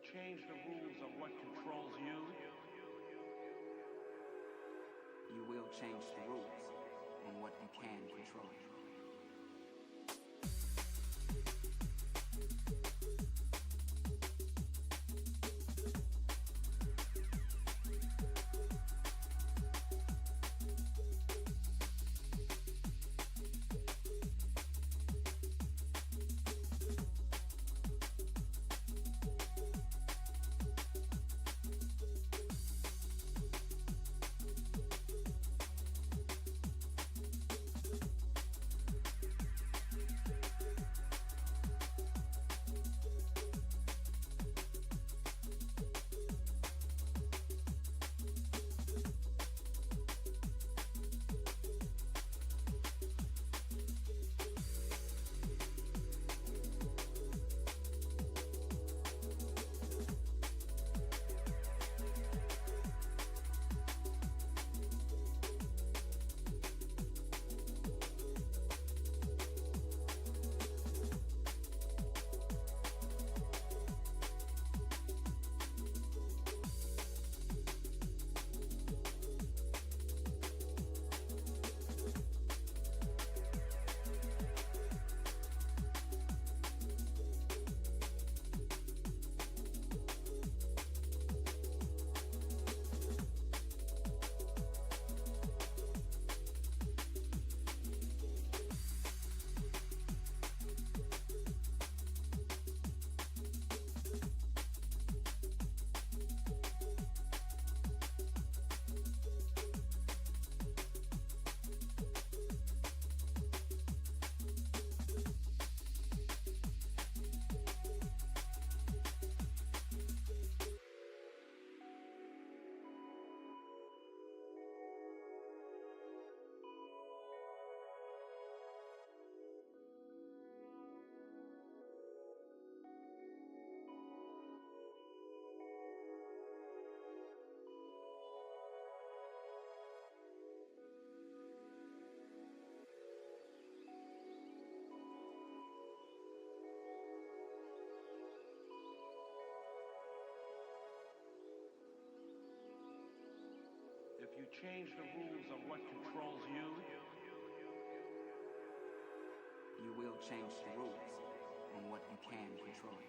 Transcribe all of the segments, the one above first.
change the rules of what controls you, you will change the rules on what you can control. if you change the rules of what controls you, you will change the rules on what you can control.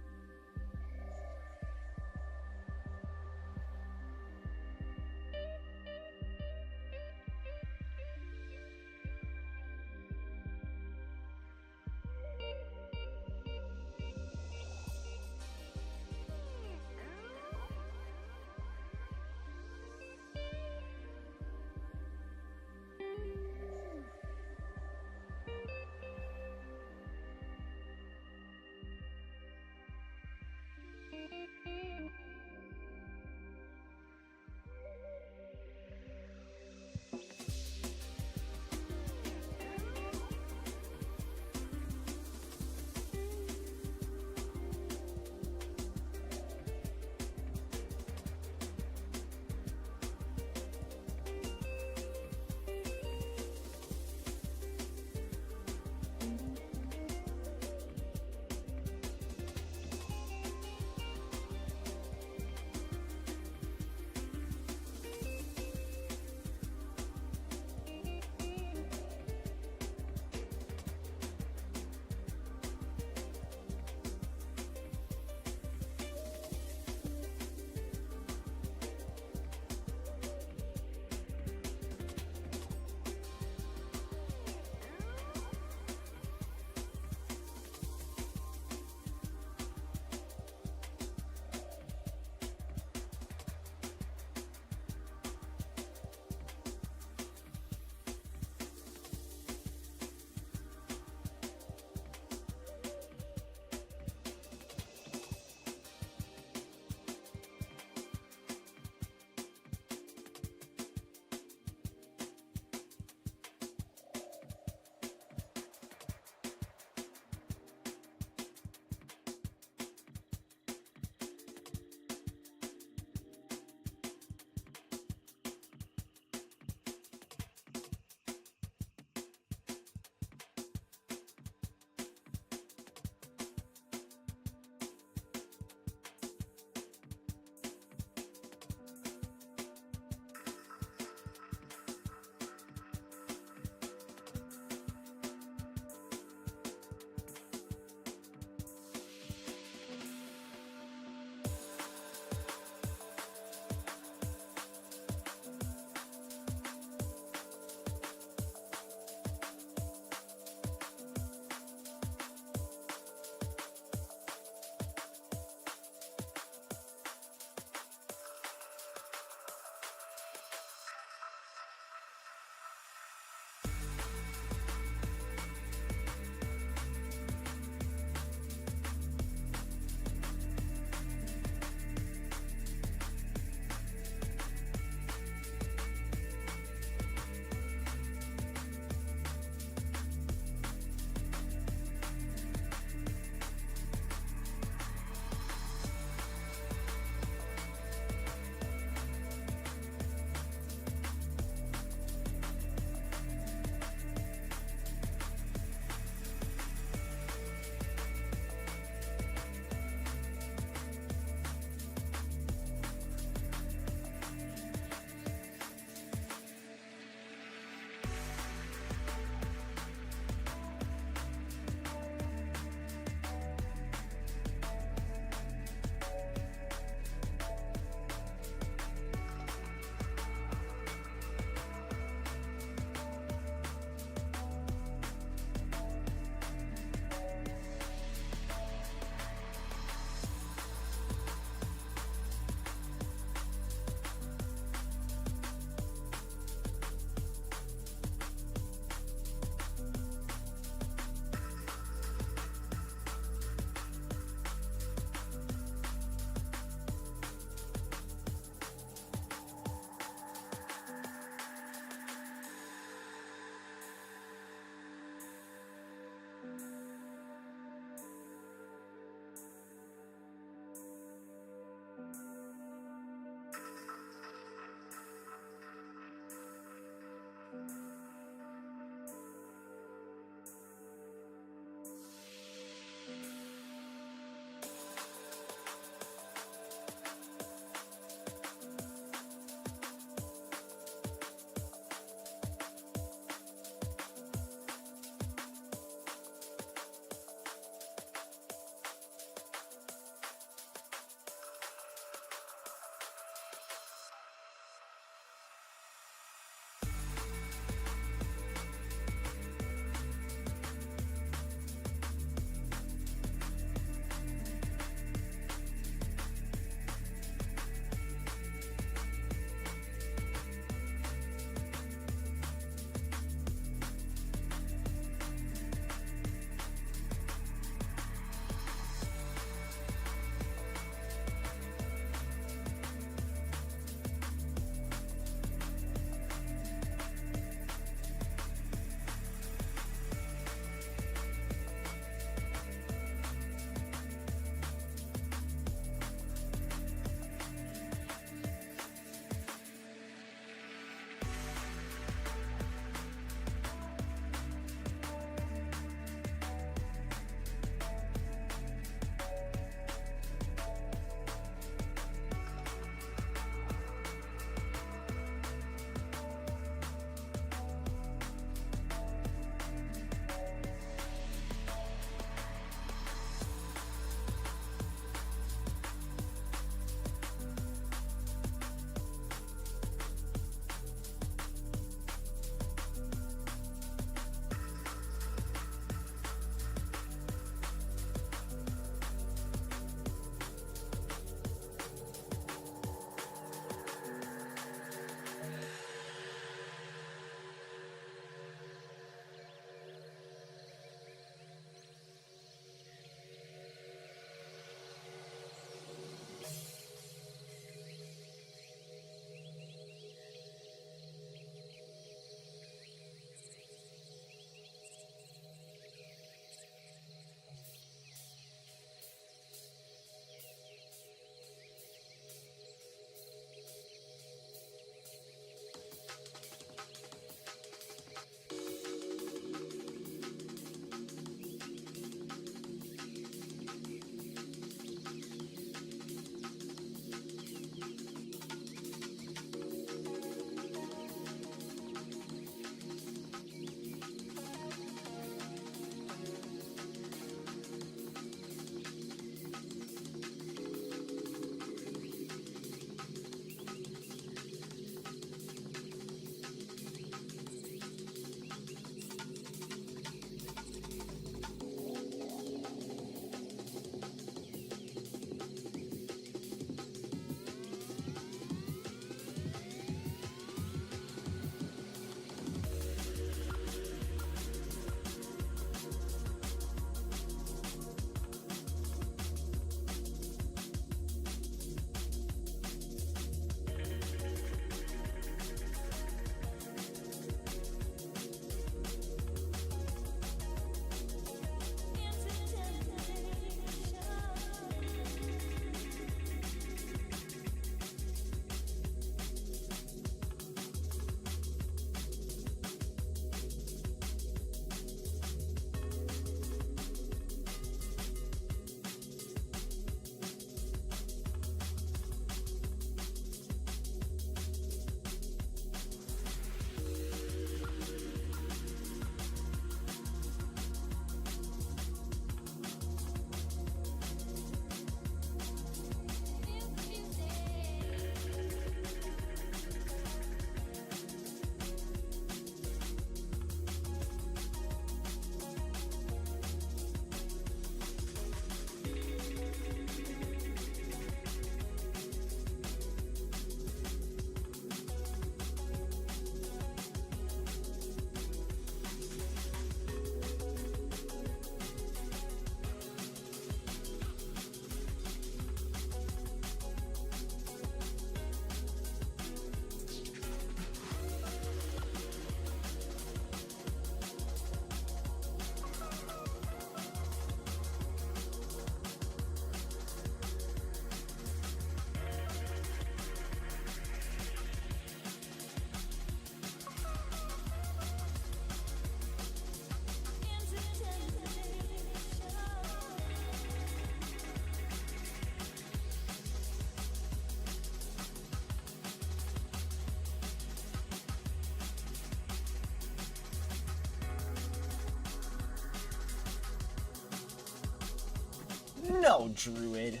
No, Druid.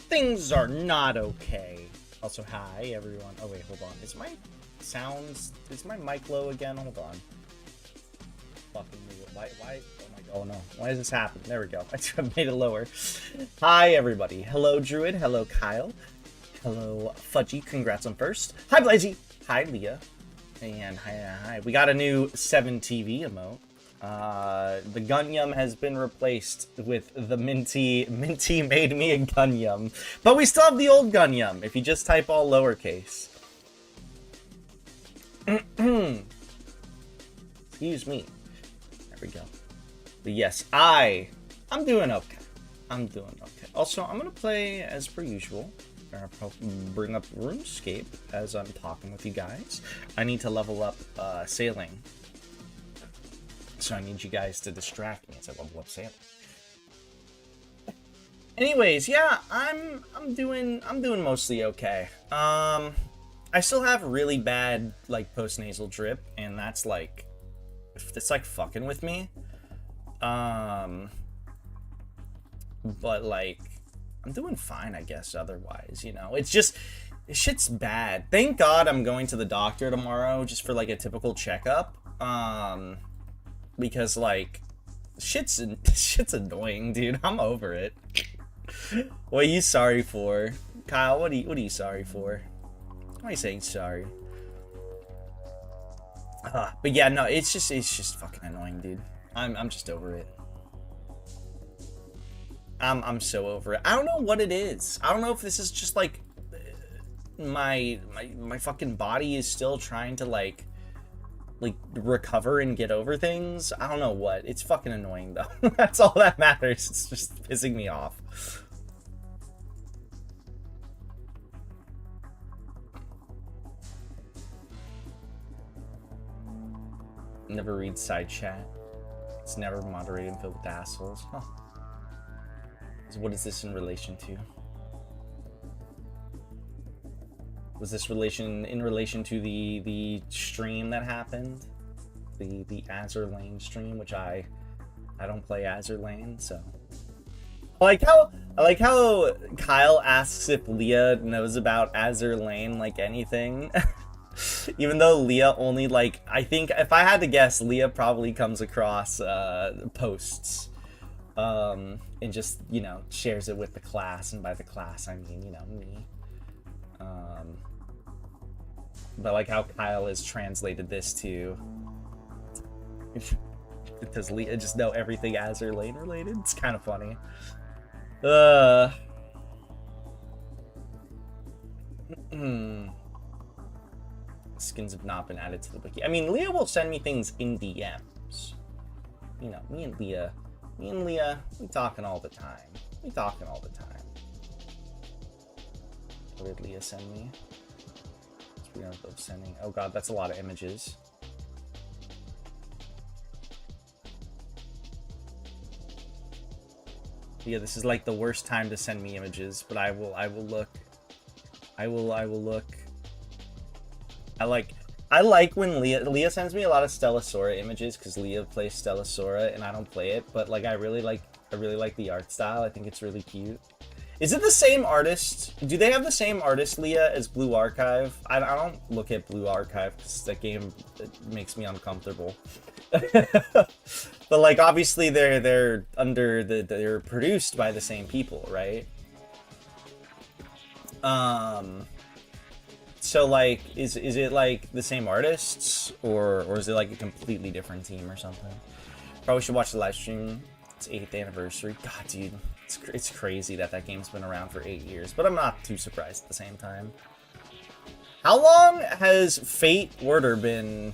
Things are not okay. Also, hi, everyone. Oh, wait, hold on. Is my mic low again? Hold on. Fucking weird. Why, oh my god, oh no. Why is this happening? There we go. I made it lower. Hi, everybody. Hello, Druid. Hello, Kyle. Hello, Fudgy. Congrats on first. Hi, Blazy. Hi, Leah. And hi. We got a new 7 TV emote. The Gunyum has been replaced with the Minty made me a Gunyum. But we still have the old Gunyum, if you just type all lowercase. Excuse me. There we go. But yes, I'm doing okay. I'm doing okay. Also, I'm gonna play as per usual. I'm gonna bring up RuneScape as I'm talking with you guys. I need to level up sailing. So I need you guys to distract me as I level up sailing. Anyways, yeah, I'm doing mostly okay. I still have really bad like postnasal drip, and that's like fucking with me. But like I'm doing fine, I guess, otherwise, you know. It's just shit's bad. Thank God I'm going to the doctor tomorrow just for like a typical checkup. Because like shit's annoying, dude. I'm over it. What are you sorry for? Kyle, what are you sorry for? Why are you saying sorry? But yeah, no, it's just fucking annoying, dude. I'm just over it. I'm so over it. I don't know what it is. I don't know if this is just like my fucking body is still trying to like recover and get over things. I don't know what. It's fucking annoying though. That's all that matters. It's just pissing me off. Never read side chat. It's never moderated and filled with assholes. Huh. So what is this in relation to? Was this in relation to the stream that happened? The Azur Lane stream, which I don't play Azur Lane, so I like how Kyle asks if Leah knows about Azur Lane like anything. Even though Leah only like, I think if I had to guess, Leah probably comes across posts and just, you know, shares it with the class, and by the class I mean, you know, me. But like how Kyle has translated this to, does Leah just know everything Azur Lane related? It's kind of funny. Skins have not been added to the wiki. I mean, Leah will send me things in DMs. You know, me and Leah, we talking all the time. What did Leah send me? Of sending. Oh god, that's a lot of images. Yeah, this is like the worst time to send me images, but I will look. I will look. I like when Leah sends me a lot of Stellasora images, because Leah plays Stellasora and I don't play it, but like I really like the art style. I think it's really cute. Is it the same artist? Do they have the same artist, Leah, as Blue Archive? I don't look at Blue Archive because that game makes me uncomfortable. But like, obviously, they're produced by the same people, right? So like, is it like the same artists, or is it like a completely different team or something? Probably should watch the live stream. It's 8th anniversary. God, dude. It's crazy that game's been around for 8 years, but I'm not too surprised at the same time. How long has Fate Order been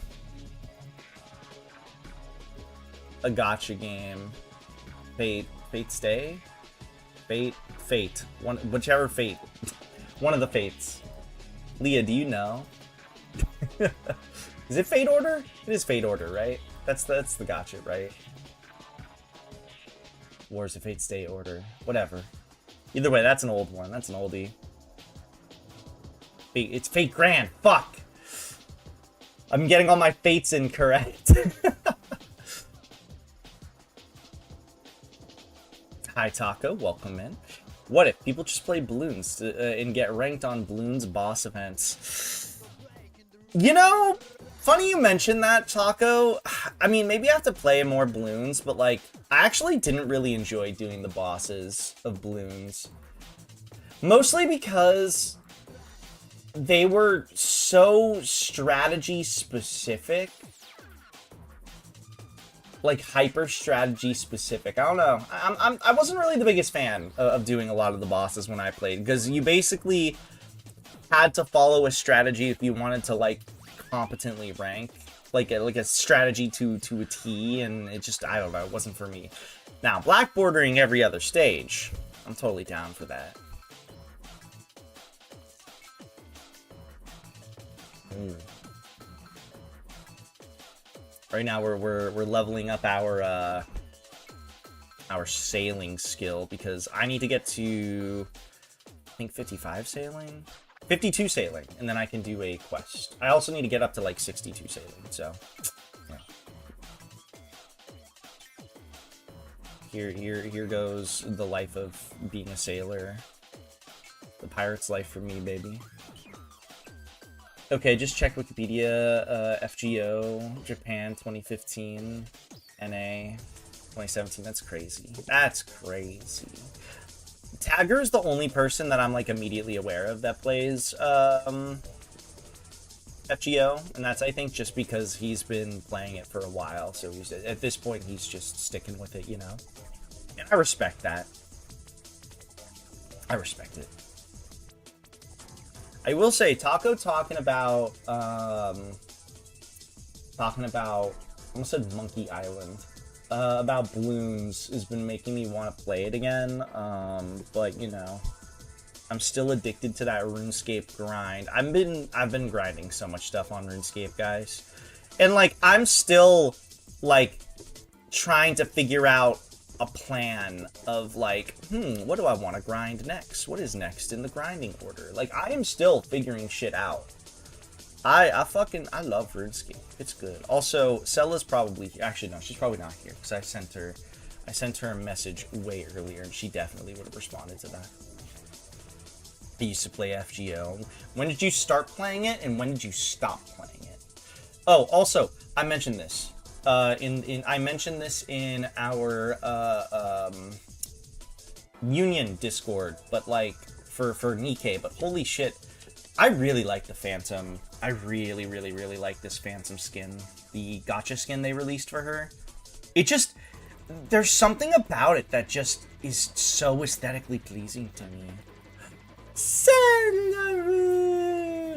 a gacha game? Fate Stay? Fate. Whichever Fate. One of the Fates. Leah, do you know? Is it Fate Order? It is Fate Order, right? That's the gacha, right? Wars of Fate Stay Order. Whatever. Either way, that's an old one. That's an oldie. It's Fate Grand. Fuck! I'm getting all my fates incorrect. Hi Taco, welcome in. What if people just play balloons and get ranked on balloons boss events? You know, funny you mentioned that, Taco. I mean, maybe I have to play more balloons, but like, I actually didn't really enjoy doing the bosses of balloons. Mostly because they were so strategy specific. Like hyper strategy specific. I don't know. I wasn't really the biggest fan of doing a lot of the bosses when I played, because you basically had to follow a strategy if you wanted to like competently rank, like a strategy to a T, and it just, I don't know, it wasn't for me. Now, black bordering every other stage, I'm totally down for that. Ooh. Right now we're leveling up our sailing skill, because I need to get to, I think 55 sailing, 52 sailing, and then I can do a quest. I also need to get up to like 62 sailing, so yeah. Here goes the life of being a sailor. The pirate's life for me, baby. Okay, just check Wikipedia, FGO, Japan 2015, NA 2017, that's crazy. That's crazy. Tagger's the only person that I'm like immediately aware of that plays FGO, and that's, I think, just because he's been playing it for a while, so he's, at this point he's just sticking with it, you know? And I respect that. I respect it. I will say, Taco talking about, I almost said Monkey Island, about balloons has been making me want to play it again, but, you know, I'm still addicted to that RuneScape grind. I've been grinding so much stuff on RuneScape, guys, and, like, I'm still, like, trying to figure out a plan of like, what do I want to grind next? What is next in the grinding order? Like, I am still figuring shit out. I love RuneScape. It's good. Also, Cella's probably, actually no, she's probably not here, because I sent her a message way earlier, and she definitely would have responded to that. I used to play FGO. When did you start playing it, and when did you stop playing it? Oh, also, I mentioned this. I mentioned this in our Union Discord, but like for Nikkei, but holy shit, I really like the Phantom. I really like this Phantom skin, the gacha skin they released for her. It just, there's something about it that just is so aesthetically pleasing to me. Celeru!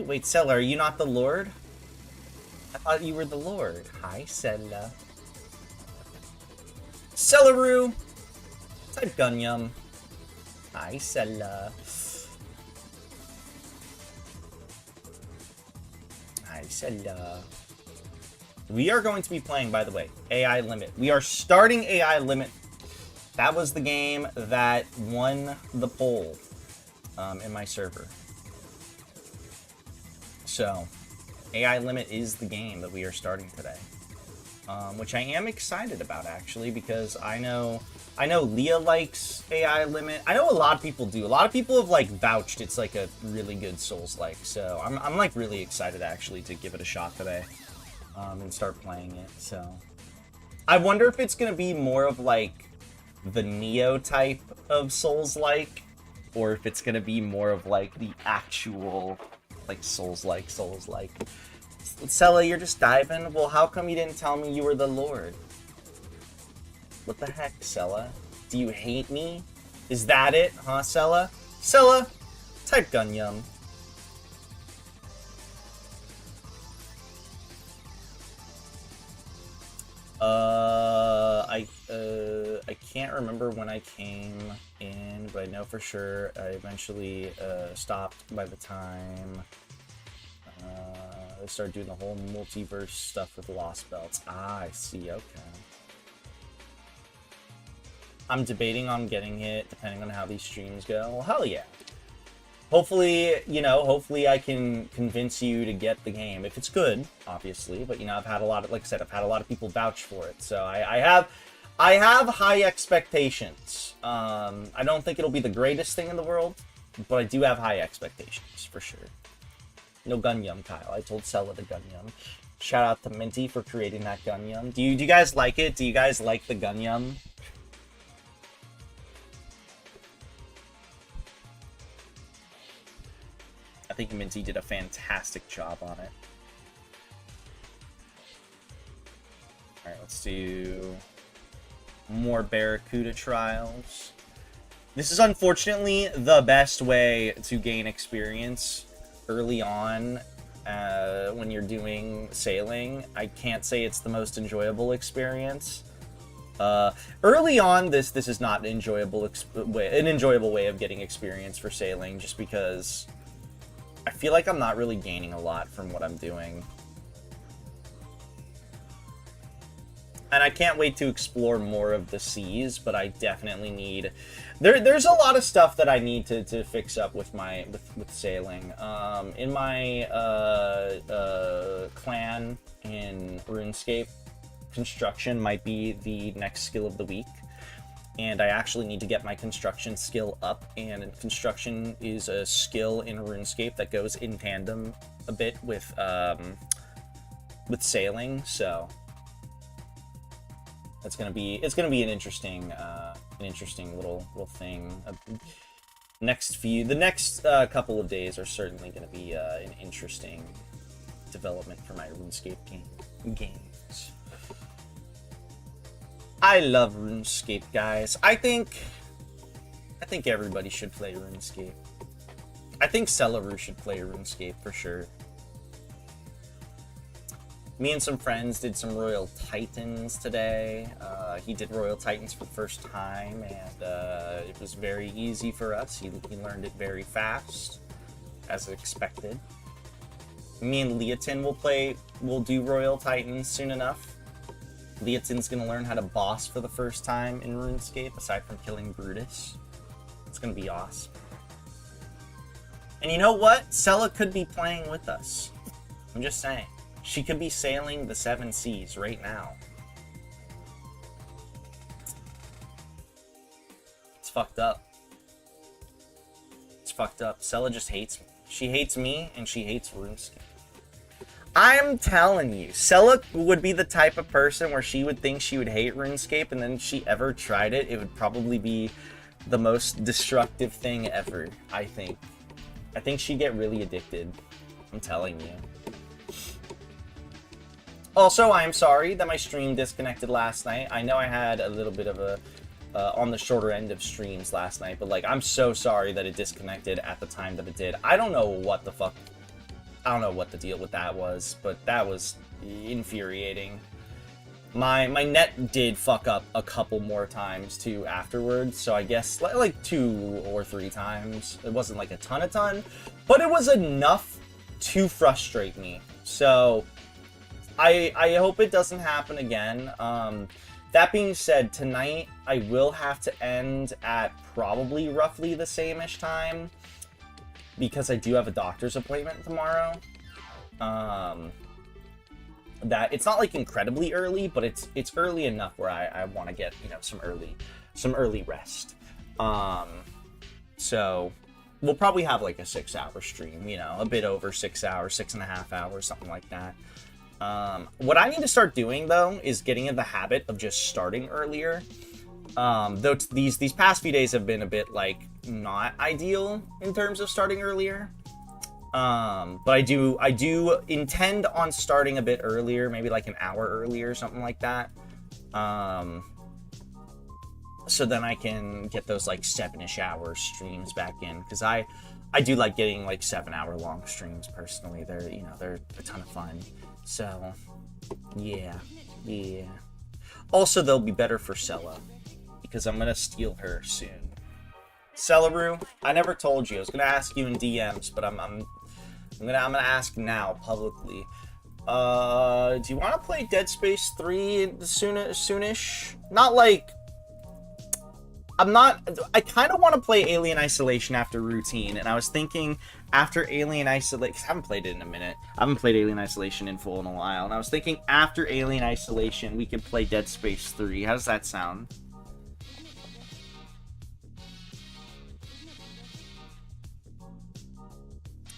Wait, Cella, are you not the Lord? I thought you were the Lord. Hi, Cella. Celeru! Type Gunyum. Hi, Cella. Hi, Cella. We are going to be playing, by the way, AI Limit. We are starting AI Limit. That was the game that won the poll in my server. So, AI Limit is the game that we are starting today, which I am excited about, actually, because I know Leah likes AI Limit. I know a lot of people do. A lot of people have like vouched it's like a really good Souls-like, so I'm like really excited actually to give it a shot today and start playing it. So I wonder if it's gonna be more of like the Neo type of Souls-like, or if it's gonna be more of like the actual like Souls-like. Cella, you're just diving? Well, how come you didn't tell me you were the Lord? What the heck, Cella? Do you hate me? Is that it, huh, Cella? Cella, type Gunyum. I can't remember when I came in, but I know for sure I eventually stopped by the time I started doing the whole multiverse stuff with Lost Belts. Ah, I see, okay. I'm debating on getting it, depending on how these streams go. Well, hell yeah. Hopefully, you know, hopefully I can convince you to get the game. If it's good, obviously. But, you know, I've had a lot of, like I said, I've had a lot of people vouch for it. So I I have high expectations. I don't think it'll be the greatest thing in the world, but I do have high expectations, for sure. No gun yum, Kyle. I told Sella the gun yum. Shout out to Minty for creating that gun yum. Do you guys like it? Do you guys like the gun yum? I think Minty did a fantastic job on it. Alright, let's do more Barracuda trials. This is unfortunately the best way to gain experience early on when you're doing sailing. I can't say it's the most enjoyable experience. Early on, this is not an enjoyable way of getting experience for sailing, just because I feel like I'm not really gaining a lot from what I'm doing. And I can't wait to explore more of the seas, but I definitely need... There's a lot of stuff that I need to fix up with with sailing. In my clan in RuneScape, construction might be the next skill of the week. And I actually need to get my construction skill up, and construction is a skill in RuneScape that goes in tandem a bit with sailing, so it's gonna be an interesting little thing. The next couple of days are certainly gonna be an interesting development for my RuneScape games. I love RuneScape, guys. I think everybody should play RuneScape. I think Celeru should play RuneScape for sure. Me and some friends did some Royal Titans today. He did Royal Titans for the first time, and it was very easy for us. He learned it very fast, as expected. Me and Leotin will do Royal Titans soon enough. Leotin's gonna learn how to boss for the first time in RuneScape, aside from killing Brutus. It's gonna be awesome. And you know what? Sella could be playing with us. I'm just saying. She could be sailing the 7 seas right now. It's fucked up. It's fucked up. Sella just hates me. She hates me, and she hates RuneScape. I'm telling you, Sella would be the type of person where she would think she would hate RuneScape, and then if she ever tried it, it would probably be the most destructive thing ever, I think. I think she'd get really addicted. I'm telling you. Also, I'm sorry that my stream disconnected last night. I know I had a little bit of a on the shorter end of streams last night, but like, I'm so sorry that it disconnected at the time that it did. I don't know what the fuck. I don't know what the deal with that was, but that was infuriating. My net did fuck up a couple more times too afterwards, so I guess like 2 or 3 times. It wasn't like a ton, but it was enough to frustrate me. So I hope it doesn't happen again. That being said, tonight I will have to end at probably roughly the same-ish time, because I do have a doctor's appointment tomorrow. That it's not like incredibly early, but it's early enough where I want to get, you know, some early rest. So we'll probably have like a 6-hour stream, you know, a bit over 6 hours, 6.5 hours, something like that. What I need to start doing though is getting in the habit of just starting earlier. Though these past few days have been a bit like not ideal in terms of starting earlier. But I do intend on starting a bit earlier, maybe like an hour earlier or something like that. So then I can get those like 7-ish hour streams back in, because I do like getting like 7-hour long streams personally. They're a ton of fun. So yeah. Also, they'll be better for Sella, because I'm gonna steal her soon. Celeru, I never told you. I was gonna ask you in DMs, but I'm gonna ask now publicly. Do you want to play Dead Space 3 soonish? Not like I kind of want to play Alien Isolation after Routine, and I was thinking after Alien Isolation, I haven't played it in a minute. I haven't played Alien Isolation in full in a while, and I was thinking after Alien Isolation, we could play Dead Space 3. How does that sound?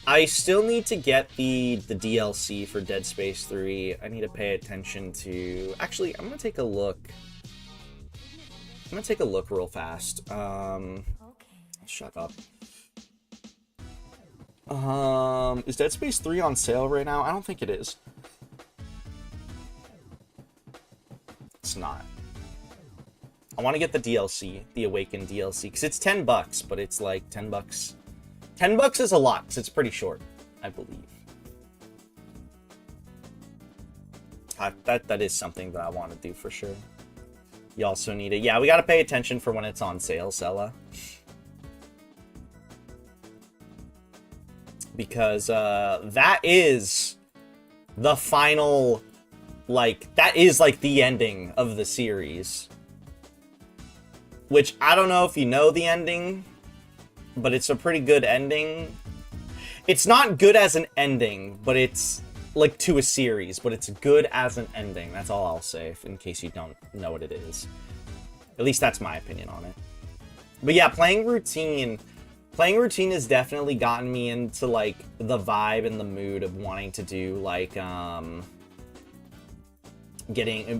I still need to get the DLC for Dead Space 3. I need to pay attention to... Actually, I'm going to take a look. I'm going to take a look real fast. Shut up. Is Dead Space 3 on sale right now? I don't think it is. It's not. I want to get the DLC, the Awakened DLC, because it's $10, but it's like $10. $10 is a lot, because it's pretty short, I believe. That is something that I want to do for sure. You also need it. Yeah, we got to pay attention for when it's on sale, Sella. Because that is the final, like, that is like the ending of the series. Which, I don't know if you know the ending, but it's a pretty good ending. It's not good as an ending, but it's like to a series, but it's good as an ending. That's all I'll say, in case you don't know what it is. At least that's my opinion on it. But yeah, playing routine has definitely gotten me into like the vibe and the mood of wanting to do like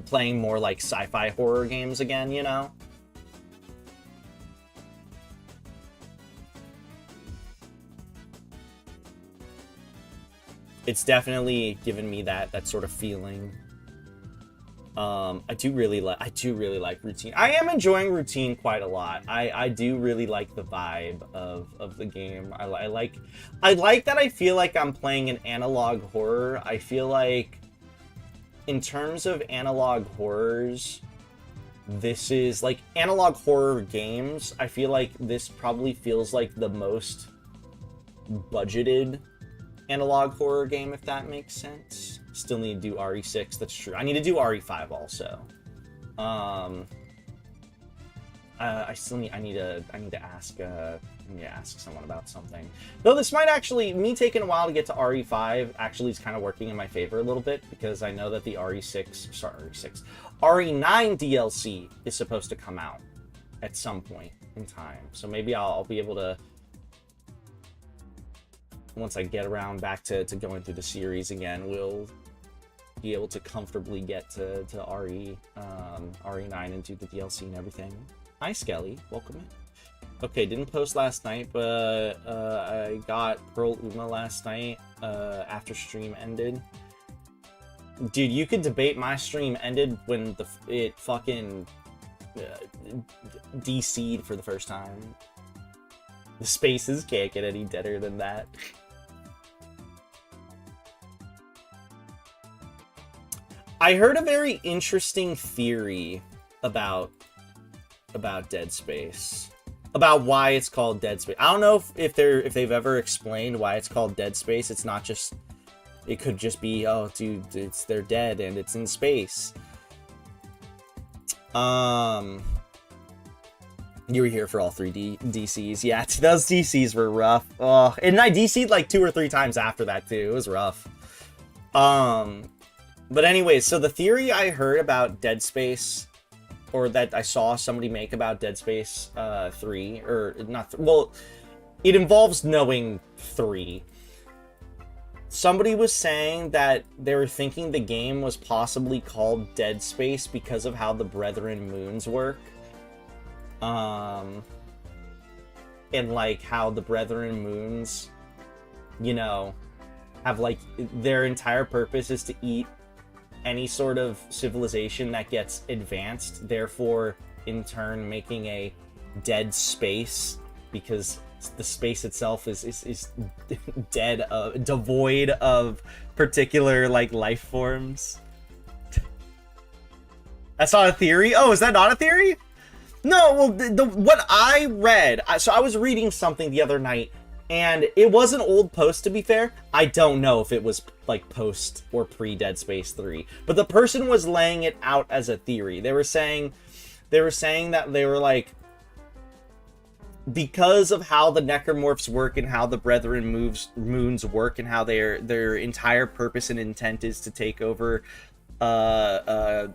playing more like sci-fi horror games again, you know? It's definitely given me that sort of feeling. I do really like routine. I am enjoying routine quite a lot. I do really like the vibe of the game. I like that I feel like I'm playing an analog horror. I feel like in terms of analog horrors, this is like analog horror games. I feel like this probably feels like the most budgeted analog horror game, if that makes sense. Still need to do RE6, that's true. I need to do RE5 also. I need to ask someone about something. Though this might actually, me taking a while to get to RE5 actually is kind of working in my favor a little bit, because I know that the RE9 DLC is supposed to come out at some point in time. So maybe I'll be able to, once I get around back to going through the series again, we'll be able to comfortably get to RE9 and do the DLC and everything. Hi, Skelly. Welcome in. Okay, didn't post last night, but I got Pearl Uma last night after stream ended. Dude, you could debate my stream ended when it fucking DC'd for the first time. The spaces can't get any deader than that. I heard a very interesting theory about Dead Space, about why it's called Dead Space. I don't know if they've ever explained why it's called Dead Space. It's not just, it could just be, oh dude, they're dead and it's in space. You were here for all three DCs. Yeah, those DCs were rough. Oh, and I DC'd like 2 or 3 times after that too. It was rough. But anyways, so the theory I heard about Dead Space, or that I saw somebody make about Dead Space 3, or not, well, it involves knowing 3. Somebody was saying that they were thinking the game was possibly called Dead Space because of how the Brethren moons work. And like how the Brethren moons, you know, have like their entire purpose is to eat any sort of civilization that gets advanced, therefore in turn making a dead space, because the space itself is dead, devoid of particular like life forms. That's not a theory? Oh, is that not a theory? No, well, what I read, so I was reading something the other night, and it was an old post, to be fair. I don't know if it was like post or pre Dead Space 3, but the person was laying it out as a theory. They were saying that they were like, because of how the necromorphs work and how the Brethren moons work and how their entire purpose and intent is to take over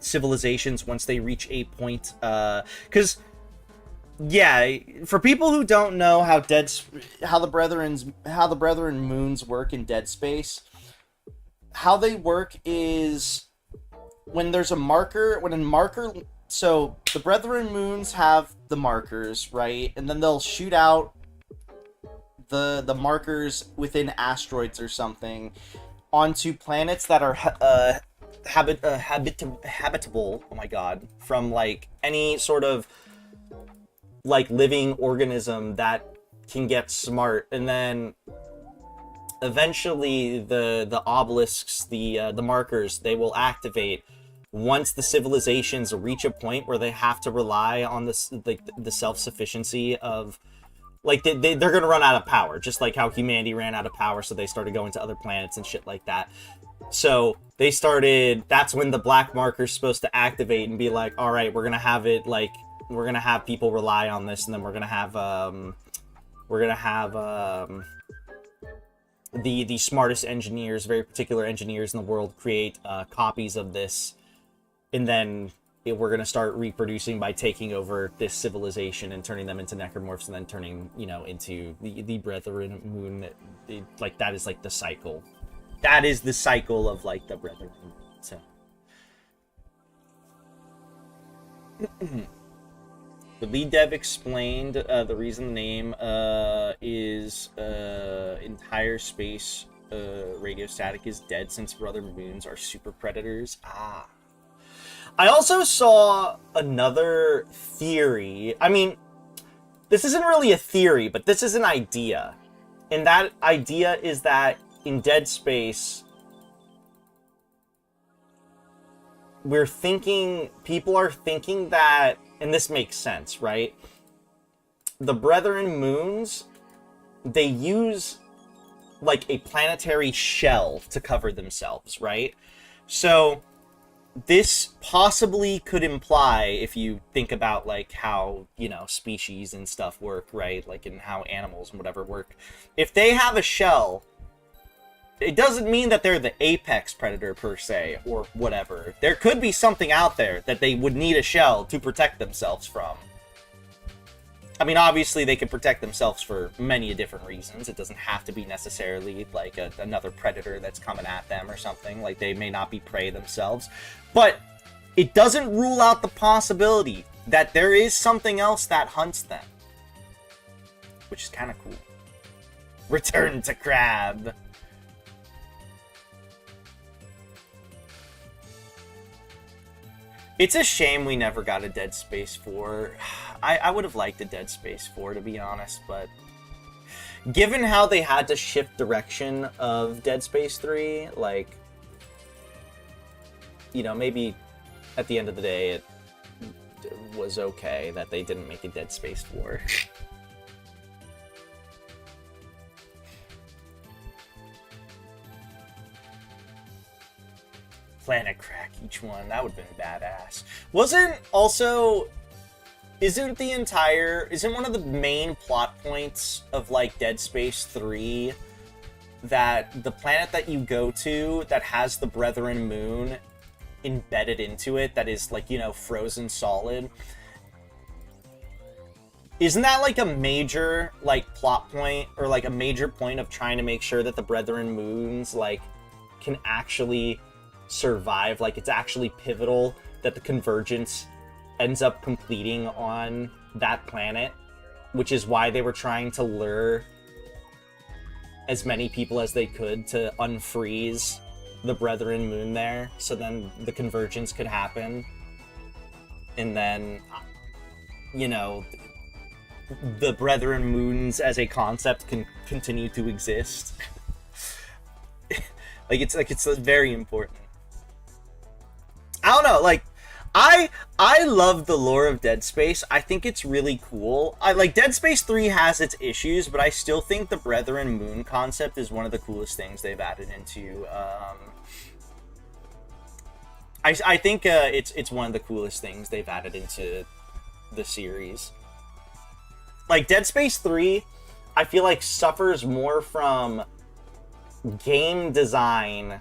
civilizations once they reach a point, because yeah, for people who don't know how the Brethren moons work in Dead Space, how they work is when there's a marker, so the Brethren moons have the markers, right? And then they'll shoot out the markers within asteroids or something onto planets that are habitable, oh my god, from like any sort of like living organism that can get smart. And then eventually the obelisks, the markers, they will activate once the civilizations reach a point where they have to rely on this, like the self-sufficiency of, like they're gonna run out of power, just like how humanity ran out of power, so they started going to other planets and shit like that. So they started, that's when the black marker's supposed to activate and be like, all right, we're gonna have it, like we're gonna have people rely on this, and then we're gonna have the smartest engineers, very particular engineers in the world, create copies of this, and then we're going to start reproducing by taking over this civilization and turning them into necromorphs, and then turning, you know, into the Brethren moon. Like, that is like the cycle. That is the cycle of like the Brethren moon. So the lead dev explained the reason the name is entire space radio static is dead, since brother moons are super predators. Ah. I also saw another theory. I mean, this isn't really a theory, but this is an idea. And that idea is that in Dead Space, people are thinking that, and this makes sense, right? The Brethren moons, they use like a planetary shell to cover themselves, right? So this possibly could imply, if you think about like how, you know, species and stuff work, right? Like in how animals and whatever work. If they have a shell, it doesn't mean that they're the apex predator per se, or whatever. There could be something out there that they would need a shell to protect themselves from. I mean, obviously they can protect themselves for many different reasons. It doesn't have to be necessarily like another predator that's coming at them or something. Like, they may not be prey themselves. But it doesn't rule out the possibility that there is something else that hunts them. Which is kind of cool. Return to Crab. It's a shame we never got a Dead Space 4. I would have liked a Dead Space 4, to be honest, but given how they had to shift direction of Dead Space 3, like, you know, maybe at the end of the day it was okay that they didn't make a Dead Space 4. Planet crack each one, that would have been badass. Isn't one of the main plot points of like Dead Space 3 that the planet that you go to that has the Brethren moon embedded into it, that is like, you know, frozen solid? Isn't that like a major like plot point, or like a major point of trying to make sure that the Brethren moons like can actually survive? Like, it's actually pivotal that the convergence ends up completing on that planet, which is why they were trying to lure as many people as they could to unfreeze the Brethren moon there, so then the convergence could happen, and then, you know, the Brethren moons as a concept can continue to exist. it's very important. I don't know, like, I love the lore of Dead Space. I think it's really cool. Dead Space 3 has its issues, but I still think the Brethren moon concept is one of the coolest things they've added into, I think it's one of the coolest things they've added into the series. Like, Dead Space 3, I feel like suffers more from game design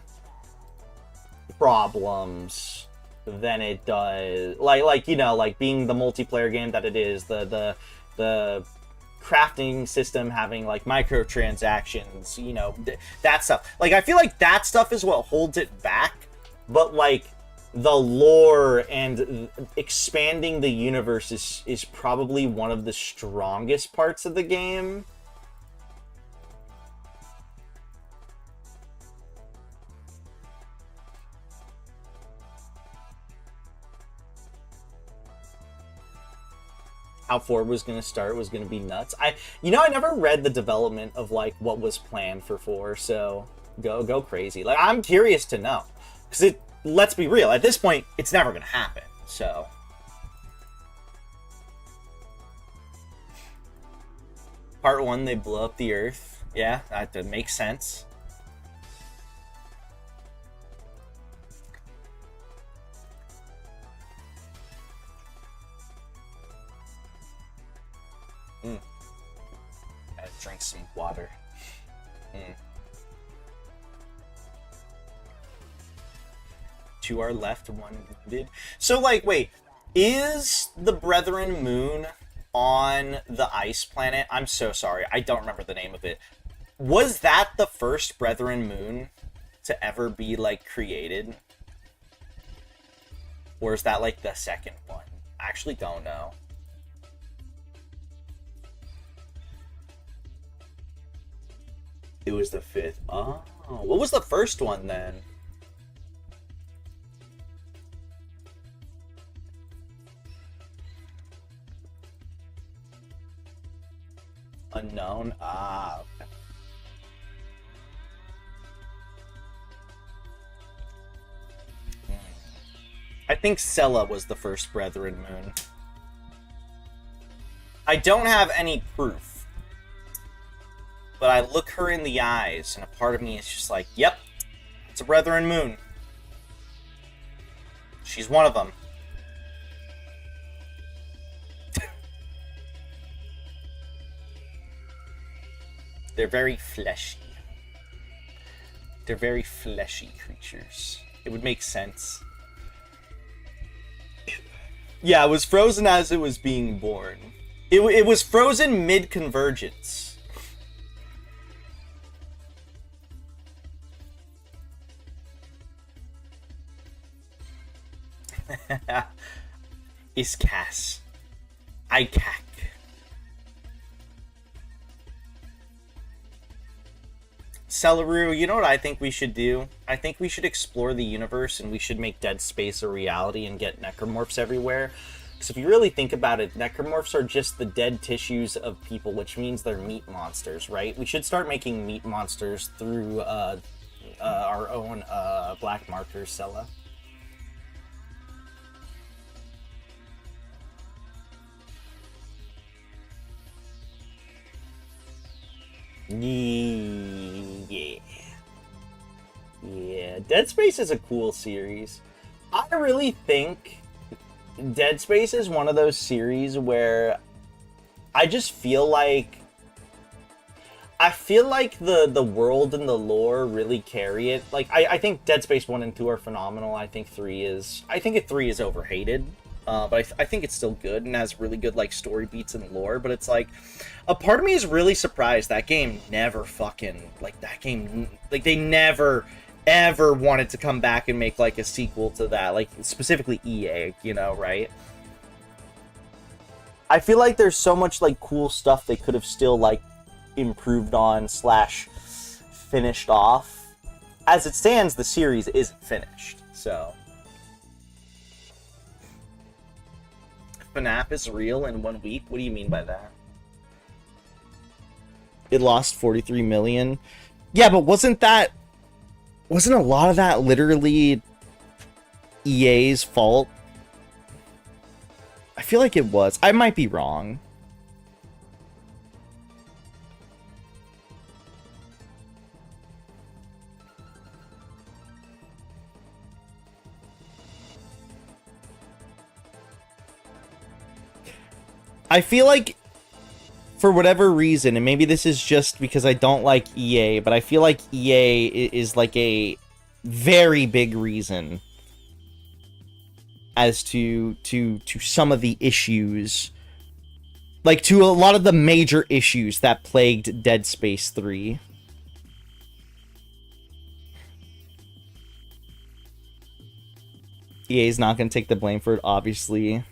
problems than it does, like you know, like being the multiplayer game that it is, the crafting system having like microtransactions, you know, that stuff. Like, I feel like that stuff is what holds it back, but like the lore and expanding the universe is probably one of the strongest parts of the game. How 4 was going to start was going to be nuts. I never read the development of like what was planned for 4, so go crazy. Like, I'm curious to know, because let's be real, at this point it's never going to happen. So part 1, they blow up the Earth. Yeah, that makes sense. Gotta drink some water. To our left, 1 wounded. So, like, wait, is the Brethren moon on the ice planet? I'm so sorry, I don't remember the name of it. Was that the first Brethren moon to ever be, like, created? Or is that, like, the second one? I actually don't know. It was the 5th. Oh, what was the first one then? Unknown? Ah, okay. I think Sela was the first Brethren moon. I don't have any proof, but I look her in the eyes, and a part of me is just like, yep, it's a Brethren moon. She's one of them. They're very fleshy. They're very fleshy creatures. It would make sense. Yeah, it was frozen as it was being born. It was frozen mid-convergence. Iscas. Icac. Celeru, you know what I think we should do? I think we should explore the universe, and we should make Dead Space a reality and get necromorphs everywhere. Because if you really think about it, necromorphs are just the dead tissues of people, which means they're meat monsters, right? We should start making meat monsters through our own black markers, Sela. Yeah, Dead Space is a cool series. I really think Dead Space is one of those series where I just feel like the world and the lore really carry it. Like, I think Dead Space 1 and 2 are phenomenal. I think 3 is overhated. But I think it's still good and has really good, like, story beats and lore. But it's like, a part of me is really surprised that game never they never ever wanted to come back and make, like, a sequel to that. Like, specifically EA, you know, right? I feel like there's so much, like, cool stuff they could have still, like, improved on / finished off. As it stands, the series isn't finished, so... FNAF is real in 1 week? What do you mean by that? It lost 43 million? Yeah, but wasn't a lot of that literally EA's fault? I feel like it was. I might be wrong. I feel like for whatever reason, and maybe this is just because I don't like EA, but I feel like EA is like a very big reason as to some of the issues, like to a lot of the major issues that plagued Dead Space 3. EA is not going to take the blame for it, obviously.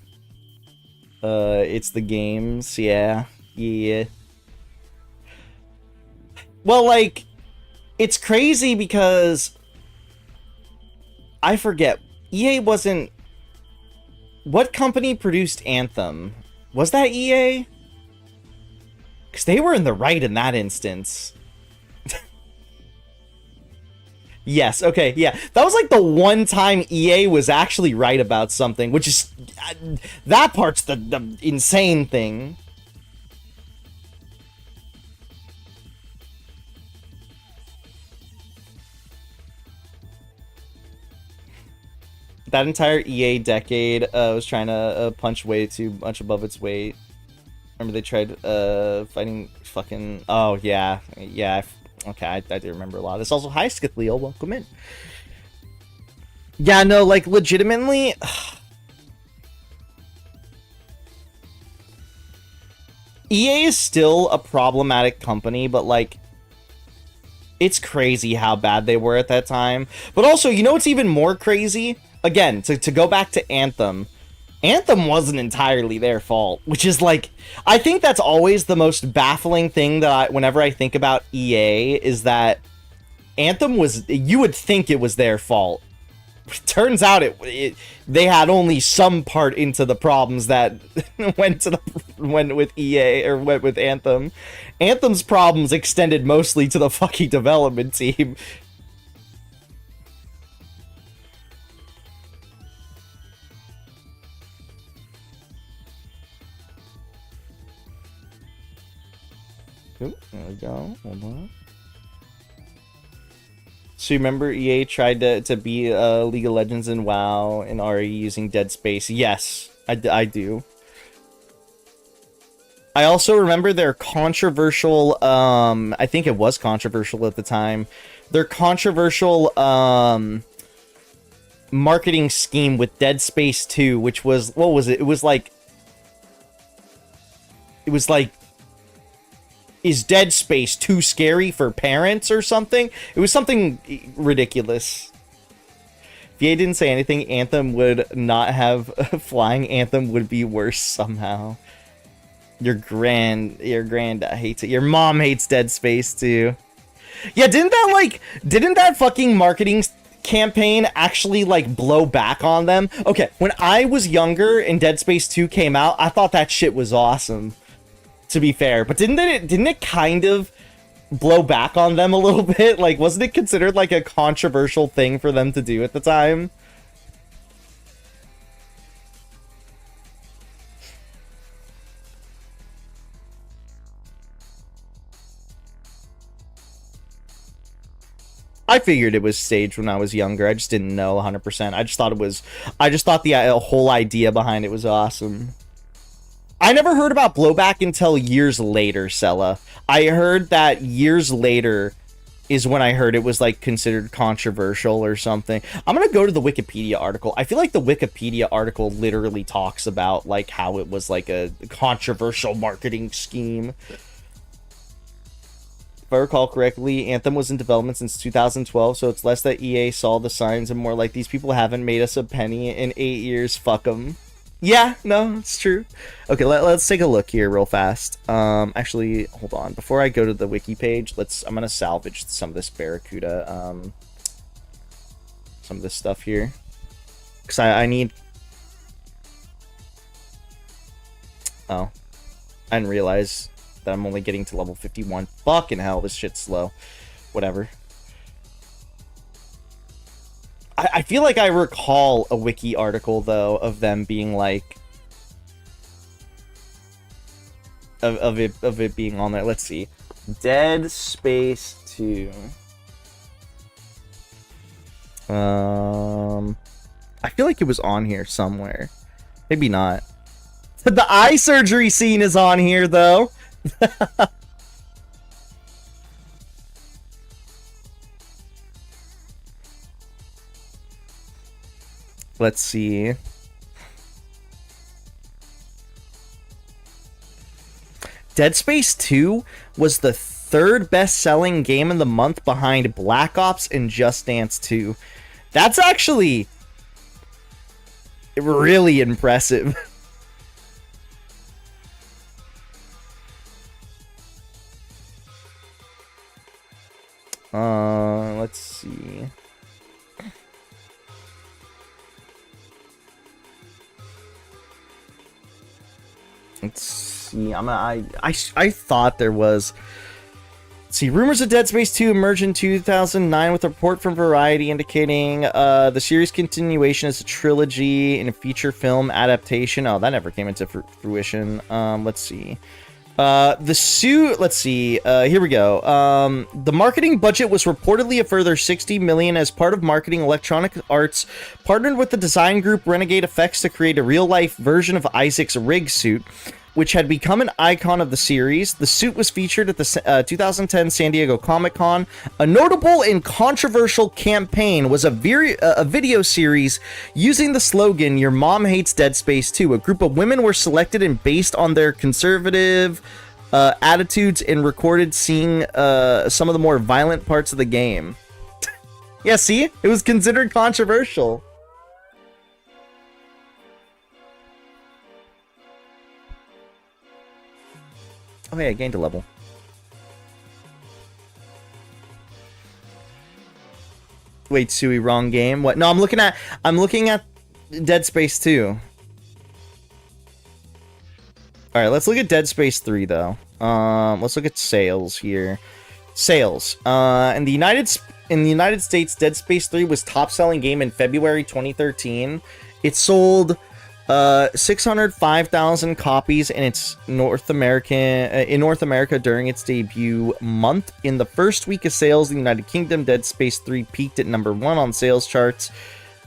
It's the games, yeah. Well, like, it's crazy because I forget. EA wasn't... What company produced Anthem? Was that EA? Because they were in the right in that instance. Yes, okay, yeah. That was like the one time EA was actually right about something, which is... that part's the insane thing. That entire EA decade was trying to punch way too much above its weight. Remember they tried fighting fucking... Oh, yeah. Yeah, okay, I do remember a lot of this. Also, hi, Skithleo, welcome in. Yeah, no, like, legitimately... EA is still a problematic company, but, like... It's crazy how bad they were at that time. But also, you know what's even more crazy? Again, to go back to Anthem, Anthem wasn't entirely their fault, which is like, I think that's always the most baffling thing that whenever I think about EA, is that Anthem was, you would think it was their fault. Turns out they had only some part into the problems that went with EA, or went with Anthem. Anthem's problems extended mostly to the fucking development team. Ooh, there we go. Hold on. So you remember EA tried to be League of Legends and WoW and RE using Dead Space? Yes, I do. I also remember their controversial, I think it was controversial at the time, their controversial marketing scheme with Dead Space 2, which was, what was it? It was like, is Dead Space too scary for parents or something? It was something ridiculous. If EA didn't say anything, Anthem would not have flying. Anthem would be worse somehow. Your grand hates it. Your mom hates Dead Space too. Yeah, didn't that fucking marketing campaign actually like blow back on them? Okay, when I was younger and Dead Space 2 came out, I thought that shit was awesome, to be fair, but didn't it kind of blow back on them a little bit? Like, wasn't it considered like a controversial thing for them to do at the time? I figured it was staged when I was younger. I just didn't know 100%. I just thought the whole idea behind it was awesome. I never heard about blowback until years later, Sella. I heard that years later is when I heard it was like considered controversial or something. I'm gonna go to the Wikipedia article. I feel like the Wikipedia article literally talks about like how it was like a controversial marketing scheme. If I recall correctly, Anthem was in development since 2012, so it's less that EA saw the signs and more like, these people haven't made us a penny in 8 years, fuck them. Yeah, no, it's true. Okay, let's take a look here real fast. Actually, hold on. Before I go to the wiki page, I'm gonna salvage some of this Barracuda, some of this stuff here. Because I need... Oh. I didn't realize that I'm only getting to level 51. Fucking hell, this shit's slow. Whatever. I feel like I recall a wiki article, though, of them being like... Of it being on there. Let's see. Dead Space 2. I feel like it was on here somewhere. Maybe not. The eye surgery scene is on here, though. Let's see. Dead Space 2 was the third best-selling game of the month behind Black Ops and Just Dance 2. That's actually really impressive. Let's see. Let's see. I thought there was. Let's see, rumors of Dead Space 2 emerged in 2009 with a report from Variety indicating the series continuation as a trilogy and a feature film adaptation. Oh, that never came into fruition. Let's see. The suit. Let's see. Here we go. The marketing budget was reportedly a further $60 million as part of marketing. Electronic Arts partnered with the design group Renegade Effects to create a real-life version of Isaac's rig suit, which had become an icon of the series. The suit was featured at the 2010 San Diego Comic-Con. A notable and controversial campaign was a video series using the slogan, "Your Mom Hates Dead Space 2." A group of women were selected and based on their conservative attitudes and recorded seeing some of the more violent parts of the game. Yeah, see? It was considered controversial. Oh, hey, I gained a level. Wait, Sui, wrong game. What? No, I'm looking at Dead Space 2. All right, let's look at Dead Space 3 though. Let's look at sales here. Sales. In the United States, Dead Space 3 was top-selling game in February 2013. It sold 605,000 copies in North America during its debut month. In the first week of sales in the United Kingdom, Dead Space 3 peaked at #1 on sales charts.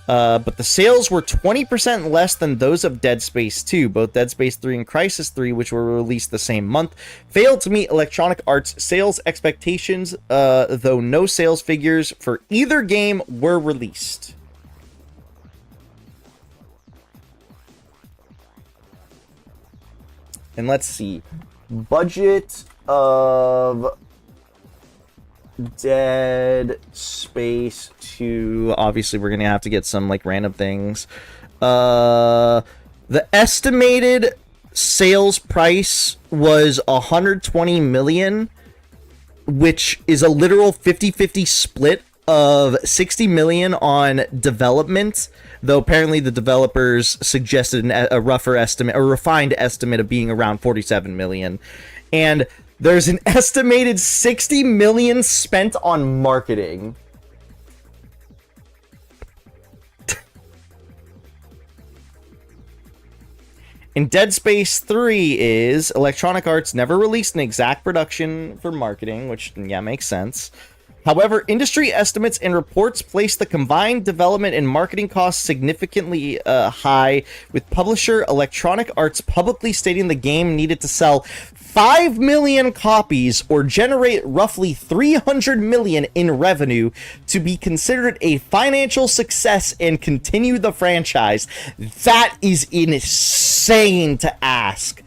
But the sales were 20% less than those of Dead Space 2. Both Dead Space 3 and Crysis 3, which were released the same month, failed to meet Electronic Arts' sales expectations, though no sales figures for either game were released. And let's see. Budget of Dead Space 2. Obviously, we're going to have to get some, like, random things. The estimated sales price was $120 million, which is a literal 50-50 split of $60 million on development, though apparently the developers suggested a refined estimate of being around $47 million. And there's an estimated $60 million spent on marketing. And Dead Space 3 is Electronic Arts never released an exact production for marketing, which, yeah, makes sense. However, industry estimates and reports place the combined development and marketing costs significantly high, with publisher Electronic Arts publicly stating the game needed to sell 5 million copies or generate roughly $300 million in revenue to be considered a financial success and continue the franchise. That is insane to ask.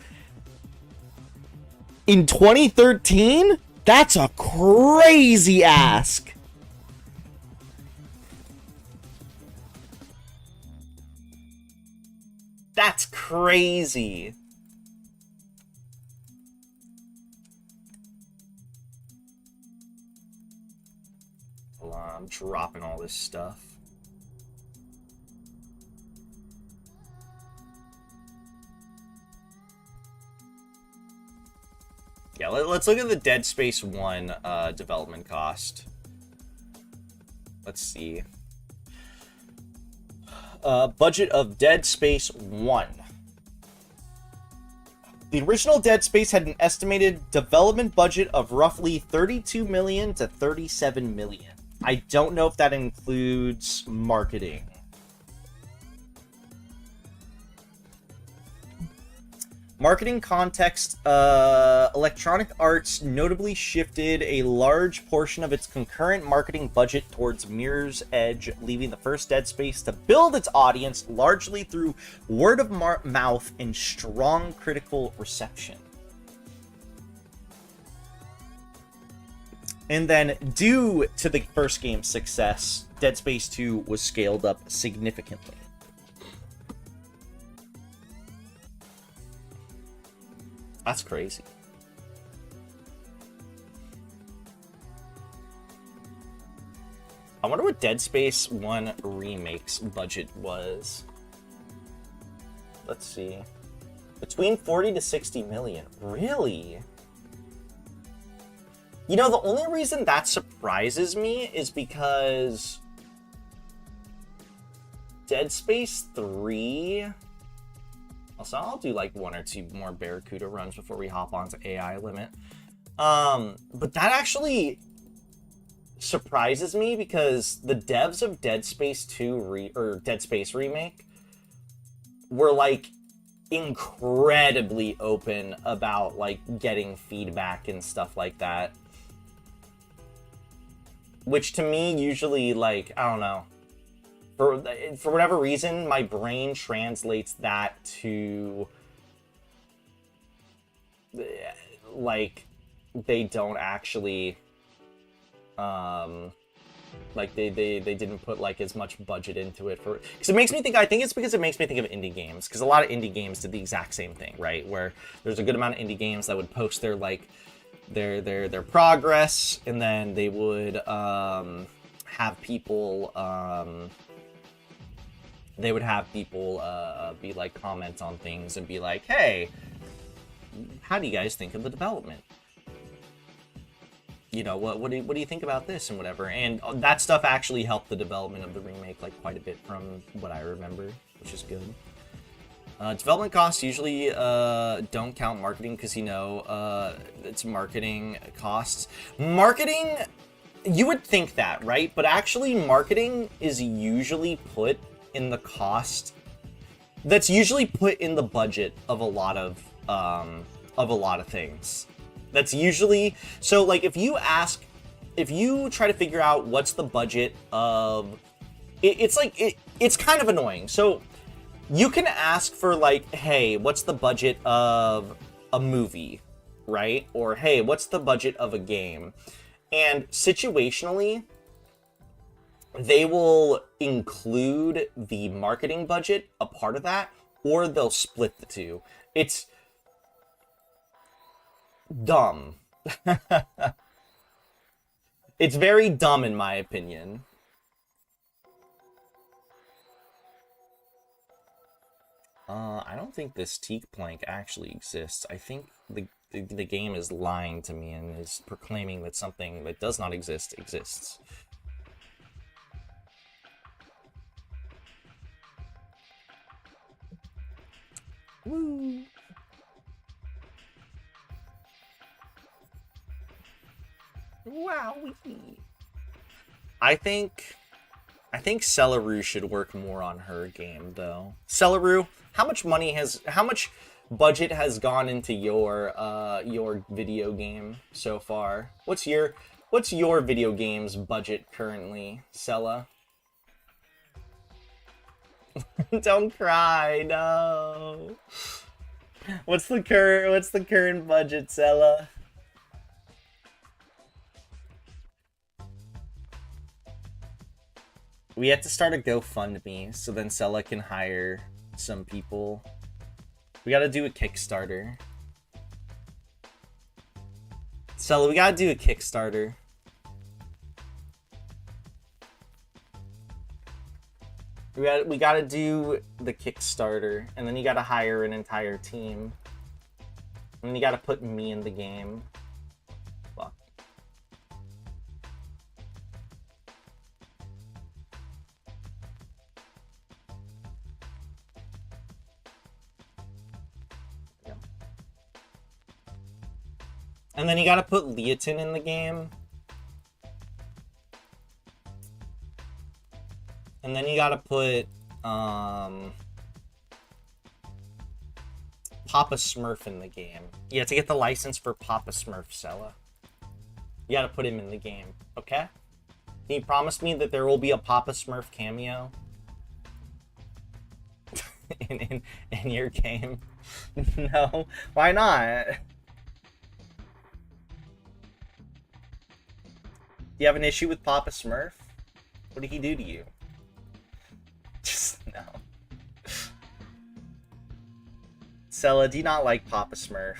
In 2013? That's a crazy ask. That's crazy. Hold on, I'm dropping all this stuff. Yeah, let's look at the Dead Space 1 development cost. Let's see. Budget of Dead Space 1. The original Dead Space had an estimated development budget of roughly $32 million to $37 million. I don't know if that includes marketing. Marketing context, Electronic Arts notably shifted a large portion of its concurrent marketing budget towards Mirror's Edge, leaving the first Dead Space to build its audience largely through word of mouth and strong critical reception. And then, due to the first game's success, Dead Space 2 was scaled up significantly. That's crazy. I wonder what Dead Space 1 Remake's budget was. Let's see. Between 40 to 60 million. Really? You know, the only reason that surprises me is because Dead Space 3... Also, I'll do like 1 or 2 more Barracuda runs before we hop onto AI Limit. But that actually surprises me because the devs of Dead Space 2 or Dead Space Remake were like incredibly open about like getting feedback and stuff like that. Which to me usually, like, I don't know. For whatever reason, my brain translates that to, like, they don't actually, like, they didn't put, like, as much budget into it for, because it makes me think, I think it's because it makes me think of indie games, because a lot of indie games did the exact same thing, right, where there's a good amount of indie games that would post their, like, their progress, and then they would, have people, be like, comment on things and be like, hey, how do you guys think of the development? You know, what do you think about this and whatever? And that stuff actually helped the development of the remake, like, quite a bit from what I remember, which is good. Development costs usually don't count marketing because, you know, it's marketing costs. Marketing, you would think that, right? But actually, marketing is usually put in the cost. That's usually put in the budget of a lot of things. That's usually, so like if you try to figure out what's the budget of, it's kind of annoying. So you can ask for like, hey, what's the budget of a movie, right? Or hey, what's the budget of a game? And situationally, they will include the marketing budget, a part of that, or they'll split the two. It's dumb. It's very dumb in my opinion. I don't think this teak plank actually exists. I think the game is lying to me and is proclaiming that something that does not exist exists. Woo! Wow! I think Celeru should work more on her game, though. Celeru, how much budget has gone into your video game so far? What's your video game's budget currently, Cella? Don't cry, no. What's the current budget, Cella? We have to start a GoFundMe so then Cella can hire some people. We gotta do a Kickstarter. Cella, we gotta do a Kickstarter. We gotta do the Kickstarter, and then you gotta hire an entire team. And then you gotta put me in the game. Fuck. Yeah. And then you gotta put Leotin in the game. And then you gotta put, Papa Smurf in the game. You have to get the license for Papa Smurf, Sella. You gotta put him in the game, okay? Can you promise me that there will be a Papa Smurf cameo in your game? No, why not? Do you have an issue with Papa Smurf? What did he do to you? Just no. Sella, do you not like Papa Smurf?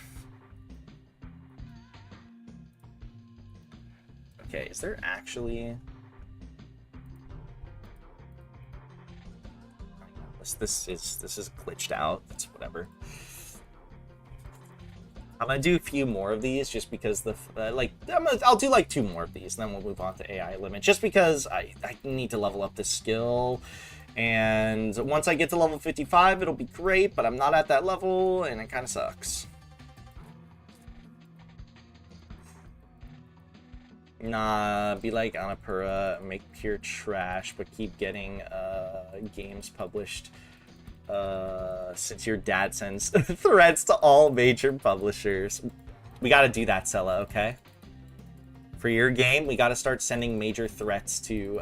Okay, is there actually... This is glitched out. It's whatever. I'm gonna do a few more of these just because I'll do like 2 more of these, and then we'll move on to AI limit. Just because I need to level up this skill, and once I get to level 55, it'll be great. But I'm not at that level, and it kind of sucks. Nah, be like Annapurna, make pure trash, but keep getting games published. Since your dad sends threats to all major publishers. We gotta do that, Sella, okay? For your game, we gotta start sending major threats to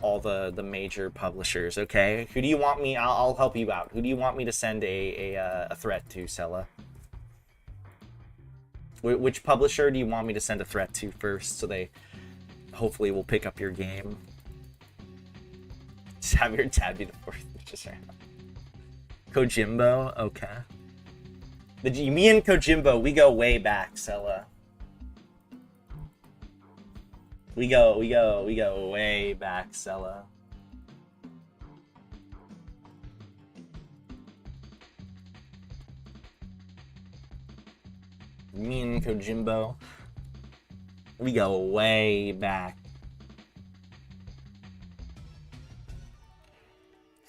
all the major publishers, okay? Who do you want me... I'll help you out. Who do you want me to send a threat to, Sella? Which publisher do you want me to send a threat to first, so they hopefully will pick up your game? Just have your dad be the fourth. Just right now. Kojimbo, okay. Me and Kojimbo, we go way back, Sella. We go way back, Sella. Me and Kojimbo, we go way back.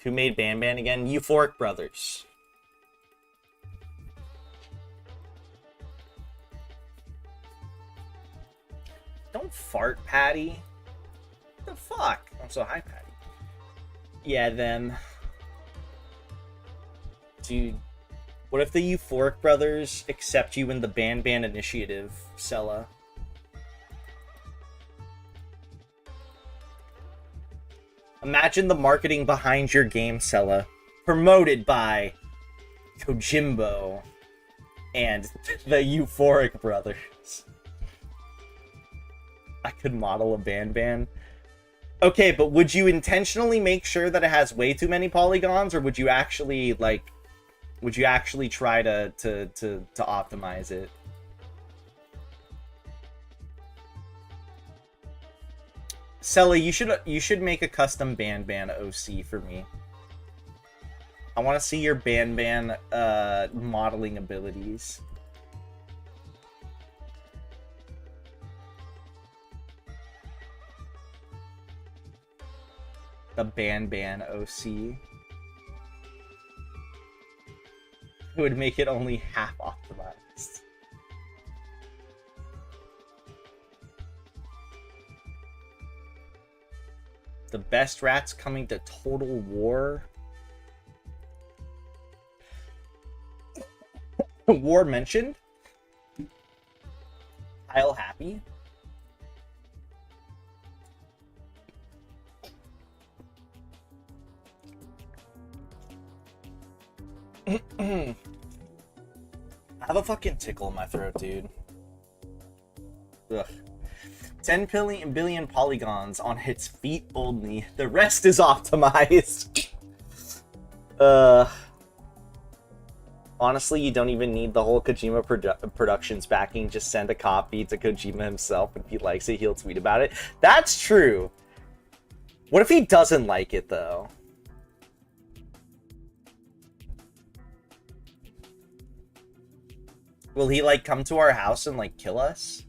Who made Ban Ban again? Euphoric Brothers. Don't fart, Patty. What the fuck? I'm so high, Patty. Yeah, them. Dude. What if the Euphoric Brothers accept you in the Ban Ban initiative, Sella? Imagine the marketing behind your game, Sella. Promoted by Kojimbo and the Euphoric Brothers. I could model a Ban Ban. Okay, but would you intentionally make sure that it has way too many polygons, or would you actually, like... Would you actually try to optimize it? Sella, you should make a custom Ban Ban OC for me. I want to see your Ban Ban modeling abilities. The Ban Ban OC. It would make it only half optimized. The best rats coming to Total War. War mentioned. Kyle Happy. I have a fucking tickle in my throat, dude. Ugh. 10 billion polygons on its feet only. The rest is optimized. Honestly, you don't even need the whole Kojima Productions backing. Just send a copy to Kojima himself. If he likes it, he'll tweet about it. That's true. What if he doesn't like it, though? Will he, like, come to our house and, like, kill us?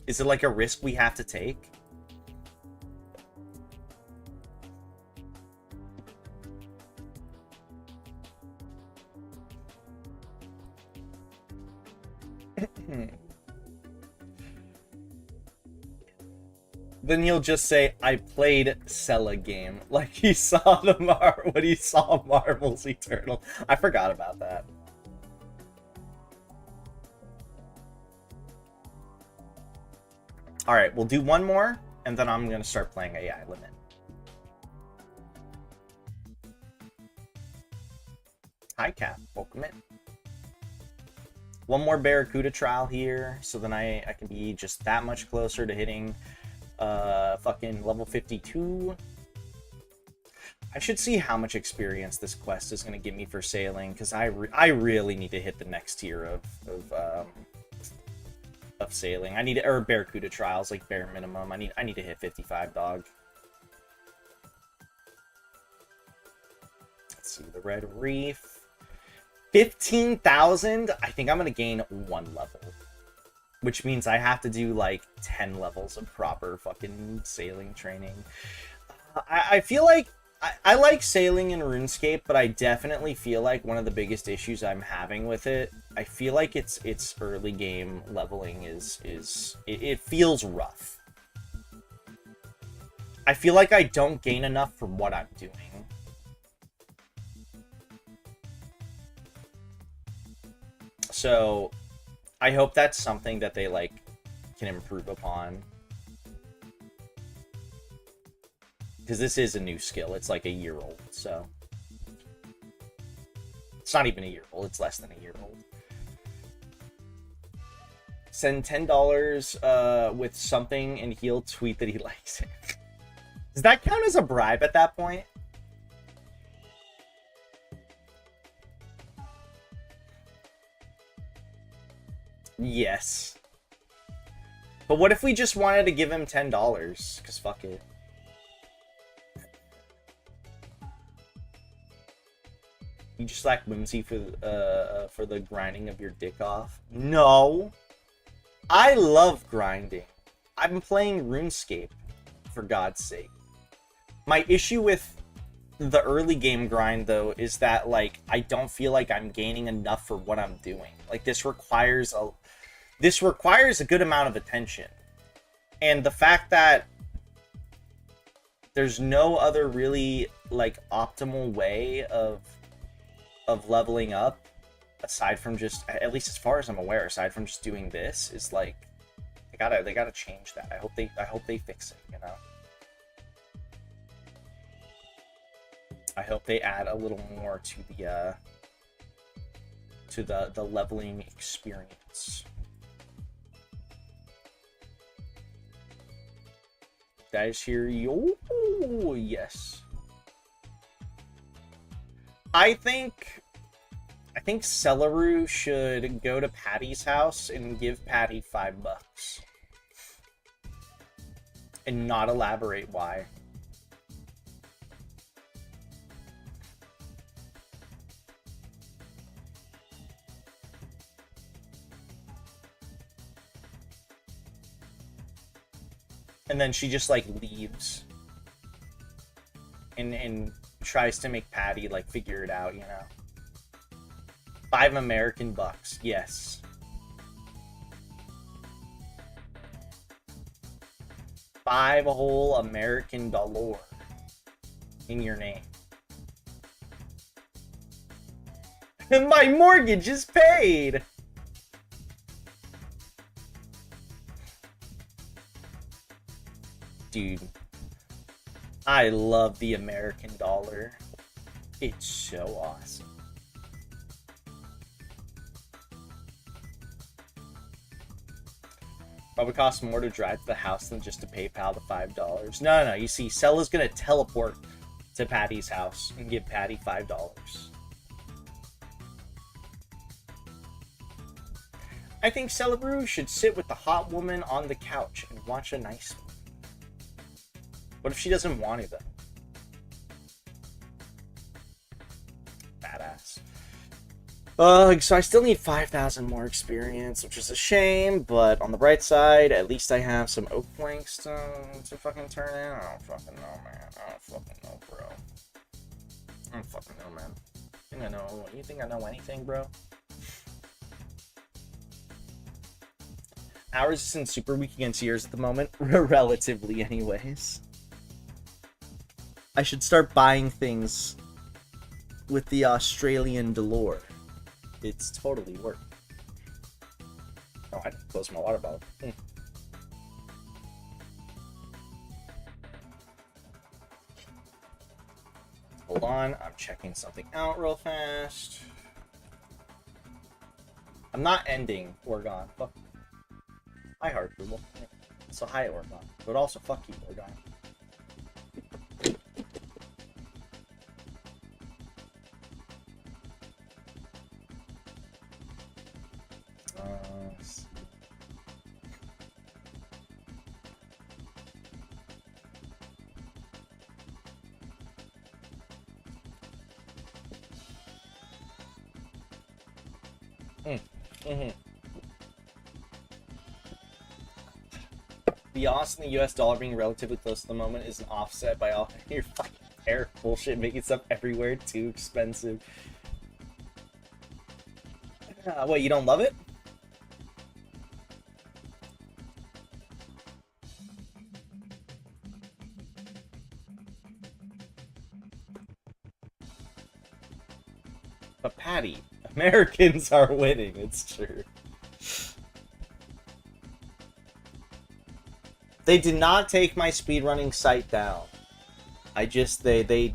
Is it, like, a risk we have to take? then he'll just say, I played Sella game. Like he saw when he saw Marvel's Eternal. I forgot about that. Alright, we'll do one more, and then I'm going to start playing AI Limit. Hi, Cap. Welcome in. One more Barracuda trial here, so then I can be just that much closer to hitting fucking level 52. I should see how much experience this quest is going to give me for sailing, because I really need to hit the next tier of sailing. I need to, or Barracuda trials, like bare minimum. I need to hit 55, dog. Let's see, the Red Reef. 15,000? I think I'm going to gain 1 level. Which means I have to do, like, 10 levels of proper fucking sailing training. I feel like... I like sailing in RuneScape, but I definitely feel like one of the biggest issues I'm having with it, I feel like its early game leveling it feels rough. I feel like I don't gain enough for what I'm doing. So, I hope that's something that they, like, can improve upon. Because this is a new skill. It's like a year old, so... It's not even a year old. It's less than a year old. Send $10 with something and he'll tweet that he likes it. Does that count as a bribe at that point? Yes. But what if we just wanted to give him $10? Because fuck it. You just lack whimsy for the grinding of your dick off. No. I love grinding. I've been playing RuneScape, for God's sake. My issue with the early game grind, though, is that, like, I don't feel like I'm gaining enough for what I'm doing. Like, this requires a good amount of attention. And the fact that there's no other really, like, optimal way of leveling up, aside from just, at least as far as I'm aware, aside from just doing this, is like, they gotta change that. I hope they fix it, you know? I hope they add a little more to the leveling experience. Guys here, yo, yes. I think Celeru should go to Patty's house and give Patty $5. And not elaborate why. And then she just, like, leaves. And tries to make Patty, like, figure it out, you know? 5 American bucks, yes. 5 whole American dollar in your name. And my mortgage is paid! Dude, I love the American dollar. It's so awesome. Probably costs more to drive to the house than just to PayPal the $5. No, you see, Cella's gonna teleport to Patty's house and give Patty $5. I think Celebroo should sit with the hot woman on the couch and watch a nice one. What if she doesn't want to, though? Badass. So I still need 5,000 more experience, which is a shame, but on the bright side, at least I have some oak planks to fucking turn in. I don't fucking know, man. I don't fucking know, bro. I don't fucking know, man. You think I know anything, bro? Ours isn't super weak against yours at the moment, relatively anyways. I should start buying things with the Australian Delore. It's totally worked. Oh, I didn't close my water bottle. Hold on, I'm checking something out real fast. I'm not ending Oregon. Fuck. Hi, Hard Google. So hi, Oregon. But also, fuck you, Oregon. The Aus and the US dollar being relatively close at the moment is an offset by all your fucking tariff bullshit, making stuff everywhere too expensive. What, you don't love it? But Patty, Americans are winning, it's true. They did not take my speedrunning site down. I just, they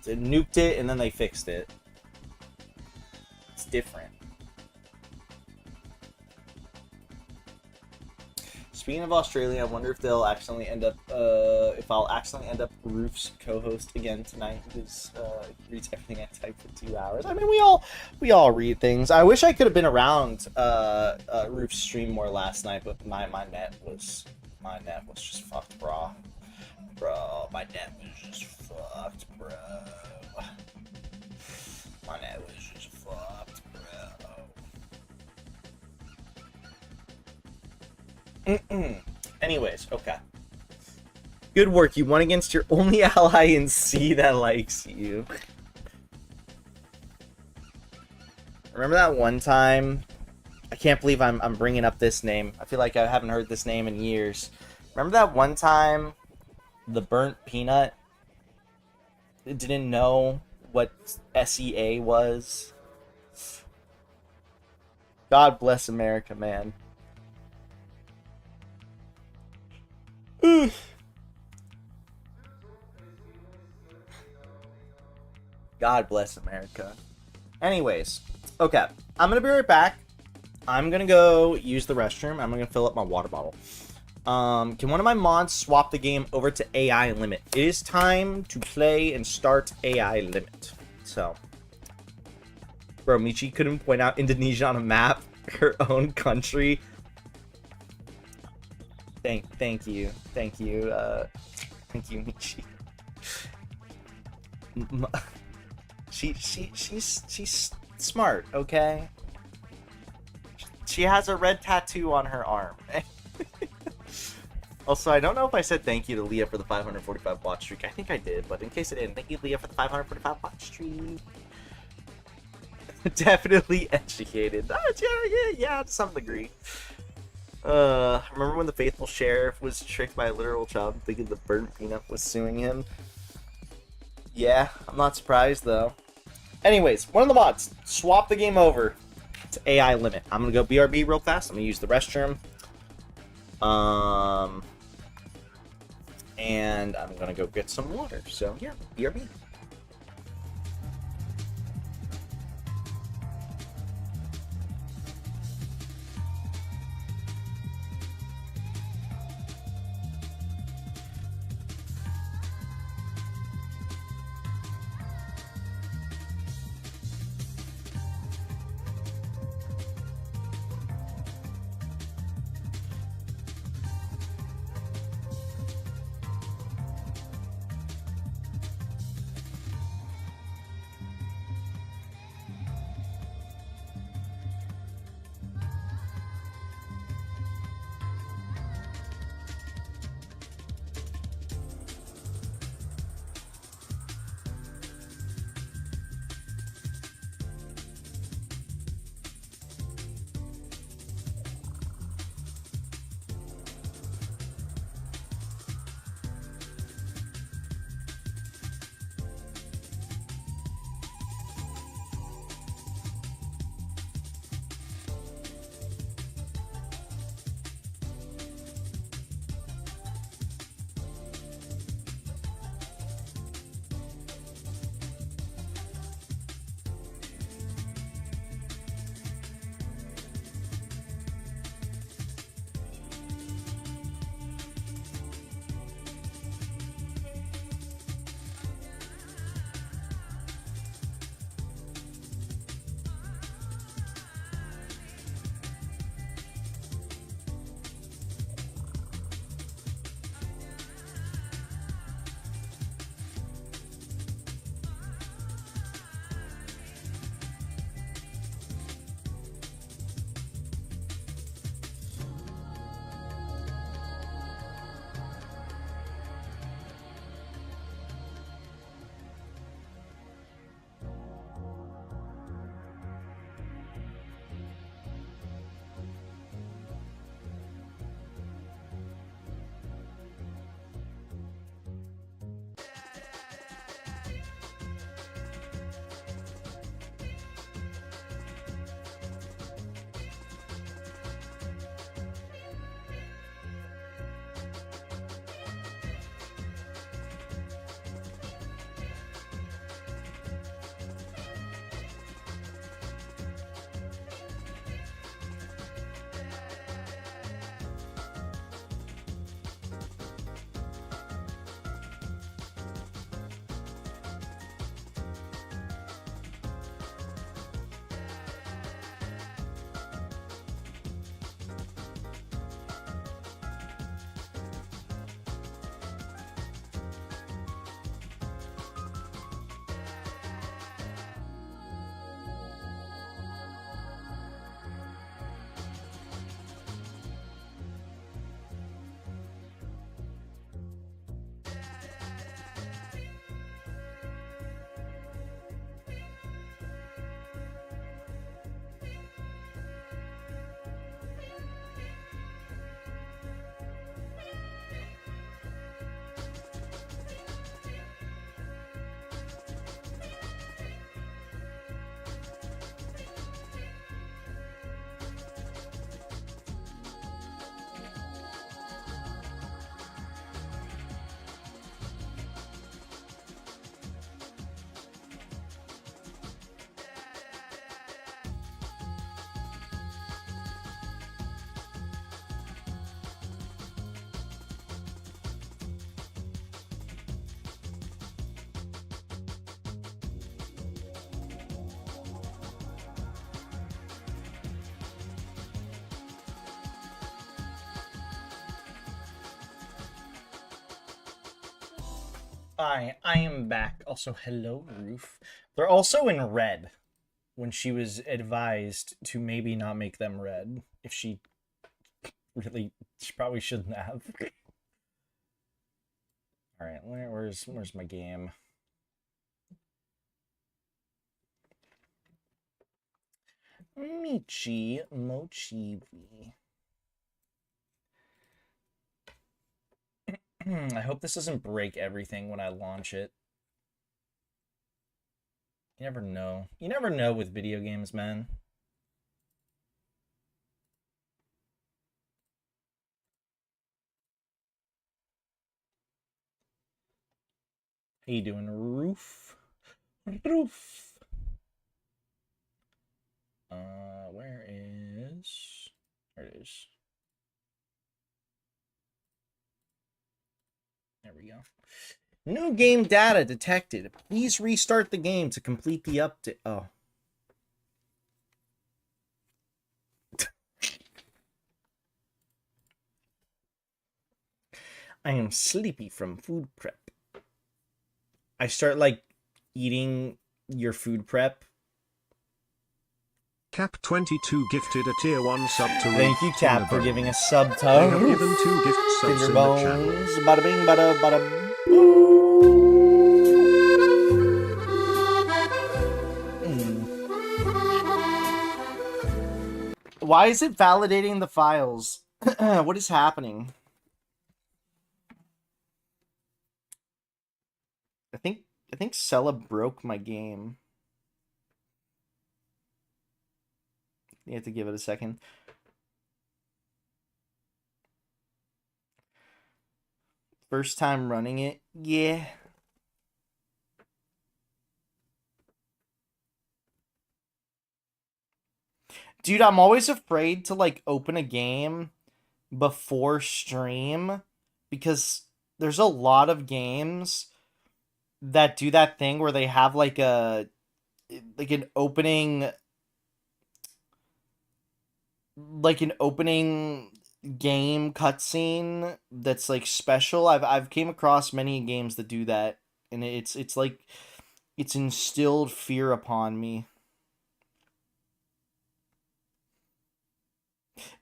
nuked it and then they fixed it. It's different. Speaking of Australia, I wonder if they'll accidentally end up, if I'll accidentally end up Roof's co-host again tonight, because he reads everything I type for 2 hours. I mean, we all read things. I wish I could have been around Roof's stream more last night, but my net was just fucked, bro. Bro, my net was just fucked, bro. My net was just fucked, bro. Anyways, okay. Good work. You won against your only ally in C that likes you. Remember that one time? I can't believe I'm bringing up this name. I feel like I haven't heard this name in years. Remember that one time the burnt peanut didn't know what SEA was? God bless America, man. God bless America. Anyways, okay. I'm gonna be right back. I'm gonna go use the restroom. I'm gonna fill up my water bottle. Can one of my mods swap the game over to AI limit? It is time to play and start AI limit. So, bro, Michi couldn't point out Indonesia on a map, her own country. Thank you, Michi. She's smart, okay? She has a red tattoo on her arm. Also, I don't know if I said thank you to Leah for the 545 watch streak. I think I did, but in case I didn't, thank you, Leah, for the 545 watch streak. Definitely educated. Yeah, to some degree. Remember when the faithful sheriff was tricked by a literal child thinking the burnt peanut was suing him? Yeah, I'm not surprised, though. Anyways, one of the mods, swap the game over to AI limit. I'm gonna go BRB real fast. I'm gonna use the restroom. And I'm gonna go get some water. So yeah, BRB. I am back. Also, hello, Roof. They're also in red when she was advised to maybe not make them red. If she probably shouldn't have. All right, where's my game? Michi Mochibi. I hope this doesn't break everything when I launch it. You never know. You never know with video games, man. How you doing, Roof? Roof. Where is... There it is. There we go. New game data detected. Please restart the game to complete the update. Oh. I am sleepy from food prep. I start, like, eating your food prep. Cap22 gifted a tier 1 sub to Thank you, Cap, for giving a sub to They have given 2 gift subs in the channel. Bada bing, bada Why is it validating the files? What is happening? I think Sella broke my game. You have to give it a second. First time running it? Yeah. Dude, I'm always afraid to, like, open a game before stream because there's a lot of games that do that thing where they have, like, an opening game cutscene that's, like, special. I've came across many games that do that, and it's like it's instilled fear upon me.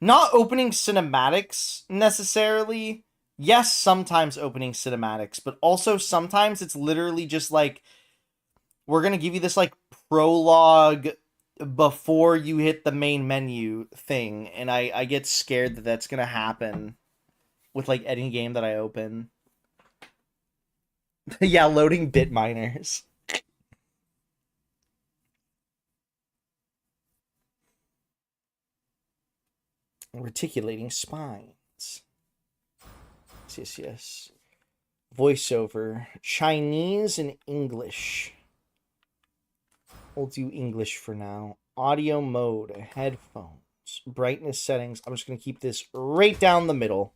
Not opening cinematics necessarily. Yes, sometimes opening cinematics, but also sometimes it's literally just like, we're gonna give you this, like, prologue before you hit the main menu thing, and I get scared that that's gonna happen with, like, any game that I open. Yeah, loading bit miners. Reticulating spines. Yes. Voiceover. Chinese and English. We'll do English for now. Audio mode. Headphones. Brightness settings. I'm just going to keep this right down the middle.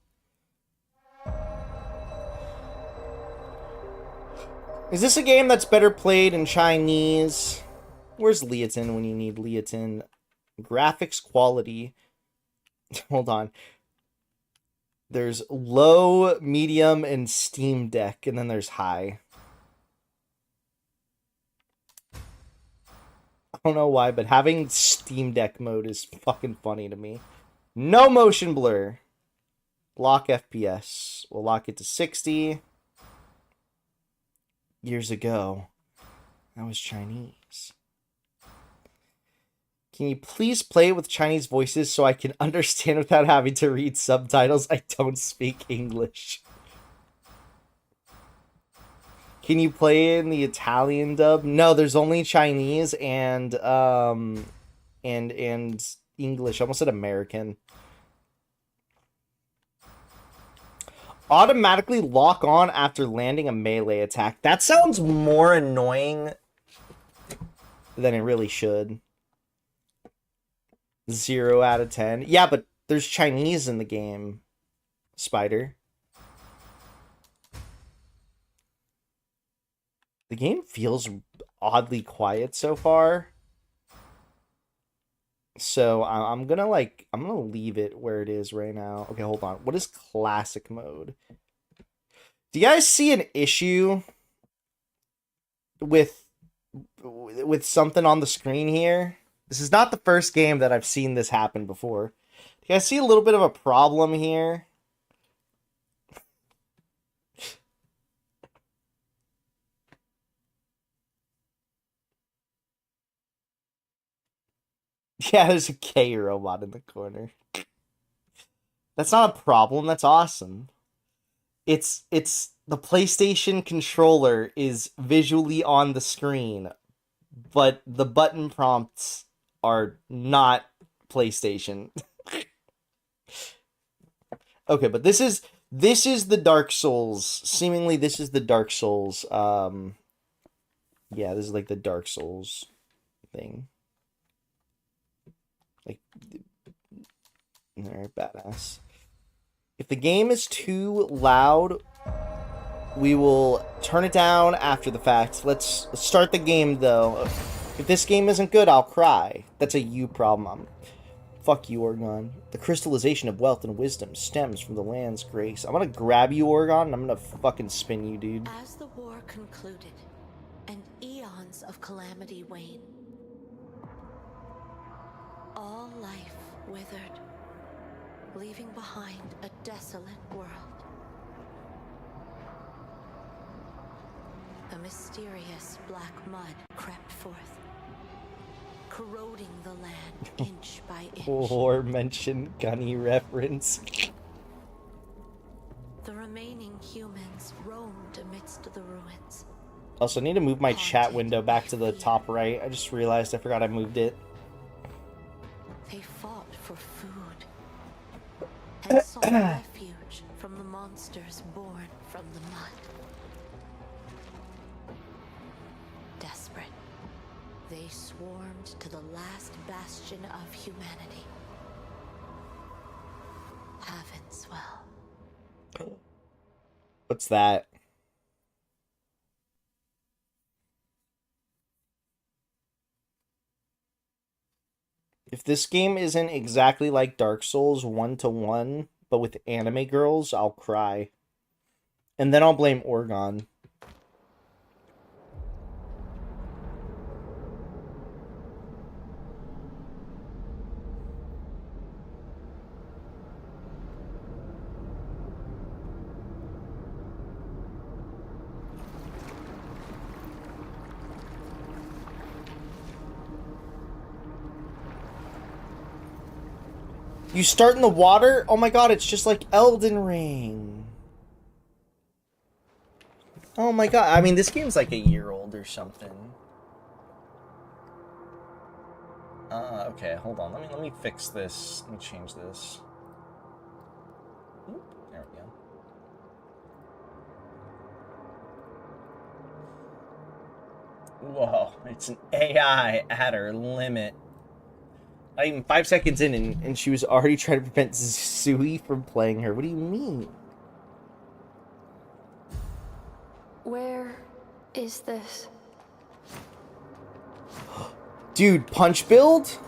Is this a game that's better played in Chinese? Where's Leotin when you need Leotin? Graphics quality. Hold on. There's low, medium, and Steam Deck, and then there's high. I don't know why, but having Steam Deck mode is fucking funny to me. No motion blur. Lock FPS. We'll lock it to 60. Years ago, that was Chinese. Can you please play it with Chinese voices so I can understand without having to read subtitles? I don't speak English. Can you play it in the Italian dub? No, there's only Chinese and English. I almost said American. Automatically lock on after landing a melee attack. That sounds more annoying than it really should. 0 out of 10. Yeah, but there's Chinese in the game, Spider. The game feels oddly quiet so far. So I'm gonna leave it where it is right now. Okay, hold on. What is classic mode? Do you guys see an issue with something on the screen here. This is not the first game that I've seen this happen before. Do you guys see a little bit of a problem here? Yeah, there's a K robot in the corner. That's not a problem. That's awesome. It's the PlayStation controller is visually on the screen, but the button prompts are not PlayStation. Okay, but this is the Dark Souls. Seemingly this is the Dark Souls. Yeah, this is like the Dark Souls thing. Like, alright, badass. If the game is too loud, we will turn it down after the fact. Let's start the game, though. If this game isn't good, I'll cry. That's a you problem. Fuck you, Oregon. The crystallization of wealth and wisdom stems from the land's grace. I'm gonna grab you, Oregon, and I'm gonna fucking spin you, dude. As the war concluded, and eons of calamity wane, all life withered, leaving behind a desolate world. A mysterious black mud crept forth, corroding the land inch by inch. Aforementioned gunny reference. The remaining humans roamed amidst the ruins. Also, I need to move my chat window back to the top right. I just realized I forgot I moved it. They fought for food and sought refuge from the monsters born from the mud. Desperate, they swarmed to the last bastion of humanity, Havenswell. What's that? If this game isn't exactly like Dark Souls 1-to-1, but with anime girls, I'll cry. And then I'll blame Oregon. You start in the water? Oh my god, it's just like Elden Ring. Oh my god, I mean, this game's like a year old or something. Okay, hold on. Let me fix this. Let me change this. Oop, there we go. Whoa, it's an AI at her limit. Not even 5 seconds in, and she was already trying to prevent Sui from playing her. What do you mean? Where is this? Dude, punch build?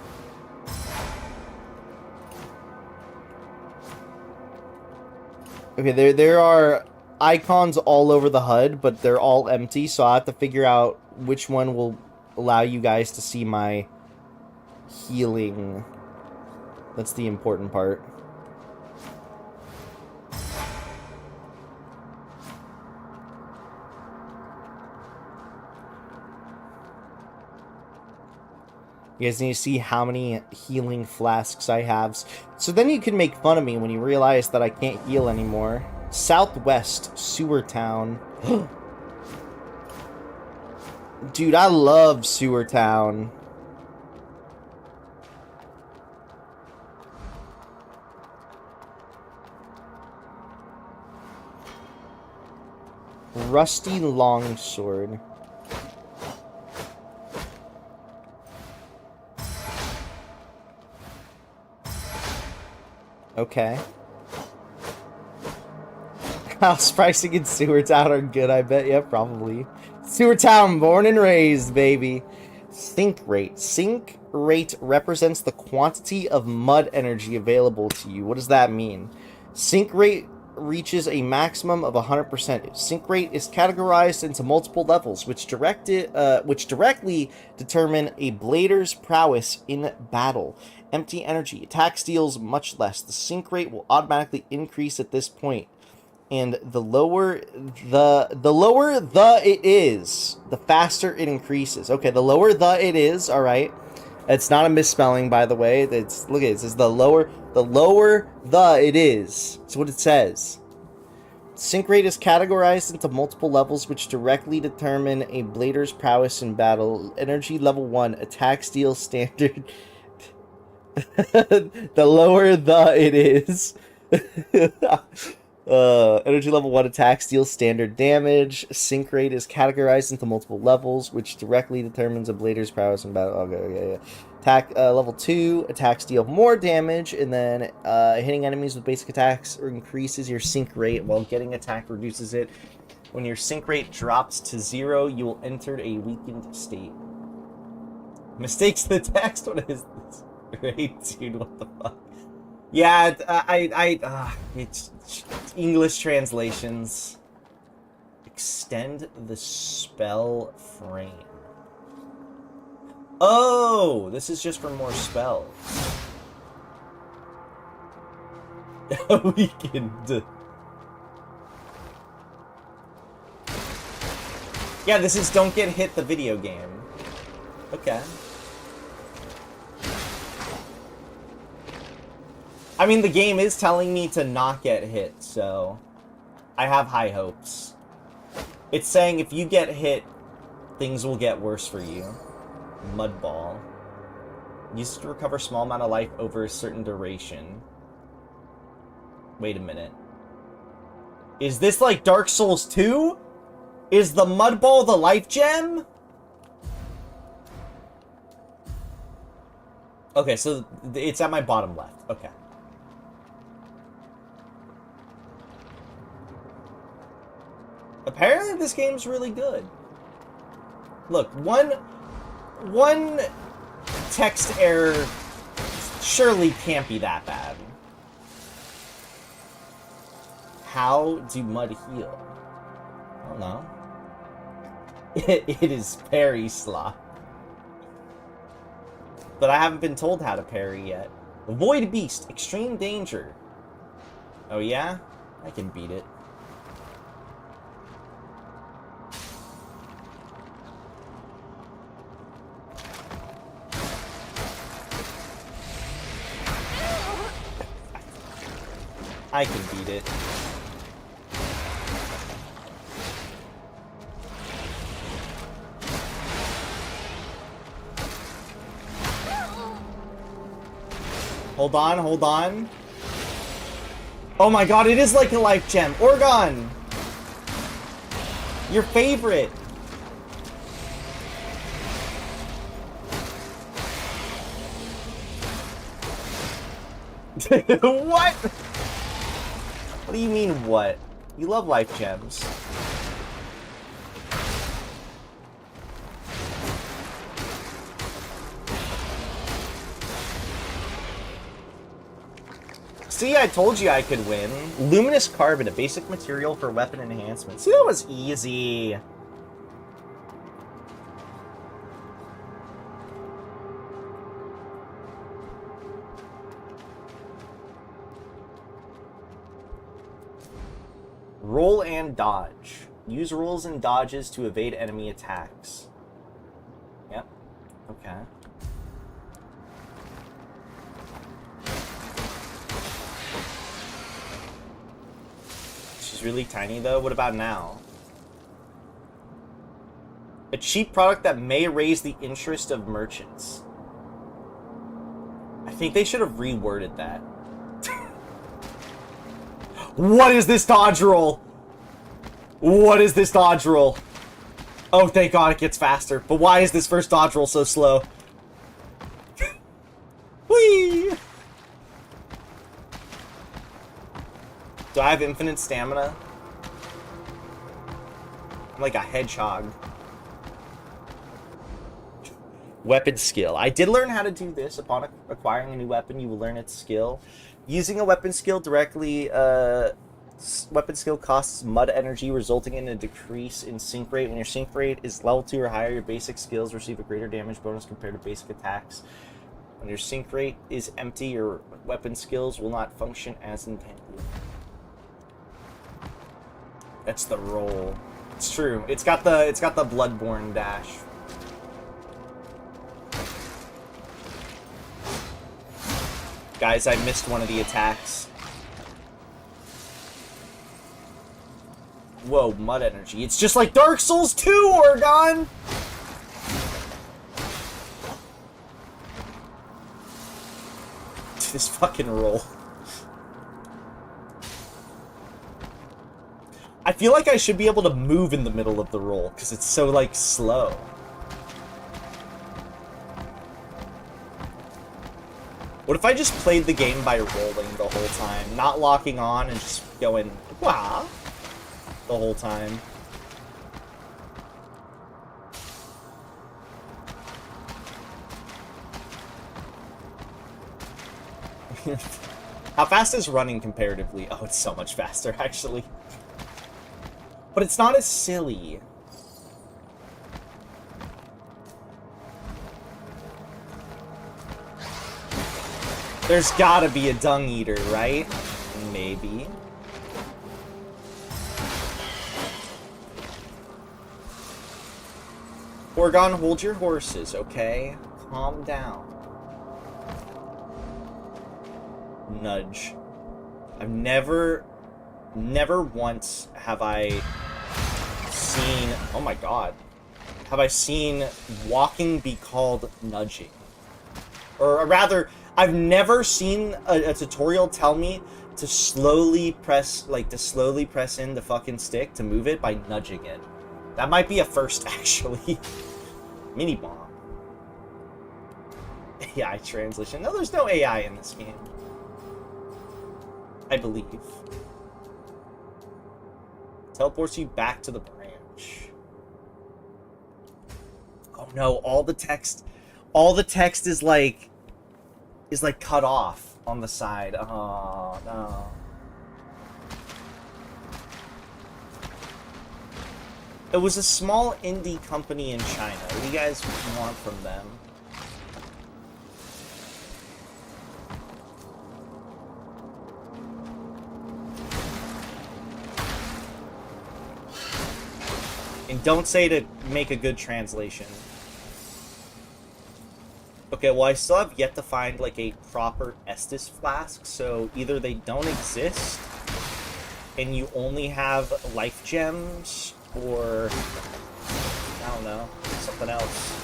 Okay, there are icons all over the HUD, but they're all empty, so I have to figure out which one will allow you guys to see my healing. That's the important part. You guys need to see how many healing flasks I have. So then you can make fun of me when you realize that I can't heal anymore. Southwest Sewer Town. Dude, I love Sewer Town. Rusty longsword. Okay. House pricing in Sewer Town are good, I bet. Yeah, probably. Sewer Town, born and raised, baby. Sink rate. Sink rate represents the quantity of mud energy available to you. What does that mean? Sink rate reaches a maximum of 100%. Sync rate is categorized into multiple levels, which directly determine a blader's prowess in battle. Empty energy. Attack deals much less. The sync rate will automatically increase at this point. And the lower it is, the faster it increases. Okay, the lower the it is, alright. It's not a misspelling, by the way. It's, look at it, it says the lower the it is. That's what it says. Sync rate is categorized into multiple levels, which directly determine a blader's prowess in battle. Energy level 1, attack steel standard. The lower the it is. Energy level 1 attack deals standard damage. Sync rate is categorized into multiple levels, which directly determines a blader's prowess in battle. Okay. Attack level 2 attacks deal more damage, and then hitting enemies with basic attacks increases your sync rate, while getting attacked reduces it. When your sync rate drops to 0, you will enter a weakened state. Mistakes the text? What is this? Right, dude, what the fuck? Yeah, it's English translations. Extend the spell frame. Oh, this is just for more spells. Weakened. Yeah, this is Don't Get Hit the video game. Okay. I mean, the game is telling me to not get hit, so I have high hopes. It's saying if you get hit, things will get worse for you. Mud ball. Used to recover small amount of life over a certain duration. Wait a minute. Is this like Dark Souls 2? Is the mud ball the life gem? Okay, so it's at my bottom left. Okay. Apparently this game's really good. Look, one text error surely can't be that bad. How do mud heal? I don't know. It is parry slot. But I haven't been told how to parry yet. Void Beast, extreme danger. Oh yeah? I can beat it. I can beat it. Hold on, hold on. Oh my god, it is like a life gem. Orgon! Your favorite! What? What do you mean, what? You love life gems. See, I told you I could win. Luminous carbon, a basic material for weapon enhancement. See, that was easy. Roll and dodge. Use rolls and dodges to evade enemy attacks. Yep. Okay. She's really tiny though. What about now? A cheap product that may raise the interest of merchants. I think they should have reworded that. What is this dodge roll? What is this dodge roll? Oh, thank God it gets faster. But why is this first dodge roll so slow? Whee! Do I have infinite stamina? I'm like a hedgehog. Weapon skill. I did learn how to do this. Upon acquiring a new weapon, you will learn its skill. Using a weapon skill directly weapon skill costs mud energy, resulting in a decrease in sync rate. When your sync rate is level 2 or higher, your basic skills receive a greater damage bonus compared to basic attacks. When your sync rate is empty, your weapon skills will not function as intended. That's the roll. It's true. It's got the Bloodborne dash. Guys, I missed one of the attacks. Whoa, mud energy. It's just like Dark Souls 2, Oregon! This fucking roll. I feel like I should be able to move in the middle of the roll, because it's so, like, slow. What if I just played the game by rolling the whole time? Not locking on and just going, wah, the whole time. How fast is running comparatively? Oh, it's so much faster, actually. But it's not as silly. There's gotta be a dung eater, right? Maybe. Oregon, hold your horses, okay? Calm down. Nudge. I've never once have I seen, oh my god, have I seen walking be called nudging? Or rather, I've never seen a tutorial tell me to slowly press in the fucking stick to move it by nudging it. That might be a first, actually. Mini bomb. AI translation. No, there's no AI in this game. I believe. Teleports you back to the branch. Oh no, all the text is like cut off on the side. Oh no. It was a small indie company in China. What do you guys want from them? And don't say to make a good translation. Okay, well, I still have yet to find, like, a proper Estus flask, so either they don't exist, and you only have life gems, or, I don't know, something else.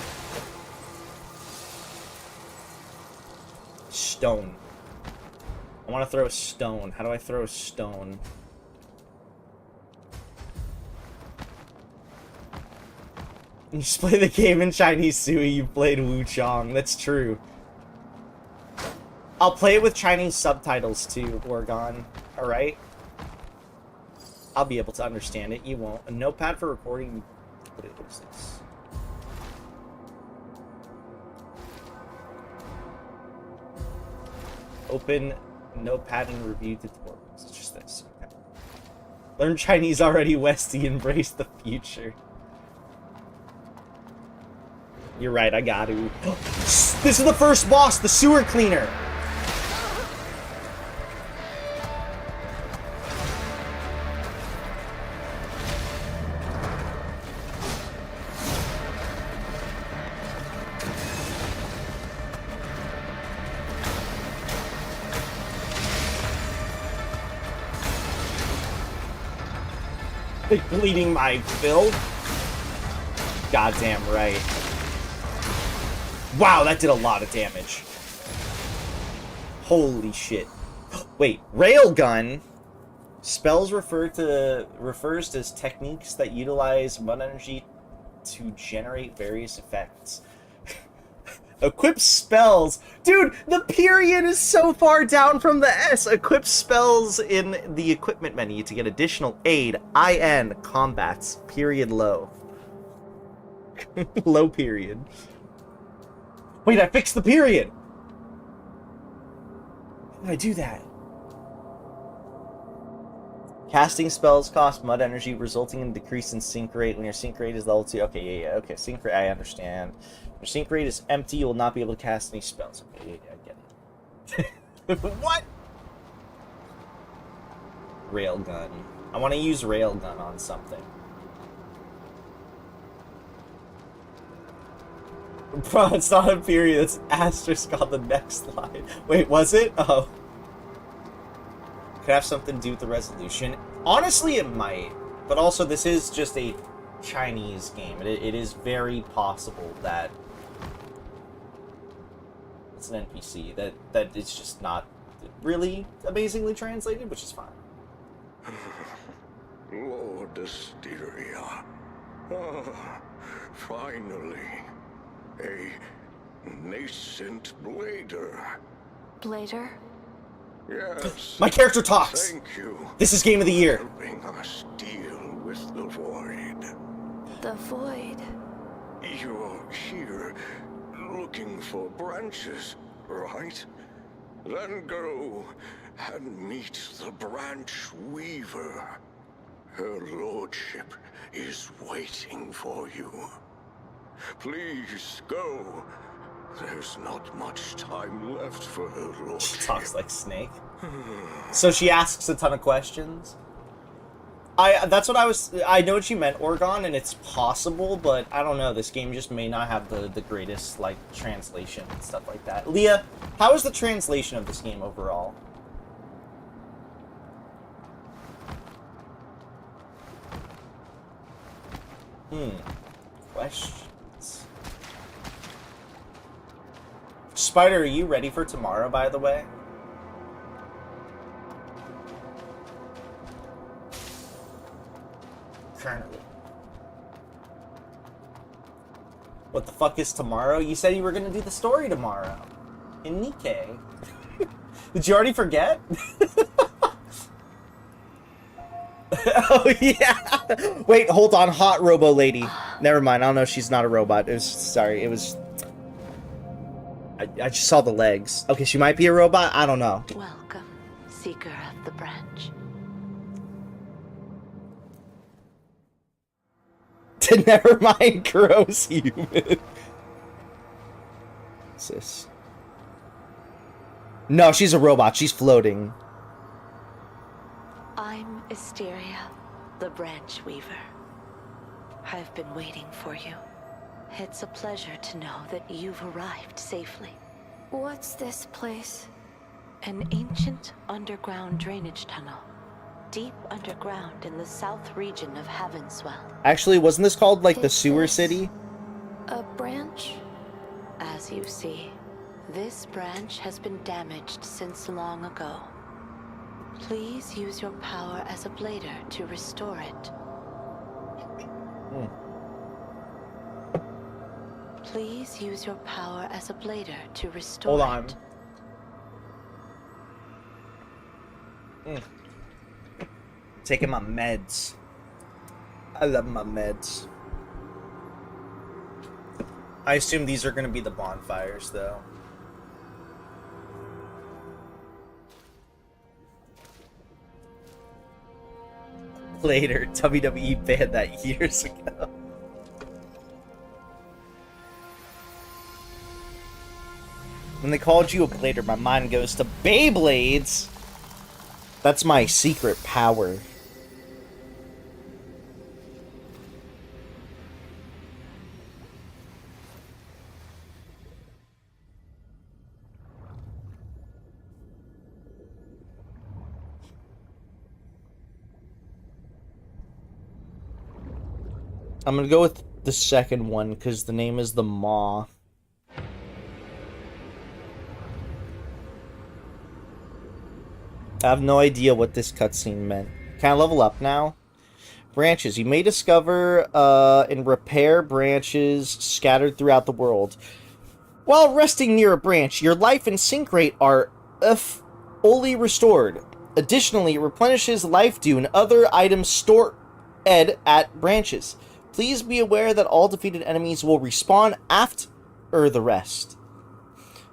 Stone. I want to throw a stone. How do I throw a stone? You just play the game in Chinese, Sui. You played Wu Chong. That's true. I'll play it with Chinese subtitles too, Oregon. Alright? I'll be able to understand it. You won't. A notepad for recording. What is this? Open notepad and review tutorials. It's just this. Okay. Learn Chinese already, Westy. Embrace the future. You're right, I got to. This is the first boss, the sewer cleaner. Bleeding my fill? Goddamn right. Wow, that did a lot of damage. Holy shit. Wait, railgun? Spells refers to techniques that utilize mud energy to generate various effects. Equip spells. Dude, the period is so far down from the S. Equip spells in the equipment menu to get additional aid. IN combats. Period low. Low period. Wait, I fixed the period! How did I do that? Casting spells cost mud energy, resulting in a decrease in sync rate when your sync rate is level 2. Okay, yeah, okay. Sync rate, I understand. When your sync rate is empty, you will not be able to cast any spells. Okay, yeah, I get it. What? Railgun. I want to use railgun on something. Bro, it's not a period. It's asterisk on the next line. Wait, was it? Oh. Could have something to do with the resolution. Honestly, it might. But also, this is just a Chinese game. It is very possible that it's an NPC. That it's just not really amazingly translated, which is fine. Lord Asteria. Ah, finally. A nascent blader. Blader? Yes. My character talks! Thank you. This is game of the year. Helping us deal with the void. The void. You're here looking for branches, right? Then go and meet the branch weaver. Her lordship is waiting for you. Please go. There's not much time left for her lordship. She talks like Snake. So she asks a ton of questions. That's what I know what you meant, Orgon, and it's possible, but I don't know. This game just may not have the greatest, like, translation and stuff like that. Leah, how is the translation of this game overall? Questions. Spider, are you ready for tomorrow, by the way? Currently. What the fuck is tomorrow? You said you were gonna do the story tomorrow. In Nikkei. Did you already forget? Oh, yeah! Wait, hold on. Hot Robo Lady. Never mind. I don't know. She's not a robot. It was... Sorry. It was... I just saw the legs. Okay, she might be a robot. I don't know. Welcome, seeker of the branch. Never mind, gross human. What's this? No, she's a robot. She's floating. I'm Asteria, the branch weaver. I've been waiting for you. It's a pleasure to know that you've arrived safely. What's this place? An ancient underground drainage tunnel, deep underground in the south region of Havenswell. Actually, wasn't this called, like, the Is sewer this city? A branch? As you see, this branch has been damaged since long ago. Please use your power as a blader to restore it. Please use your power as a blader to restore Hold on. it. Taking my meds. I love my meds. I assume these are going to be the bonfires, though. Later, WWE banned that years ago. When they called you a blader, my mind goes to Beyblades. That's my secret power. I'm gonna go with the second one because the name is the Maw. I have no idea what this cutscene meant. Can I level up now? Branches. You may discover and repair branches scattered throughout the world. While resting near a branch, your life and sync rate are fully restored. Additionally, it replenishes life dew and other items stored at branches. Please be aware that all defeated enemies will respawn after the rest.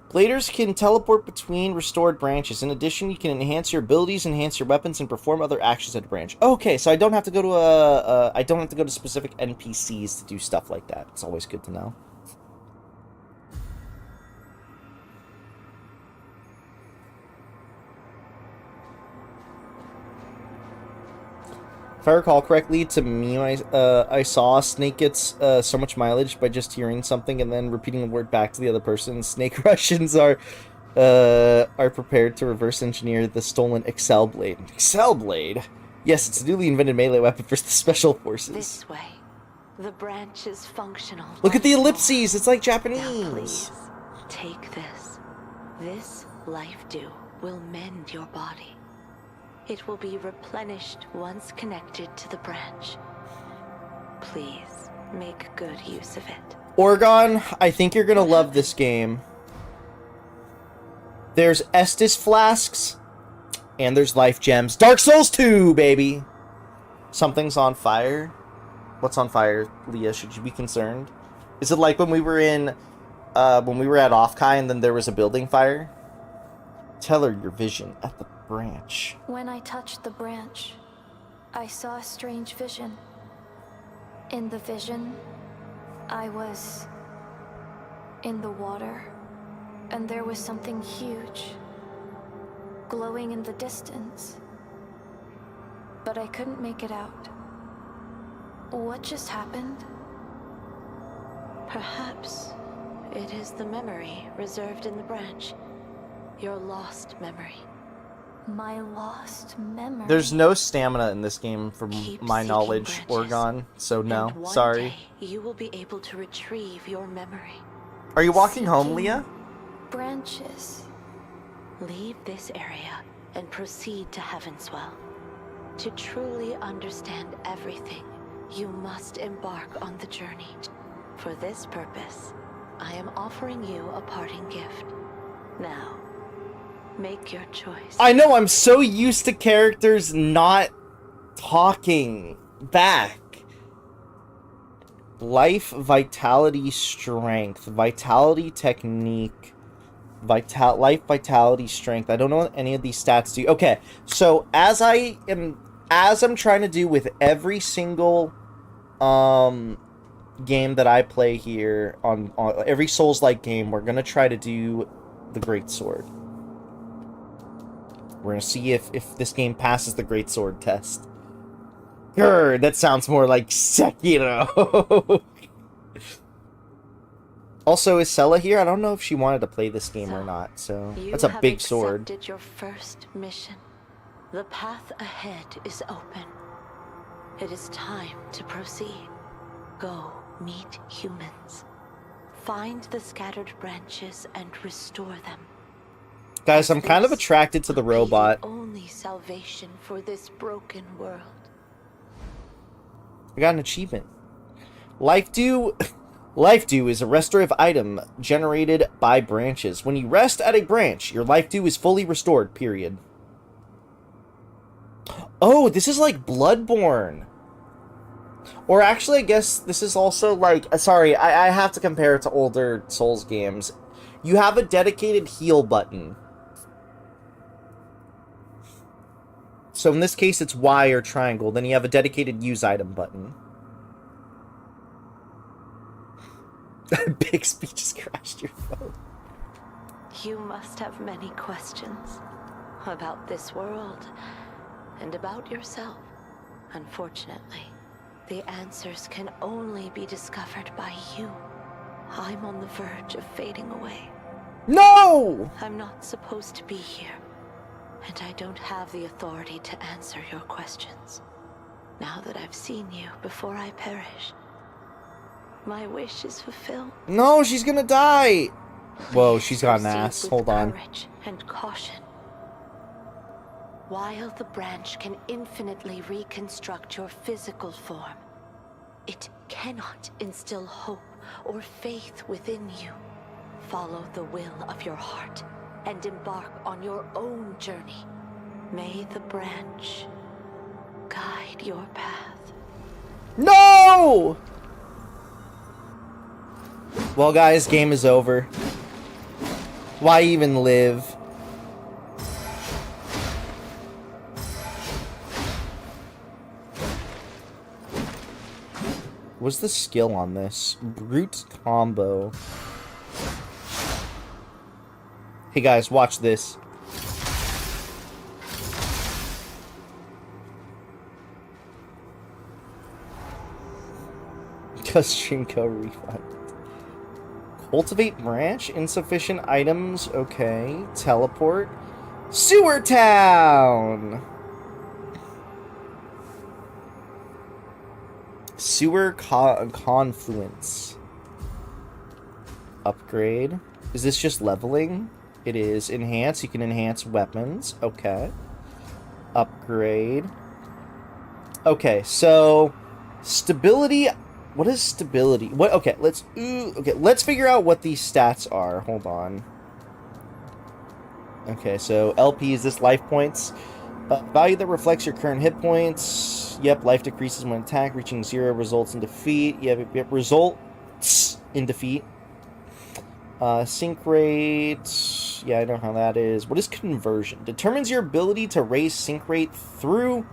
Bladers can teleport between restored branches. In addition, you can enhance your abilities, enhance your weapons, and perform other actions at a branch. Okay, so I don't have to go to I don't have to go to specific NPCs to do stuff like that. It's always good to know. If I recall correctly, to me, I saw Snake gets so much mileage by just hearing something and then repeating the word back to the other person. Snake Russians are prepared to reverse engineer the stolen Excel Blade. Excel Blade? Yes, it's a newly invented melee weapon for the special forces. This way. The branch is functional. Look at the ellipses! It's like Now Japanese! please, take this. This life dew will mend your body. It will be replenished once connected to the branch. Please, make good use of it. Oregon, I think you're gonna love this game. There's Estus flasks, and there's life gems. Dark Souls 2, baby! Something's on fire. What's on fire, Leah? Should you be concerned? Is it like when we were at Offkai and then there was a building fire? Tell her your vision at the branch. When I touched the branch, I saw a strange vision. In the vision, I was in the water, and there was something huge, glowing in the distance. But I couldn't make it out. What just happened? Perhaps it is the memory reserved in the branch. Your lost memory. My lost memory. There's no stamina in this game from Keep my seeking knowledge, branches, Oregon, so no, and one sorry. day you will be able to retrieve your memory. Are you walking home, Seeking Leah? branches. Leave this area and proceed to Heavenswell. To truly understand everything, you must embark on the journey. For this purpose, I am offering you a parting gift. Now, make your choice. I know, I'm so used to characters not talking back. Life, vitality, strength, vitality, technique, life, vitality, strength. I don't know what any of these stats do. Okay, so as I'm trying to do with every single game that I play here on every Souls-like game, we're gonna try to do the Greatsword. We're gonna see if this game passes the Greatsword test. Grr, that sounds more like Sekiro. Also, is Sella here? I don't know if she wanted to play this game or not, so that's a big sword. You have accepted your first mission. The path ahead is open. It is time to proceed. Go meet humans. Find the scattered branches and restore them. Guys, I'm kind of attracted to the will be robot. the only salvation for this broken world. I got an achievement. Life Dew is a restorative item generated by branches. When you rest at a branch, your Life Dew is fully restored, period. Oh, this is like Bloodborne. Or actually, I guess this is also like... Sorry, I have to compare it to older Souls games. You have a dedicated heal button. So in this case, it's Y or triangle. Then you have a dedicated use item button. Bixby just crashed your phone. You must have many questions about this world and about yourself. Unfortunately, the answers can only be discovered by you. I'm on the verge of fading away. No! I'm not supposed to be here, and I don't have the authority to answer your questions. Now that I've seen you before I perish, my wish is fulfilled. No, she's gonna die! Whoa, Please she's got an proceed ass. with Hold on. courage and caution. While the branch can infinitely reconstruct your physical form, it cannot instill hope or faith within you. Follow the will of your heart and embark on your own journey. May the branch guide your path. No! Well, guys, game is over. Why even live? What's the skill on this? Brute combo. Hey guys, watch this. Kostrinko refund. Cultivate branch, insufficient items, okay. Teleport. Sewer Town! Sewer confluence. Upgrade. Is this just leveling? It is. Enhance. You can enhance weapons. Okay. Upgrade. Okay, so stability. What is stability? What? Okay, let's figure out what these stats are. Hold on. Okay, so LP is this life points. Value that reflects your current hit points. Yep, life decreases when attack. Reaching 0 results in defeat. Yep, results in defeat. Sync rate. Yeah, I know how that is. What is conversion? Determines your ability to raise sync rate through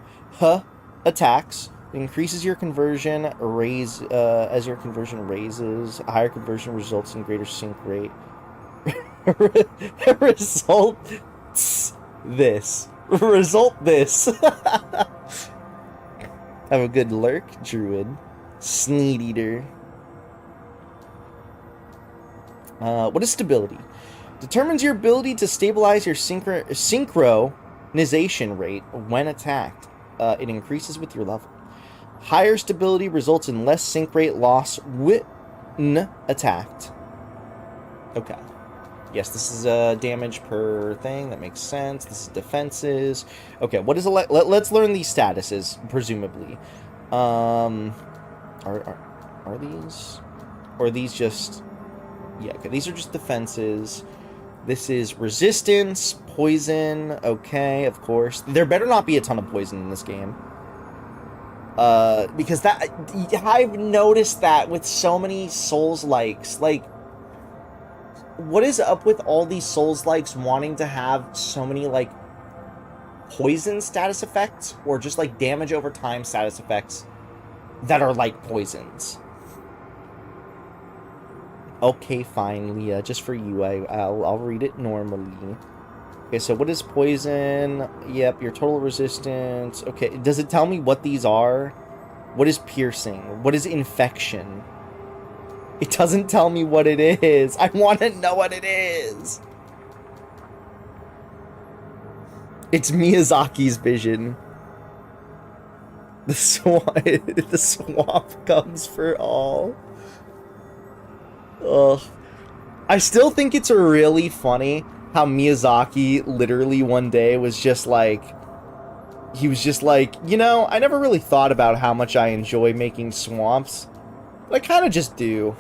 attacks. Increases your conversion as your conversion raises. A higher conversion results in greater sync rate. Result this. Have a good lurk, Druid. Sneed Eater. What is stability? Determines your ability to stabilize your synchronization rate when attacked. It increases with your level. Higher stability results in less sync rate loss when attacked. Okay. Yes, this is damage per thing. That makes sense. This is defenses. Okay, what is let's learn these statuses, presumably. Are these? Or are these just... Yeah, okay, these are just defenses. This is resistance, poison, okay, of course. There better not be a ton of poison in this game. Because that... I've noticed that with so many Souls-likes. Like, what is up with all these Souls-likes wanting to have so many, like, poison status effects? Or just, like, damage over time status effects that are like poisons? Okay, fine, Leah. Just for you, I'll read it normally. Okay, so what is poison? Yep, your total resistance. Okay, does it tell me what these are? What is piercing? What is infection? It doesn't tell me what it is. I want to know what it is. It's Miyazaki's vision. The swamp comes for all. Ugh. I still think it's really funny how Miyazaki literally one day was just like... He was just like, you know, I never really thought about how much I enjoy making swamps. But I kind of just do.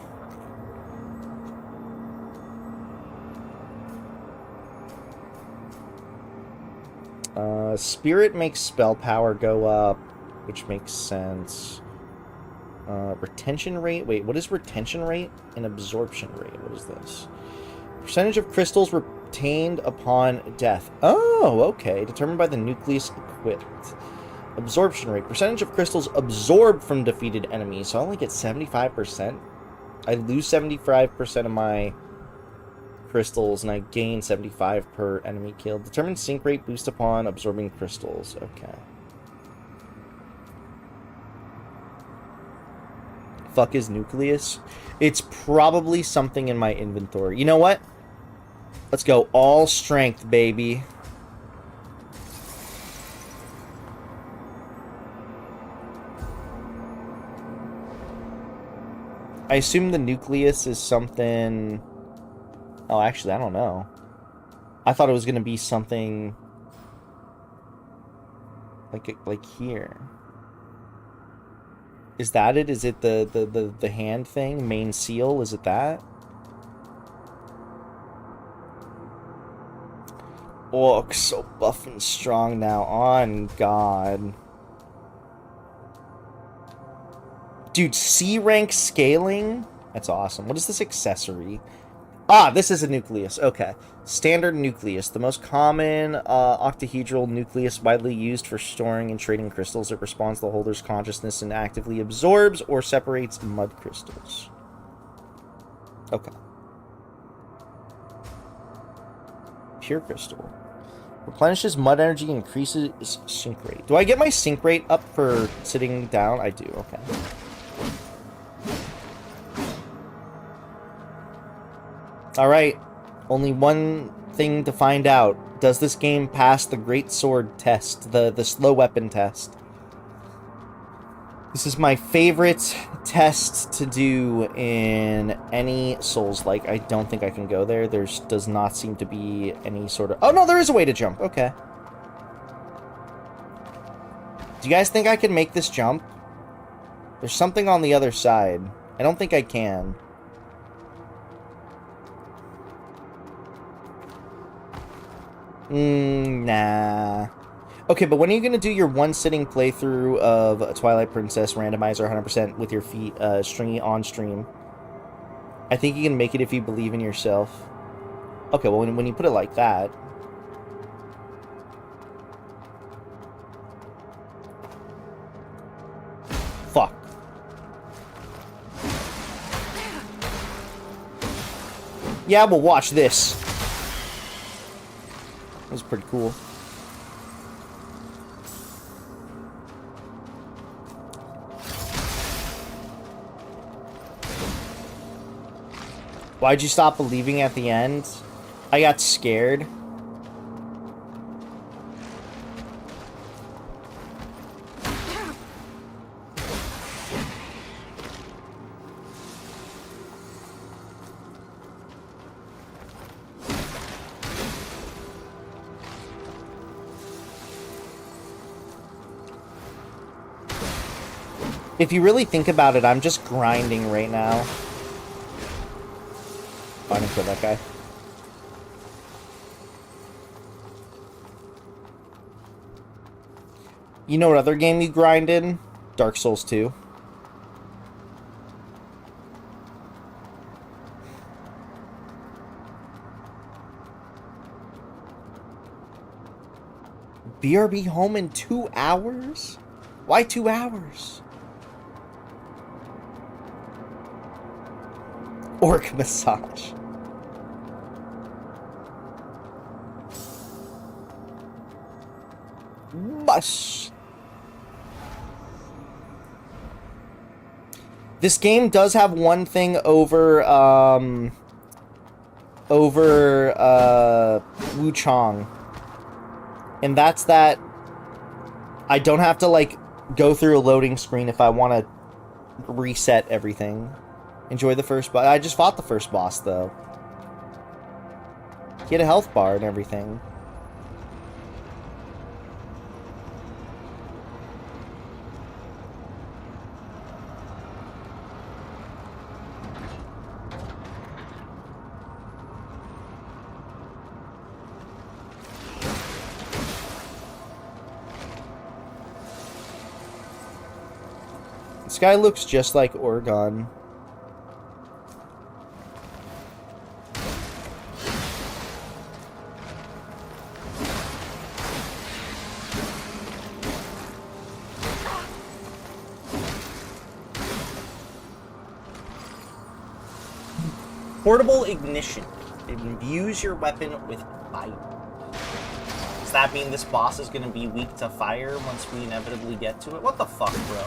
Spirit makes spell power go up, which makes sense. Retention rate? Wait, what is retention rate? And absorption rate. What is this? Percentage of crystals retained upon death. Oh, okay. Determined by the nucleus equipped. Absorption rate. Percentage of crystals absorbed from defeated enemies. So I only get 75%. I lose 75% of my crystals, and I gain 75 per enemy killed. Determined sync rate boost upon absorbing crystals. Okay. Fuck is nucleus? It's probably something in my inventory. You know what? Let's go all strength, baby. I assume the nucleus is something... Oh, actually, I don't know. I thought it was going to be something... Like here. Is that it? Is it the hand thing? Main seal? Is it that? Oh, so buff and strong now. On God. Dude, C rank scaling? That's awesome. What is this accessory? Ah, this is a nucleus. Okay. Standard nucleus. The most common octahedral nucleus widely used for storing and trading crystals. It responds to the holder's consciousness and actively absorbs or separates mud crystals. Okay. Pure crystal. Replenishes mud energy, increases sync rate. Do I get my sync rate up for sitting down? I do, okay. Alright. Only one thing to find out. Does this game pass the Great Sword test? The slow weapon test? This is my favorite test to do in any Souls-like. I don't think I can go there. There does not seem to be any sort of... Oh, no, there is a way to jump. Okay. Do you guys think I can make this jump? There's something on the other side. I don't think I can. Nah. Okay, but when are you going to do your one-sitting playthrough of Twilight Princess randomizer 100% with your feet stringy on stream? I think you can make it if you believe in yourself. Okay, well, when you put it like that... Fuck. Yeah, well, watch this. That was pretty cool. Why'd you stop believing at the end? I got scared. If you really think about it, I'm just grinding right now. I didn't kill that guy. You know what other game you grind in? Dark Souls 2. BRB home in 2 hours? Why 2 hours? Orc massage. Mush. This game does have one thing over Wu Chong. And that's that I don't have to like go through a loading screen if I want to reset everything. Enjoy the first boss. I just fought the first boss, though. He had a health bar and everything. This guy looks just like Oregon. Portable ignition. It imbues your weapon with fire. Does that mean this boss is going to be weak to fire once we inevitably get to it? What the fuck, bro?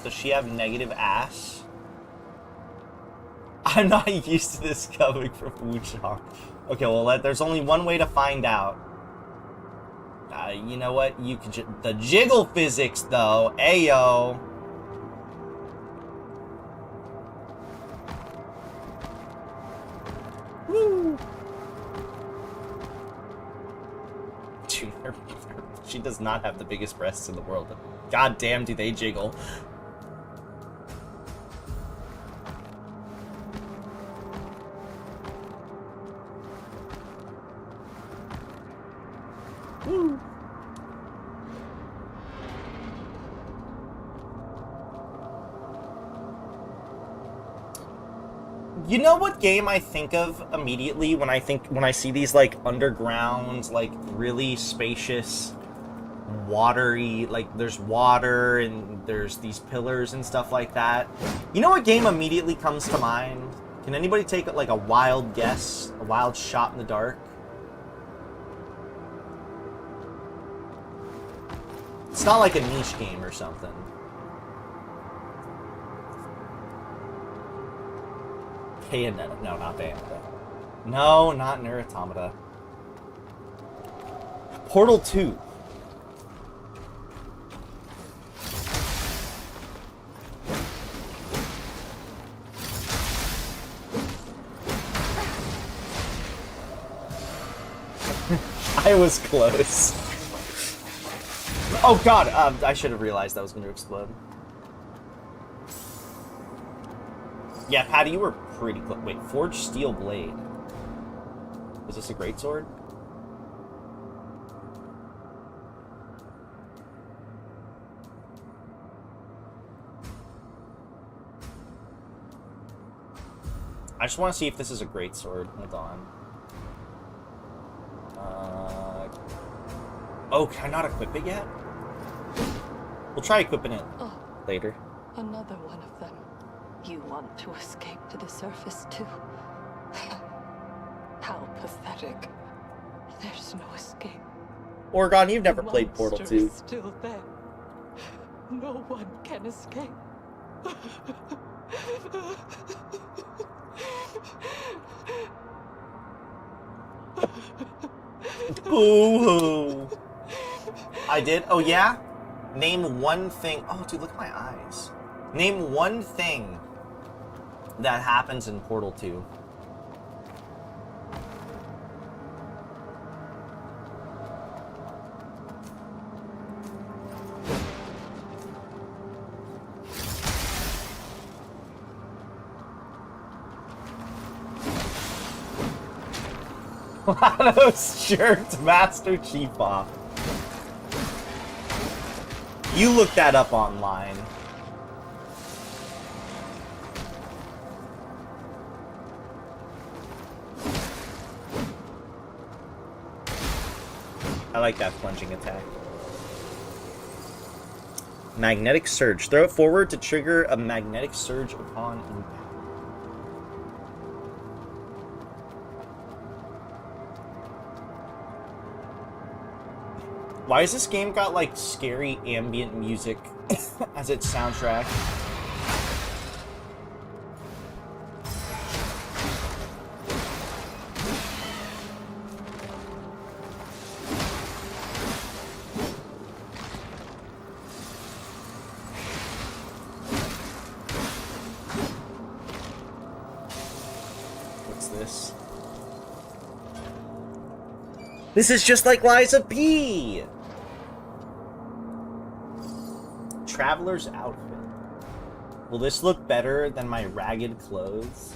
Does she have negative ass? I'm not used to this coming from Wuchang. Okay, well, there's only one way to find out. You know what? You could the jiggle physics, though. Ayo. Woo! Dude, she does not have the biggest breasts in the world. God damn, do they jiggle. Woo! You know what game I think of immediately when I see these like underground, like really spacious, watery, like there's water and there's these pillars and stuff like that. You know what game immediately comes to mind? Can anybody take like a wild guess, a wild shot in the dark? It's not like a niche game or something. Bayonetta. No, not Bayonetta. No, not Nier Automata. Portal 2. I was close. Oh god, I should have realized that was going to explode. Yeah, Patty, you were pretty close. Wait, Forged Steel Blade. Is this a greatsword? I just want to see if this is a greatsword. Hold on. Oh, can I not equip it yet? We'll try equipping it later. Another one of them. You want to escape to the surface too? How pathetic. There's no escape. Oregon, you've never played Portal 2. Is still there. No one can escape. Boo-hoo. I did? Oh, yeah? Name one thing. Oh, dude, look at my eyes. Name one thing that happens in Portal 2. Lato's jerked Master Chief off. You look that up online. I like that plunging attack. Magnetic surge. Throw it forward to trigger a magnetic surge upon impact. Why has this game got like scary ambient music as its soundtrack? What's this? This is just like Liza P! Traveler's outfit. Will this look better than my ragged clothes?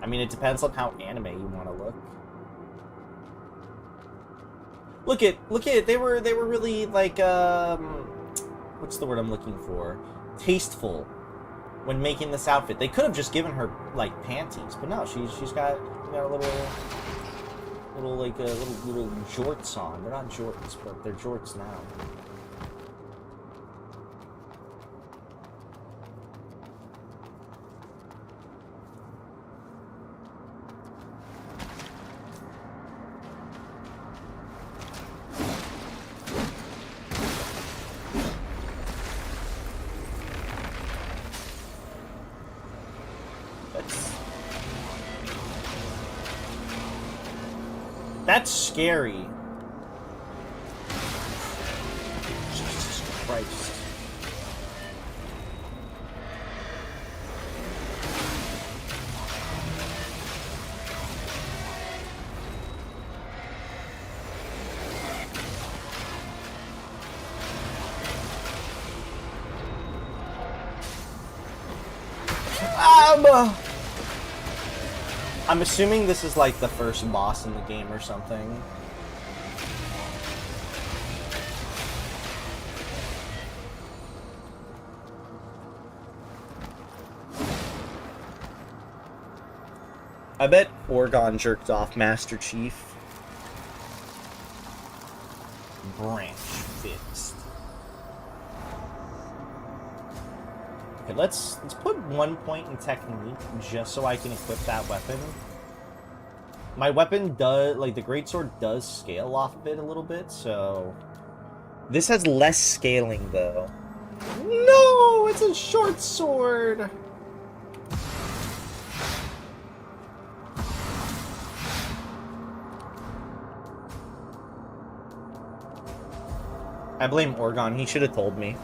I mean, it depends on how anime you want to look. Look at it. They were really like what's the word I'm looking for? Tasteful when making this outfit. They could have just given her like panties, but no, she's got a little jorts on. They're not jorts, but they're jorts now. That's scary. Jesus Christ. I'm assuming this is like the first boss in the game or something. I bet Orgon jerked off Master Chief. Branch fixed. Okay, let's put 1 point in technique just so I can equip that weapon. My weapon does, like, the greatsword does scale off of it a little bit, so... This has less scaling, though. No! It's a short sword! I blame Orgon. He should have told me.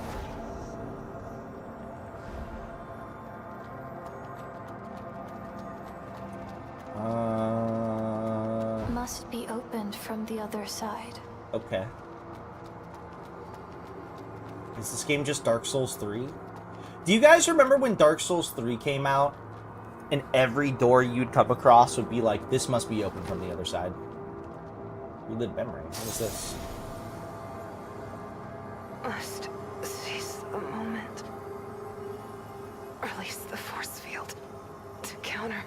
Must be opened from the other side. Okay. Is this game just Dark Souls 3? Do you guys remember when Dark Souls 3 came out and every door you'd come across would be like, this must be open from the other side? Relived memory. What is this? Must seize the moment. Release the force field to counter.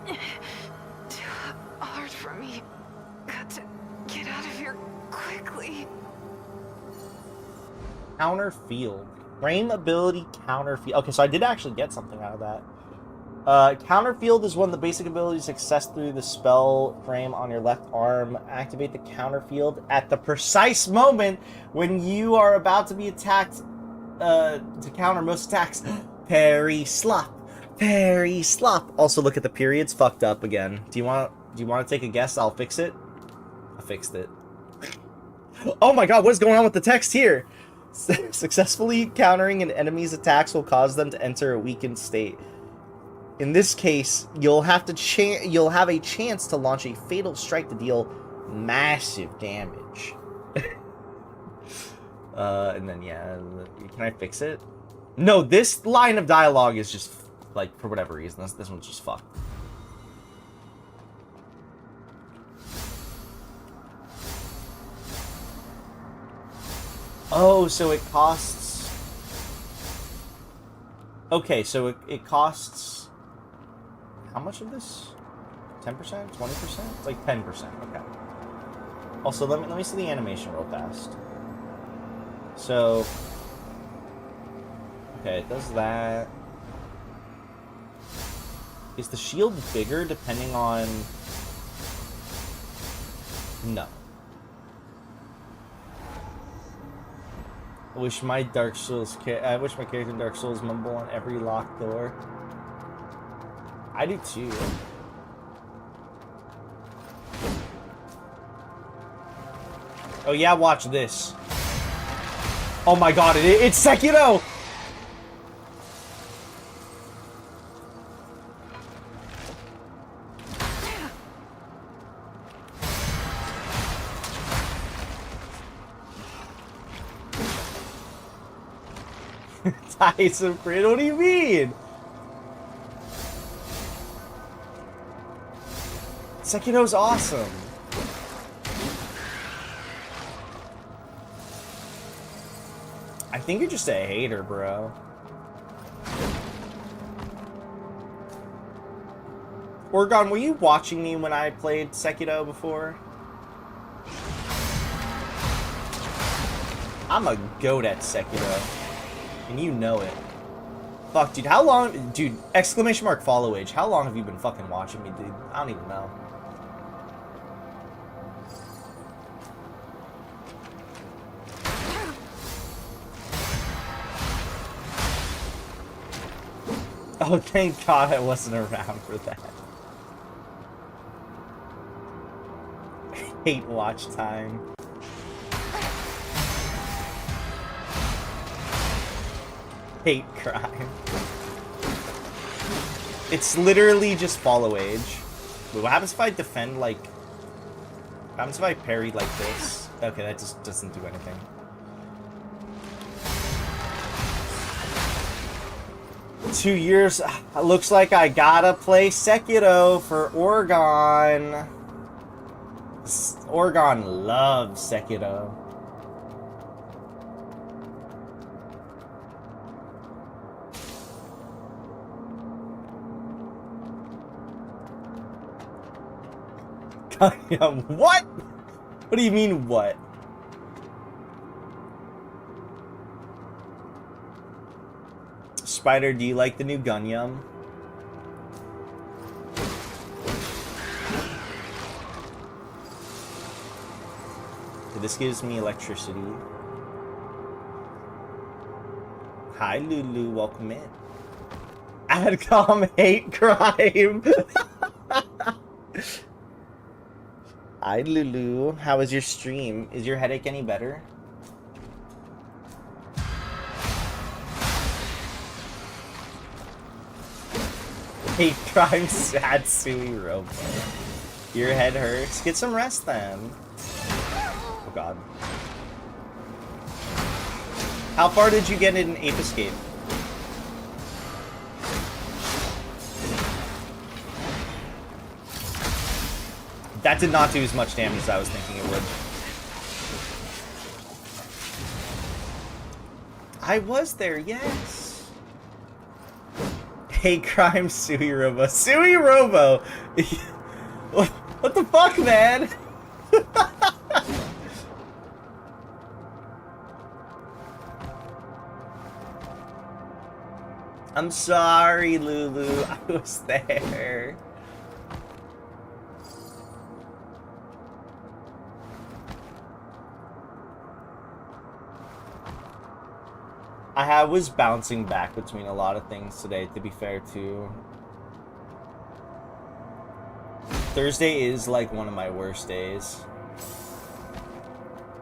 Too hard for me. Got to get out of here quickly. Counter field. Frame ability counter field. Okay, so I did actually get something out of that. Counter field is one of the basic abilities accessed through the spell frame on your left arm. Activate the counter field at the precise moment when you are about to be attacked to counter most attacks. Parry slop. Parry slop. Also, look at the periods. Fucked up again. Do you want to take a guess? I'll fix it. I fixed it. Oh my god, what is going on with the text here? Successfully countering an enemy's attacks will cause them to enter a weakened state. In this case, you'll have a chance to launch a fatal strike to deal massive damage. And then yeah, can I fix it? No, this line of dialogue is just like, for whatever reason, this one's just fucked. Oh, so it costs... Okay, so it costs... How much of this? 10%? 20%? It's like 10%, okay. Also, let me see the animation real fast. So... Okay, it does that. Is the shield bigger depending on... No. I wish my character in Dark Souls mumble on every locked door. I do too. Oh yeah, watch this. Oh my god, it's Sekiro! Tyson Frid, what do you mean? Sekiro's awesome. I think you're just a hater, bro. Orgon, were you watching me when I played Sekiro before? I'm a goat at Sekiro. And you know it. Fuck, dude, how long... Dude, exclamation mark follow age. How long have you been fucking watching me, dude? I don't even know. Oh, thank God I wasn't around for that. I hate watch time. Hate crime. It's literally just follow age. Wait, what happens if I defend like... What happens if I parry like this? Okay, that just doesn't do anything. Two years. Looks like I gotta play Sekiro for Orgon. Orgon loves Sekiro. What? What do you mean, what? Spider, do you like the new Gunyum? This gives me electricity. Hi, Lulu. Welcome in. Adcom hate crime. Hi, Lulu. How was your stream? Is your headache any better? Hate crime, sad Sui Robo. Your head hurts? Get some rest then. Oh god. How far did you get in Ape Escape? That did not do as much damage as I was thinking it would. I was there, yes. Hate crime, Sui Robo. Sui Robo! What the fuck, man? I'm sorry, Lulu. I was there. I was bouncing back between a lot of things today, to be fair, too. Thursday is, like, one of my worst days.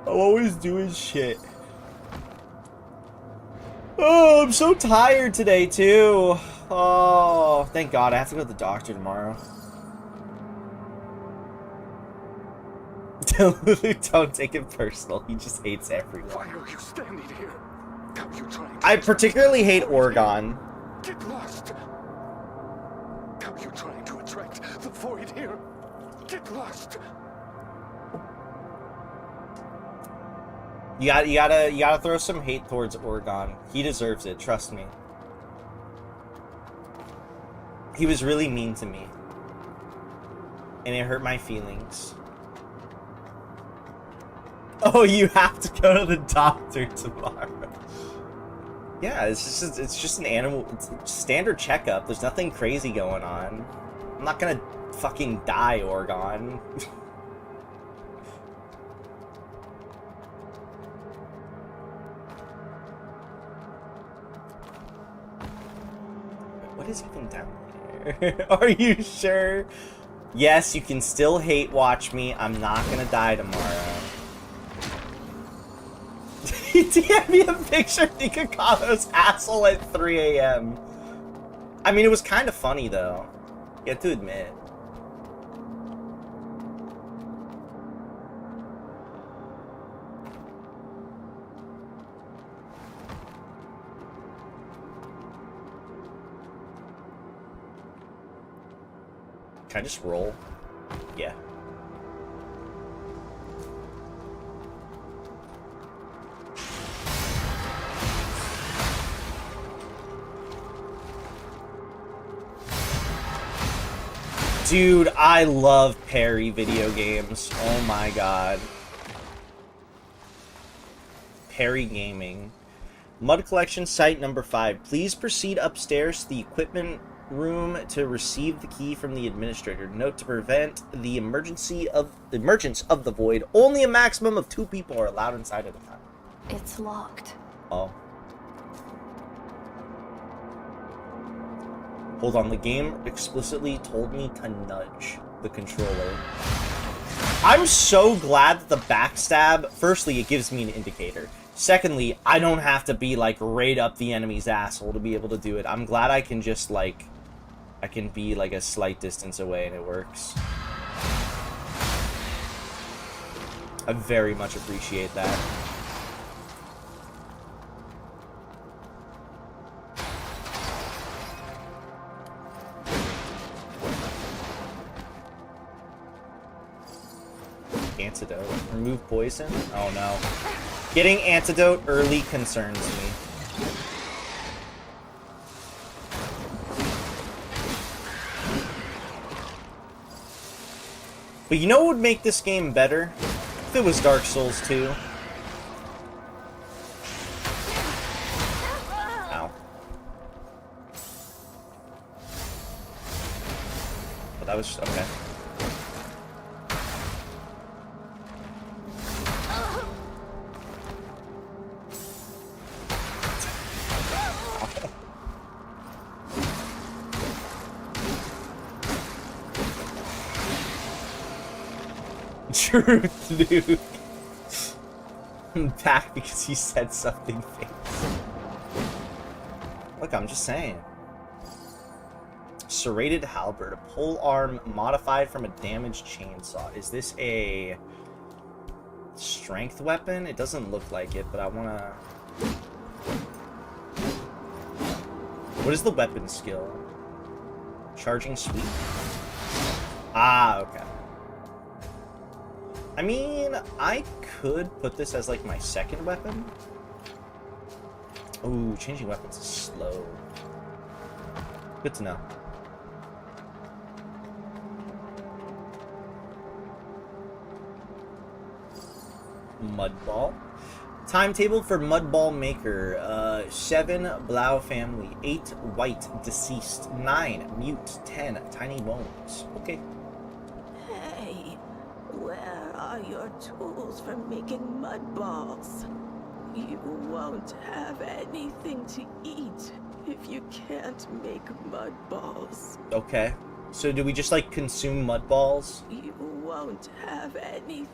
I'm always doing shit. Oh, I'm so tired today, too. Oh, thank God. I have to go to the doctor tomorrow. Don't take it personal. He just hates everyone. Why are you standing here? How are you trying to I particularly hate Oregon. Get lost. How are you trying to attract the void here? Get lost. You gotta throw some hate towards Oregon. He deserves it, trust me. He was really mean to me. And it hurt my feelings. Oh, you have to go to the doctor tomorrow. Yeah, it's just an animal, it's a standard checkup. There's nothing crazy going on. I'm not gonna fucking die, Oregon. What is even down there? Are you sure? Yes, you can still hate watch me. I'm not gonna die tomorrow. He DM'd me a picture of Nikakado's asshole at 3 a.m. I mean, it was kind of funny, though. You have to admit. Can I just roll? Yeah. Dude, I love parry video games. Oh my god. Parry gaming. Mud collection site number 5. Please proceed upstairs to the equipment room to receive the key from the administrator. Note: to prevent the emergence of the void, only a maximum of 2 people are allowed inside at a time. It's locked. Oh. Hold on, the game explicitly told me to nudge the controller. I'm so glad that the backstab, firstly, it gives me an indicator. Secondly, I don't have to be, like, right up the enemy's asshole to be able to do it. I'm glad I can just, like, I can be, like, a slight distance away and it works. I very much appreciate that. Antidote. Remove poison? Oh no. Getting antidote early concerns me. But you know what would make this game better? If it was Dark Souls 2. Ow. But that was... okay. Truth, dude. I'm back because you said something fake. Look, I'm just saying. Serrated halberd, a pole arm modified from a damaged chainsaw. Is this a strength weapon? It doesn't look like it, but I wanna... What is the weapon skill? Charging sweep? Ah, okay. I mean, I could put this as, like, my second weapon. Ooh, changing weapons is slow. Good to know. Mud ball. Timetable for Mud Ball Maker. 7 Blau family. 8 white deceased. 9 mute. 10 tiny bones. Okay. Hey, where are your tools for making mud balls? You won't have anything to eat if you can't make mud balls. Okay. So do we just, like, consume mud balls? You won't have any.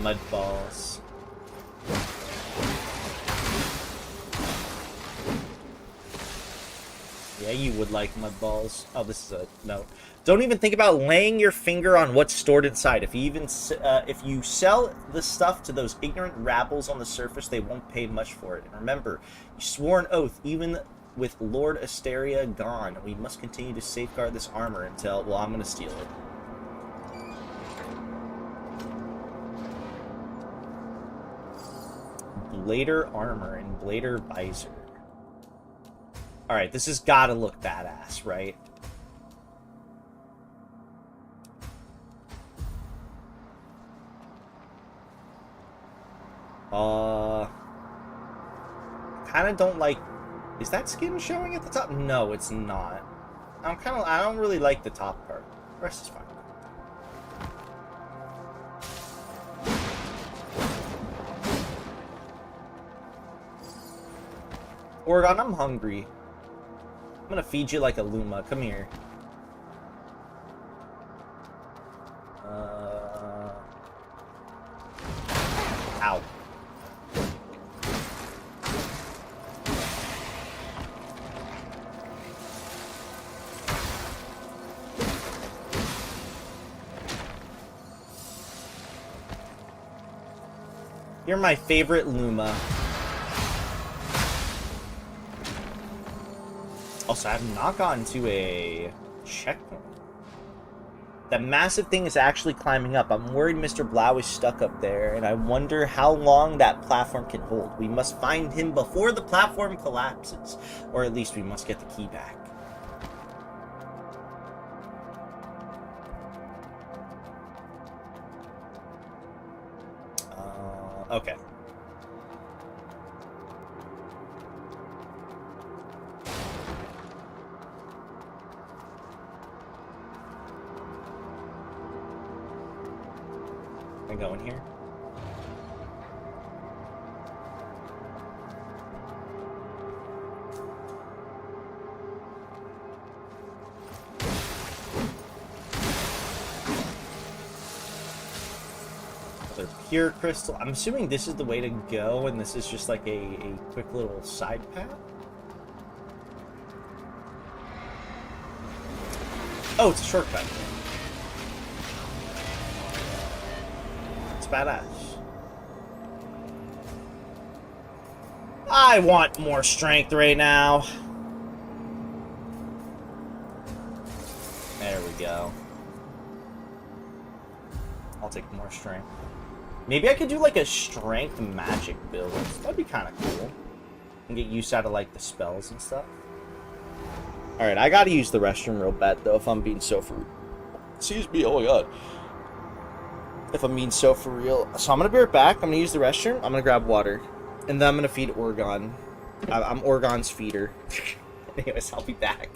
Mud balls. Yeah, you would like mud balls. Oh, this is a note. Don't even think about laying your finger on what's stored inside. If you sell the stuff to those ignorant rabbles on the surface, they won't pay much for it. And remember, you swore an oath, even with Lord Asteria gone. We must continue to safeguard this armor until... Well, I'm gonna steal it. Blader armor and Blader visor. Alright, this has gotta look badass, right? Kinda don't like... Is that skin showing at the top? No, it's not. I don't really like the top part. The rest is fine. Oregon, I'm hungry. I'm gonna feed you like a Luma. Come here. Ow. You're my favorite Luma. Also, I have not gotten to a checkpoint. That massive thing is actually climbing up. I'm worried Mr. Blau is stuck up there, and I wonder how long that platform can hold. We must find him before the platform collapses. Or at least we must get the key back. Okay. Can I go in here? Another pure crystal. I'm assuming this is the way to go, and this is just like a quick little side path. Oh, it's a shortcut. It's badass. I want more strength right now. There we go. I'll take more strength. Maybe I could do like a strength magic build. That'd be kind of cool. And get used out of like the spells and stuff. Alright, I gotta use the restroom real bad though if I'm being so for real. Excuse me, oh my god. If I'm being so for real. So I'm gonna be right back. I'm gonna use the restroom. I'm gonna grab water. And then I'm gonna feed Oregon. I'm Oregon's feeder. Anyways, I'll be back.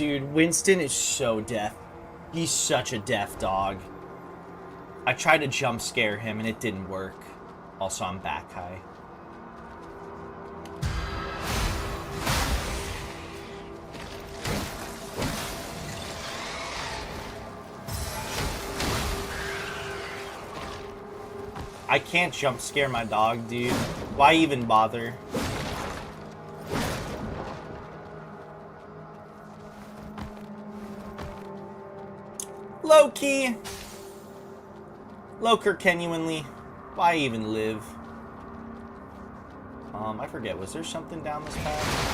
Dude, Winston is so deaf. He's such a deaf dog. I tried to jump scare him and it didn't work. Also, I'm back high. I can't jump scare my dog, dude. Why even bother? Low-key. Loker genuinely. Why even live? I forget. Was there something down this path?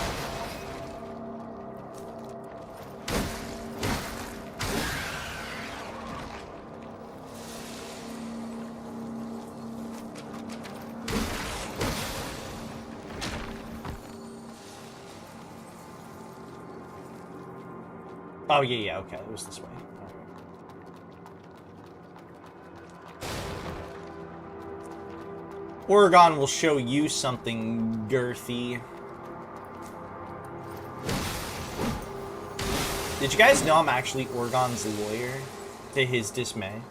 Oh, yeah, okay. It was this way. Oregon will show you something girthy. Did you guys know I'm actually Oregon's lawyer? To his dismay.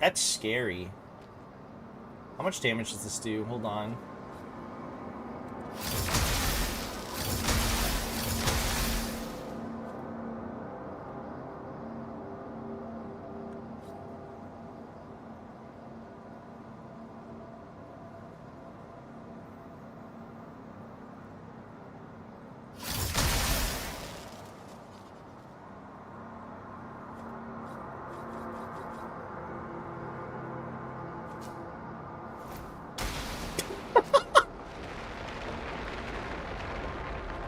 That's scary. How much damage does this do? Hold on.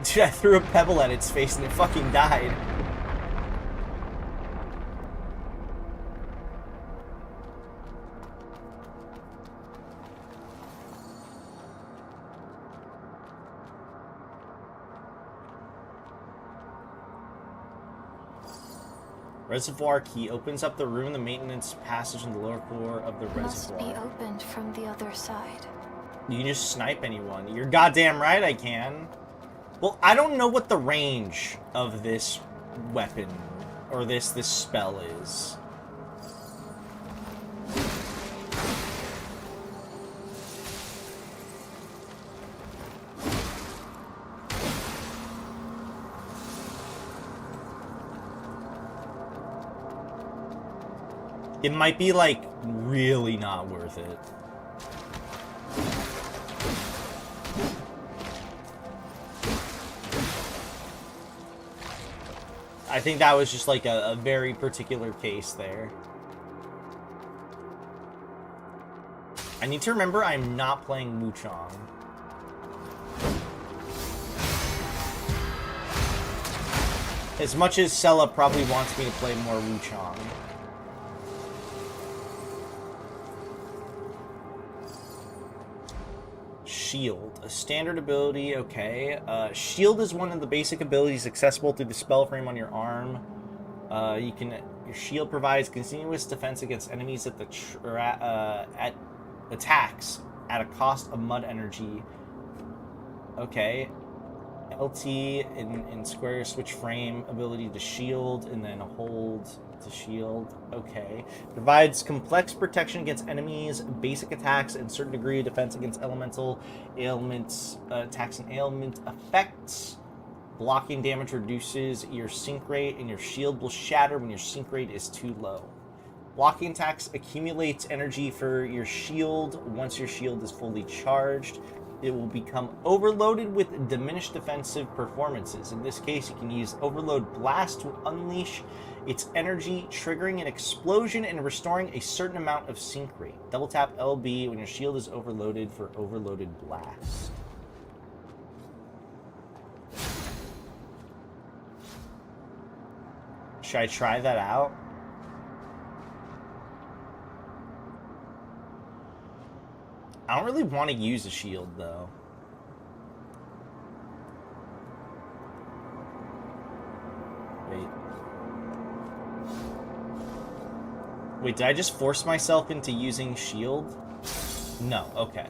Dude, I threw a pebble at its face and it fucking died. Reservoir key opens up the room in the maintenance passage in the lower floor of the reservoir. Must be opened from the other side. You can just snipe anyone. You're goddamn right I can. Well, I don't know what the range of this weapon or this spell is. It might be, like, really not worth it. I think that was just like a very particular case there. I need to remember I'm not playing Wuchang. As much as Sella probably wants me to play more Wuchang. Shield, a standard ability, okay. Shield is one of the basic abilities accessible through the spell frame on your arm. Your shield provides continuous defense against enemies at attacks at a cost of mud energy. Okay. LT in square switch frame, ability to shield, and then hold to shield. Okay. Provides complex protection against enemies, basic attacks, and certain degree of defense against elemental ailments, attacks and ailment effects. Blocking damage reduces your sync rate, and your shield will shatter when your sync rate is too low. Blocking attacks accumulates energy for your shield. Once your shield is fully charged, it will become overloaded with diminished defensive performances. In this case, you can use Overload Blast to unleash its energy, triggering an explosion and restoring a certain amount of sync rate. Double tap LB when your shield is overloaded for Overloaded Blast. Should I try that out? I don't really want to use a shield, though. Wait, did I just force myself into using shield? No, okay.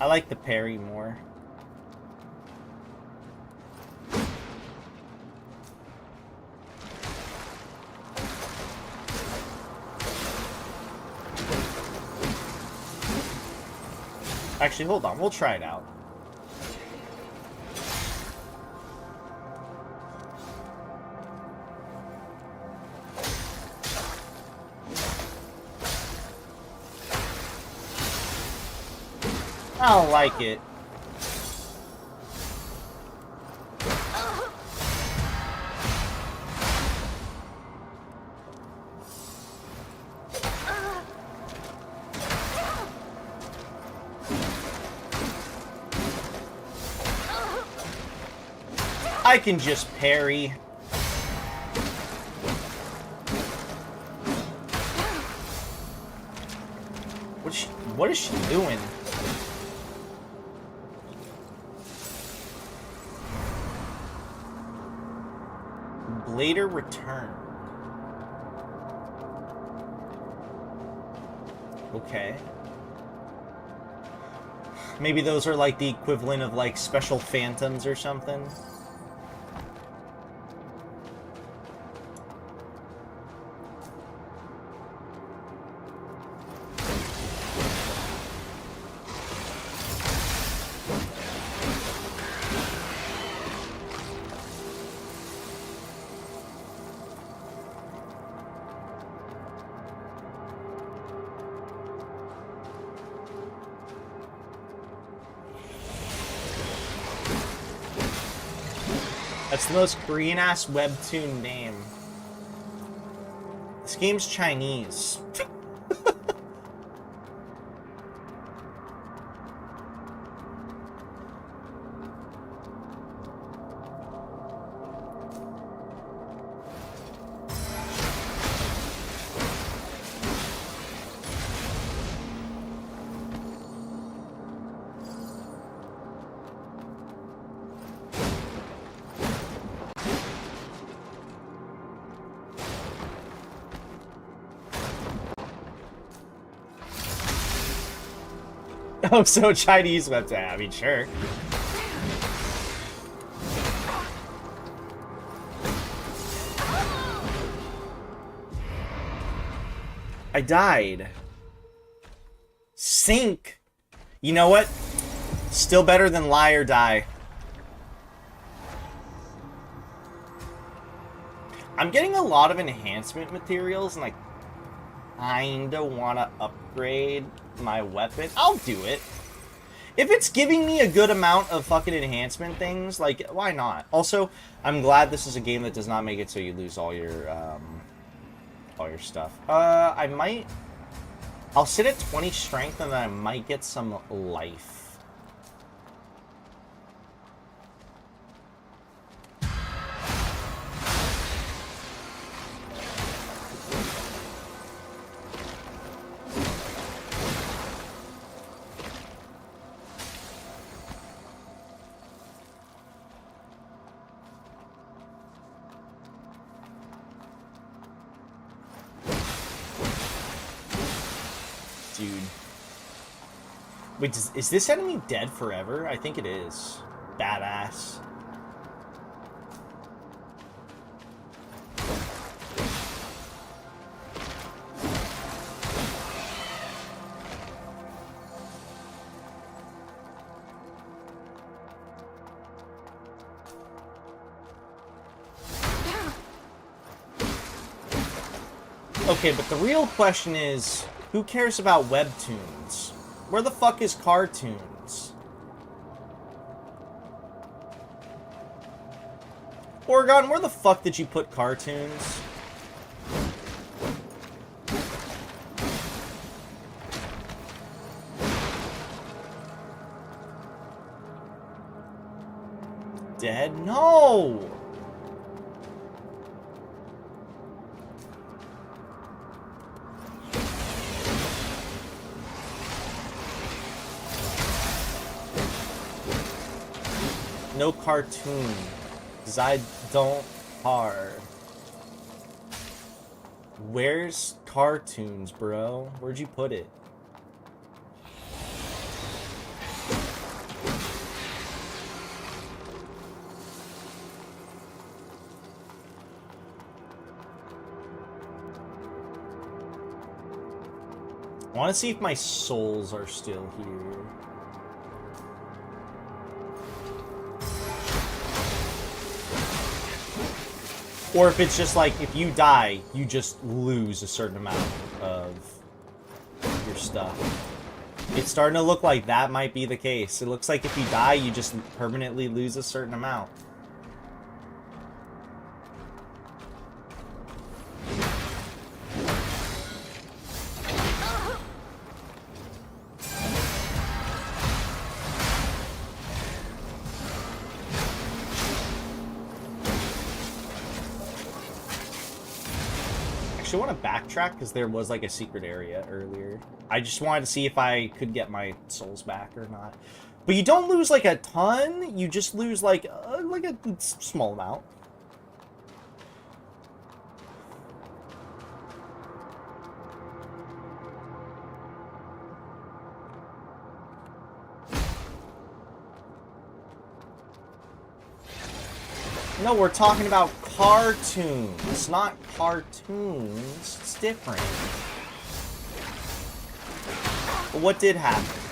I like the parry more. Actually, hold on. We'll try it out. I don't like it. I can just parry. What is she doing? Later return. Okay. Maybe those are like the equivalent of like special phantoms or something. That's the most Korean-ass webtoon name. This game's Chinese. Oh, so Chinese webtoon. I mean, sure. I died. Sink. You know what? Still better than lie or die. I'm getting a lot of enhancement materials, and I kinda wanna upgrade my weapon. I'll do it. If it's giving me a good amount of fucking enhancement things, like, why not? Also, I'm glad this is a game that does not make it so you lose all your stuff. I'll sit at 20 strength and then I might get some life. Dude. Wait, is this enemy dead forever? I think it is. Badass. Okay, but the real question is, who cares about webtoons? Where the fuck is cartoons? Oregon, where the fuck did you put cartoons? Dead? No! No cartoon, because I don't hard. Where's cartoons, bro? Where'd you put it? I want to see if my souls are still here. Or if it's just like, if you die, you just lose a certain amount of your stuff. It's starting to look like that might be the case. It looks like if you die, you just permanently lose a certain amount. I want to backtrack because there was like a secret area earlier. I just wanted to see if I could get my souls back or not. But you don't lose like a ton. You just lose like a small amount. No, we're talking about cartoons, not cartoons. It's different. But what did happen?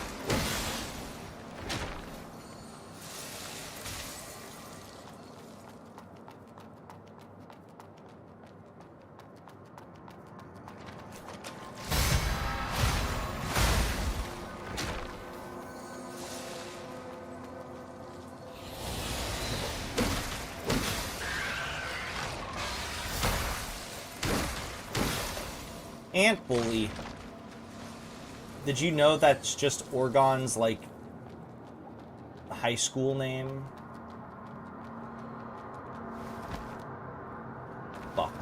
Ant Bully. Did you know that's just Orgon's, like, high school name? Fuck.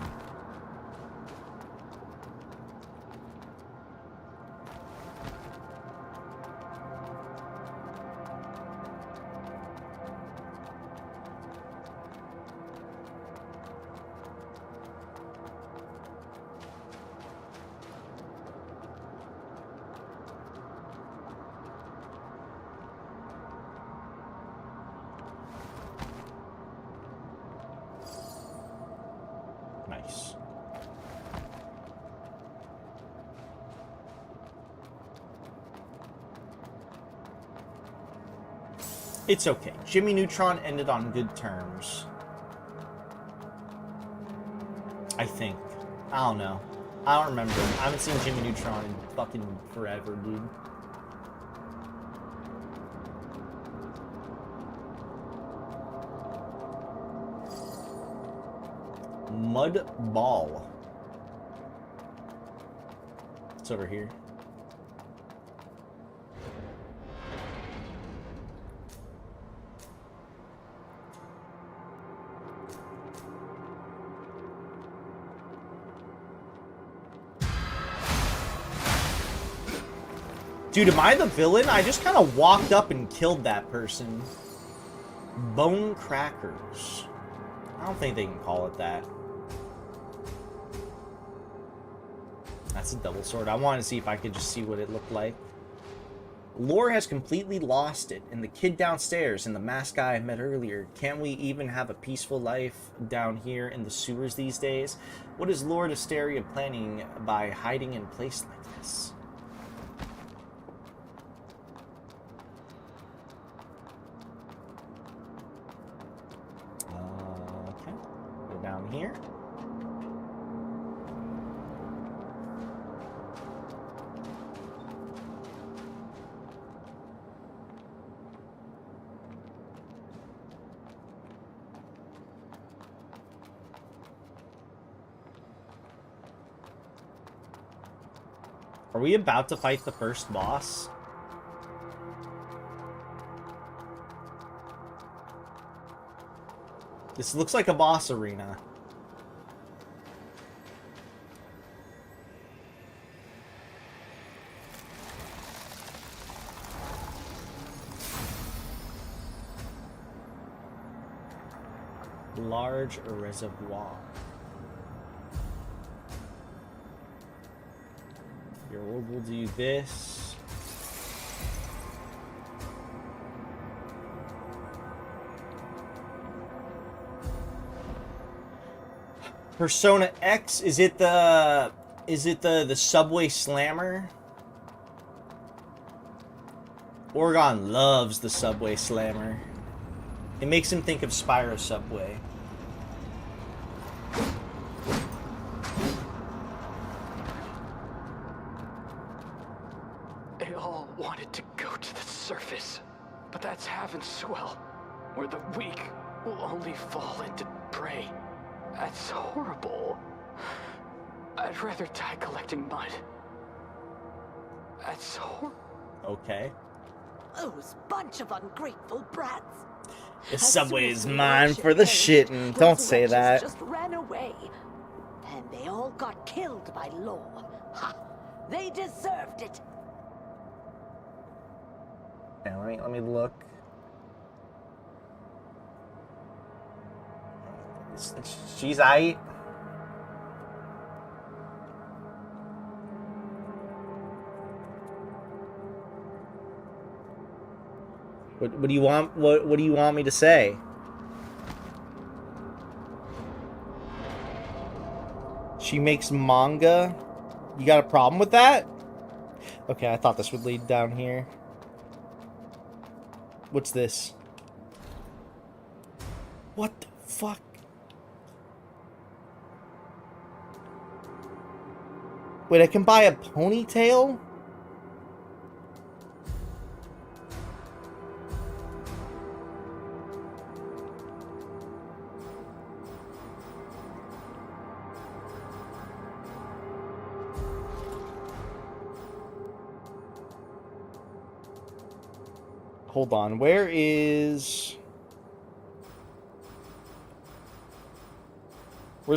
Nice. It's okay. Jimmy Neutron ended on good terms. I think. I don't know. I don't remember. I haven't seen Jimmy Neutron in fucking forever, dude. Mud Ball. It's over here. Dude, am I the villain? I just kind of walked up and killed that person. Bone crackers. I don't think they can call it that. That's a double sword. I wanted to see if I could just see what it looked like. Lore has completely lost it, and the kid downstairs and the masked guy I met earlier. Can't we even have a peaceful life down here in the sewers these days? What is Lord Asteria planning by hiding in a place like this? Okay, go down here. Are we about to fight the first boss? This looks like a boss arena. Large reservoir. Here, we'll do this. Persona X, is it the Subway Slammer? Oregon loves the Subway Slammer. It makes him think of Spyro Subway. They all wanted to go to the surface, but that's heaven swell, where the weak will only fall into prey. That's horrible. I'd rather die collecting mud. That's horrible. Okay. Those bunch of ungrateful brats. The As Subway soon is as mine Worship for the came, shitting. those Don't say wretches that. Just ran away, and they all got killed by law. Ha! They deserved it. Yeah, let me look. She's aight. What do you want? What do you want me to say? She makes manga. You got a problem with that? Okay, I thought this would lead down here. What's this? What the fuck? Wait, I can buy a ponytail? Hold on, where's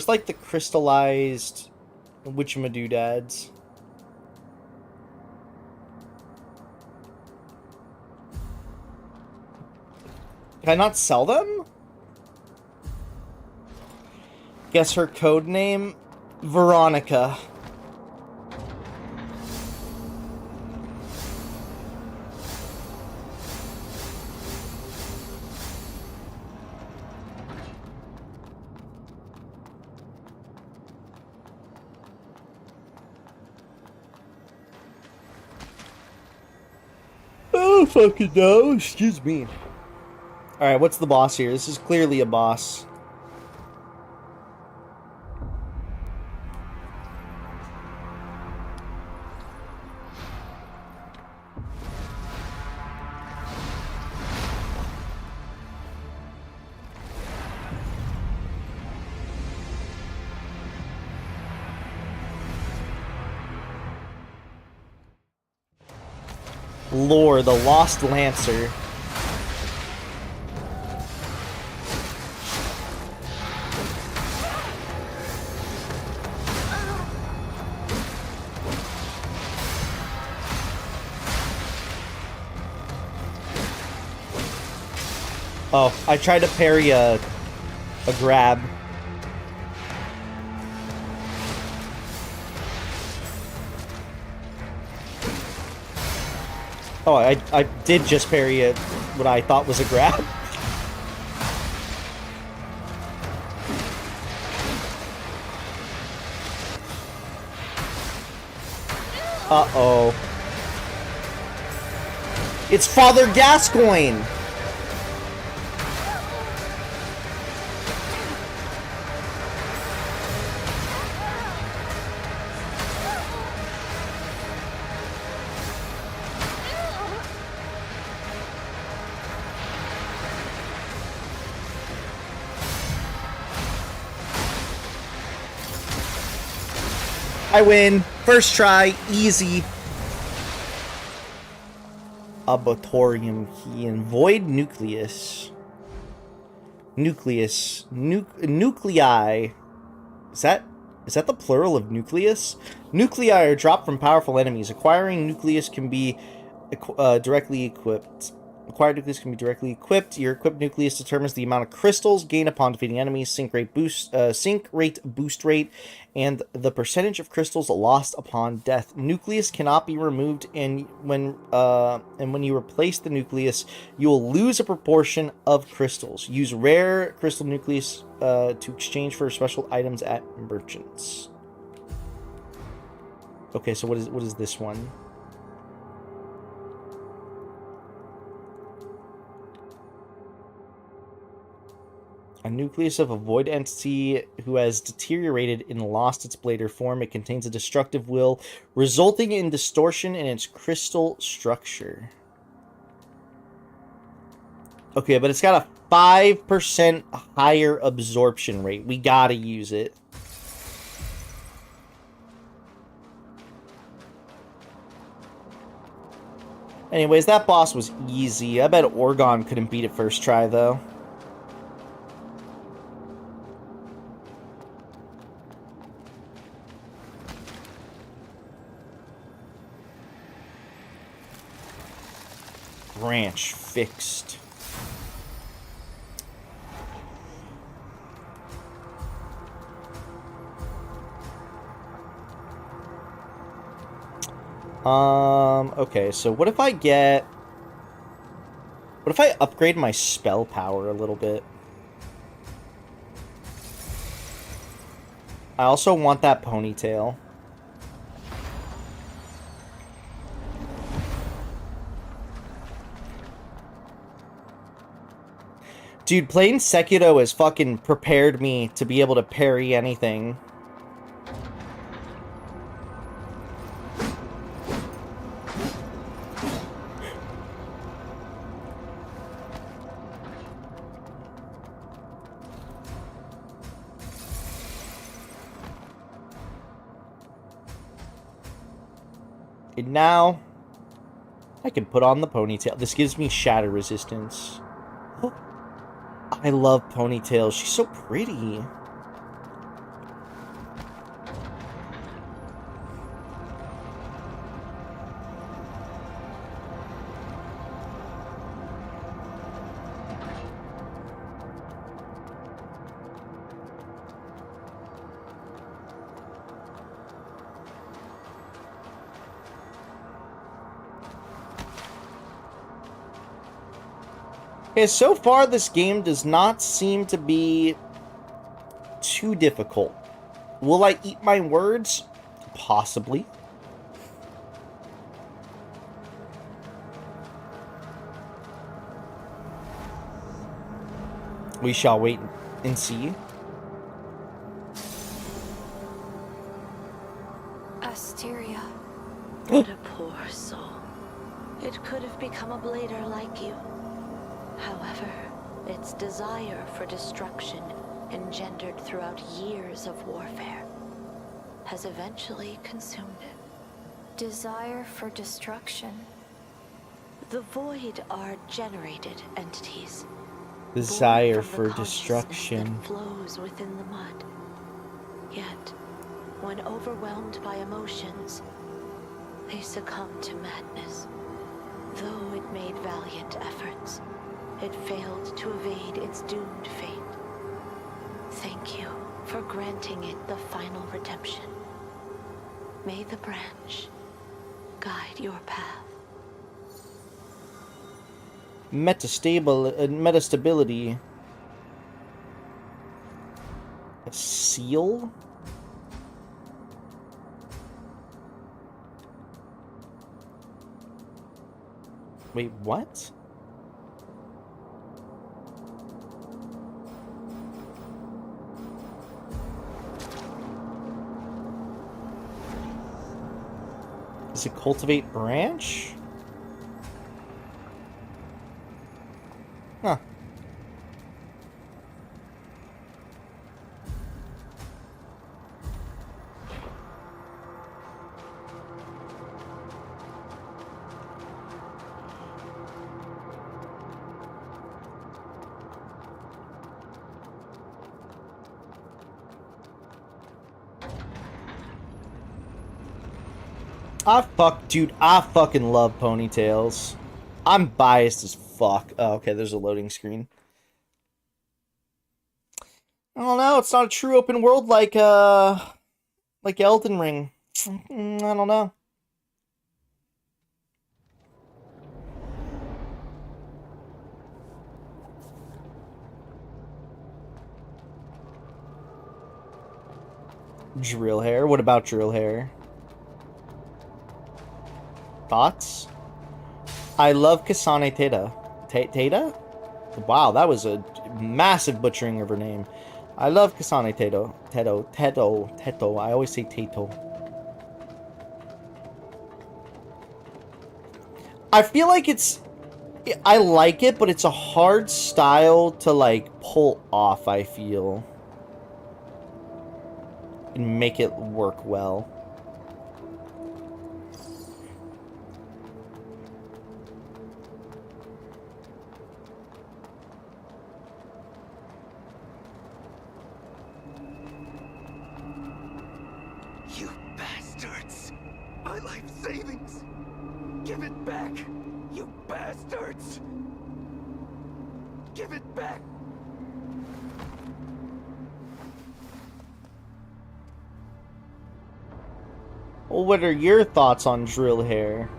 like the crystallized witchamadoodads? Can I not sell them? Guess her code name? Veronica. Oh, fucking no. Excuse me. Alright, what's the boss here? This is clearly a boss. Lore, the Lost Lancer. Oh, I tried to parry a grab. Oh, I did just parry what I thought was a grab. Uh-oh. It's Father Gascoigne! I win. First try. Easy. Arboretum key and void nucleus. Nuclei. Is that the plural of nucleus? Nuclei are dropped from powerful enemies. Acquiring nucleus can be directly equipped. Acquired nucleus can be directly equipped. Your equipped nucleus determines the amount of crystals gained upon defeating enemies, sync rate, boost rate, and the percentage of crystals lost upon death. Nucleus cannot be removed, and when you replace the nucleus, you will lose a proportion of crystals. Use rare crystal nucleus to exchange for special items at merchants. Okay, so what is this one? A nucleus of a void entity who has deteriorated and lost its blade or form. It contains a destructive will, resulting in distortion in its crystal structure. Okay, but it's got a 5% higher absorption rate. We gotta use it. Anyways, that boss was easy. I bet Orgon couldn't beat it first try, though. Branch fixed. Okay, so what if I upgrade my spell power a little bit? I also want that ponytail. Dude, playing Sekiro has fucking prepared me to be able to parry anything. And now, I can put on the ponytail. This gives me shatter resistance. I love ponytails. She's so pretty. Okay, so far this game does not seem to be too difficult. Will I eat my words? Possibly. We shall wait and see. Asteria. What a poor soul. It could have become a blader like you. However, its desire for destruction, engendered throughout years of warfare, has eventually consumed it. Desire for destruction. The Void are generated entities. Desire born from for the consciousness destruction. that flows within the mud. Yet, when overwhelmed by emotions, they succumb to madness. Though it made valiant efforts, it failed to evade its doomed fate. Thank you for granting it the final redemption. May the branch guide your path. Metastability. A seal? Wait, what? Is it cultivate branch? Huh. Dude, I fucking love ponytails. I'm biased as fuck? Oh, okay, there's a loading screen. I don't know. It's not a true open world like Elden Ring. I don't know. Drill hair. What about drill hair? Thoughts? I love Kasane Teda. Teda? Wow, that was a massive butchering of her name. I love Kasane Teto. I always say Teto. I feel like I like it, but it's a hard style to, like, pull off, I feel. And make it work well. You bastards! My life savings! Give it back! You bastards! Give it back! Well, what are your thoughts on drill hair?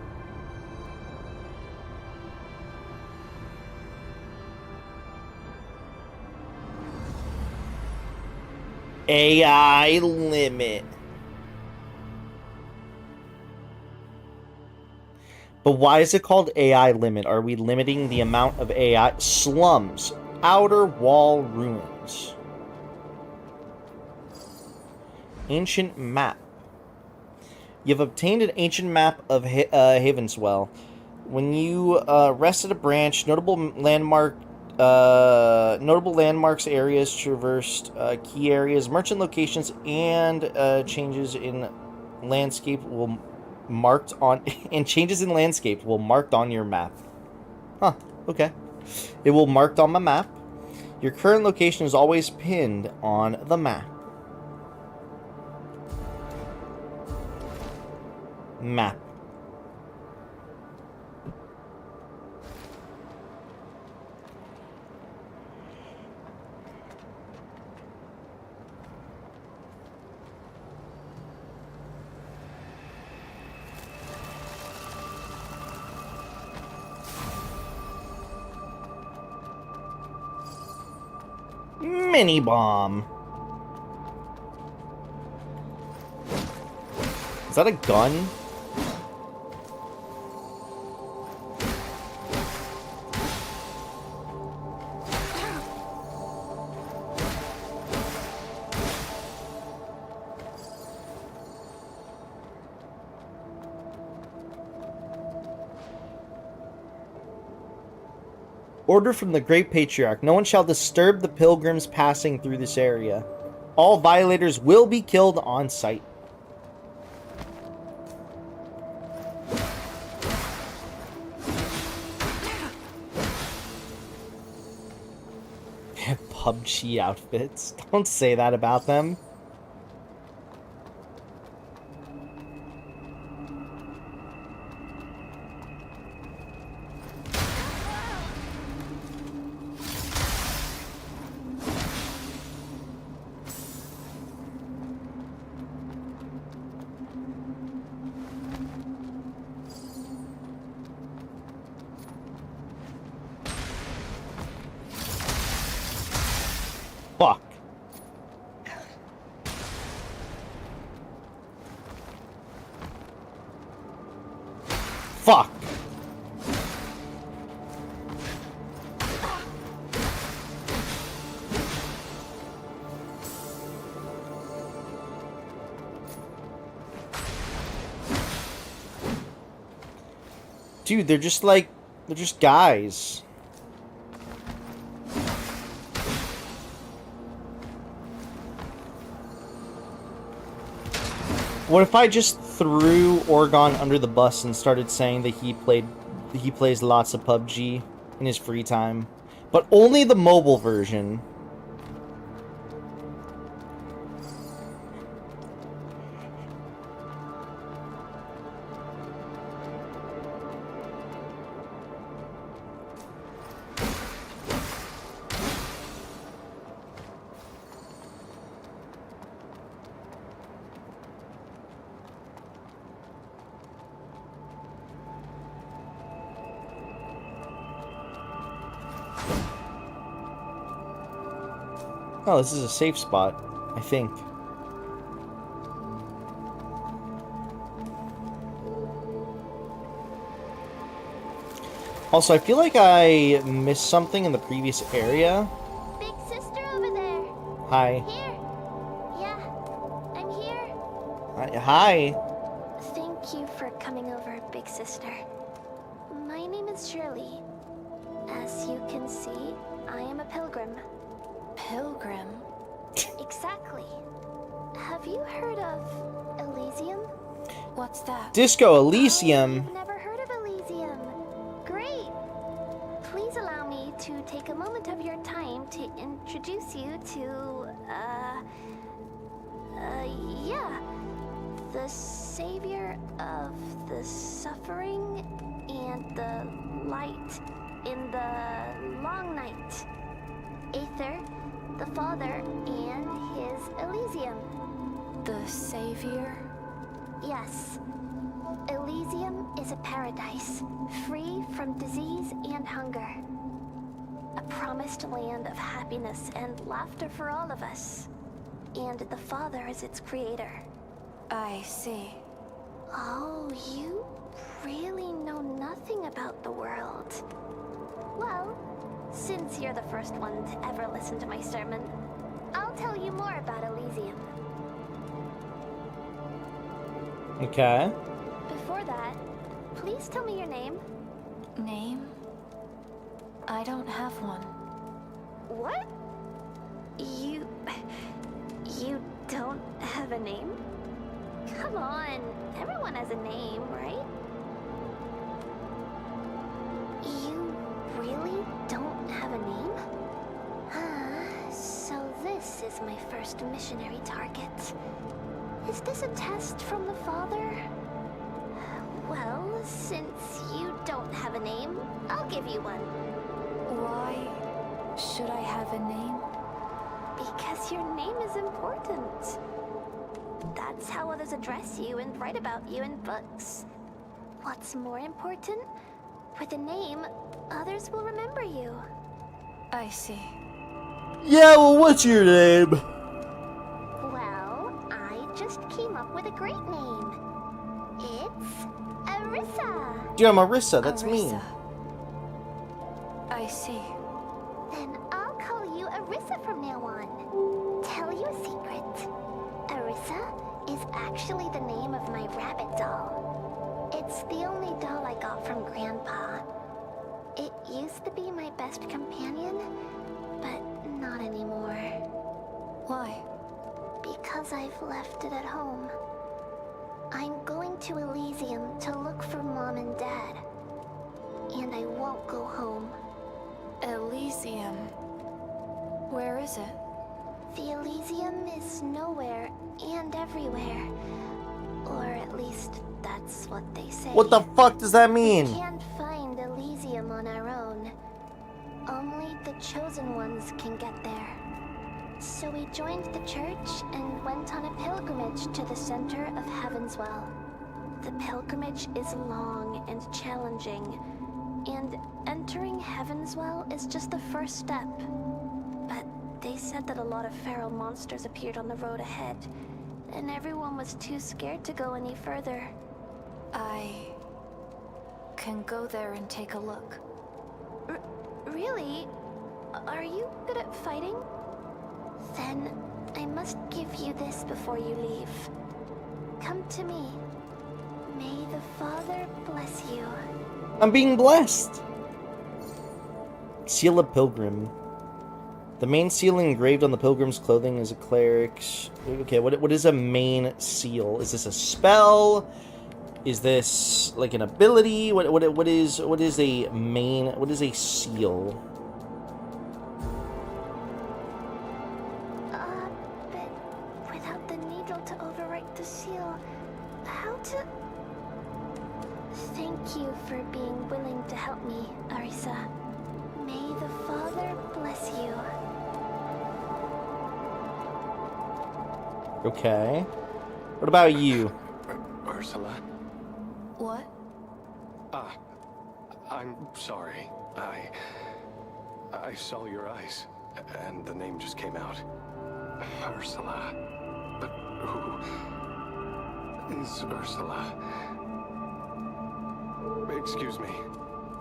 AI limit. But why is it called AI limit? Are we limiting the amount of AI? Slums. Outer wall ruins. Ancient map. You've obtained an ancient map of Havenswell. When you rest at a branch, notable landmarks, areas traversed, key areas, merchant locations, and changes in landscape will marked on marked on your map. Huh? Okay. It will marked on my map. Your current location is always pinned on the map. Map. Mini bomb. Is that a gun? Order from the Great Patriarch. No one shall disturb the pilgrims passing through this area. All violators will be killed on sight. PUBG outfits. Don't say that about them. Fuck. Fuck. Dude, they're just guys. What if I just threw Oregon under the bus and started saying that he plays lots of PUBG in his free time, but only the mobile version? Oh, this is a safe spot, I think. Also, I feel like I missed something in the previous area. Big sister over there. Hi. Here. Yeah, I'm here. Hi. Thank you for coming over, big sister. My name is Shirley. As you can see, I am a pilgrim. Pilgrim? Exactly. Have you heard of Elysium? What's that? Disco Elysium. You've never heard of Elysium. Great. Please allow me to take a moment of your time to introduce you to, yeah. The savior of the suffering and the light in the long night. Aether, the Father, and his Elysium. The savior? Yes. Elysium is a paradise, free from disease and hunger. A promised land of happiness and laughter for all of us. And the Father is its creator. I see. Oh, you really know nothing about the world. Well, since you're the first one to ever listen to my sermon, I'll tell you more about Elysium. Okay. Before that, please tell me your name. Name? I don't have one. What? You don't have a name? Come on, everyone has a name, right? You really don't have a name? So this is my first missionary target. Is this a test from the Father? Well, since you don't have a name, I'll give you one. Why should I have a name? Because your name is important. That's how others address you and write about you in books. What's more important? With a name, others will remember you. I see. Yeah, well, what's your name? Well, I just came up with a great name. It's Arissa. Yeah, Marissa, that's me. I see. Then I'll call you Arissa from now on. Tell you a secret. Arissa is actually the name of my rabbit doll. It's the only doll I got from Grandpa. It used to be my best companion, but not anymore. Why? Because I've left it at home. I'm going to Elysium to look for Mom and Dad. And I won't go home. Elysium? Where is it? The Elysium is nowhere and everywhere. Or at least that's what they say. What the fuck does that mean? We can't find Elysium on our own. Only the chosen ones can get there. So we joined the church and went on a pilgrimage to the center of Heaven's Well. The pilgrimage is long and challenging, and entering Heaven's Well is just the first step. But they said that a lot of feral monsters appeared on the road ahead, and everyone was too scared to go any further. I can go there and take a look. Really? Are you good at fighting? Then I must give you this before you leave. Come to me. May the Father bless you. I'm being blessed. Seal of Pilgrim. The main seal engraved on the pilgrim's clothing is a cleric's. Okay, what is a main seal? Is this a spell? Is this like an ability? What is a main? What is a seal? But without the needle to overwrite the seal, how to? Thank you for being willing to help me, Arissa. May the Father bless you. Okay. What about you? Ursula? What? I'm sorry. I saw your eyes, and the name just came out. Ursula. But who is Ursula? Excuse me.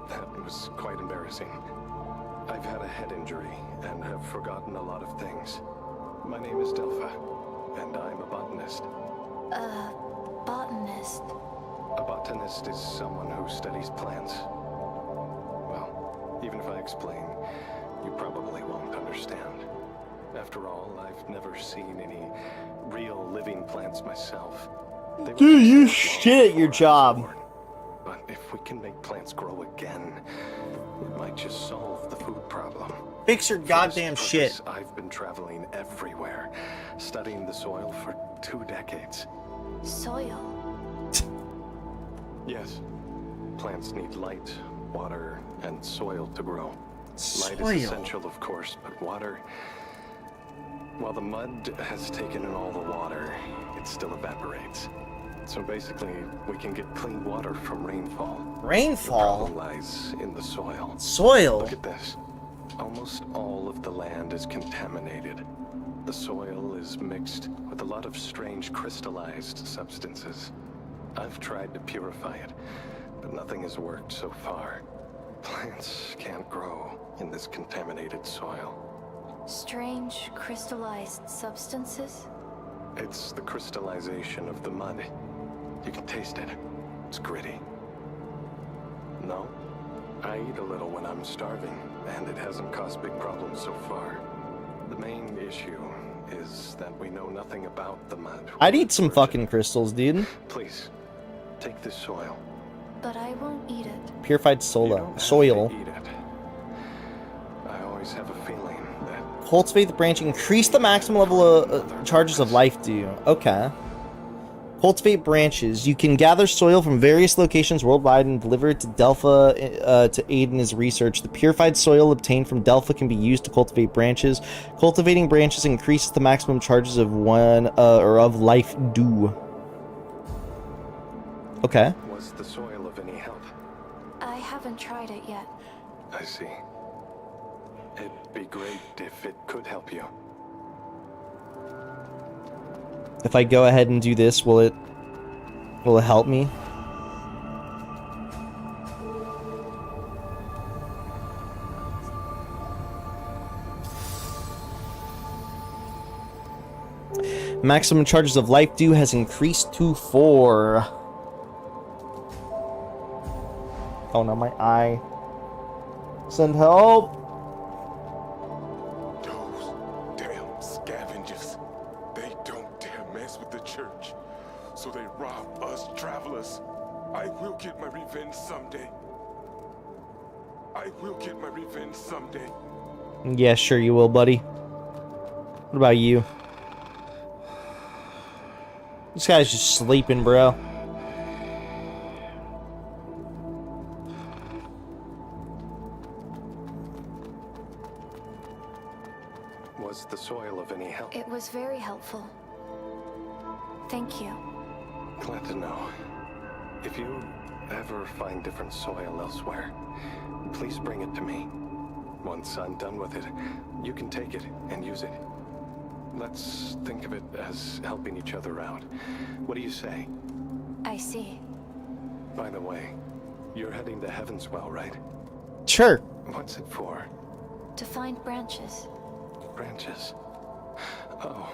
That was quite embarrassing. I've had a head injury and have forgotten a lot of things. My name is Delpha, and I'm a botanist. A botanist? A botanist is someone who studies plants. Well, even if I explain, you probably won't understand. After all, I've never seen any real living plants myself. Dude, you shit at your job. But if we can make plants grow again, it might just solve the food problem. Fix your goddamn shit. I've been traveling everywhere, studying the soil for 2 decades. Soil? Yes. Plants need light, water, and soil to grow. Light Soil. is essential, of course, but water... While the mud has taken in all the water, it still evaporates. So basically, we can get clean water from rainfall. Rainfall? The problem lies in the soil. Soil? Look at this. Almost all of the land is contaminated. The soil is mixed with a lot of strange crystallized substances. I've tried to purify it, but nothing has worked so far. Plants can't grow in this contaminated soil. Strange crystallized substances? It's the crystallization of the mud. You can taste it. It's gritty. No? I eat a little when I'm starving, and it hasn't caused big problems so far. The main issue is that we know nothing about the mud. I'd eat some fucking crystals, dude. Please, take this soil. But I won't eat it. Purified soil. Soil. Eat it. I always have a feeling that... Cultivate the branch. Increase the maximum level of charges of life due. Okay. Cultivate branches. You can gather soil from various locations worldwide and deliver it to Delpha to aid in his research. The purified soil obtained from Delpha can be used to cultivate branches. Cultivating branches increases the maximum charges of of life due. Okay. Was the soil of any help? I haven't tried it yet. I see. It'd be great if it could help you. If I go ahead and do this, will it help me? Maximum charges of life due has increased to 4. Oh no, my eye. Send help. Those damn scavengers. They don't dare mess with the church. So they rob us travelers. I will get my revenge someday. I will get my revenge someday. Yeah, sure you will, buddy. What about you? This guy's just sleeping, bro. Was the soil of any help? It was very helpful. Thank you. Glad to know. If you ever find different soil elsewhere, please bring it to me. Once I'm done with it, you can take it and use it. Let's think of it as helping each other out. What do you say? I see. By the way, you're heading to Heavenswell, right? Sure. What's it for? To find branches. Branches? Oh,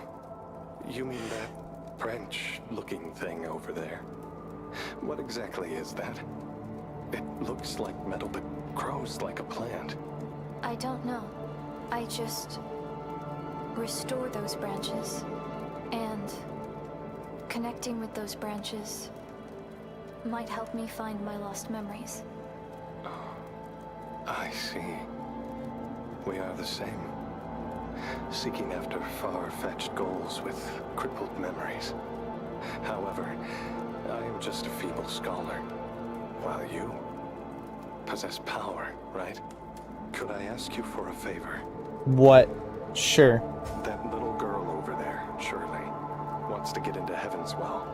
you mean that branch-looking thing over there? What exactly is that? It looks like metal, but grows like a plant. I don't know. I just restore those branches, and connecting with those branches might help me find my lost memories. Oh, I see. We are the same. Seeking after far-fetched goals with crippled memories. However, I am just a feeble scholar, while you possess power, right? Could I ask you for a favor? What? Sure. That little girl over there, Shirley, wants to get into Heavenswell,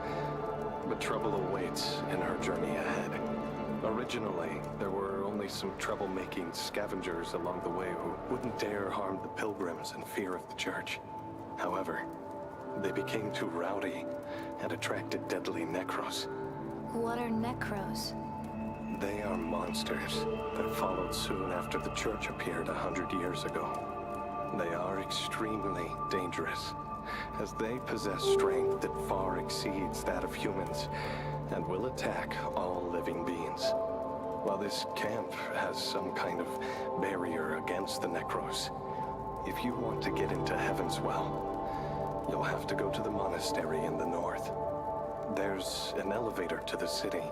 but trouble awaits in her journey ahead. Originally, there were only some troublemaking scavengers along the way who wouldn't dare harm the pilgrims in fear of the church. However, they became too rowdy and attracted deadly necros. What are necros? They are monsters that followed soon after the church appeared 100 years ago. They are extremely dangerous, as they possess strength that far exceeds that of humans and will attack all living beings. While this camp has some kind of barrier against the necros, if you want to get into Heaven's Well, you'll have to go to the monastery in the north. There's an elevator to the city,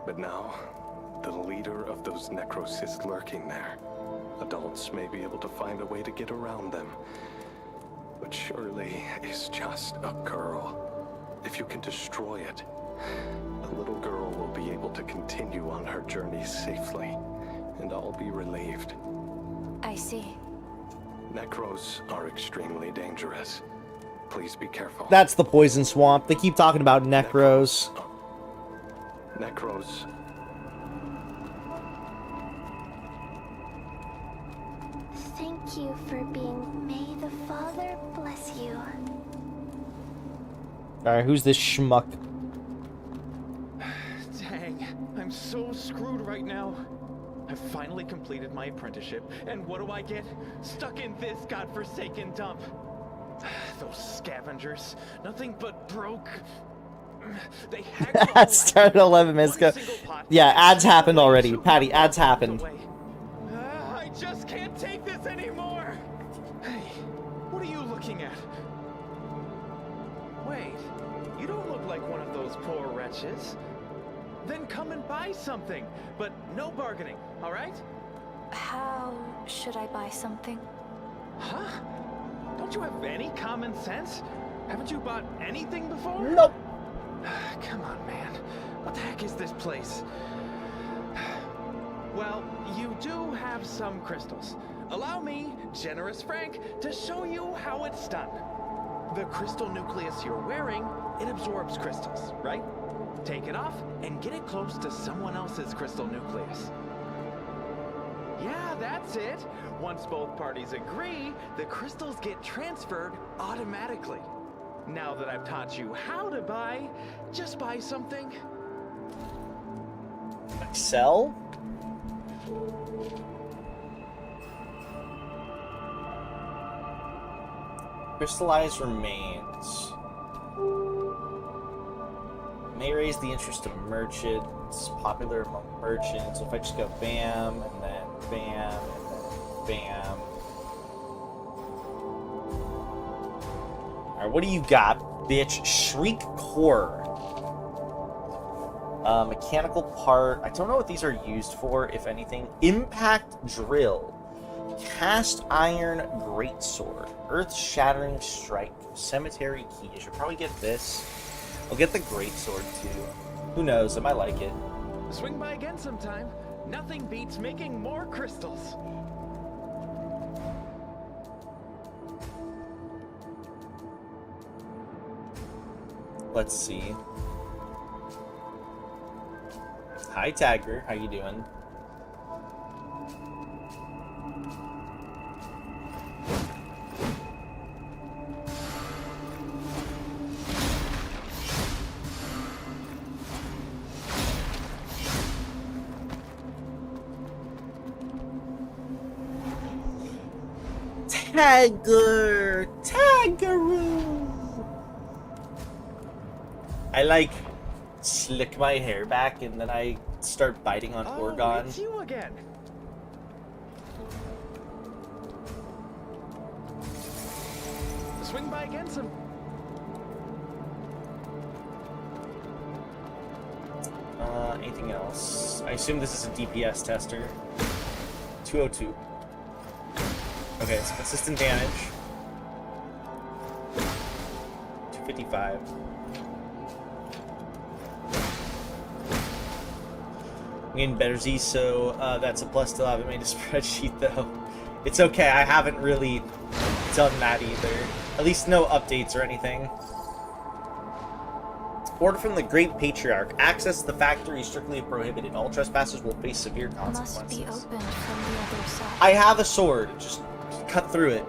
but now the leader of those necros is lurking there. Adults may be able to find a way to get around them, but surely it's just a girl. If you can destroy it, the little girl will be able to continue on her journey safely, and I'll be relieved. I see. Necros are extremely dangerous. Please be careful. That's the poison swamp. They keep talking about necros. Necros. Thank you for being. May the Father bless you. Alright, who's this schmuck? Dang, I'm so screwed right now. I've finally completed my apprenticeship, and what do I get? Stuck in this godforsaken dump. Those scavengers, nothing but broke. They Started 11 minutes ago. Yeah, ads happened already. Patty, ads happened. I just can't take this anymore. Hey, what are you looking at? Wait, you don't look like one of those poor wretches. Then come and buy something, but no bargaining, all right? How should I buy something? Huh? Don't you have any common sense? Haven't you bought anything before? Nope. Come on, man. What the heck is this place? Well, you do have some crystals. Allow me, generous Frank, to show you how it's done. The crystal nucleus you're wearing, it absorbs crystals, right? Take it off and get it close to someone else's crystal nucleus. Yeah, that's it. Once both parties agree, the crystals get transferred automatically. Now that I've taught you how to buy, just buy something. Sell? Crystallized remains. May raise the interest of merchants, popular among merchants. So if I just go bam, and then bam, and then bam. Alright, what do you got, bitch? Shriek core. Mechanical part. I don't know what these are used for, if anything. Impact drill. Cast iron greatsword. Earth-shattering strike. Cemetery key. I should probably get this. I'll get the greatsword too. Who knows? I might like it. Swing by again sometime. Nothing beats making more crystals. Let's see. Hi, Tagger. How you doing? Taggaroo. I like slick my hair back and then I start biting on Orgon. It's you again. Swing by again some. Anything else? I assume this is a DPS tester. 202. Okay, it's consistent damage. 255. I'm getting better Z, so that's a plus. Still haven't made a spreadsheet though. It's okay, I haven't really done that either. At least no updates or anything. Order from the Great Patriarch. Access to the factory is strictly prohibited. All trespassers will face severe consequences. Must be opened from the other side. I have a sword. Just cut through it.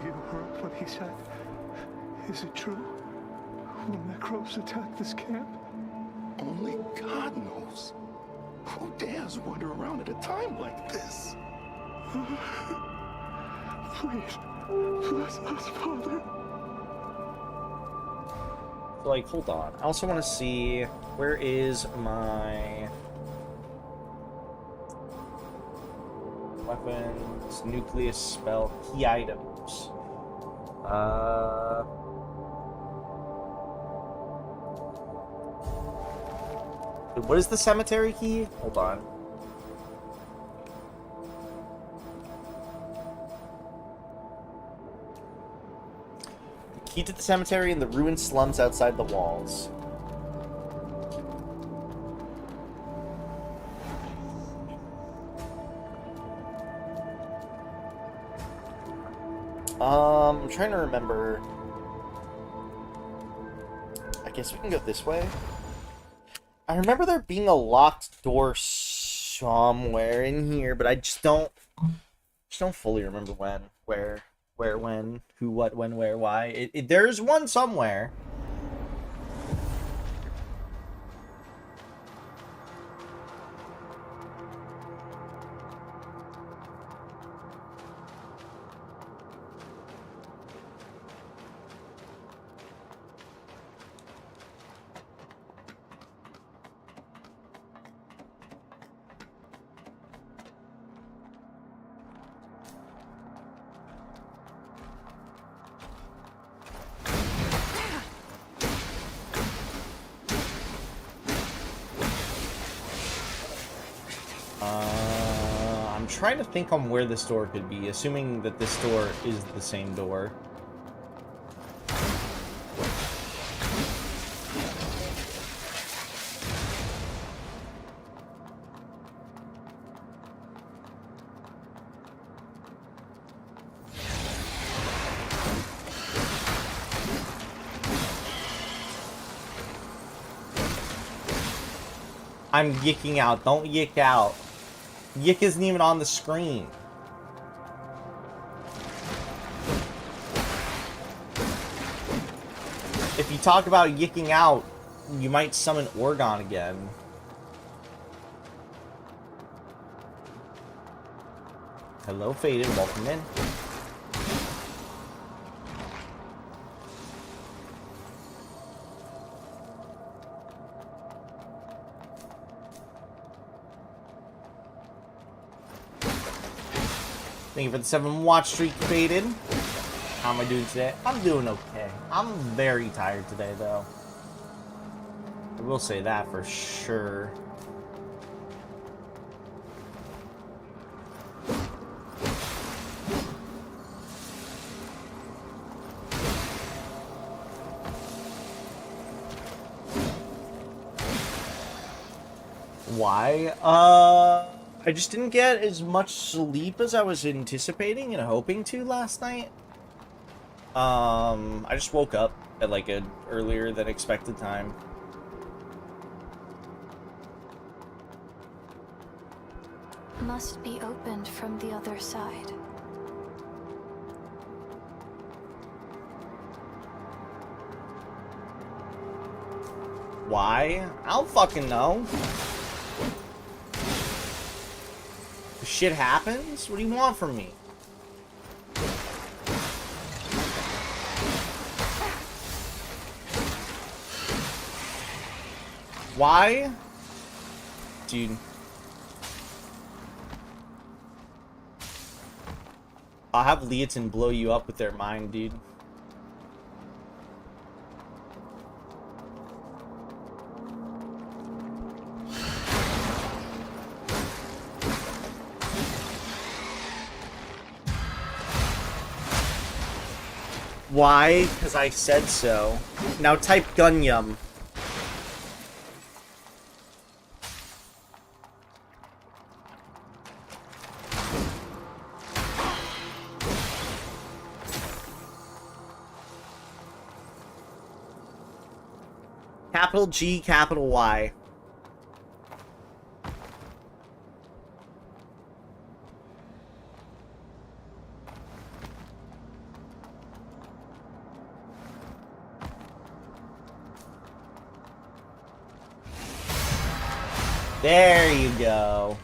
You heard what he said? Is it true? Will Necros attack this camp? Only God knows. Who dares wander around at a time like this? Please, bless us, Father. Like, hold on. I also want to see, where is my weapons, nucleus, spell, key items? What is the cemetery key? Hold on. The key to the cemetery in the ruined slums outside the walls. I'm trying to remember. I guess we can go this way. I remember there being a locked door somewhere in here, but I just don't fully remember when, where, when, who, what, when, where, why. There's one somewhere. I'm trying to think on where this door could be, assuming that this door is the same door. I'm yicking out. Don't yick out. Yick isn't even on the screen. If you talk about yicking out, you might summon Orgon again. Hello, Faded. Welcome in. Thank you for the 7-watch streak, Faded. How am I doing today? I'm doing okay. I'm very tired today, though. I will say that for sure. Why? I just didn't get as much sleep as I was anticipating and hoping to last night. I just woke up at like an earlier than expected time. Must be opened from the other side. Why? I don't fucking know. Shit happens? What do you want from me? Why? Dude. I'll have Leotin blow you up with their mind, dude. Why? Because I said so. Now type Gunyum. Capital G, capital Y. There you go.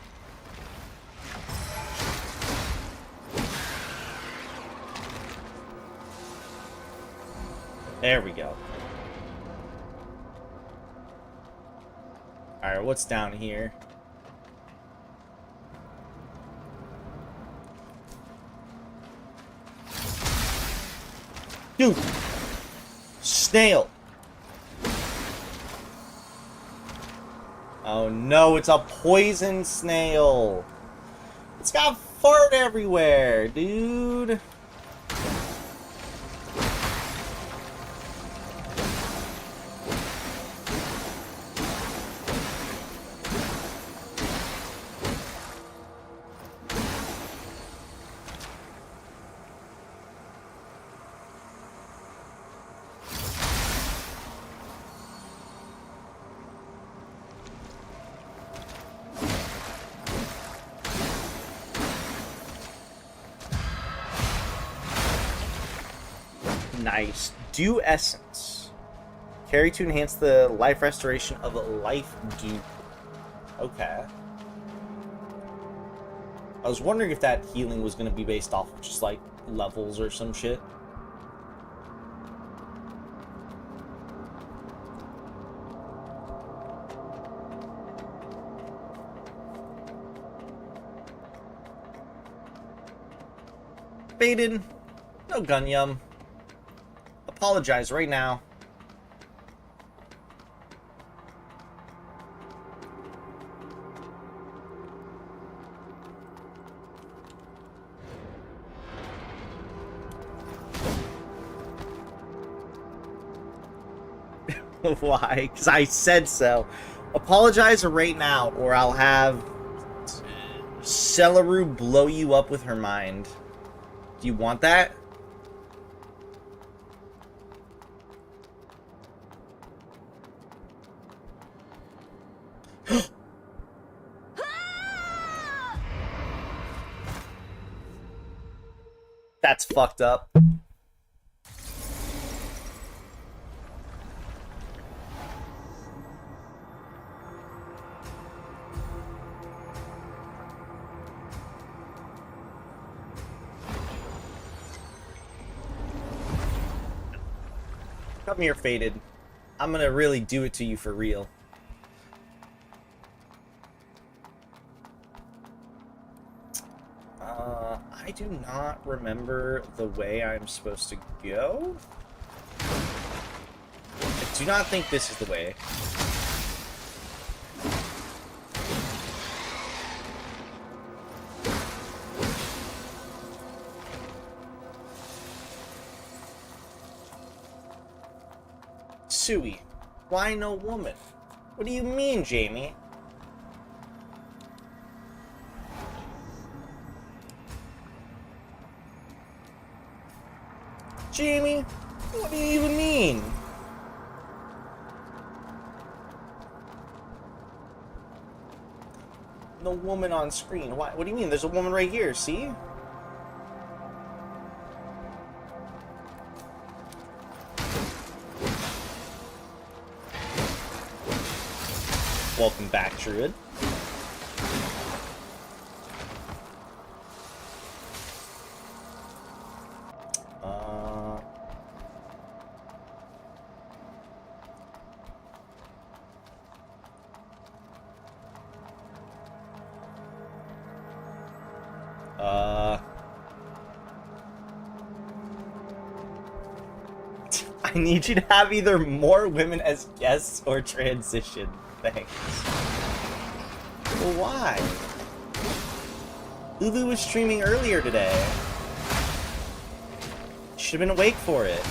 There we go. Alright, what's down here? Dude! Snail! Oh no, it's a poison snail! It's got fart everywhere, dude! Nice. Dew Essence. Carry to enhance the life restoration of a life dew. Okay. I was wondering if that healing was going to be based off of just, like, levels or some shit. Faded. No gun yum. Apologize right now. Why? Because I said so. Apologize right now, or I'll have Celeru blow you up with her mind. Do you want that? That's fucked up. Come here, Faded. I'm gonna really do it to you for real. I do not remember the way I'm supposed to go. I do not think this is the way. Sui, why no woman? What do you mean, Jamie? Jamie, what do you even mean? No woman on screen. Why? What do you mean? There's a woman right here, see? Welcome back, Druid. I need you to have either more women as guests or transition. Thanks. Well, why? Lulu was streaming earlier today. Should have been awake for it.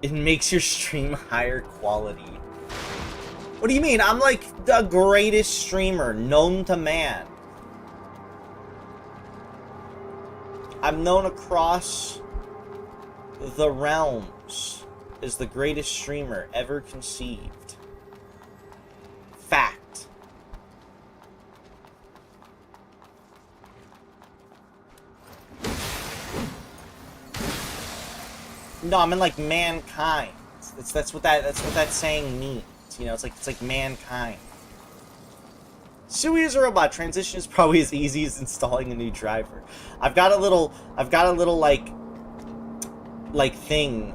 It makes your stream higher quality. What do you mean? I'm like the greatest streamer known to man. I'm known across the realms as the greatest streamer ever conceived. Fact. No, I mean like mankind. That's what that saying means. You know, it's like mankind. Sui is a robot. Transition is probably as easy as installing a new driver. I've got a little like thing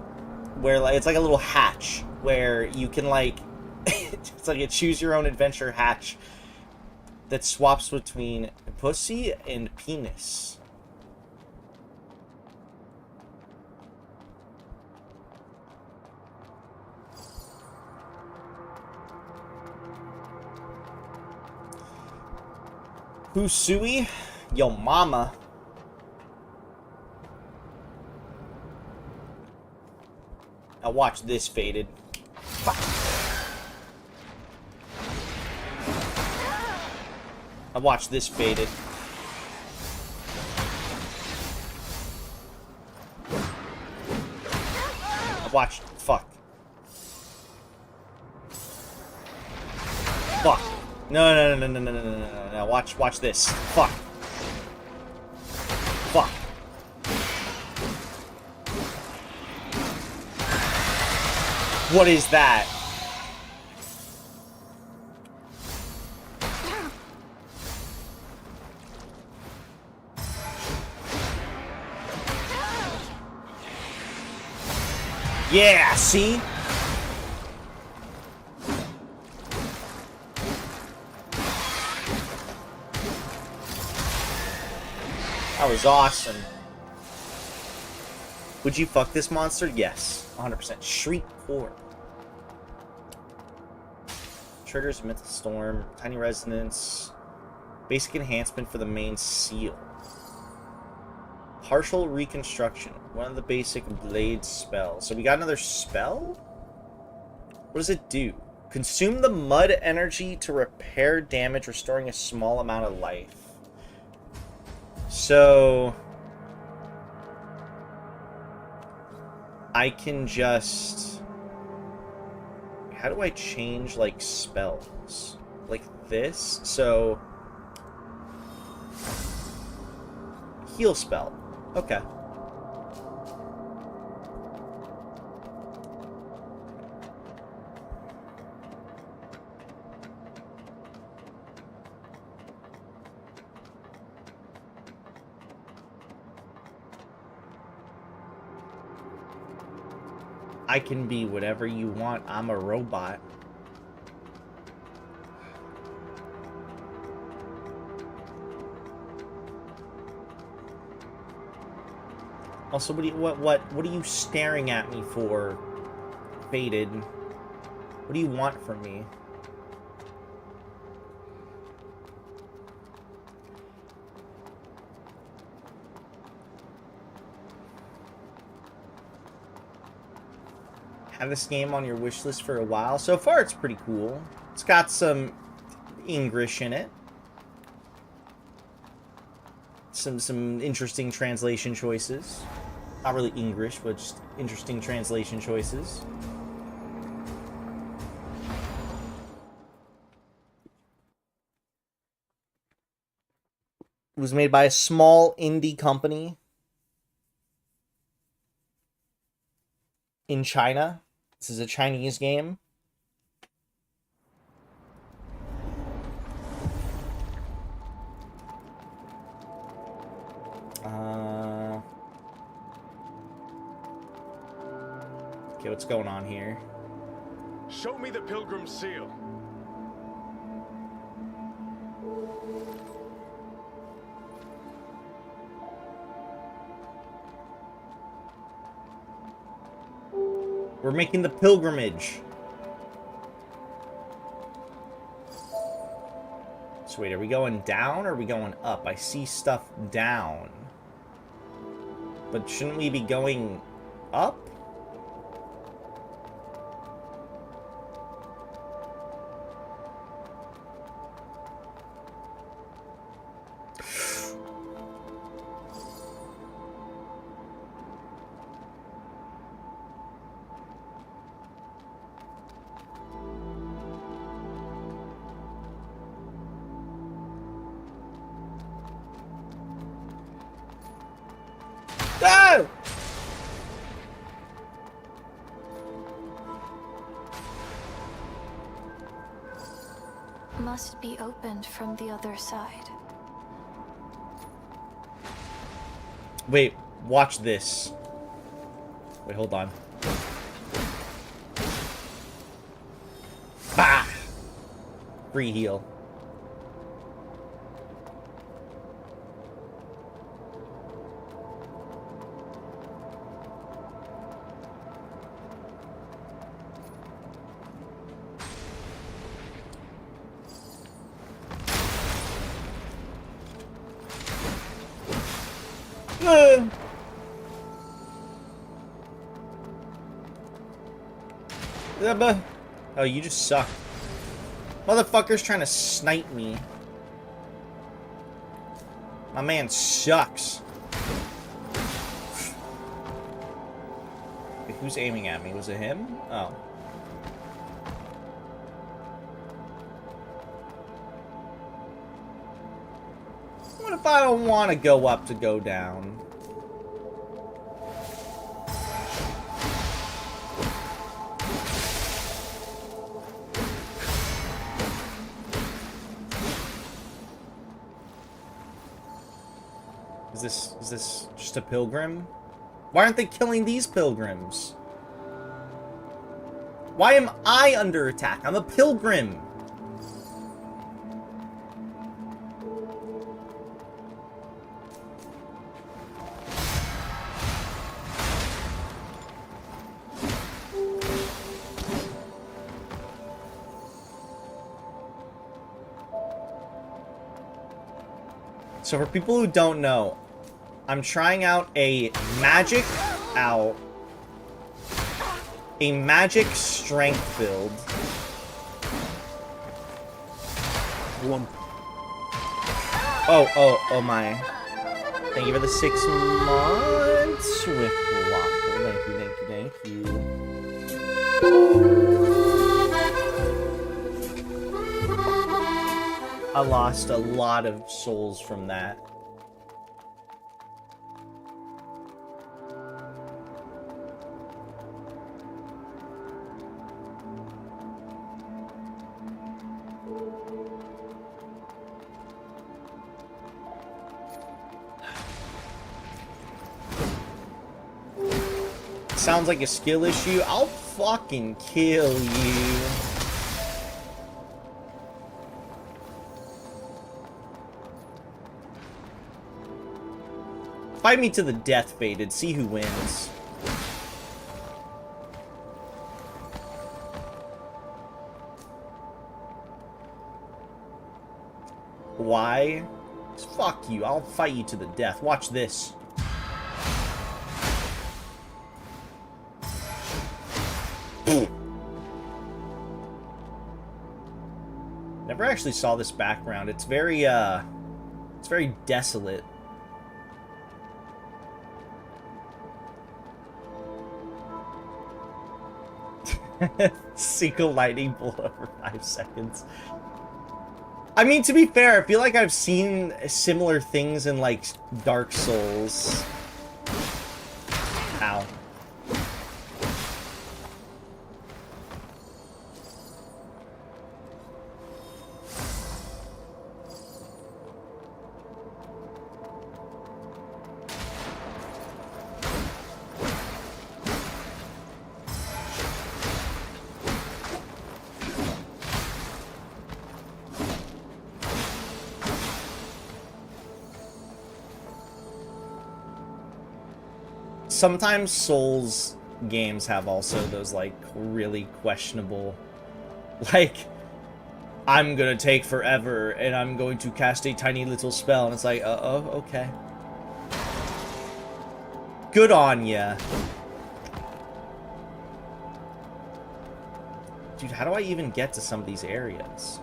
where like it's like a little hatch where you can like it's like a choose your own adventure hatch that swaps between pussy and penis. Who's Sui? Yo mama. Now watch this, Faded. Fuck. Now watch this, Faded. Now watch. Fuck. Fuck. No. Watch this. Fuck. Fuck. What is that? Yeah, see? That was awesome. Would you fuck this monster? Yes, 100%. Shriek Core. Triggers Mental Storm, Tiny Resonance, basic enhancement for the main seal. Partial Reconstruction, one of the basic blade spells. So we got another spell? What does it do? Consume the mud energy to repair damage, restoring a small amount of life. So I can just... How do I change, like, spells? Like this? So... Heal spell. Okay. I can be whatever you want. I'm a robot. Also, what are you staring at me for, Faded? What do you want from me? Have this game on your wish list for a while. So far, it's pretty cool. It's got some English in it. Some interesting translation choices. Not really English, but just interesting translation choices. It was made by a small indie company in China. This is a Chinese game. Okay, what's going on here? Show me the Pilgrim Seal. We're making the pilgrimage. So wait, are we going down or are we going up? I see stuff down. But shouldn't we be going up? must be opened from the other side. Wait, watch this. Wait, hold on. Bah! Free heal. Oh, you just suck. Motherfucker's trying to snipe me. My man sucks. Wait, who's aiming at me? Was it him? Oh. What if I don't want to go up to go down? Is this just a pilgrim? Why aren't they killing these pilgrims? Why am I under attack? I'm a pilgrim. So for people who don't know, I'm trying out a magic strength build. Oh my. Thank you for the 6 months with waffle. Thank you. I lost a lot of souls from that. Sounds like a skill issue. I'll fucking kill you. Fight me to the death, Fated. See who wins. Why? Fuck you. I'll fight you to the death. Watch this. Never actually saw this background. It's very desolate. Single lightning bolt over 5 seconds. I mean, to be fair, I feel like I've seen similar things in, like, Dark Souls. Ow. Sometimes Souls games have also those, like, really questionable, like, I'm gonna take forever and I'm going to cast a tiny little spell, and it's like, oh, okay. Good on ya. Dude, how do I even get to some of these areas?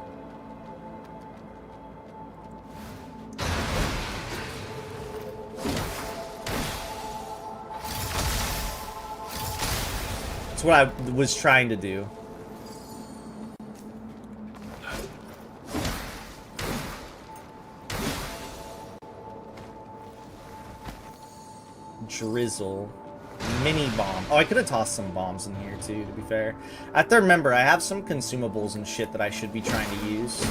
That's what I was trying to do. Drizzle. Mini bomb. Oh, I could have tossed some bombs in here too, to be fair. I have to remember, I have some consumables and shit that I should be trying to use.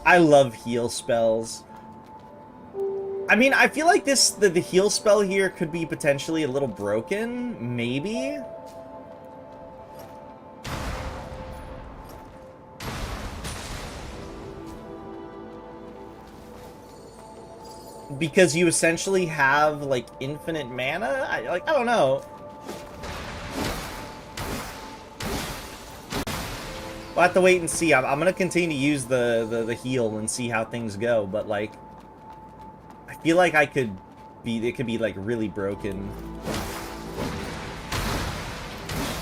I love heal spells. I mean, I feel like the heal spell here could be potentially a little broken, maybe? Because you essentially have, like, infinite mana? I don't know. We'll have to wait and see. I'm gonna continue to use the heal and see how things go, but, like, I feel like it could be, like, really broken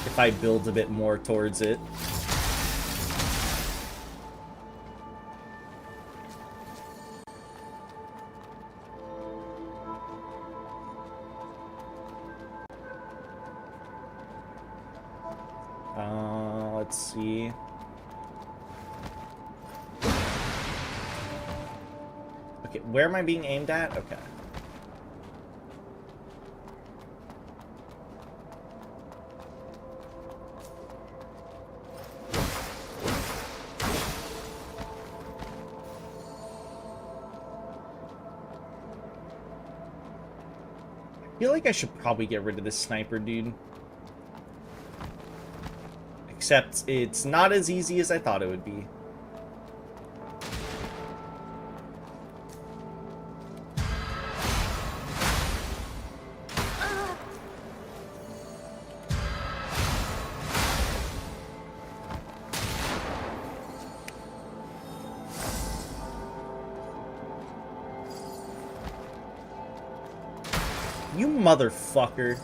if I build a bit more towards it. Let's see. Okay, where am I being aimed at? Okay. I feel like I should probably get rid of this sniper, dude. Except it's not as easy as I thought it would be. You motherfucker.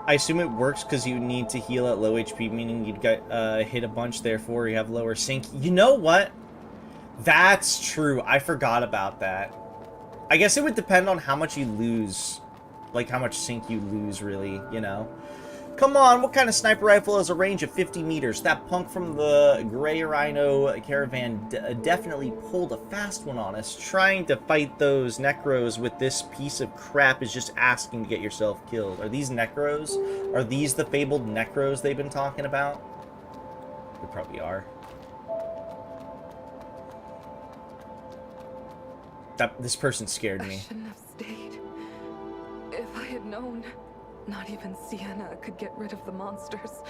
I assume it works because you need to heal at low HP, meaning you'd get hit a bunch, therefore you have lower sync. You know what? That's true. I forgot about that. I guess it would depend on how much you lose. Like, how much sync you lose, really, you know? Come on, what kind of sniper rifle has a range of 50 meters? That punk from the Grey Rhino caravan definitely pulled a fast one on us. Trying to fight those Necros with this piece of crap is just asking to get yourself killed. Are these Necros? Are these the fabled Necros they've been talking about? They probably are. This person scared me. I shouldn't have stayed. If I had known... Not even Sienna could get rid of the monsters.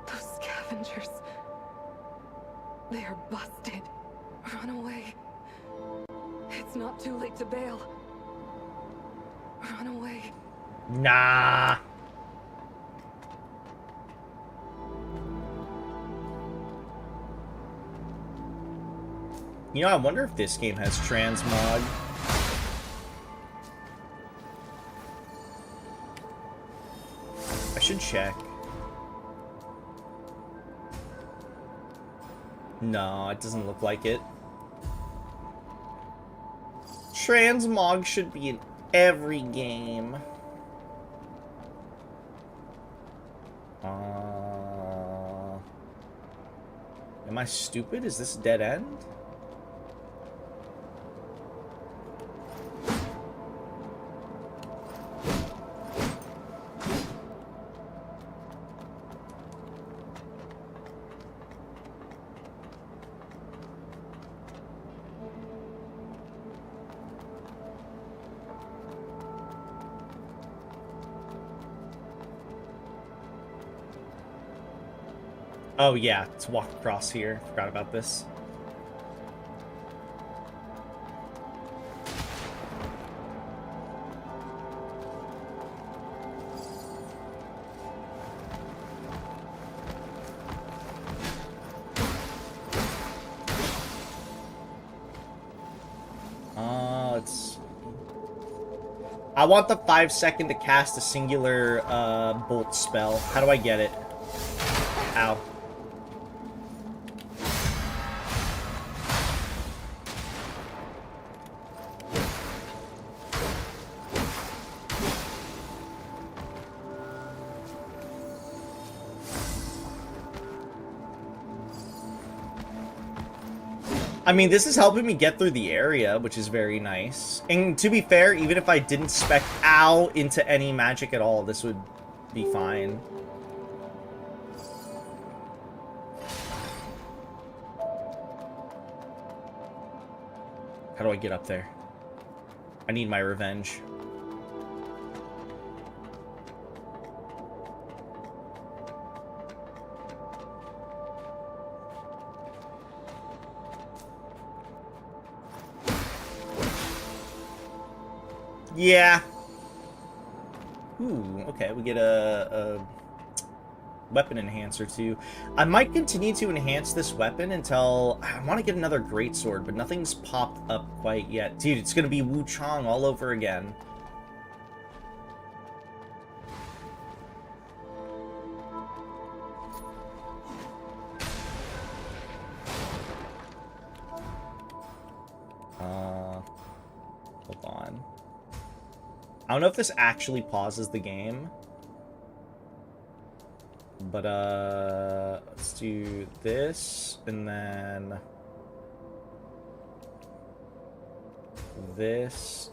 Those scavengers. They are busted. Run away. It's not too late to bail. Run away. Nah. You know, I wonder if this game has transmog. I should check. No, it doesn't look like it. Transmog should be in every game. Am I stupid? Is this dead end? Oh yeah, let's walk across here. Forgot about this. Let's... I want the 5-second to cast a singular bolt spell. How do I get it? Ow. I mean, this is helping me get through the area, which is very nice. And to be fair, even if I didn't spec out into any magic at all, this would be fine. How do I get up there? I need my revenge. Yeah. Ooh, okay, we get a weapon enhancer too. I might continue to enhance this weapon until I want to get another greatsword, but nothing's popped up quite yet. Dude, it's gonna be Wu Chong all over again. Hold on. I don't know if this actually pauses the game. But, let's do this, and then this.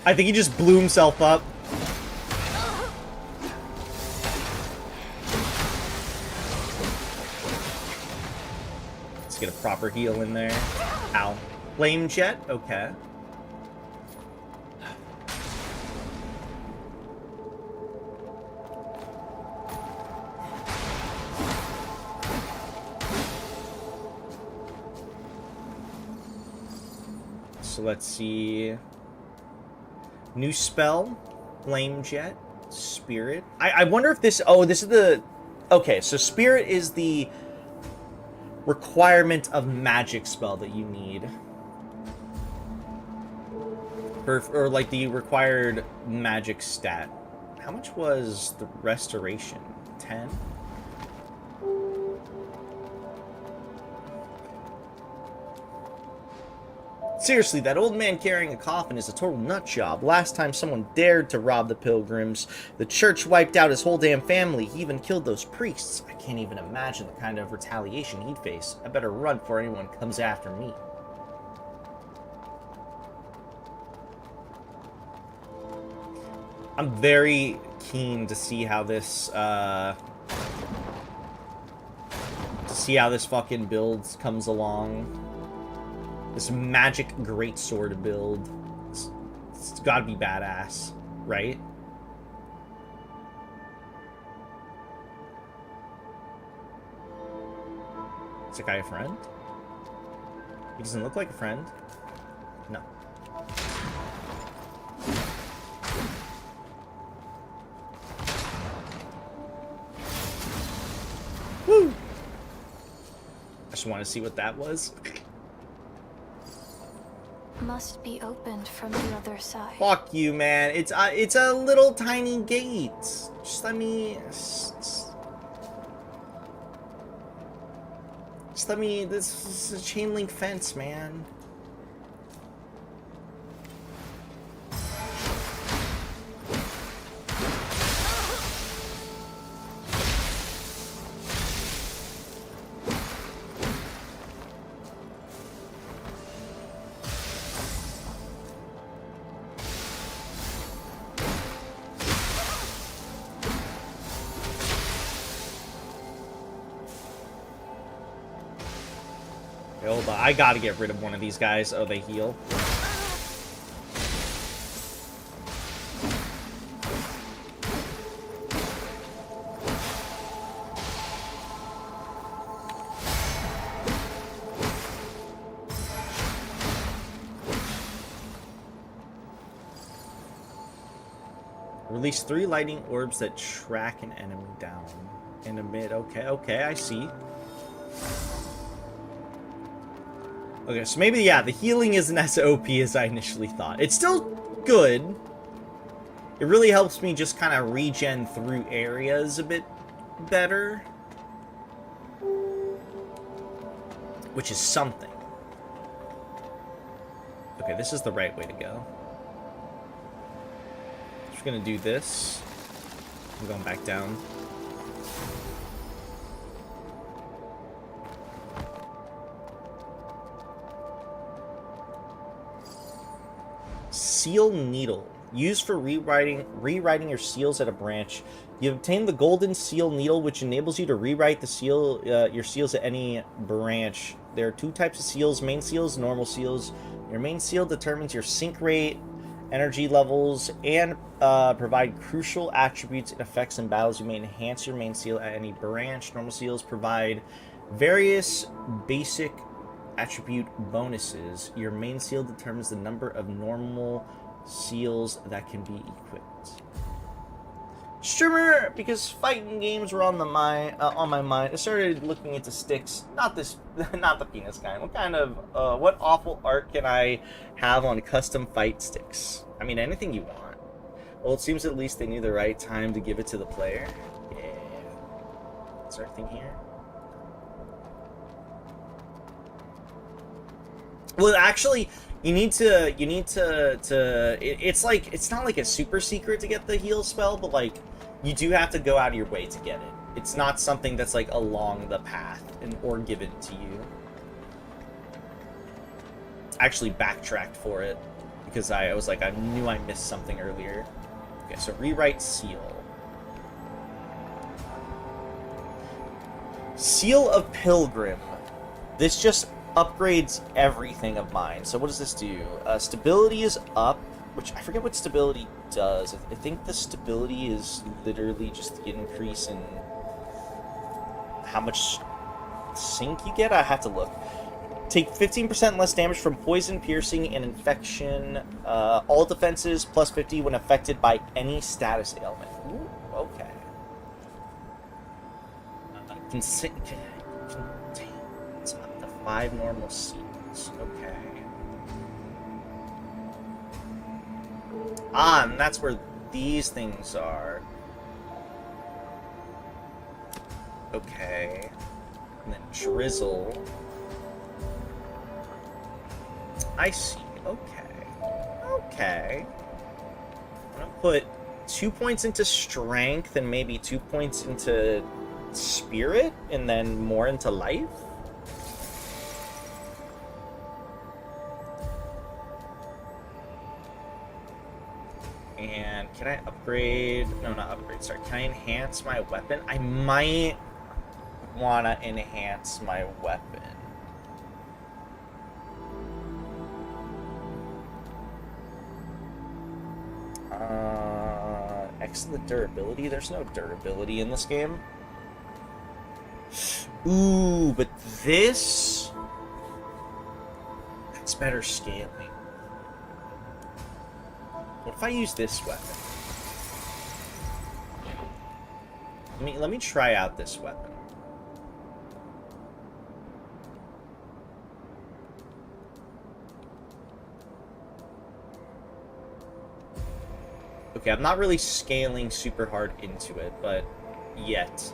I think he just blew himself up. Let's get a proper heal in there. Ow. Flame jet? Okay. So let's see. New spell, Flame Jet, Spirit. I wonder if this... Oh, this is the... Okay, so Spirit is the requirement of magic spell that you need. Or like the required magic stat. How much was the restoration? 10? Seriously, that old man carrying a coffin is a total nutjob. Last time someone dared to rob the pilgrims, the church wiped out his whole damn family. He even killed those priests. I can't even imagine the kind of retaliation he'd face. I better run before anyone comes after me. I'm very keen to see how this, fucking build comes along. This magic greatsword build. It's gotta be badass, right? Is that guy a friend? He doesn't look like a friend. No. Woo! I just want to see what that was. Must be opened from the other side. Fuck you, man. It's a little tiny gate. Just let me... Just let me... This is a chain link fence, man. Hold on, I gotta get rid of one of these guys. Oh, they heal. Release 3 lightning orbs that track an enemy down. In a mid. Okay, I see. Okay, so maybe, yeah, the healing isn't as OP as I initially thought. It's still good. It really helps me just kind of regen through areas a bit better. Which is something. Okay, this is the right way to go. Just gonna do this. I'm going back down. Seal Needle. Used for rewriting your seals at a branch. You obtain the golden seal needle, which enables you to rewrite the seal, your seals at any branch. There are two types of seals: main seals, normal seals. Your main seal determines your sync rate, energy levels, and provide crucial attributes and effects in battles. You may enhance your main seal at any branch. Normal seals provide various basic attribute bonuses. Your main seal determines the number of normal seals that can be equipped. Streamer, because fighting games were on my mind, I started looking into sticks. Not this, not the penis kind. What kind of, what awful art can I have on custom fight sticks? I mean, anything you want. Well, it seems at least they knew the right time to give it to the player. Yeah. What's our thing here? Well, actually, it's like, it's not like a super secret to get the heal spell, but like, you do have to go out of your way to get it. It's not something that's like along the path or given to you. I actually backtracked for it because I was like, I knew I missed something earlier. Okay, so rewrite seal. Seal of Pilgrim. This just upgrades everything of mine. So what does this do? Stability is up, which I forget what stability does. I think the stability is literally just the increase in how much sync you get. I have to look. Take 15% less damage from poison, piercing, and infection. All defenses plus 50 when affected by any status ailment. Ooh, okay. Contains up to 5 normal seals. Okay. Ah, and that's where these things are. Okay. And then drizzle. I see. Okay. Okay. I'm gonna put 2 points into strength and maybe 2 points into spirit and then more into life. And can I upgrade? No, not upgrade. Sorry. Can I enhance my weapon? I might want to enhance my weapon. Excellent durability. There's no durability in this game. Ooh, but this... That's better scaling. What if I use this weapon? Let me try out this weapon. Okay, I'm not really scaling super hard into it, but yet.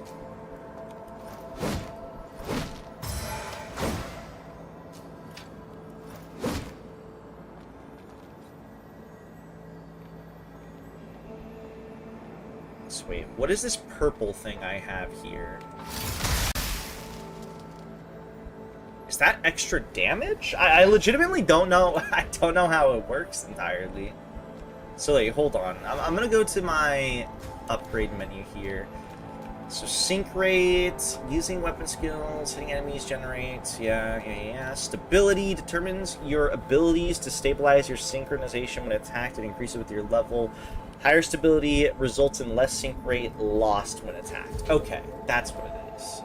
So wait, what is this purple thing I have here? Is that extra damage? I legitimately don't know. I don't know how it works entirely. So wait, hold on. I'm gonna go to my upgrade menu here. So sync rate, using weapon skills, hitting enemies generates, yeah. Stability determines your abilities to stabilize your synchronization when attacked and increase it with your level. Higher stability results in less sync rate lost when attacked. Okay, that's what it is.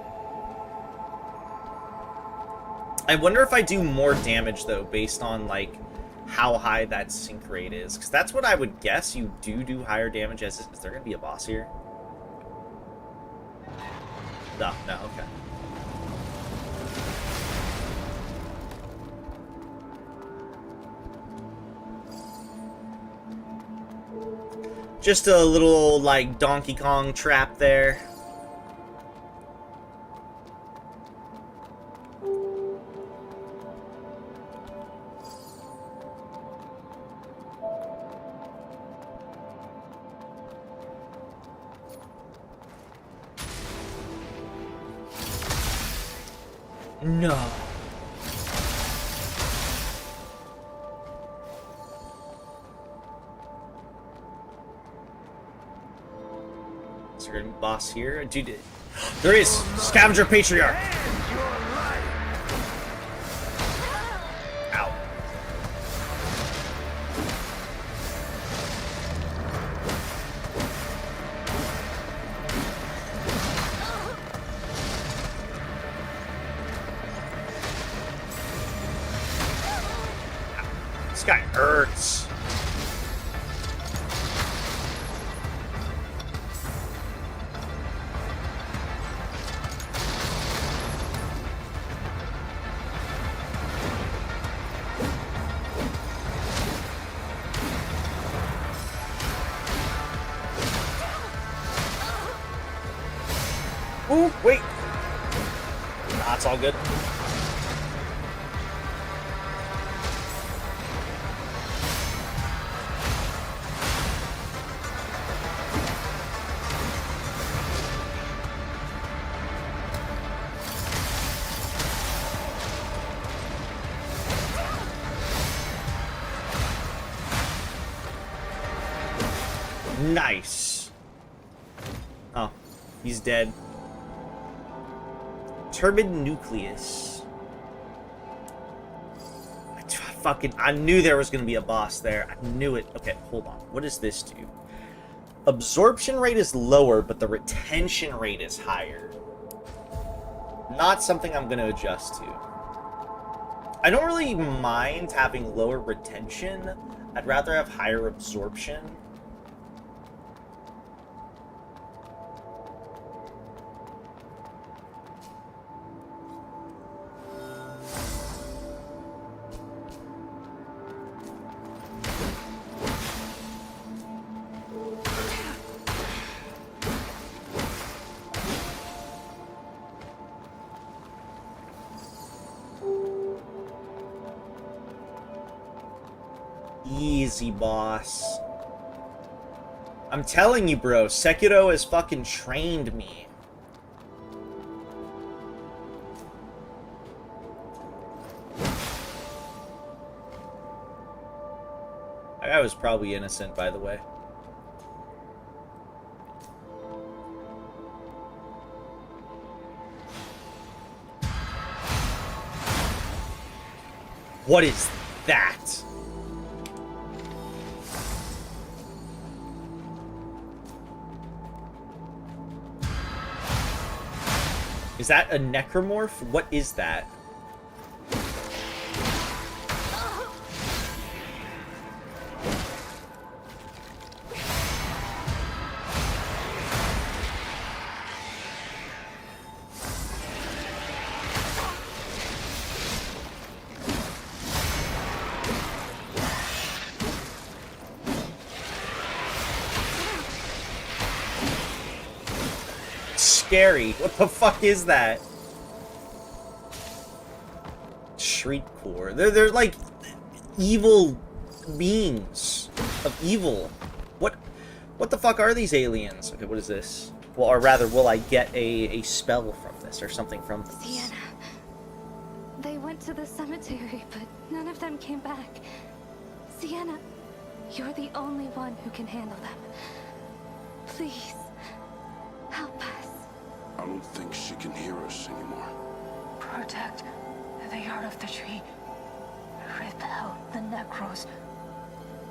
I wonder if I do more damage though, based on like how high that sync rate is, because that's what I would guess. You do higher damage. Is there gonna be a boss here? No, okay. Just a little, like, Donkey Kong trap there. No. Is there a boss here? Dude, there is! Scavenger Patriarch! Ow. This guy hurts. Ooh, wait. Nah, it's all good. Nice. Oh, he's dead. Turbid nucleus. I knew there was going to be a boss there. I knew it. Okay, hold on. What does this do? Absorption rate is lower, but the retention rate is higher. Not something I'm going to adjust to. I don't really mind having lower retention. I'd rather have higher absorption. Easy, boss. I'm telling you, bro, Sekiro has fucking trained me. That guy was probably innocent, by the way. What is that? Is that a necromorph? What is that? Scary. What the fuck is that? Shriek core. They're like evil beings of evil. What the fuck are these aliens? Okay, what is this? Well, or rather, will I get a spell from this or something from this? Sienna. They went to the cemetery, but none of them came back. Sienna, you're the only one who can handle them. Please, help us. I don't think she can hear us anymore. Protect the heart of the tree. Repel the necros.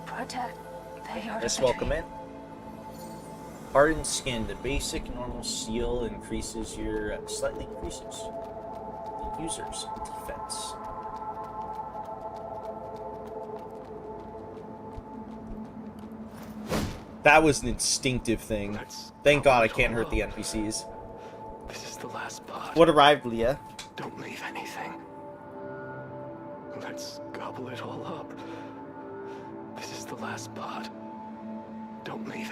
Protect the heart of the welcome tree. in. Hardened skin. The basic normal seal increases slightly increases the user's defense. That was an instinctive thing. Thank God I can't hurt the NPCs. This is the last pod. What arrived, Leah? Don't leave anything. Let's gobble it all up. This is the last pod. Don't leave.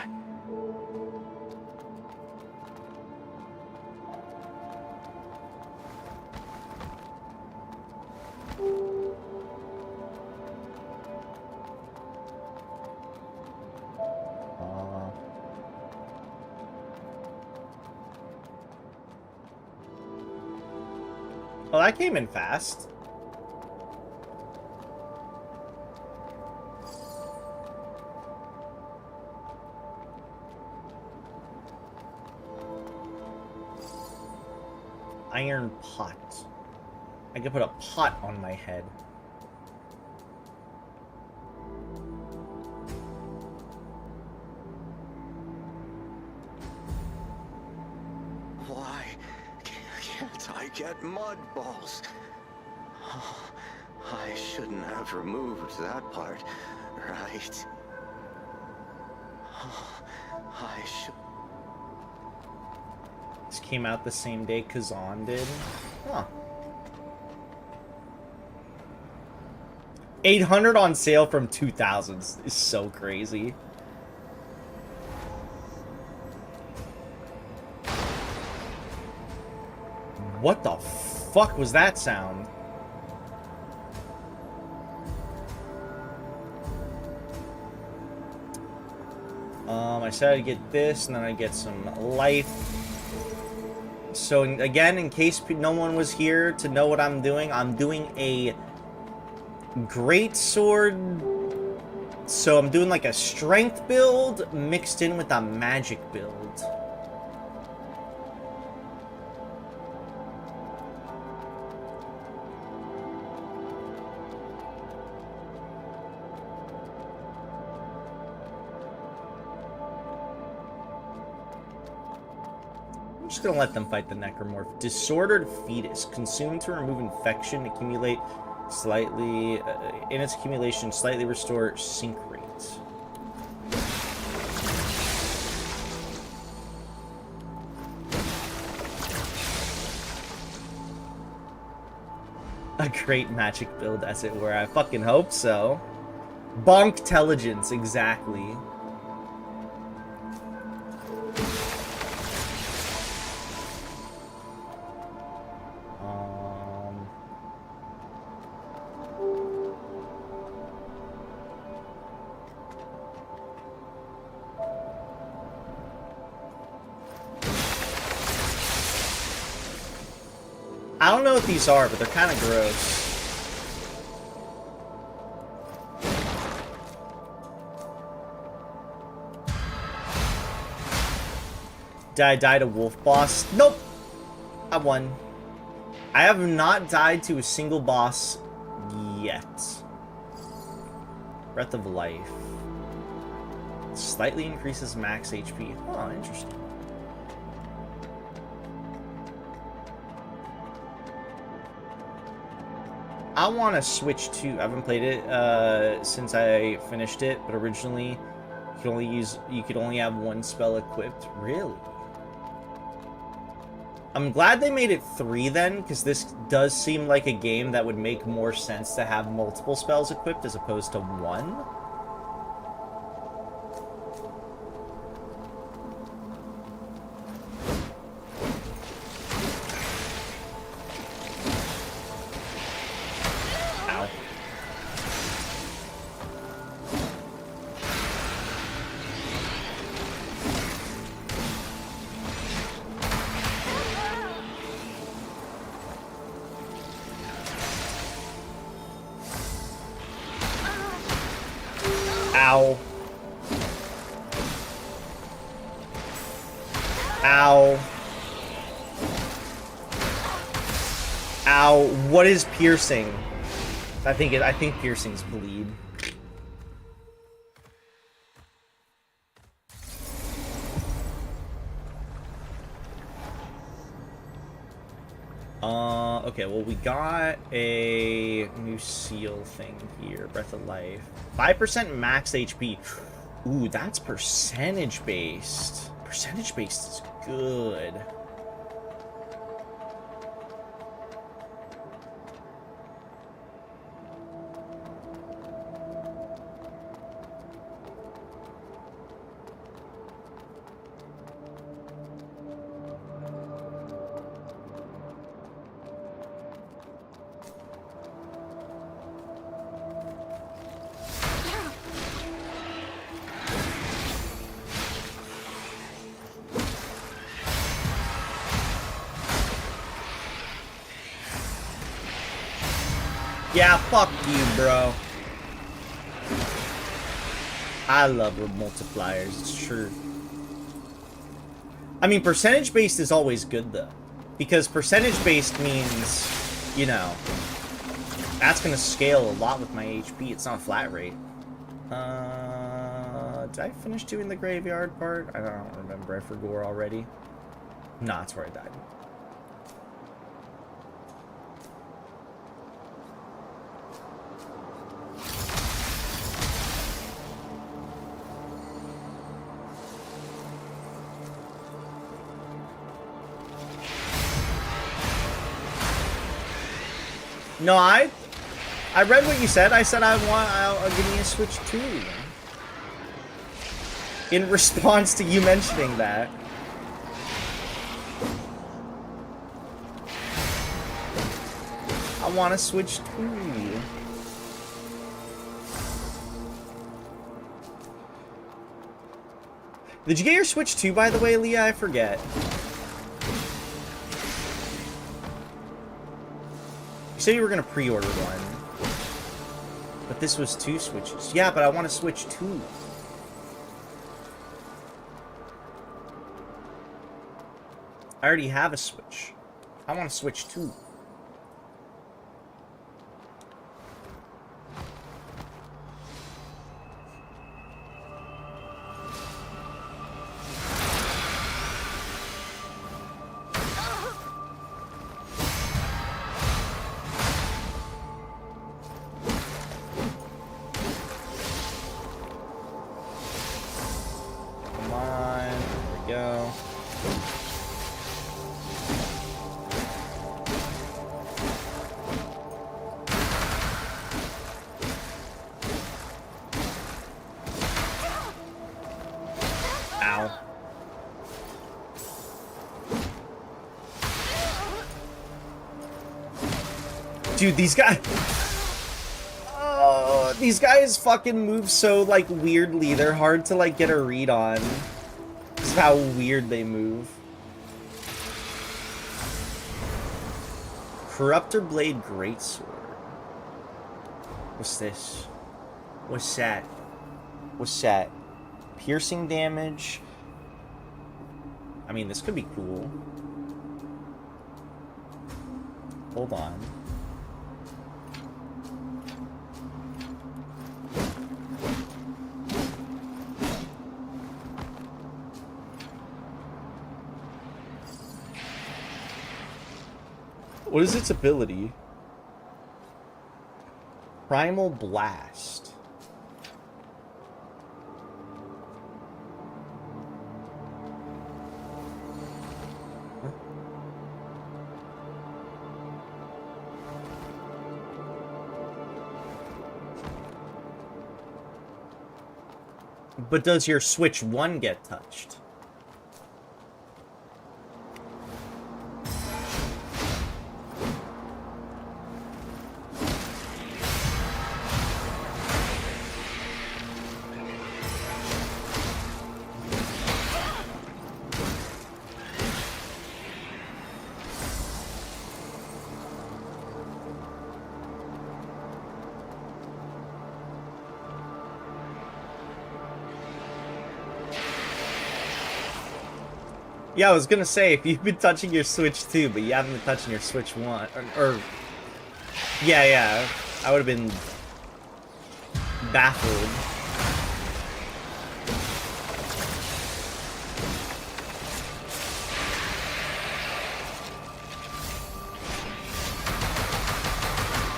Well, that came in fast. Iron pot. I could put a pot on my head. Why can't I get mud balls? Oh, I shouldn't have removed that part, right? Oh, I should. This came out the same day Kazan did. Huh. 800 on sale from 2000s is so crazy. What the fuck was that sound? I said I'd get this, and then I'd get some life. So again, in case no one was here to know what I'm doing a great sword. So I'm doing like a strength build mixed in with a magic build. I'm just gonna let them fight the necromorph. Disordered fetus. Consumed to remove infection. Accumulate slightly. In its accumulation, slightly restore sync rate. A great magic build, as it were. I fucking hope so. Bonk-telligence, exactly. I don't know what these are, but they're kind of gross. Did I die to wolf boss? Nope. I won. I have not died to a single boss yet. Breath of Life. Slightly increases max HP. Oh, interesting. I want to switch to. I haven't played it since I finished it, but originally you could only have one spell equipped. Really? I'm glad they made it 3 then, because this does seem like a game that would make more sense to have multiple spells equipped as opposed to 1. Ow. Ow. Ow. What is piercing? I think piercing's bleed. Okay, well, we got a new seal thing here. Breath of Life. 5% max HP. Ooh, that's percentage-based. Percentage-based is good. Yeah, fuck you, bro. I love multipliers, it's true. I mean, percentage-based is always good, though. Because percentage-based means, you know, that's gonna scale a lot with my HP. It's not a flat rate. Did I finish doing the graveyard part? I don't remember. I forgot already. Nah, that's where I died. No, I read what you said. I said I'll give me a Switch 2. In response to you mentioning that. I want a Switch 2. Did you get your Switch 2, by the way, Leah? I forget. You said you were gonna pre-order one. But this was 2 Switches. Yeah, but I want a Switch 2. I already have a Switch. I want a Switch 2. Dude, these guys... Oh, these guys fucking move so, like, weirdly. They're hard to, like, get a read on. This is how weird they move. Corruptor Blade Greatsword. What's this? What's that? What's that? Piercing damage. I mean, this could be cool. Hold on. What is its ability? Primal Blast. Huh? But does your Switch 1 get touched? Yeah, I was gonna say, if you've been touching your Switch 2, but you haven't been touching your Switch 1, or yeah, I would have been baffled.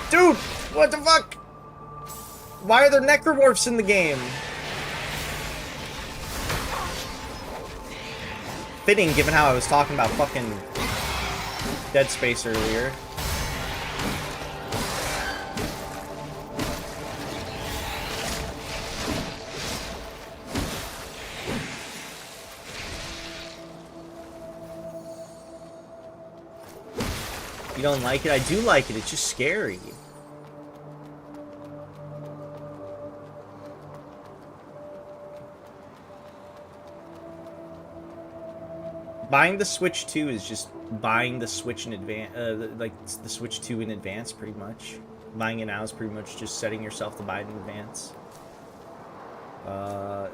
Dude, what the fuck? Why are there necromorphs in the game? Fitting, given how I was talking about fucking Dead Space earlier. You don't like it? I do like it. It's just scary. Buying the Switch 2 is just buying the Switch in advance, like the Switch 2 in advance, pretty much. Buying it now is pretty much just setting yourself to buy it in advance. I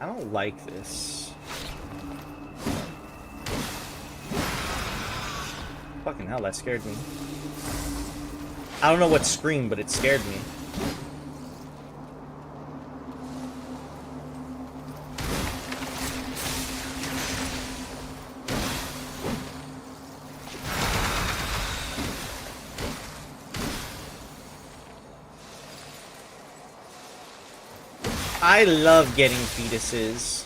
don't like this. Fucking hell, that scared me. I don't know what screamed, but it scared me. I love getting fetuses.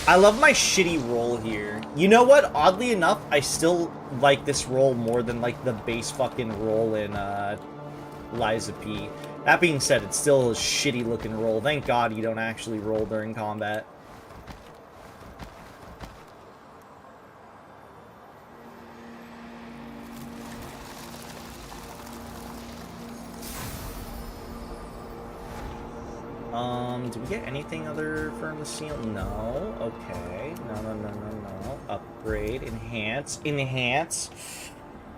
I love my shitty roll here. You know what? Oddly enough, I still like this roll more than, like, the base fucking roll in, Liza P. That being said, it's still a shitty looking roll. Thank God you don't actually roll during combat. Do we get anything other from the seal? No. Okay. No. Upgrade. Enhance. Enhance.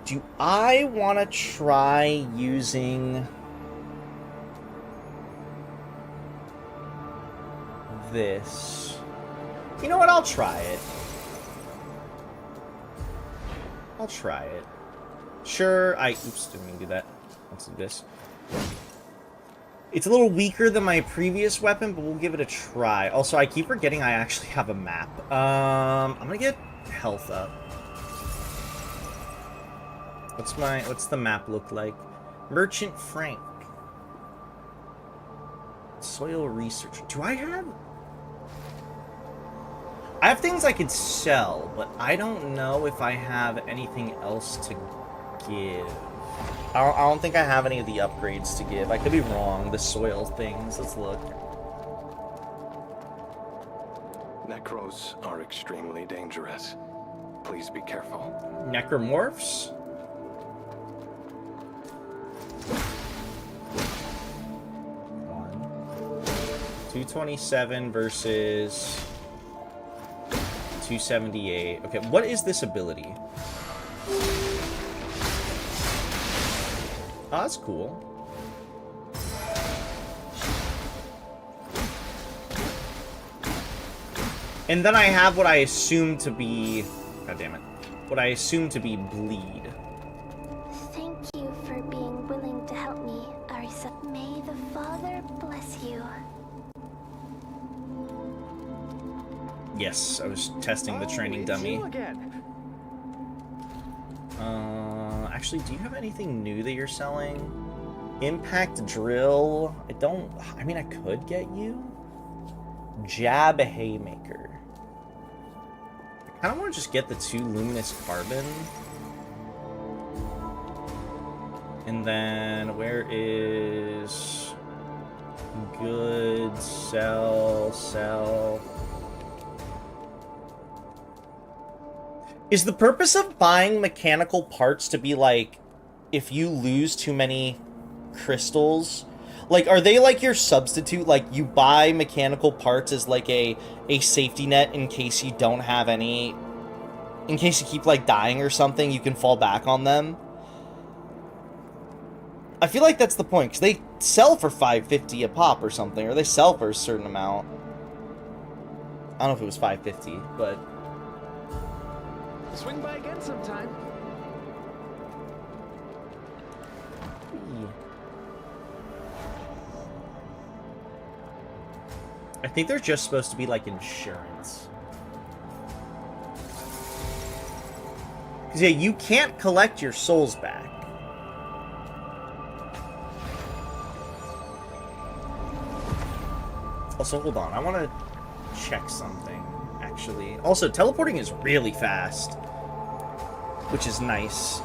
Do I want to try using this? You know what? I'll try it. I'll try it. Sure, oops, didn't mean to do that. Let's do this. It's a little weaker than my previous weapon, but we'll give it a try. Also, I keep forgetting I actually have a map. I'm gonna get health up. What's the map look like? Merchant Frank. Soil research. Do I have things I could sell, but I don't know if I have anything else to give. I don't think I have any of the upgrades to give. I could be wrong. The soil things. Let's look. Necros are extremely dangerous. Please be careful. Necromorphs? One. 227 versus 278. Okay, what is this ability? Oh, that's cool. And then I have what I assume to be... God damn it. What I assume to be bleed. Thank you for being willing to help me, Arisa. May the Father bless you. Yes, I was testing the training dummy. Actually, do you have anything new that you're selling? Impact drill. I mean, I could get you. Jab haymaker. I kind of want to just get the 2 luminous carbon. And then, where is... Good, sell... Is the purpose of buying mechanical parts to be like, if you lose too many crystals, like, are they like your substitute? Like, you buy mechanical parts as like a safety net in case you don't have any, in case you keep like dying or something, you can fall back on them? I feel like that's the point, because they sell for $5.50 a pop or something, or they sell for a certain amount. I don't know if it was $5.50, but... Swing by again sometime. I think they're just supposed to be like insurance. Because yeah, you can't collect your souls back. Also, hold on. I want to check something, actually. Also, teleporting is really fast, which is nice.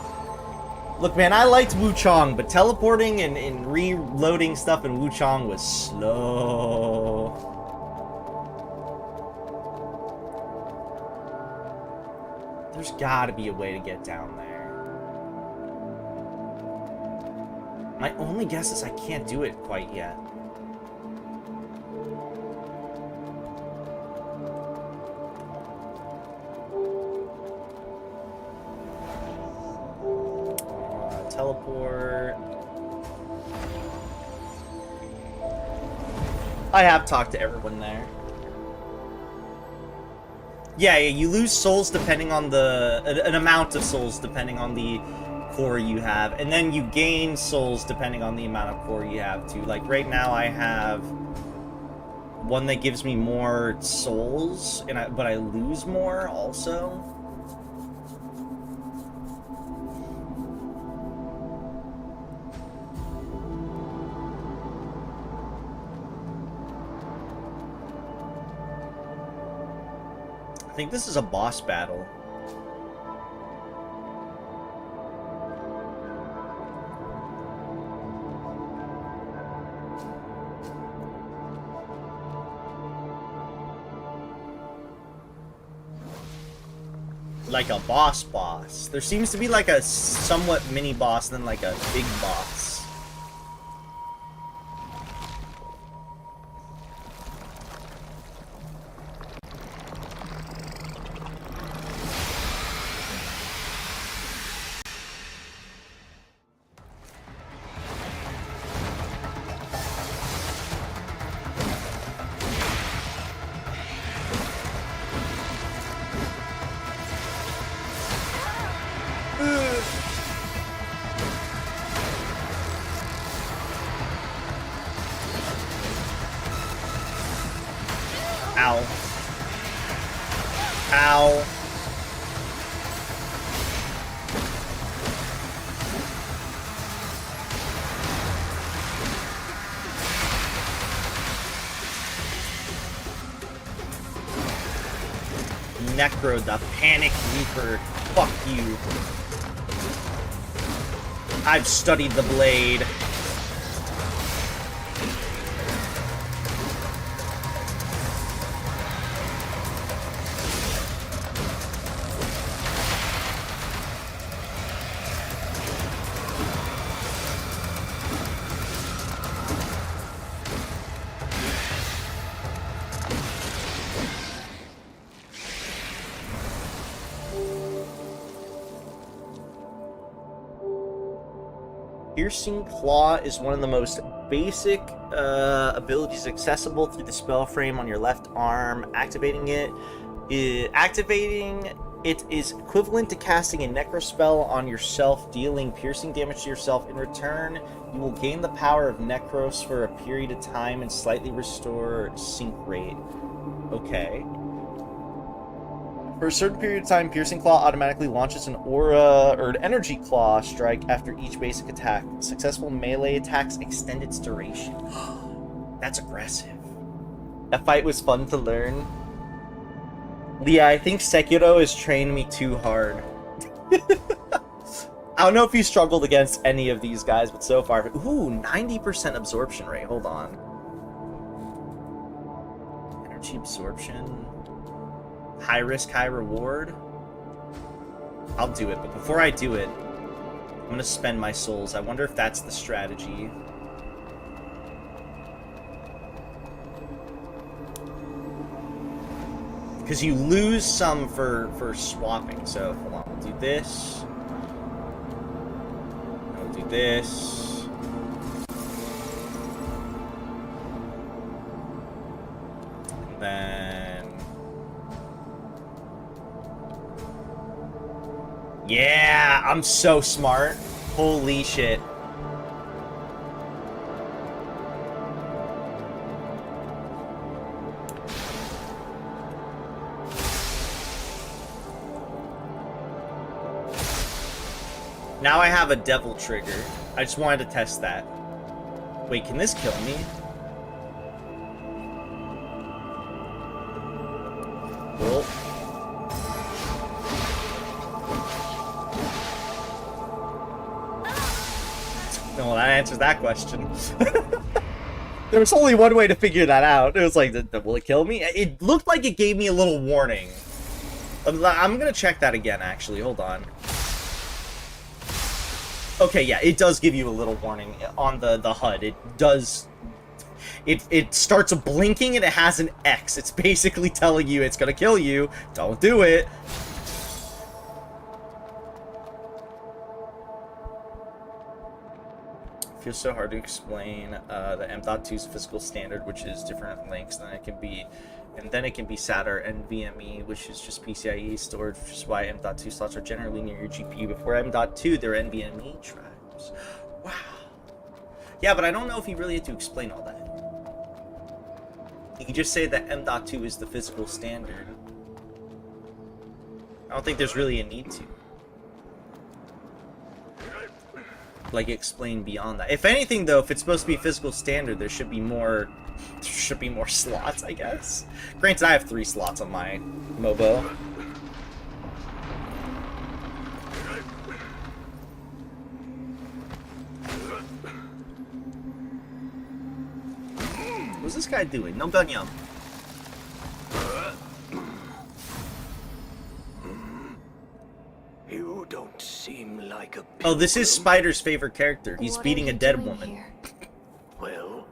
Look, man, I liked Wuchang, but teleporting and reloading stuff in Wuchang was slow. There's gotta be a way to get down there. My only guess is I can't do it quite yet. teleport. I have talked to everyone there. Yeah, you lose souls depending on an amount of souls depending on the core you have, and then you gain souls depending on the amount of core you have too. Like right now I have one that gives me more souls, but I lose more also. I think this is a boss battle. Like a boss. There seems to be like a somewhat mini boss, then like a big boss. Ow. Ow. Necro, the Panic Reaper. Fuck you. I've studied the blade. Piercing Claw is one of the most basic abilities accessible through the spell frame on your left arm. Activating it is equivalent to casting a necro spell on yourself, dealing piercing damage to yourself. In return, you will gain the power of Necros for a period of time and slightly restore sync rate. Okay. For a certain period of time, Piercing Claw automatically launches an aura or an energy claw strike after each basic attack. Successful melee attacks extend its duration. That's aggressive. That fight was fun to learn. Leah, I think Sekiro has trained me too hard. I don't know if you struggled against any of these guys, but so far... Ooh, 90% absorption rate. Hold on. Energy absorption... High risk, high reward. I'll do it, but before I do it, I'm gonna spend my souls. I wonder if that's the strategy. Because you lose some for swapping. So hold on, we'll do this. We'll do this. And then yeah, I'm so smart. Holy shit. Now I have a devil trigger. I just wanted to test that. Wait, can this kill me? Cool. Well, that answers that question. There was only one way to figure that out. It was like, will it kill me? It looked like it gave me a little warning. I'm gonna check that again, actually. Hold on. Okay, yeah, it does give you a little warning on the HUD. It does... It starts blinking and it has an X. It's basically telling you it's gonna kill you. Don't do it. is so hard to explain. The M.2's physical standard, which is different lengths, then it can be SATA or NVMe, which is just PCIe storage, which is why M.2 slots are generally near your GPU. Before M.2, they're NVMe drives. Wow. Yeah, but I don't know if he really had to explain all that. He could just say that M.2 is the physical standard. I don't think there's really a need to, like, explain beyond that. If anything, though, if it's supposed to be physical standard, there should be more slots, I guess. Granted, I have 3 slots on my Mobo. What's this guy doing? No gun yum. You don't seem like a... Oh, this is Spider's favorite character. He's beating a dead woman. Here? Well,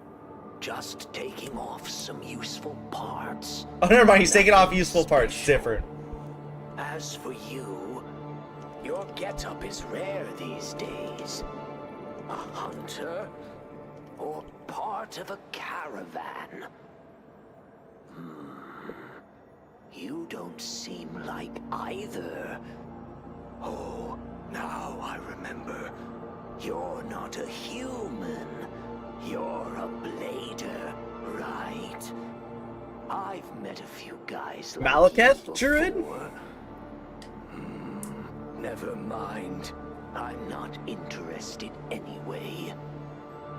just taking off some useful parts. Oh, never mind. He's taking off useful parts. Different. As for you, your getup is rare these days. A hunter or part of a caravan? You don't seem like either. Oh, now I remember. You're not a human. You're a blader, right? I've met a few guys like Malekith, Druid? Never mind. I'm not interested anyway.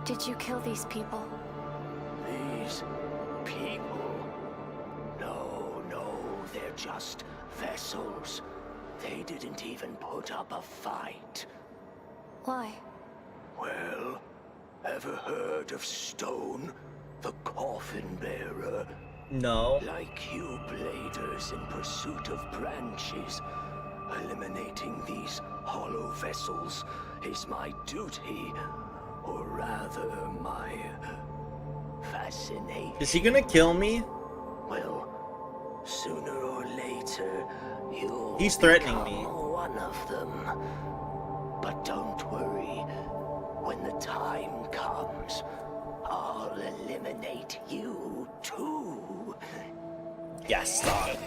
Did you kill these people? These people? No, they're just vessels. They didn't even put up a fight. Why? Well, ever heard of Stone, the coffin bearer? No. Like you bladers in pursuit of branches, eliminating these hollow vessels is my duty, or rather my fascination. Is he gonna kill me? Well, sooner or later, you'll He's threatening me. one of them. But don't worry, when the time comes, I'll eliminate you too. Yes, dog.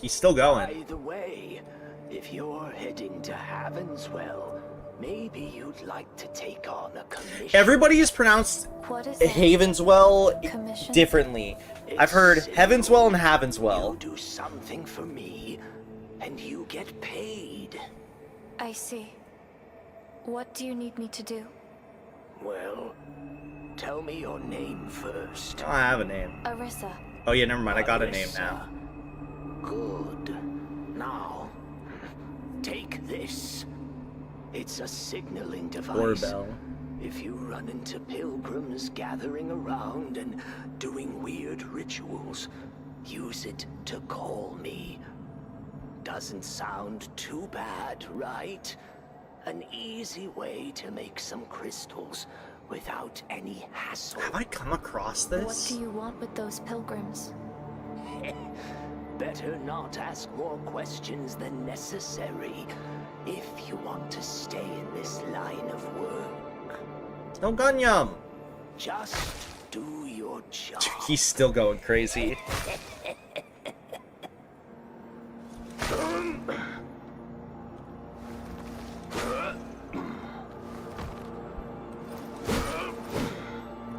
He's still going. By the way, if you're heading to Havenswell, maybe you'd like to take on a commission. Everybody has pronounced Havenswell differently. I've heard Heavenswell and Havenswell. You do something for me, and you get paid. I see. What do you need me to do? Well, tell me your name first. Oh, I have a name. Arissa. Oh yeah, never mind. I got a name now. Good. Now, take this. It's a signaling device. Doorbell. If you run into pilgrims gathering around and doing weird rituals, use it to call me. Doesn't sound too bad, right? An easy way to make some crystals without any hassle. Have I come across this? What do you want with those pilgrims? Better not ask more questions than necessary if you want to stay in this line of work. No gun yum. Just do your job. He's still going crazy.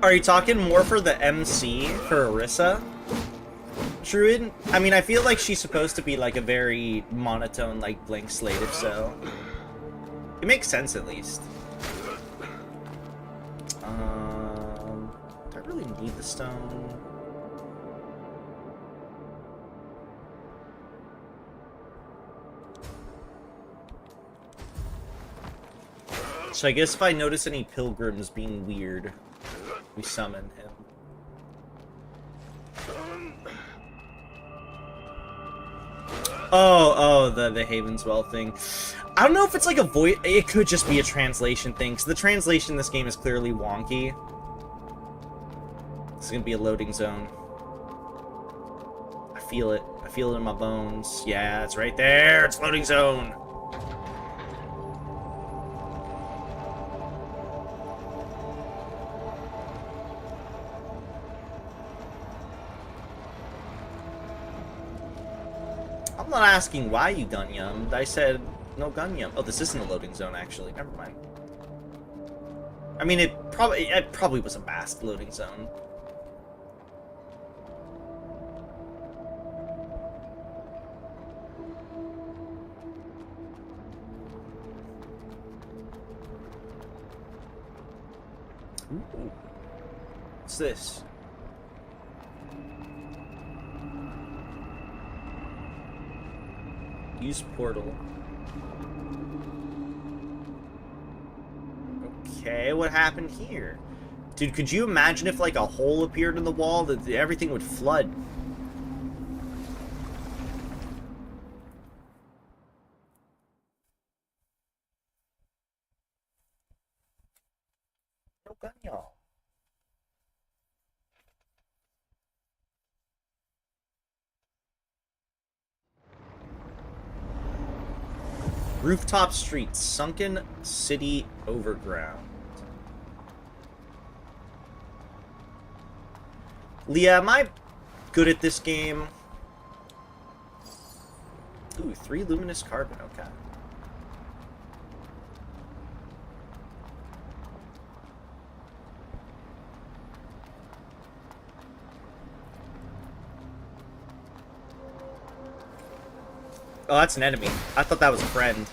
Are you talking more for the MC, for Arissa? Druid? I mean, I feel like she's supposed to be like a very monotone, like blank slate, if so. It makes sense, at least. Do I really need the stone? So I guess if I notice any pilgrims being weird, we summon him. Oh, the Havenswell thing. I don't know if it's like a voice. It could just be a translation thing, because the translation in this game is clearly wonky. This is gonna be a loading zone. I feel it. I feel it in my bones. Yeah, it's right there. It's loading zone. I'm not asking why you gun yummed. I said no gun yum. Oh, this isn't a loading zone, actually. Never mind. I mean, it probably was a masked loading zone. Ooh. What's this? Use portal. Okay, what happened here? Dude, could you imagine if, like, a hole appeared in the wall that everything would flood? No gun, y'all. Rooftop streets, sunken city overground. Leah, am I good at this game? Ooh, 3 luminous carbon, okay. Oh, that's an enemy. I thought that was a friend.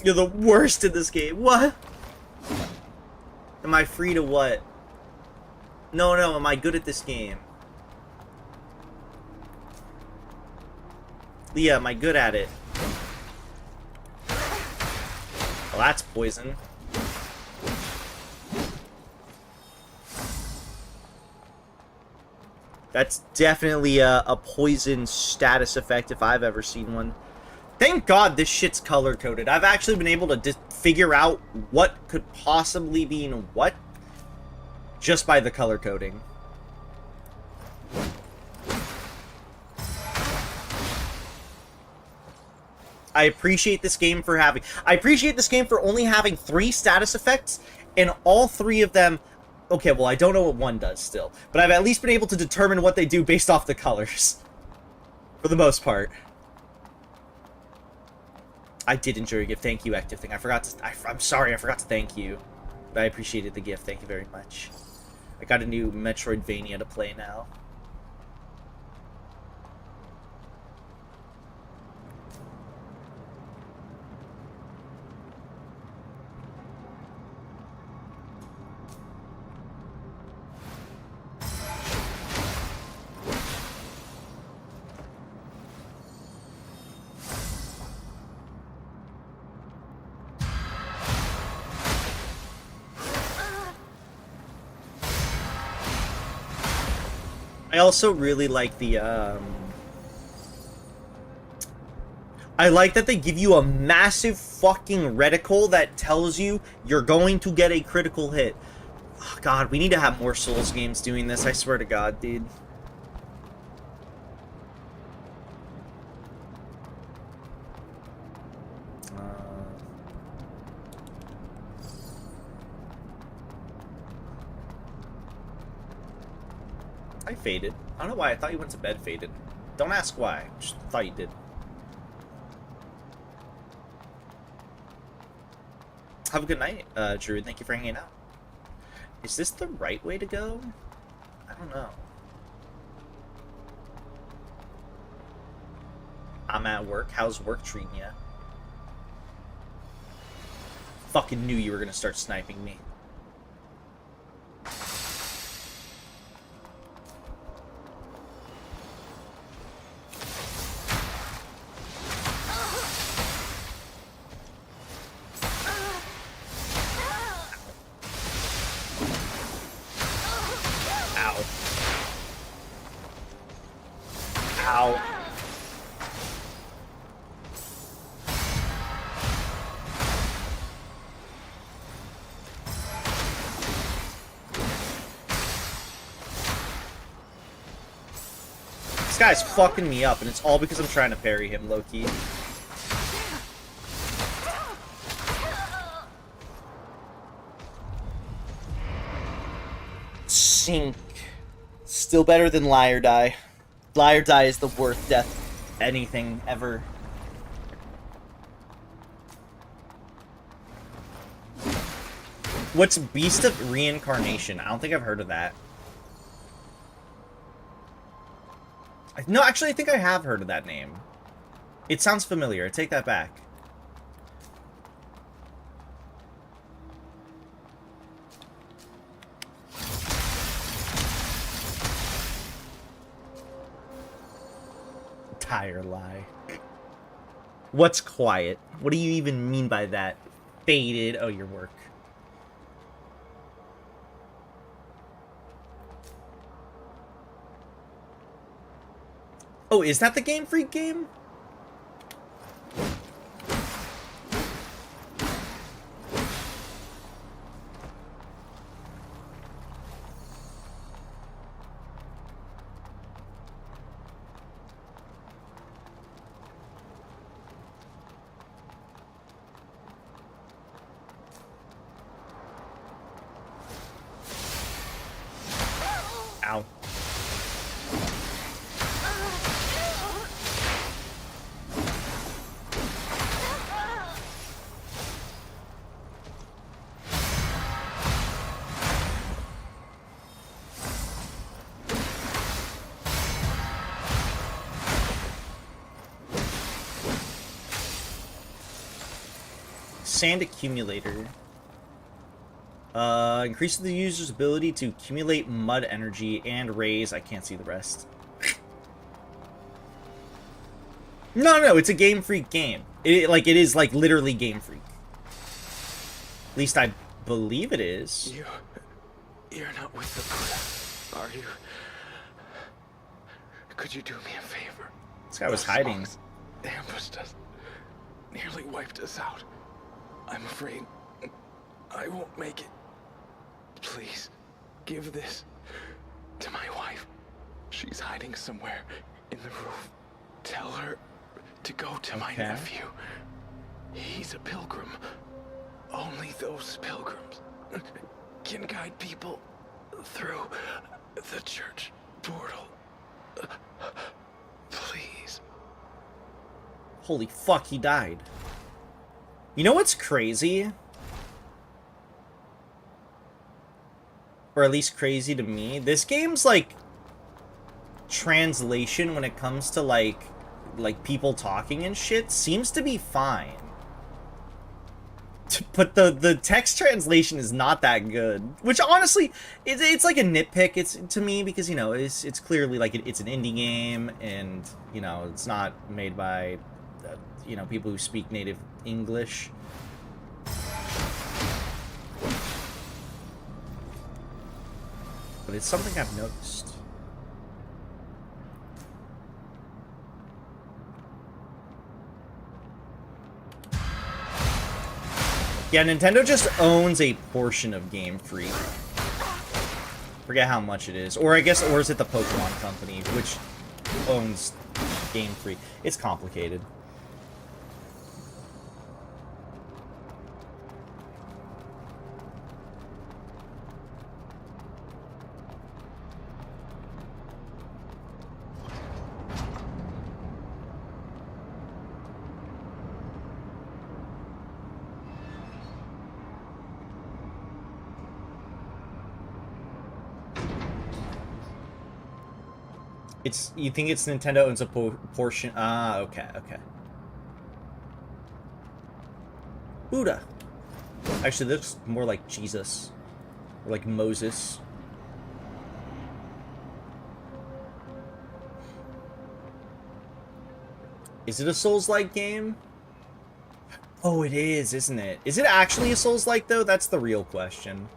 You're the worst in this game. What? Am I free to what? No, am I good at this game? Leah, am I good at it? Well, that's poison. That's definitely a poison status effect if I've ever seen one. Thank God this shit's color-coded. I've actually been able to figure out what could possibly mean what just by the color coding. I appreciate this game for having... I appreciate this game for only having 3 status effects, and all 3 of them... Okay, well, I don't know what one does still, but I've at least been able to determine what they do based off the colors. For the most part. I did enjoy your gift. Thank you, Active Thing. I forgot to... I'm sorry, I forgot to thank you. But I appreciated the gift. Thank you very much. I got a new Metroidvania to play now. I also really like the, I like that they give you a massive fucking reticle that tells you you're going to get a critical hit. Oh, God, we need to have more Souls games doing this, I swear to God, dude. I faded. I don't know why. I thought you went to bed faded. Don't ask why. Just thought you did. Have a good night, Drew. Thank you for hanging out. Is this the right way to go? I don't know. I'm at work. How's work treating you? Fucking knew you were gonna start sniping me. This guy's fucking me up, and it's all because I'm trying to parry him, low-key. This... Sink. Still better than Lie or Die. Lie or Die is the worst death anything ever. What's Beast of Reincarnation? I don't think I've heard of that. No, actually, I think I have heard of that name. It sounds familiar. I take that back. Tire lie. What's quiet? What do you even mean by that? Faded. Oh, your work. Oh, is that the Game Freak game? Ow. Sand accumulator. Increases the user's ability to accumulate mud energy and raise. I can't see the rest. No, it's a Game Freak game. It is like literally Game Freak. At least I believe it is. You're not with the Buddha, are you? Could you do me a favor? This guy was hiding. Ambushed us. Nearly wiped us out. I'm afraid I won't make it. Please, give this to my wife. She's hiding somewhere in the roof. Tell her to go to my nephew. He's a pilgrim. Only those pilgrims can guide people through the church portal. Please. Holy fuck, he died. You know what's crazy? Or at least crazy to me? This game's, like, translation when it comes to, like people talking and shit seems to be fine. But the text translation is not that good. Which, honestly, it's like a nitpick to me because, you know, it's clearly, like, it's an indie game and, you know, it's not made by, you know, people who speak native English. But it's something I've noticed. Yeah, Nintendo just owns a portion of Game Freak. Forget how much it is. Or I guess, or is it the Pokemon Company, which owns Game Freak? It's complicated. You think it's Nintendo owns a portion? Ah, okay. Buddha. Actually, this looks more like Jesus. Or like Moses. Is it a Souls-like game? Oh, it is, isn't it? Is it actually a Souls-like, though? That's the real question.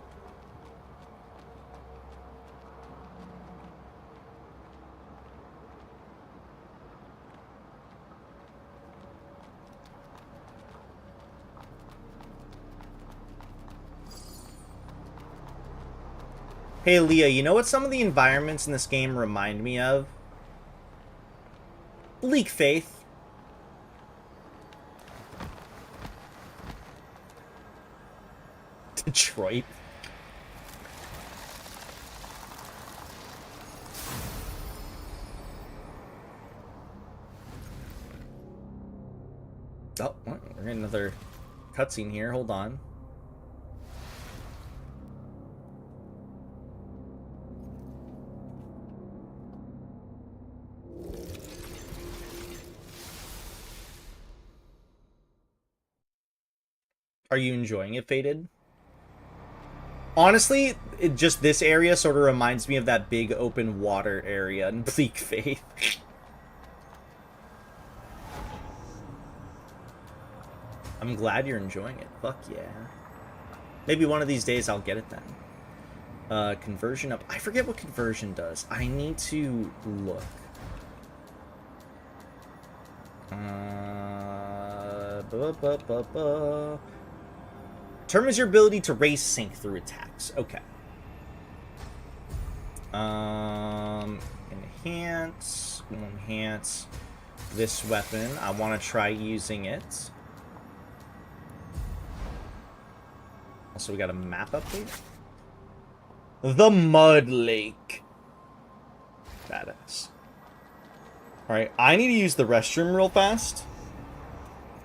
Hey, Leah, you know what some of the environments in this game remind me of? Bleak Faith. Detroit. Oh, we're getting another cutscene here. Hold on. Are you enjoying it, Faded? Honestly, just this area sort of reminds me of that big open water area in Bleak Faith. I'm glad you're enjoying it. Fuck yeah. Maybe one of these days I'll get it then. Conversion up. I forget what conversion does. I need to look. Determines your ability to raise sync through attacks. Okay. Enhance. We'll enhance this weapon. I want to try using it. Also, we got a map update. The Mud Lake. Badass. Alright, I need to use the restroom real fast.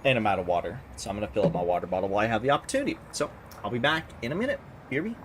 And I'm out of water. So I'm going to fill up my water bottle while I have the opportunity. So, I'll be back in a minute. BRB.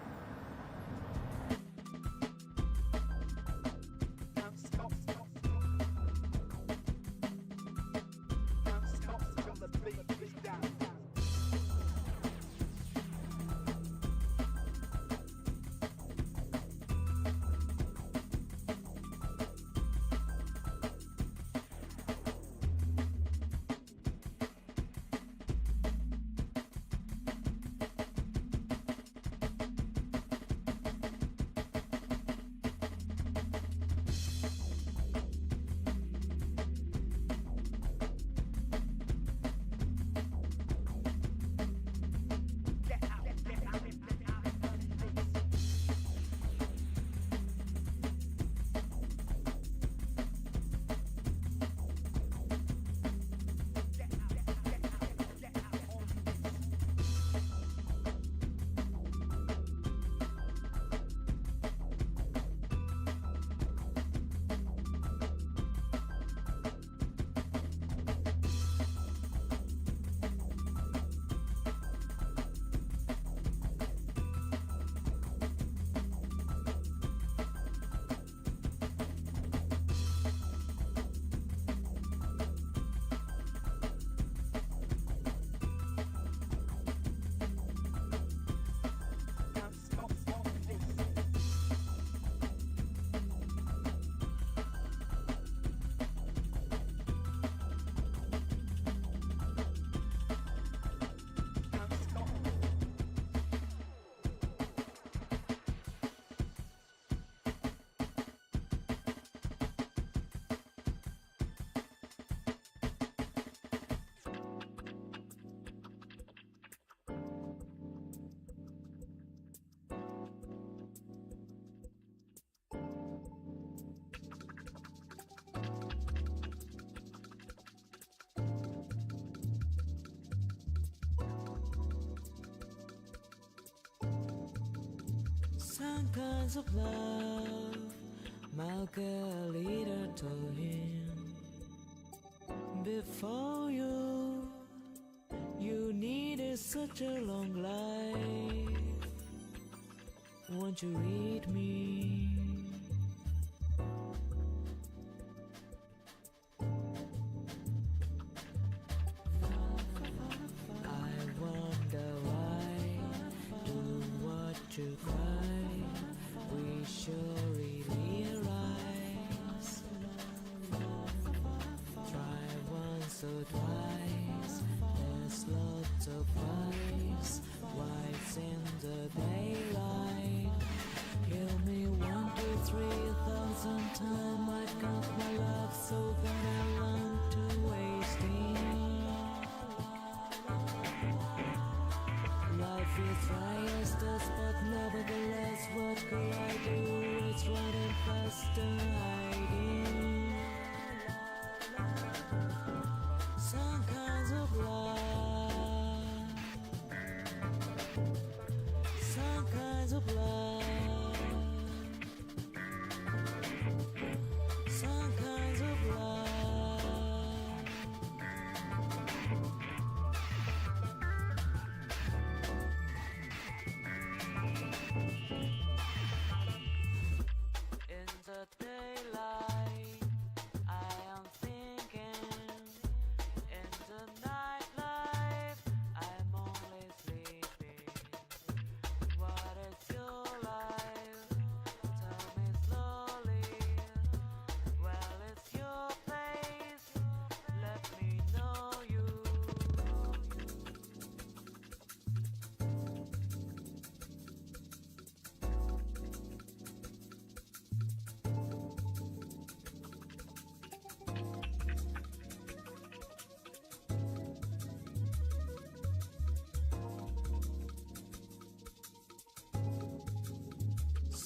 Some kinds of love, Margarita told him. Before you needed such a long life. Won't you read me? I wonder why do what you cry. We surely realize. Try once or twice. There's lots of whys. Whys in the daylight. Kill me 1, 2, 3,000 times. I count my love so that I learn to waste it. Life is dry as dust, but nevertheless, what could I do? It's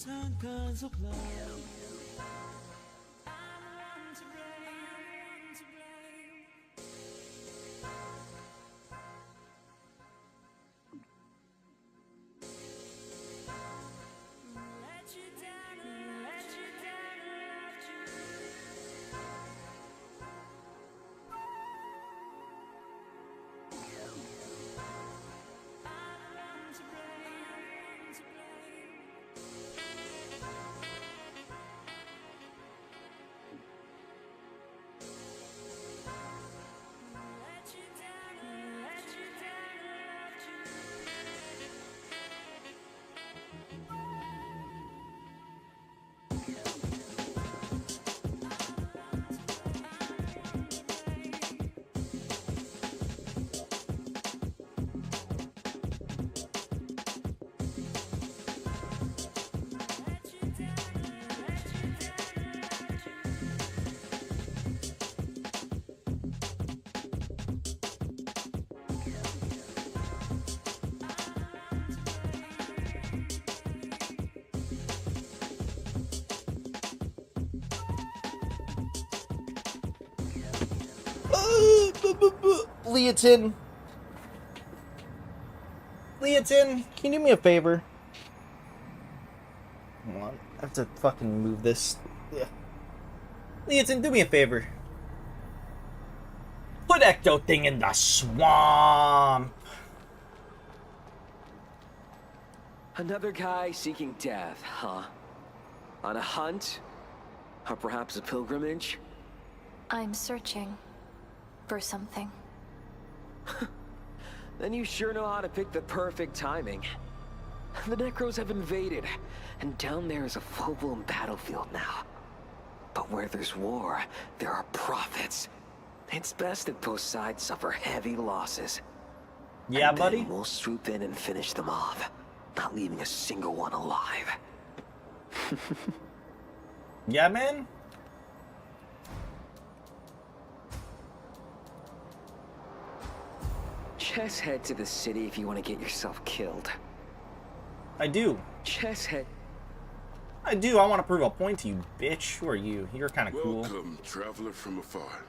some kinds of love. Leotin, can you do me a favor? Hold on, I have to fucking move this. Yeah. Leotin, do me a favor. Put Ecto thing in the swamp. Another guy seeking death, huh? On a hunt? Or perhaps a pilgrimage? I'm searching for something. Then you sure know how to pick the perfect timing. The Necros have invaded, and down there is a full-blown battlefield now. But where there's war, there are prophets. It's best that both sides suffer heavy losses. Yeah, and buddy? Then we'll swoop in and finish them off, not leaving a single one alive. Yeah, man? Just head to the city if you want to get yourself killed. I do. Just head. I do. I want to prove a point to you, bitch. Who are you? You're kind of cool. Welcome, traveler from afar.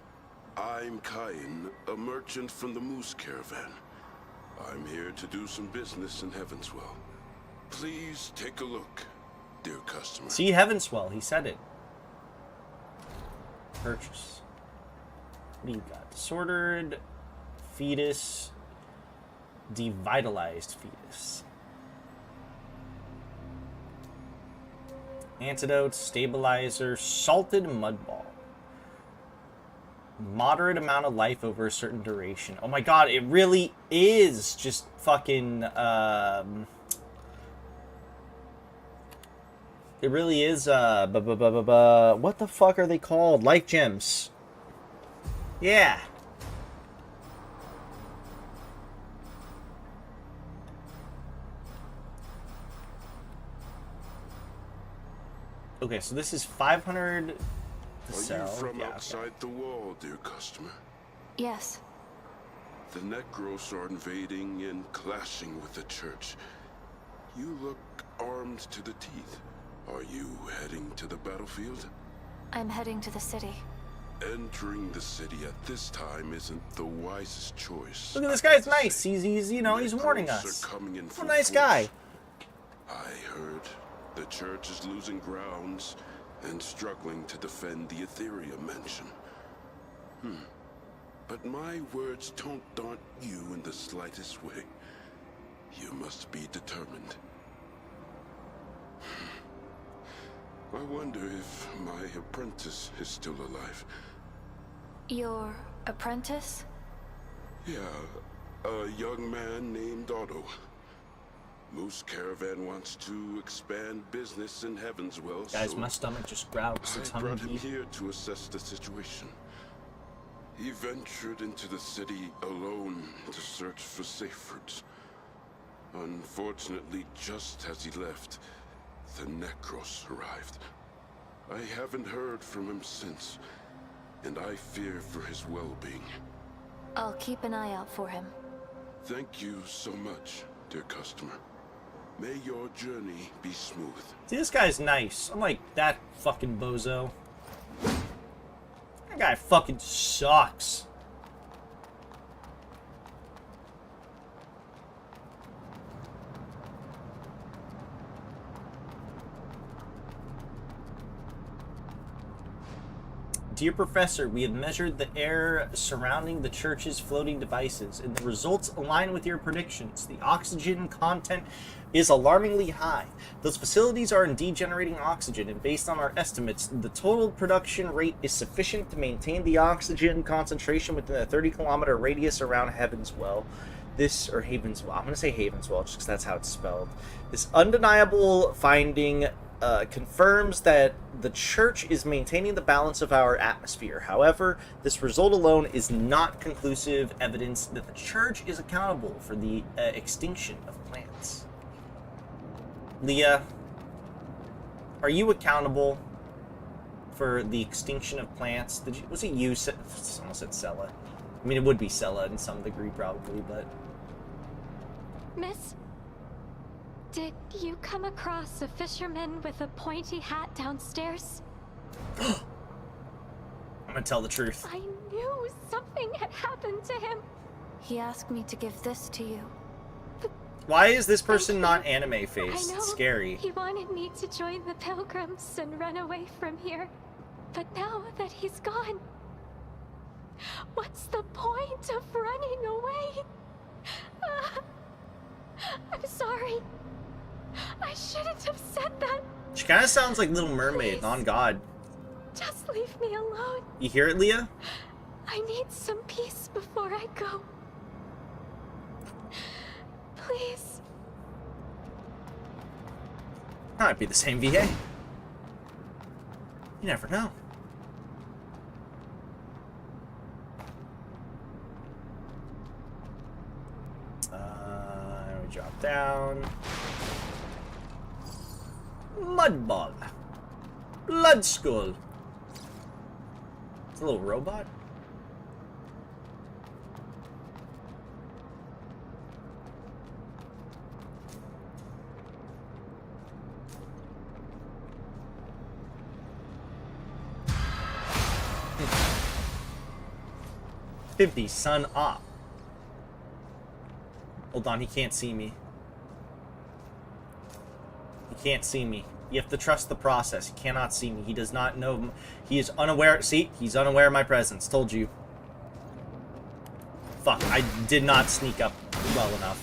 I'm Cain, a merchant from the Moose Caravan. I'm here to do some business in Heavenswell. Please take a look, dear customer. See, Heavenswell. He said it. Purchase. What do you got? Disordered fetus. Devitalized fetus. Antidote, stabilizer, salted mud ball. Moderate amount of life over a certain duration. Oh my god, it really is just fucking, it really is, what the fuck are they called? Life gems. Yeah. Okay, so this is 500 to sell. Are you from yeah, outside the wall, dear customer? Yes. The Necros are invading and clashing with the church. You look armed to the teeth. Are you heading to the battlefield? I'm heading to the city. Entering the city at this time isn't the wisest choice. Look at this guy, it's nice. He's you know, he's warning us. What a nice guy. I heard the church is losing grounds and struggling to defend the Ethereum mansion. But my words don't daunt you in the slightest way. You must be determined. I wonder if my apprentice is still alive. Your apprentice? Yeah, a young man named Otto. Moose Caravan wants to expand business in Heavenswell. Guys, so my stomach just growled. I brought him here to assess the situation. He ventured into the city alone to search for safe routes. Unfortunately, just as he left, the Necros arrived. I haven't heard from him since, and I fear for his well-being. I'll keep an eye out for him. Thank you so much, dear customer. May your journey be smooth. See, this guy's nice. Unlike that fucking bozo. That guy fucking sucks. Dear Professor, we have measured the air surrounding the church's floating devices, and the results align with your predictions. The oxygen content is alarmingly high. Those facilities are indeed generating oxygen, and based on our estimates, the total production rate is sufficient to maintain the oxygen concentration within a 30-kilometer radius around Havenswell. Havenswell. I'm going to say Havenswell just because that's how it's spelled. This undeniable finding confirms that the church is maintaining the balance of our atmosphere. However, this result alone is not conclusive evidence that the church is accountable for the extinction of plants. Leah, are you accountable for the extinction of plants? Was it you? Someone said Sella. I mean, it would be Sella in some degree, probably, but... Miss? Did you come across a fisherman with a pointy hat downstairs? I'm gonna tell the truth. I knew something had happened to him. He asked me to give this to you. Why is this person not anime-faced? It's scary. He wanted me to join the pilgrims and run away from here. But now that he's gone, what's the point of running away? I'm sorry. I shouldn't have said that. She kind of sounds like Little Mermaid, on God. Just leave me alone. You hear it, Leah? I need some peace before I go. Please. Might be the same VA. You never know. We drop down. Mudball. Blood Skull. It's a little robot. $50, son up. Hold on, he can't see me. He can't see me. You have to trust the process. He cannot see me. He does not know. He is unaware. See? He's unaware of my presence. Told you. Fuck, I did not sneak up well enough.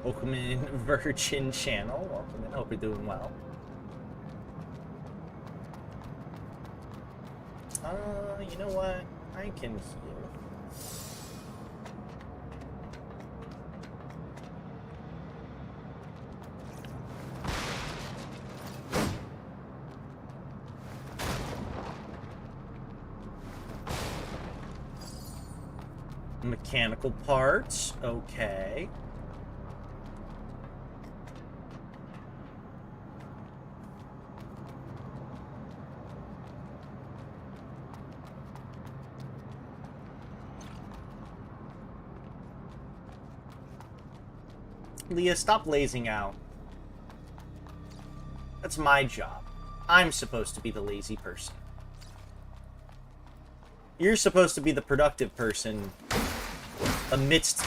Welcome in, Virgin Channel. Welcome in. Hope you're doing well. You know what? I can heal. Mechanical parts. Okay. Leah, stop lazing out. That's my job. I'm supposed to be the lazy person. You're supposed to be the productive person amidst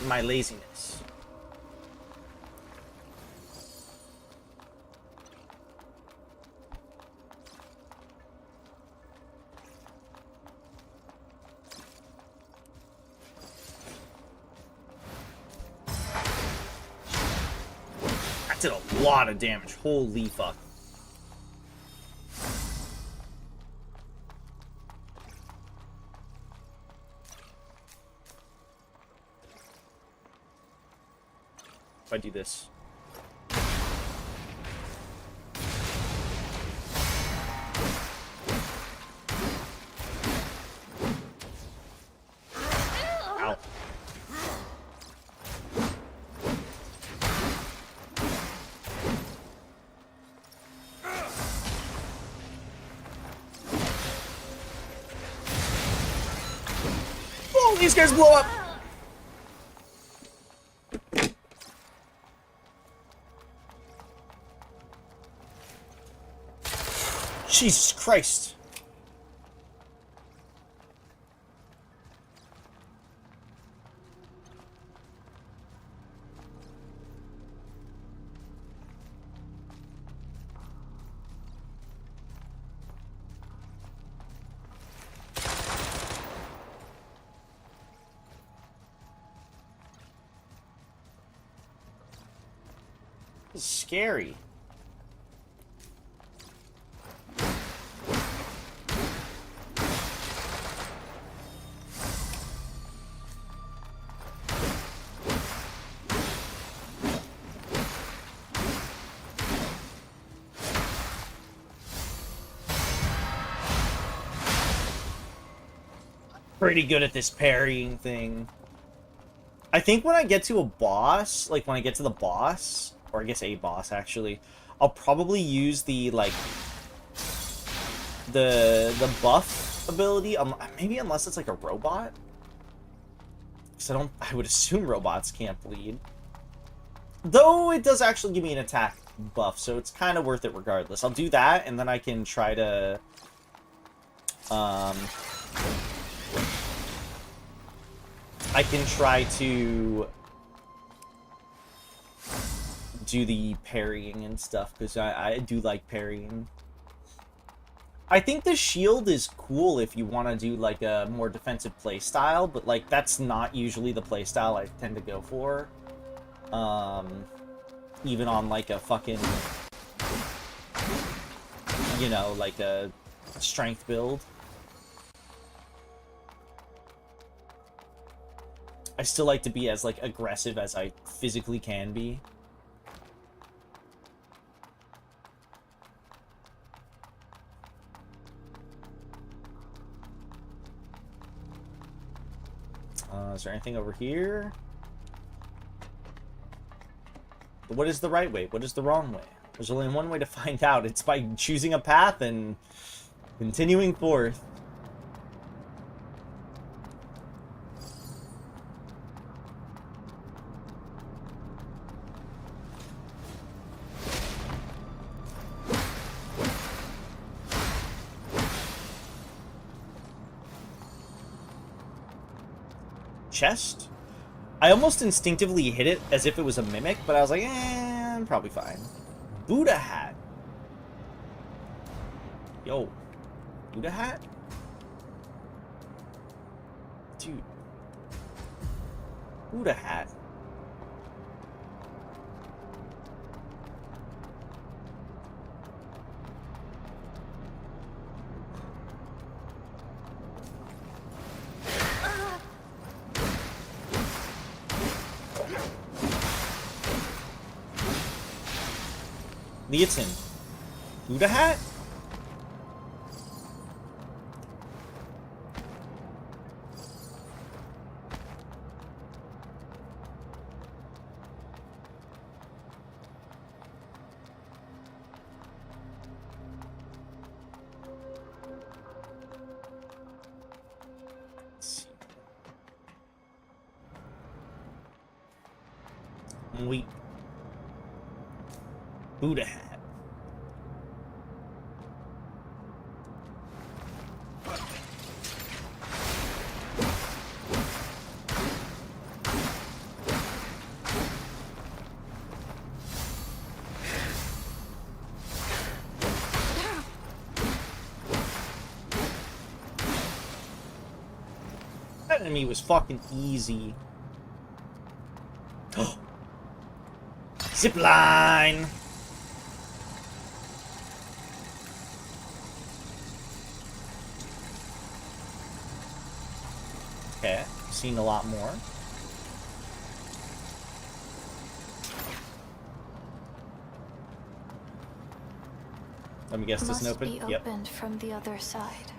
my laziness. Did a lot of damage. Holy fuck. if I do this. Ow. Oh, these guys blow up! Jesus Christ. This is scary. Pretty good at this parrying thing. I think when I get to a boss, like when I get to the boss, or I guess a boss actually, I'll probably use the like the buff ability. Maybe unless it's like a robot. Because I would assume robots can't bleed. Though it does actually give me an attack buff, so it's kind of worth it regardless. I'll do that, and then I can try to do the parrying and stuff, because I do like parrying. I think the shield is cool if you want to do like a more defensive playstyle, but like that's not usually the playstyle I tend to go for. Even on like a fucking, you know, like a strength build. I still like to be as like aggressive as I physically can be. Is there anything over here? What is the right way? What is the wrong way? There's only one way to find out. It's by choosing a path and continuing forth. Chest? I almost instinctively hit it as if it was a mimic, but I was like, I'm probably fine. Buddha hat. Yo. Buddha hat? Dude. Buddha hat. Leotin. Buddha hat? Wait. Buddha hat. That enemy was fucking easy. Zipline! Okay, seen a lot more. Let me guess, doesn't open? Be opened from the other side.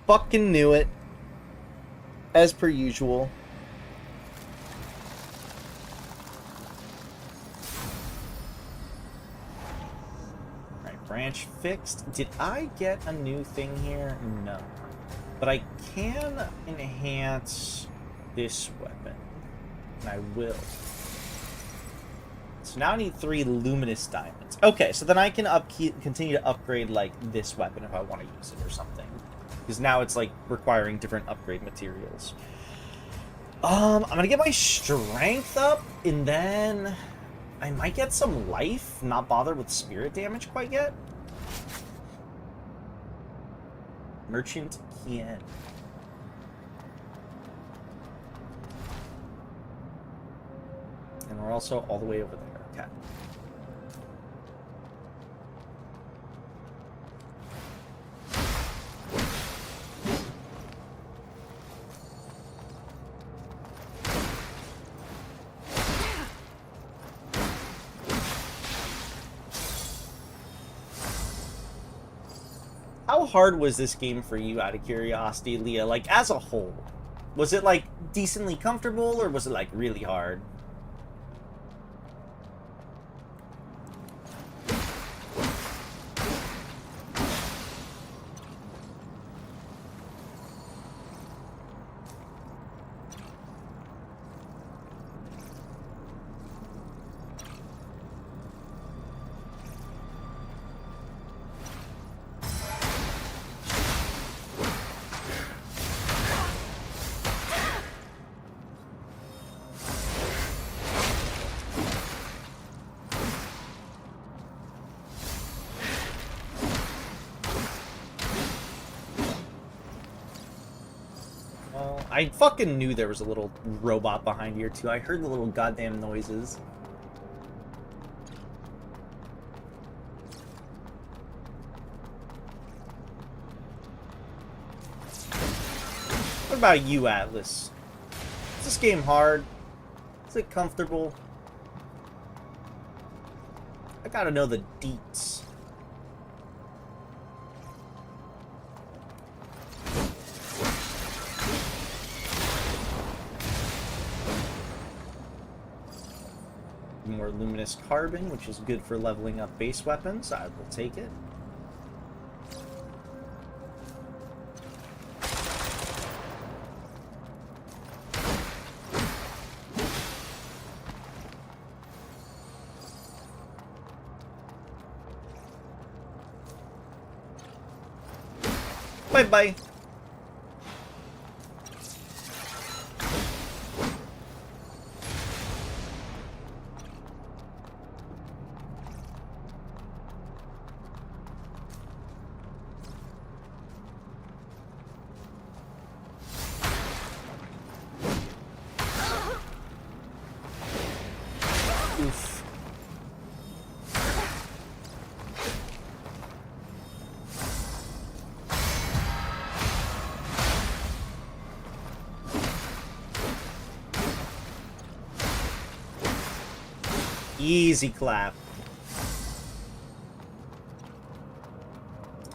Fucking knew it. As per usual. Alright, branch fixed. Did I get a new thing here? No. But I can enhance this weapon. And I will. So now I need 3 luminous diamonds. Okay, so then I can continue to upgrade, like, this weapon if I want to use it or something. Because now it's, like, requiring different upgrade materials. I'm gonna get my strength up, and then I might get some life, not bother with spirit damage quite yet. Merchant Kien. And we're also all the way over there. Okay. How hard was this game for you, out of curiosity, Leah? Like, as a whole? Was it, like, decently comfortable, or was it, like, really hard? I fucking knew there was a little robot behind here, too. I heard the little goddamn noises. What about you, Atlas? Is this game hard? Is it comfortable? I gotta know the deets. More luminous carbon, which is good for leveling up base weapons. I will take it. Bye-bye. Oof. Easy clap.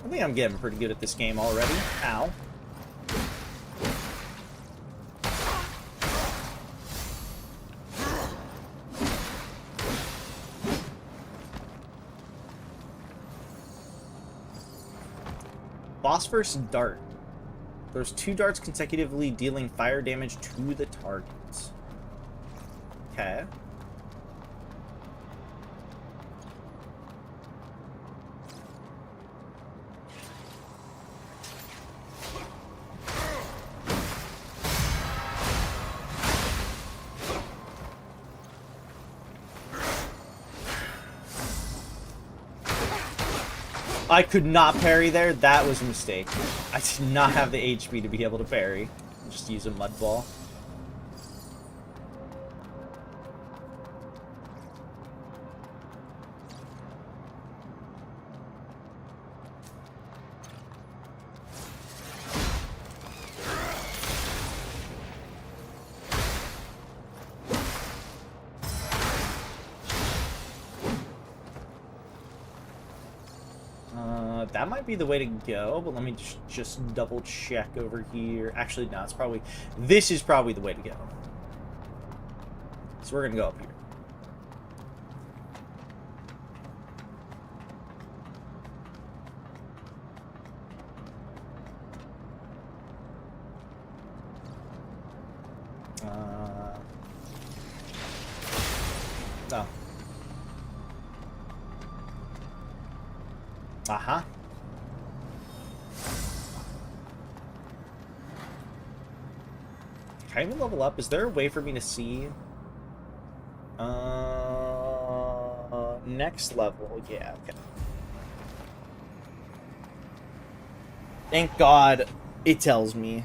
I think I'm getting pretty good at this game already. Ow. Phosphorus dart. There's 2 darts consecutively dealing fire damage to the targets. Okay. I could not parry there. That was a mistake. I did not have the HP to be able to parry. Just use a mud ball. That might be the way to go, but let me just double check over here. Actually, no, it's probably... This is probably the way to go. So we're gonna go up here. Oh. Aha. Can I even level up? Is there a way for me to see? Next level. Yeah, okay. Thank God it tells me.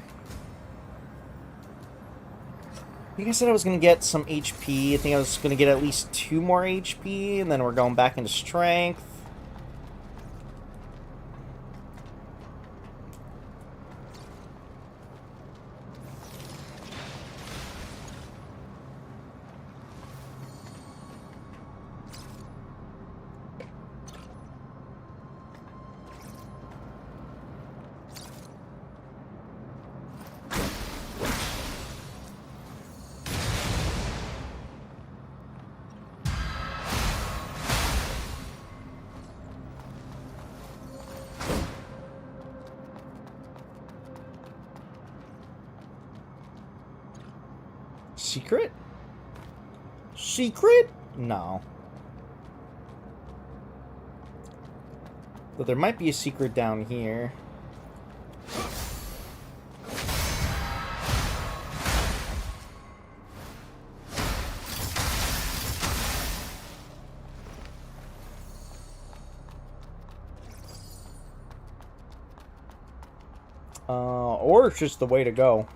I think I said I was going to get some HP. I think I was going to get at least 2 more HP, and then we're going back into strength. Secret? Secret? No. But there might be a secret down here. Or it's just the way to go.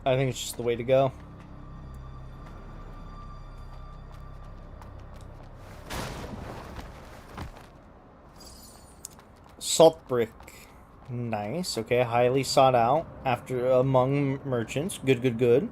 I think it's just the way to go. Salt brick. Nice. Okay, highly sought out after among merchants. Good, good, good.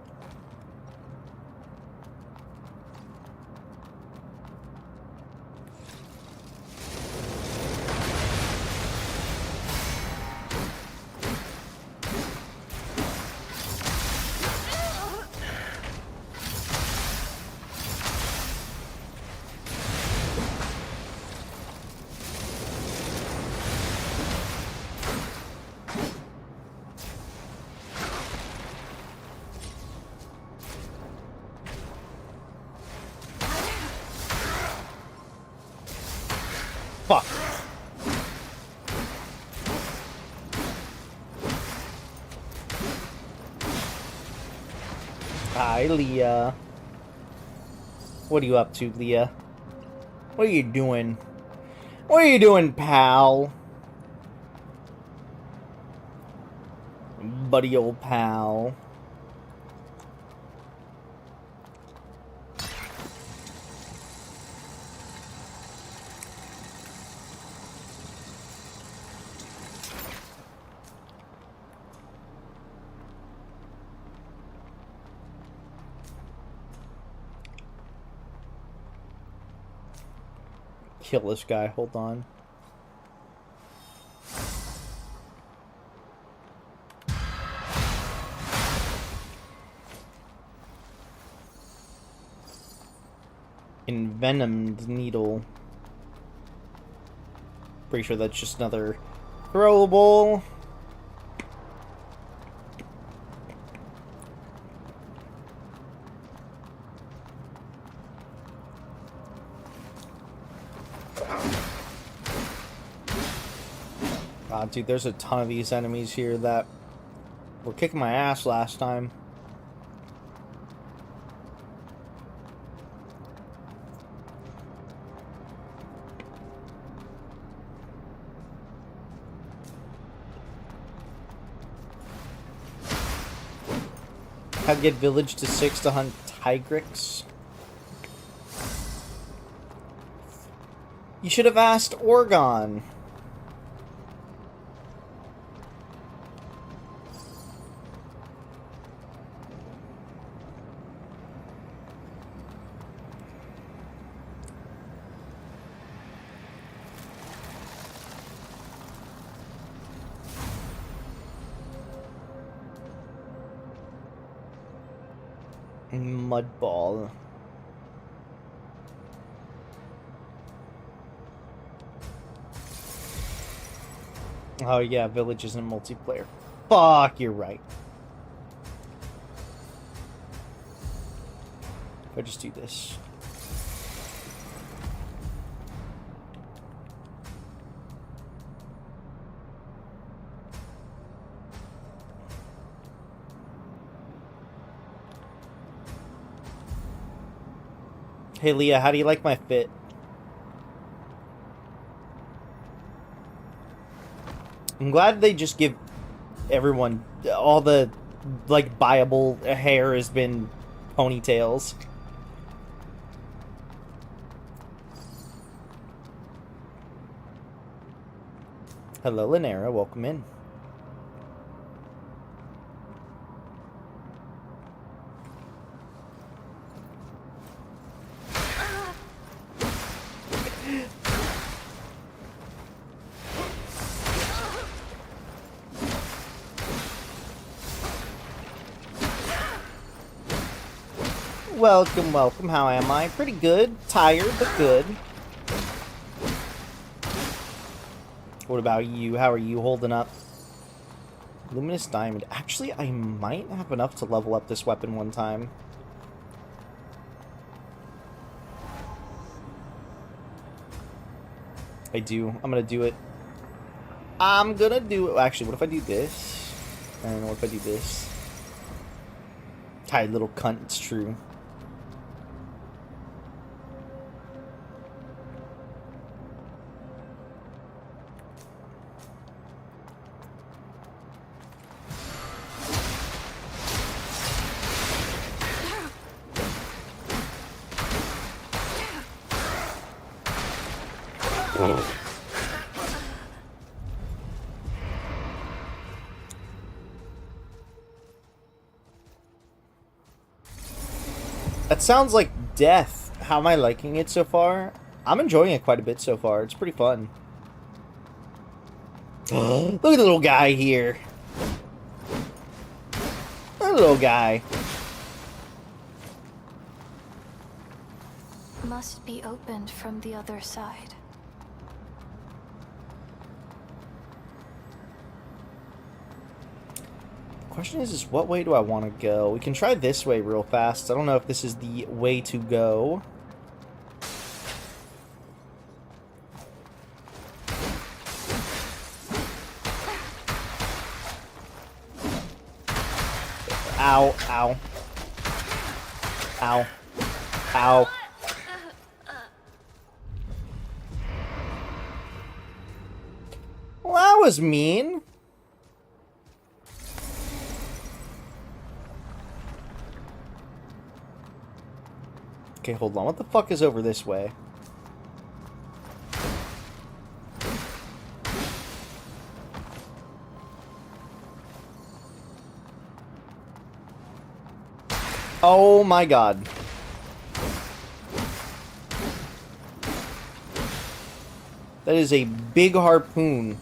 Fuck. Hi, Leah. What are you up to, Leah? What are you doing? What are you doing, pal? Buddy old pal. Kill this guy, hold on. Envenomed needle. Pretty sure that's just another throwable. Dude, there's a ton of these enemies here that were kicking my ass last time. How to get village to 6 to hunt Tigrex. You should have asked Orgon. Mud ball. Oh yeah, Village isn't multiplayer. Fuck, you're right. If I just do this. Hey Leah, how do you like my fit? I'm glad they just give everyone all the like buyable hair has been ponytails. Hello Linera, welcome in. Welcome, welcome. How am I? Pretty good. Tired, but good. What about you? How are you holding up? Luminous Diamond. Actually, I might have enough to level up this weapon one time. I do. I'm gonna do it. I'm gonna do it. Actually, what if I do this? I don't know. What if I do this? Tired little cunt. It's true. That sounds like death. How am I liking it so far? I'm enjoying it quite a bit so far. It's pretty fun. Look at the little guy here. That little guy. Must be opened from the other side. Question is what way do I want to go? We can try this way real fast. I don't know if this is the way to go. Ow, ow. Ow. Ow. Well, that was mean. Okay, hold on. What the fuck is over this way? Oh my god. That is a big harpoon.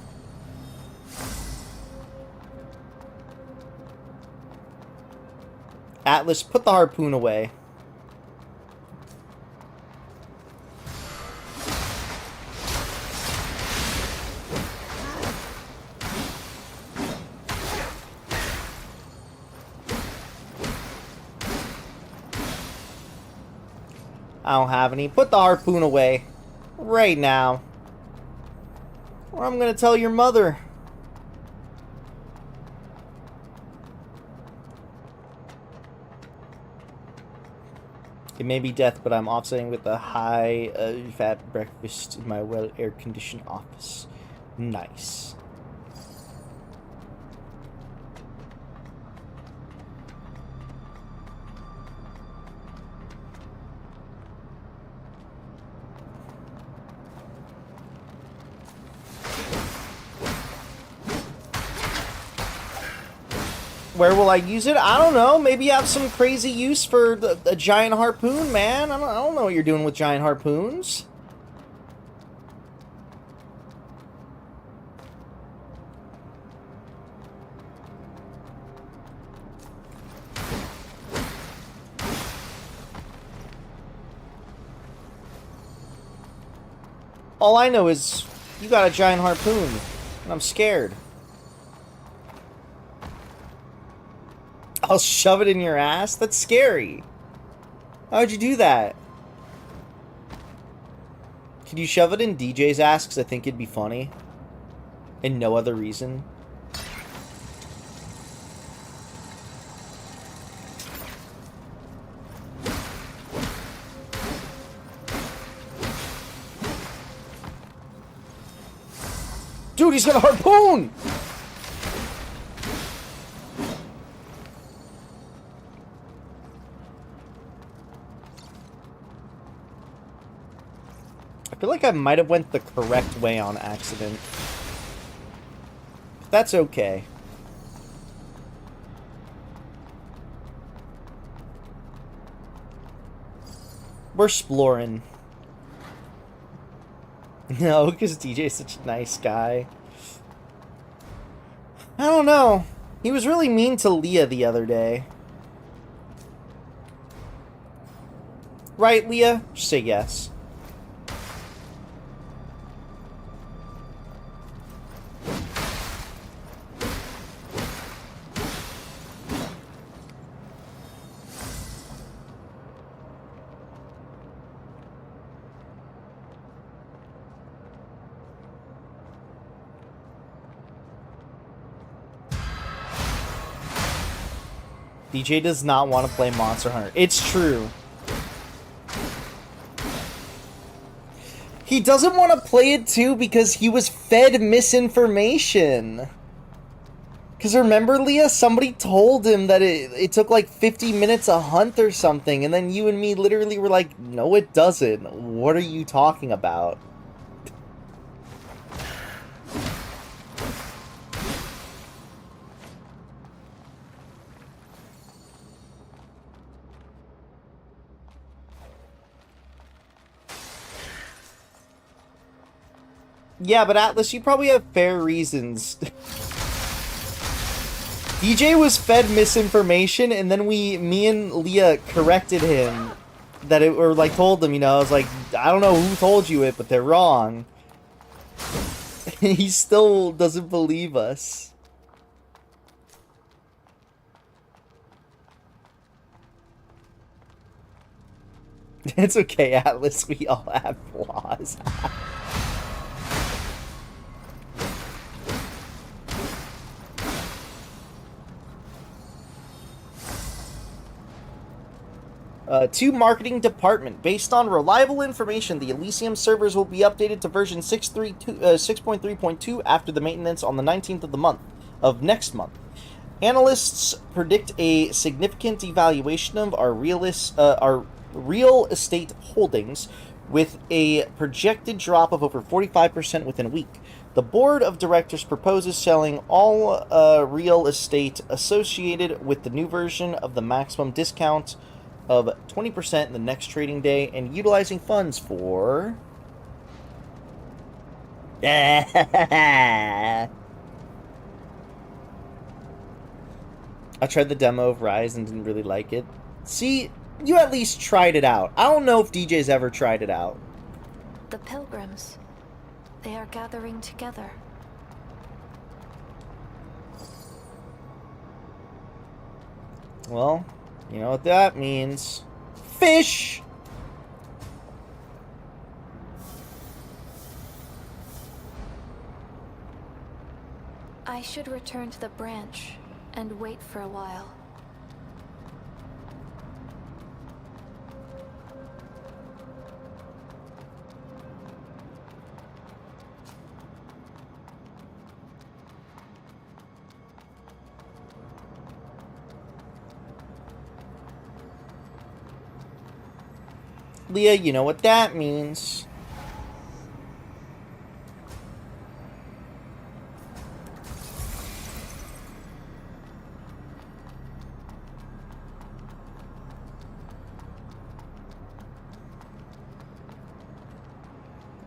Atlas, put the harpoon away. I don't have any. Put the harpoon away. Right now. Or I'm gonna tell your mother. It may be death, but I'm offsetting with a high fat breakfast in my well air-conditioned office. Nice. Where will I use it? I don't know. Maybe you have some crazy use for a giant harpoon, man. I don't know what you're doing with giant harpoons. All I know is you got a giant harpoon, and I'm scared. I'll shove it in your ass? That's scary. How would you do that? Could you shove it in DJ's ass? Because I think it'd be funny. And no other reason. Dude, he's got a harpoon! I feel like I might have went the correct way on accident. But that's okay. We're exploring. No, because DJ's such a nice guy. I don't know. He was really mean to Leah the other day. Right, Leah? Just say yes. DJ does not want to play Monster Hunter. It's true. He doesn't want to play it too because he was fed misinformation. Because remember, Leah, somebody told him that it took like 50 minutes a hunt or something, and then you and me literally were like, no it doesn't. What are you talking about? Yeah, but Atlas, you probably have fair reasons. DJ was fed misinformation, and then me and Leah corrected him. Or like told him, you know, I was like, I don't know who told you it, but they're wrong. And he still doesn't believe us. It's okay, Atlas, we all have flaws. To marketing department. Based on reliable information, the Elysium servers will be updated to version 6.3.2 after the maintenance on the 19th of next month. Analysts predict a significant devaluation of our real estate holdings, with a projected drop of over 45% within a week. The board of directors proposes selling all real estate associated with the new version of the maximum discount of 20% in the next trading day, and utilizing funds for... I tried the demo of Rise and didn't really like it. See, you at least tried it out. I don't know if DJ's ever tried it out. The pilgrims. They are gathering together. Well, you know what that means. Fish! I should return to the branch and wait for a while. Leah, you know what that means.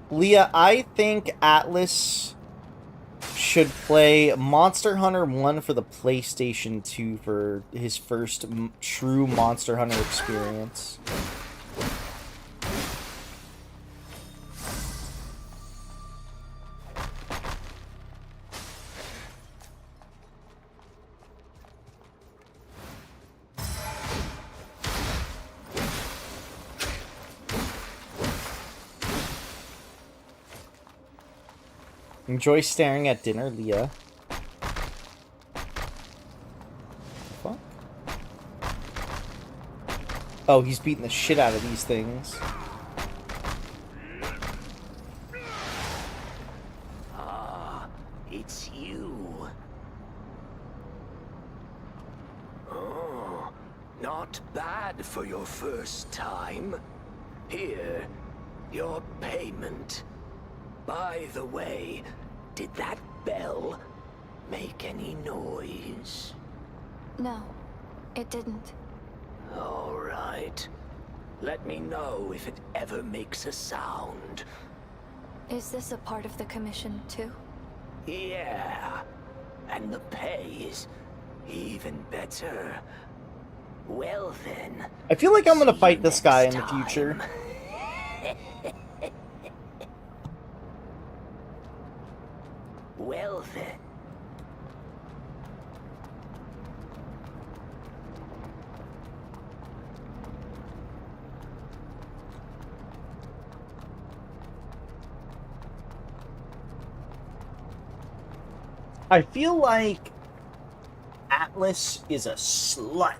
Leah, I think Atlas should play Monster Hunter 1 for the PlayStation 2 for his first true Monster Hunter experience. Enjoy staring at dinner, Leah. Fuck? Oh, he's beating the shit out of these things. Ah, it's you. Oh, not bad for your first time. Here, your payment. By the way, did that bell make any noise? No, it didn't. All right. Let me know if it ever makes a sound. Is this a part of the commission, too? Yeah. And the pay is even better. Well then. I feel like I'm gonna fight this guy in the future. Well then. I feel like Atlas is a slut.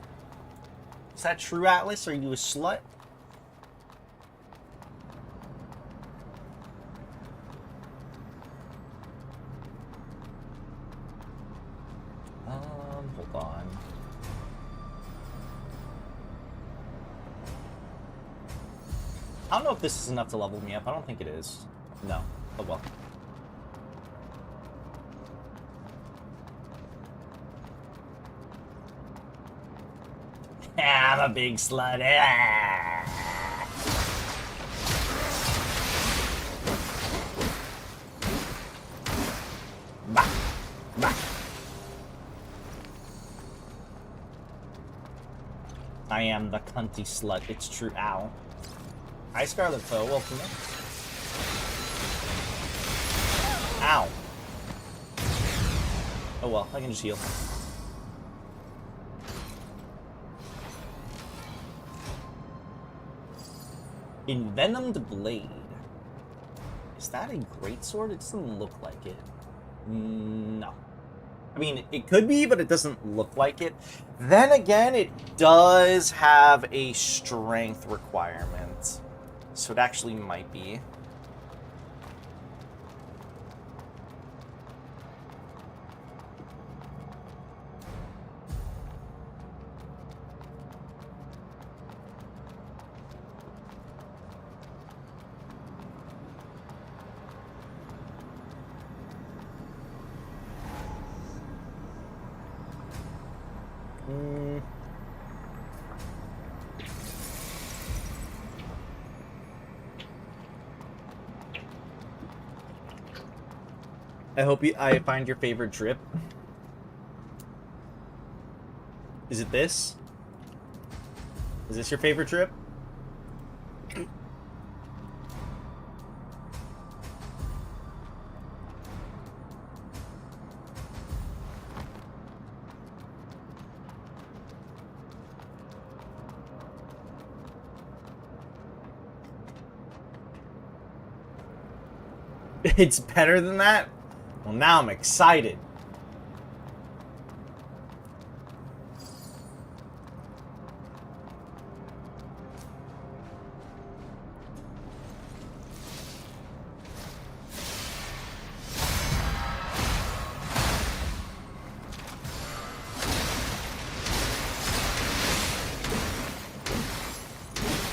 Is that true, Atlas? Are you a slut? Hold on. I don't know if this is enough to level me up. I don't think it is. No. Oh well. I'm a big slut. Bah. Bah. I am the cunty slut. It's true. Ow. Hi, Scarlet Foe. Welcome in. Ow. Oh well, I can just heal. Envenomed Blade. Is that a greatsword? It doesn't look like it. No. I mean, it could be, but it doesn't look like it. Then again, it does have a strength requirement. So it actually might be. I hope I find your favorite drip. Is it this? Is this your favorite drip? It's better than that? Well, now I'm excited.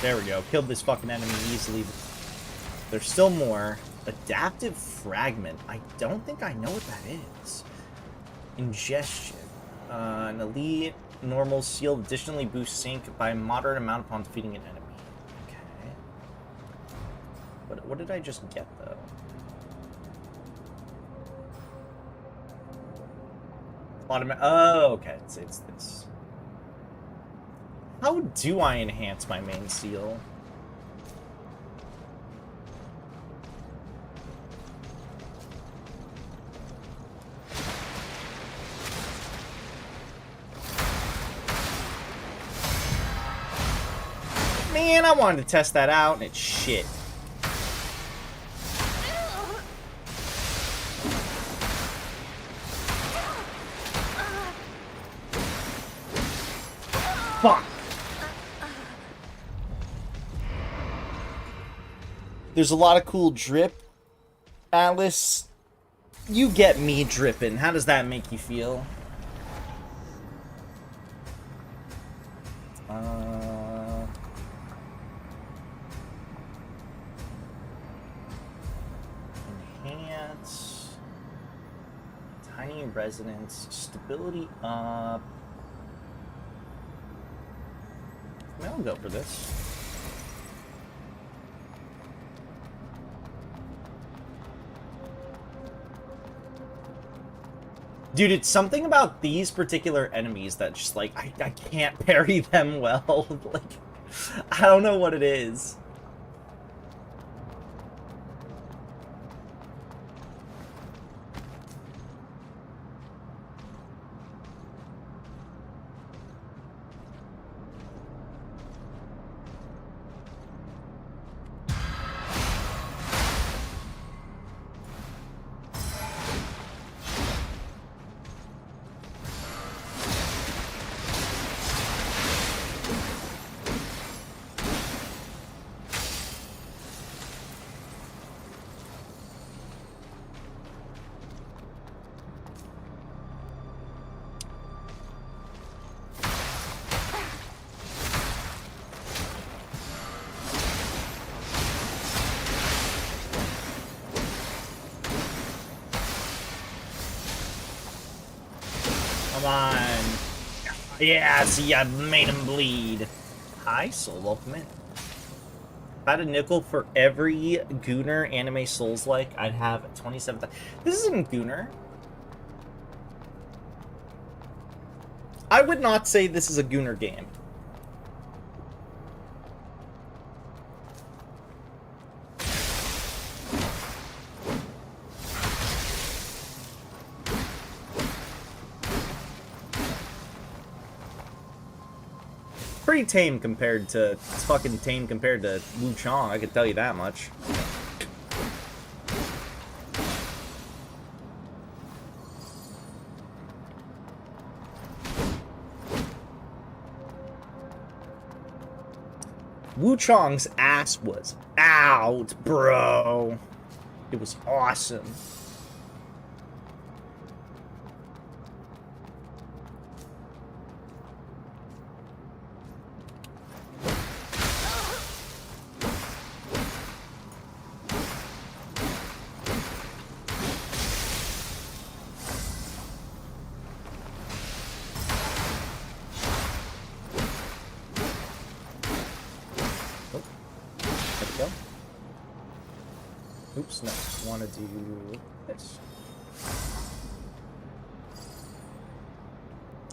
There we go. Killed this fucking enemy easily. There's still more. Adaptive Fragment. I don't think I know what that is. Ingestion. An elite normal shield additionally boosts sync by a moderate amount upon defeating an enemy. Okay. What did I just get, though? Oh, okay. It's this. How do I enhance my main seal? Man, I wanted to test that out, and it's shit. Fuck! There's a lot of cool drip. Atlas, you get me dripping. How does that make you feel? Enhance. Tiny resonance. Stability up. I'll go for this. Dude, it's something about these particular enemies that just, like, I can't parry them well. Like, I don't know what it is. Come on. Yeah, see, I made him bleed. Hi, Soul Ultimate. If I had a nickel for every Gooner anime Souls-like, I'd have 27,000. This isn't Gooner. I would not say this is a Gooner game. Pretty tame compared to... It's fucking tame compared to Wu Chong, I can tell you that much. Wu Chong's ass was out, bro. It was awesome. Oops, no. I want to do this.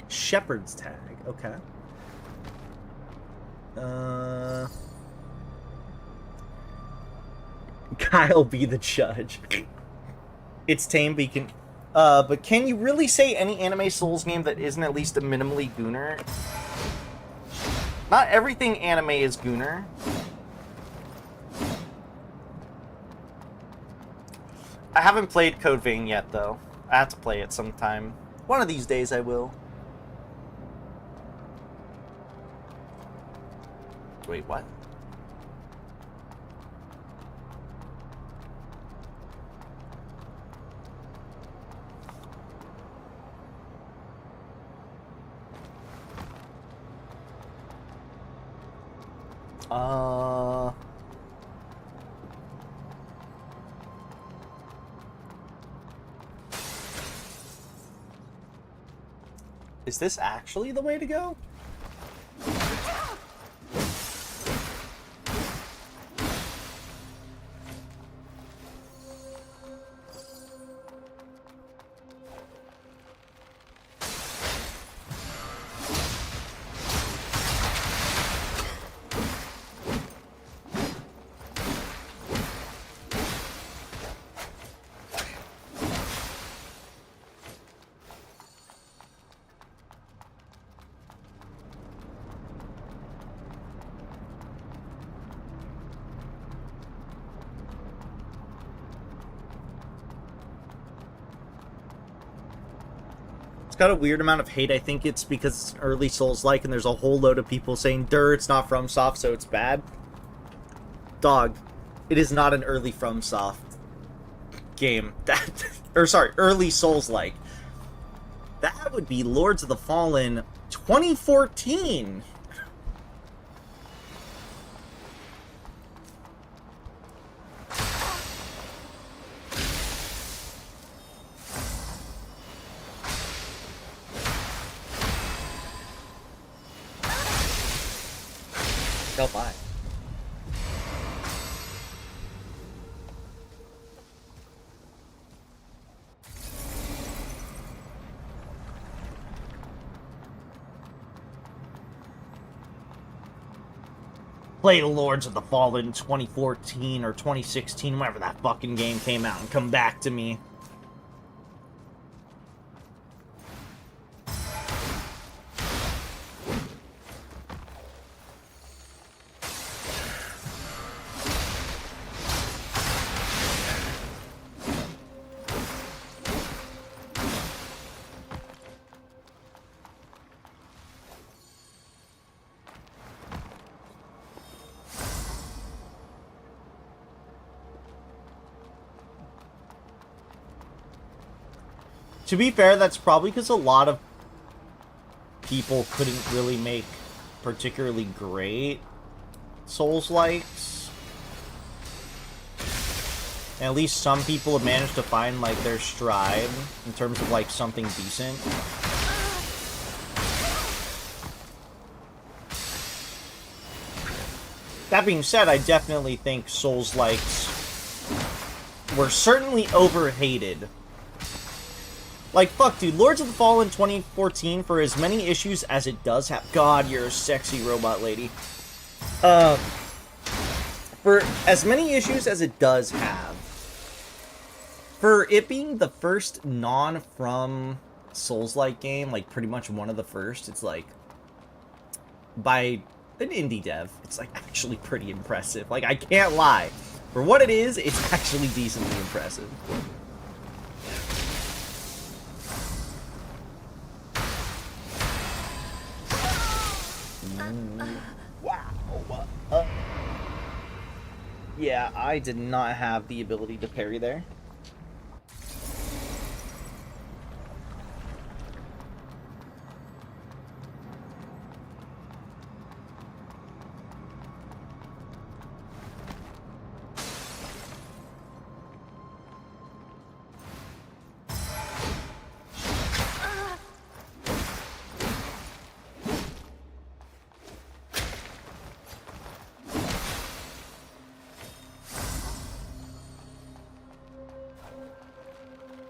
Shepherd's tag. Okay. Kyle be the judge. It's tame, but you can... but can you really say any anime Souls game that isn't at least a minimally Gooner? Not everything anime is Gooner. I haven't played Code Vein yet, though. I have to play it sometime. One of these days I will. Wait, what? Is this actually the way to go? It's got a weird amount of hate. I think it's because it's an early Souls-like, and there's a whole load of people saying, it's not FromSoft, so it's bad. Dog, it is not an early FromSoft game. Early Souls-like. That would be Lords of the Fallen 2014. Go by. Play Lords of the Fallen 2014 or 2016, whenever that fucking game came out, and come back to me. To be fair, that's probably because a lot of people couldn't really make particularly great Souls-likes. And at least some people have managed to find, like, their stride in terms of, like, something decent. That being said, I definitely think Souls-likes were certainly overhated. Like, fuck, dude, Lords of the Fallen 2014, for as many issues as it does have... God, you're a sexy robot lady. For as many issues as it does have, for it being the first non-From Souls-like game, like, pretty much one of the first, it's like, by an indie dev, it's, like, actually pretty impressive. Like, I can't lie. For what it is, it's actually decently impressive. Wow. Yeah, I did not have the ability to parry there.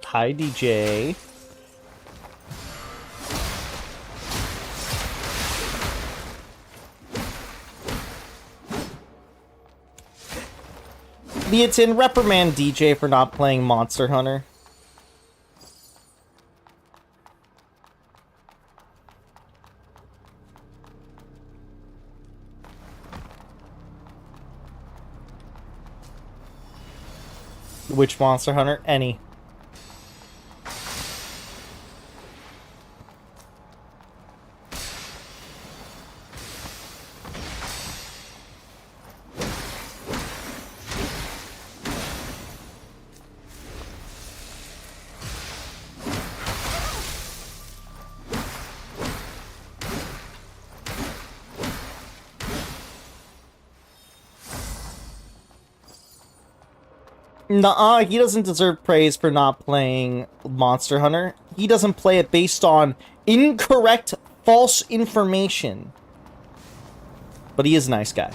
Hi, DJ. Leotin, reprimand DJ for not playing Monster Hunter. Which Monster Hunter? Any. Nuh-uh, he doesn't deserve praise for not playing Monster Hunter. He doesn't play it based on incorrect, false information. But he is a nice guy.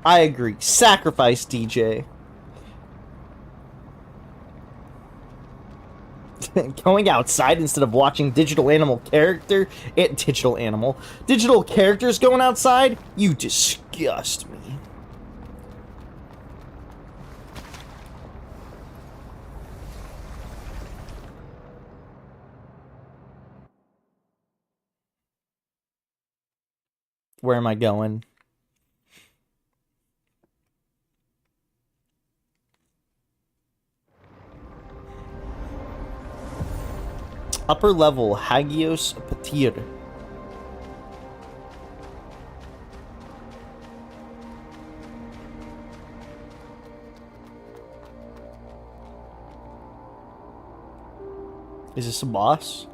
I agree. Sacrifice, DJ. Going outside instead of watching digital characters going outside? You disgust me. Where am I going? Upper level, Hagios Patir. Is this a boss?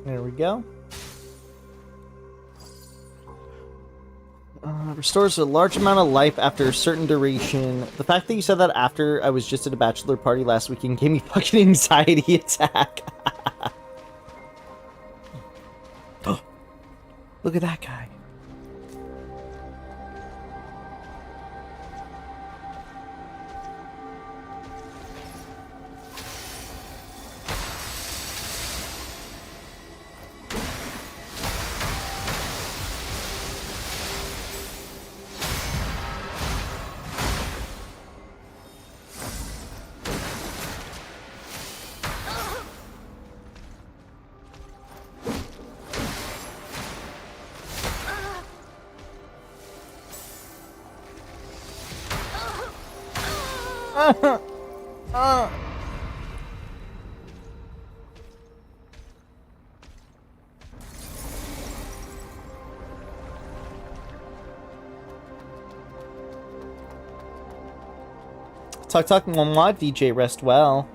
There we go. Restores a large amount of life after a certain duration. The fact that you said that after I was just at a bachelor party last weekend gave me fucking anxiety attack. Look at that guy. Talk talk mwah, DJ, rest well.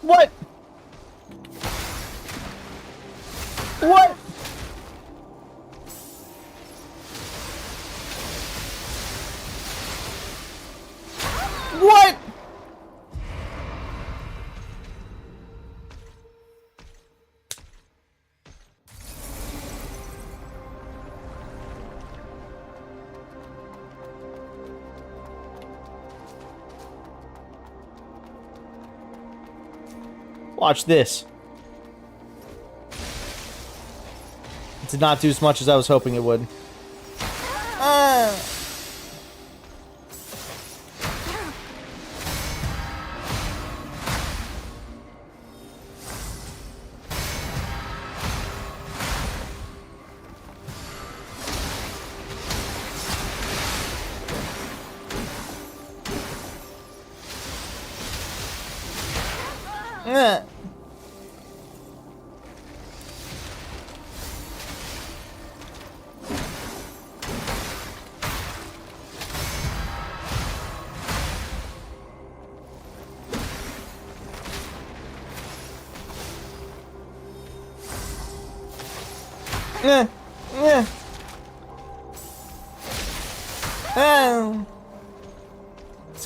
What? What? What? Watch this. It did not do as much as I was hoping it would.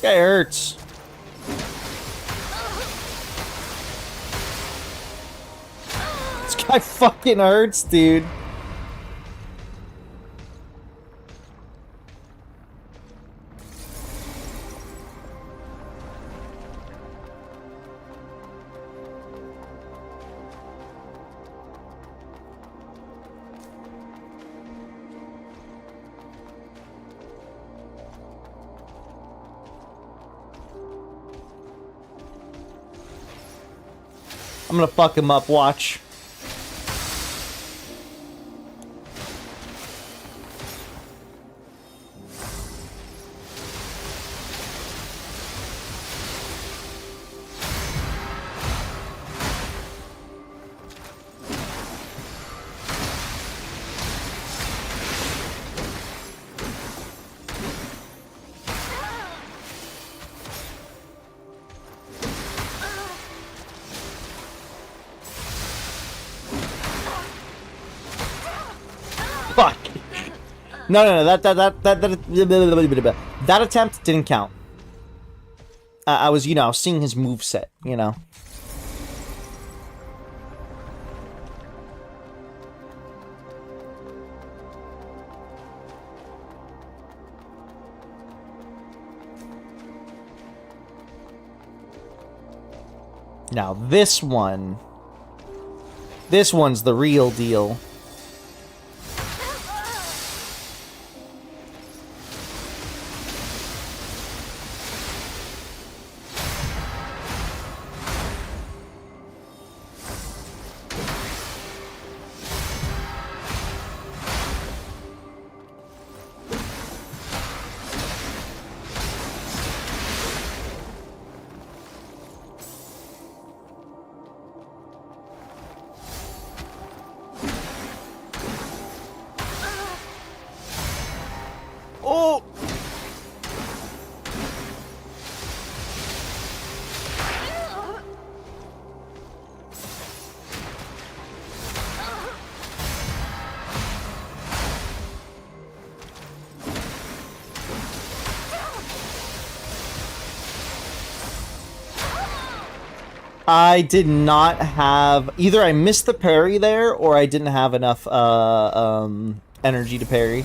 This guy hurts. This guy fucking hurts, dude. I'm gonna fuck him up, watch. No, that attempt didn't count. I was, you know, seeing his moveset, you know. Now this one's the real deal. Oh! I did not have... Either I missed the parry there, or I didn't have enough energy to parry.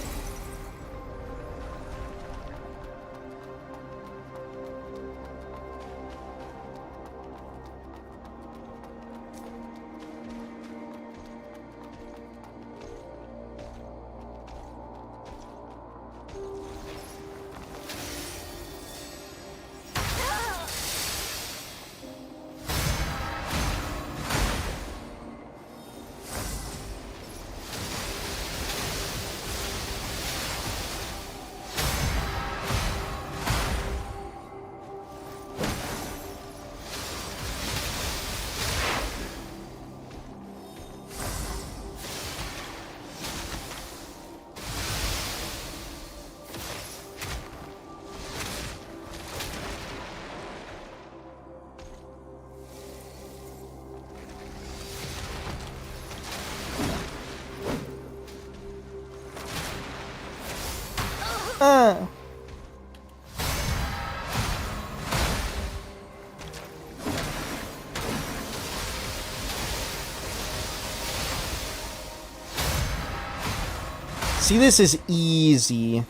See, this is easy.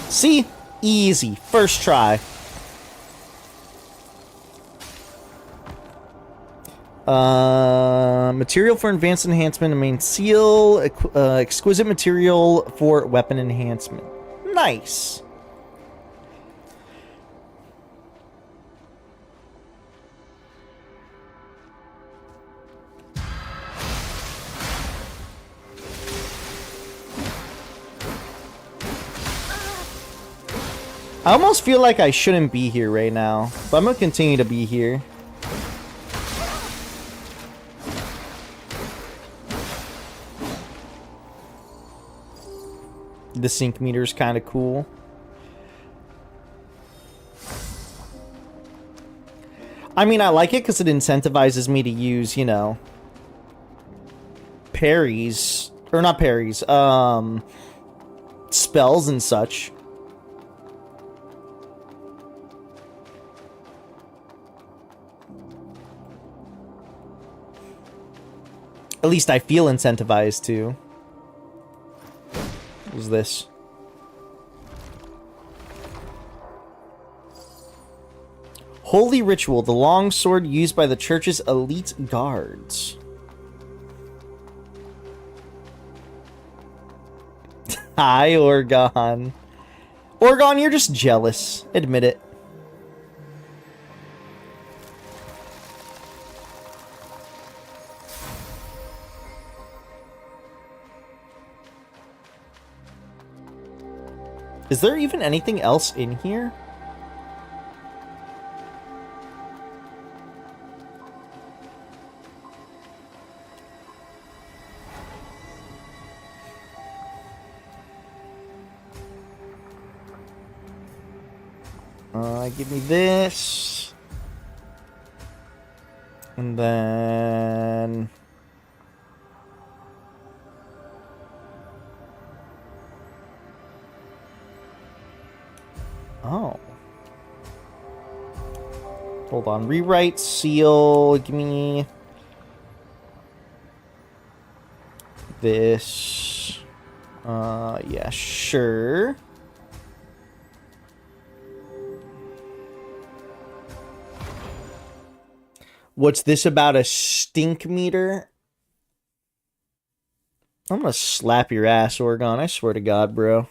See? Easy. First try. Material for advanced enhancement and main seal. Exquisite material for weapon enhancement. Nice. I almost feel like I shouldn't be here right now, but I'm gonna continue to be here. The sync meter is kind of cool. I mean, I like it because it incentivizes me to use, you know, parries, or not parries, spells and such. At least I feel incentivized to. What was this? Holy ritual, the long sword used by the church's elite guards. Hi, Orgon. Orgon, you're just jealous. Admit it. Is there even anything else in here? Give me this. And then... Oh. Hold on. Rewrite, seal, give me... this. Yeah, sure. What's this about a stink meter? I'm gonna slap your ass, Oregon. I swear to God, bro.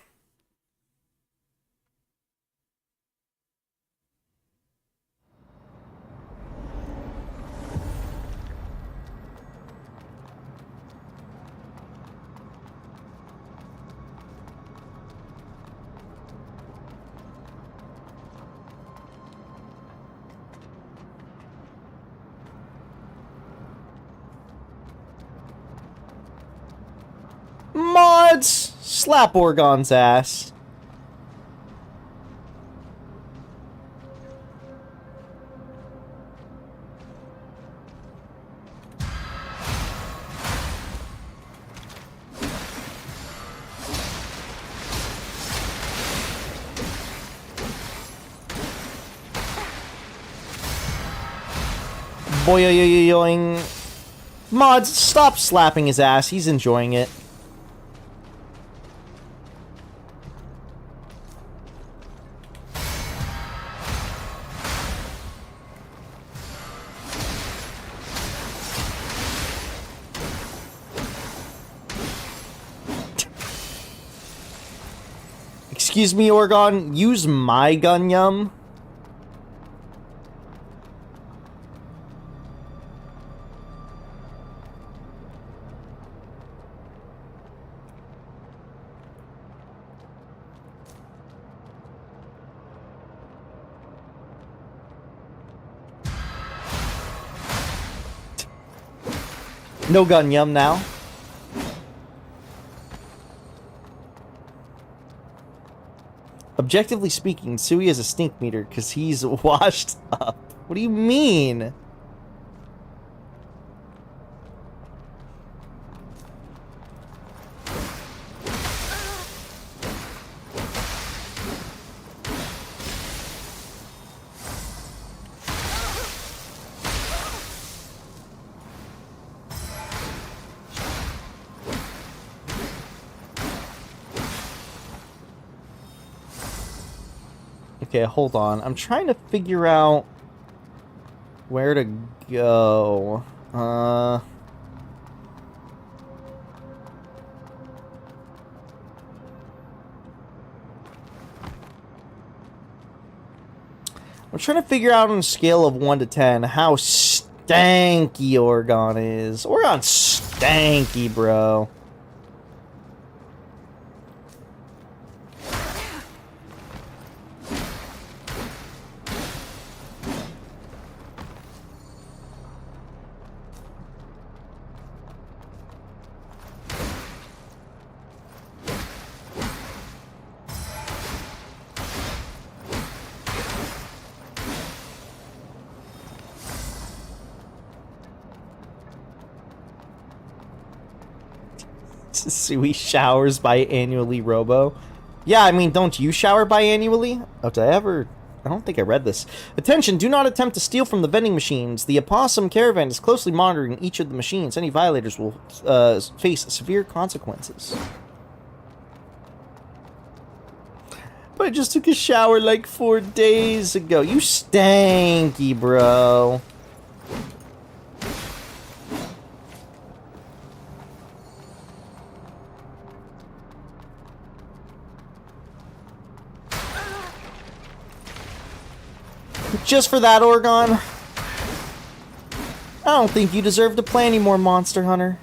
Mods! Slap Oregon's ass. Boing. Mods, stop slapping his ass. He's enjoying it. Excuse me, Oregon. Use my gun, yum. No gun, yum, now. Objectively speaking, Sui is a stink meter because he's washed up. What do you mean? Okay, hold on. I'm trying to figure out where to go. I'm trying to figure out on a scale of 1 to 10 how stanky Oregon is. Oregon's stanky, bro. Sui showers biannually, Robo. Yeah, I mean, don't you shower biannually? Oh, did I ever... I don't think I read this. Attention, do not attempt to steal from the vending machines. The Opossum Caravan is closely monitoring each of the machines. Any violators will face severe consequences. But I just took a shower like 4 days ago. You stanky, bro. Just for that, Oregon. I don't think you deserve to play anymore, Monster Hunter.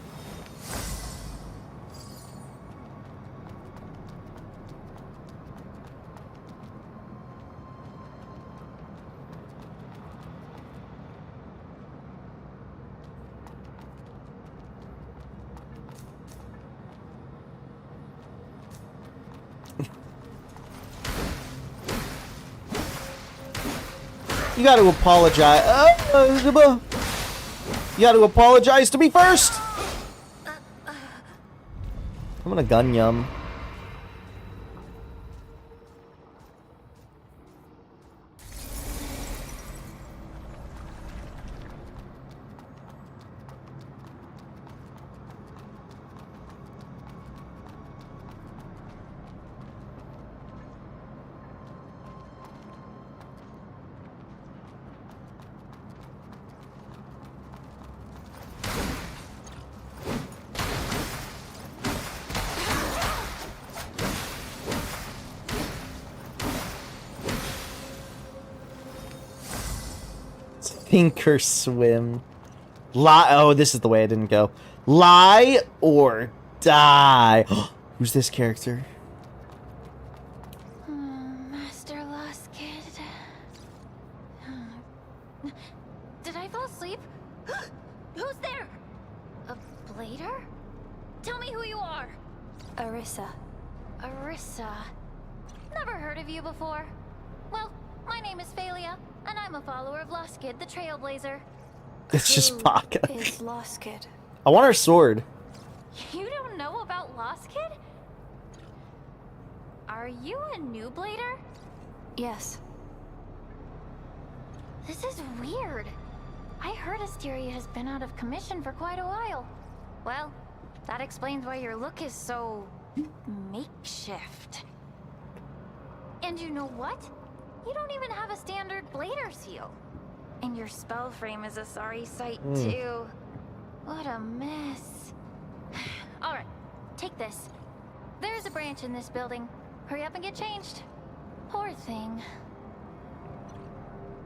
You gotta apologize. You gotta apologize to me first. I'm gonna gun yum. Sink or swim. Lie. Oh, this is the way I didn't go. Lie or die. Who's this character? Master Lost Kid. Did I fall asleep? Who's there? A blader? Tell me who you are. Arissa. Arissa. Never heard of you before. Well, my name is Phalia, and I'm a follower of Lost Kid, the Trailblazer. It's just Baka. Is Lost Kid? I want her sword. You don't know about Lost Kid? Are you a new blader? Yes. This is weird. I heard Asteria has been out of commission for quite a while. Well, that explains why your look is so makeshift. And you know what? You don't even have a standard blader seal. And your spell frame is a sorry sight, too. What a mess. Alright, take this. There's a branch in this building. Hurry up and get changed. Poor thing.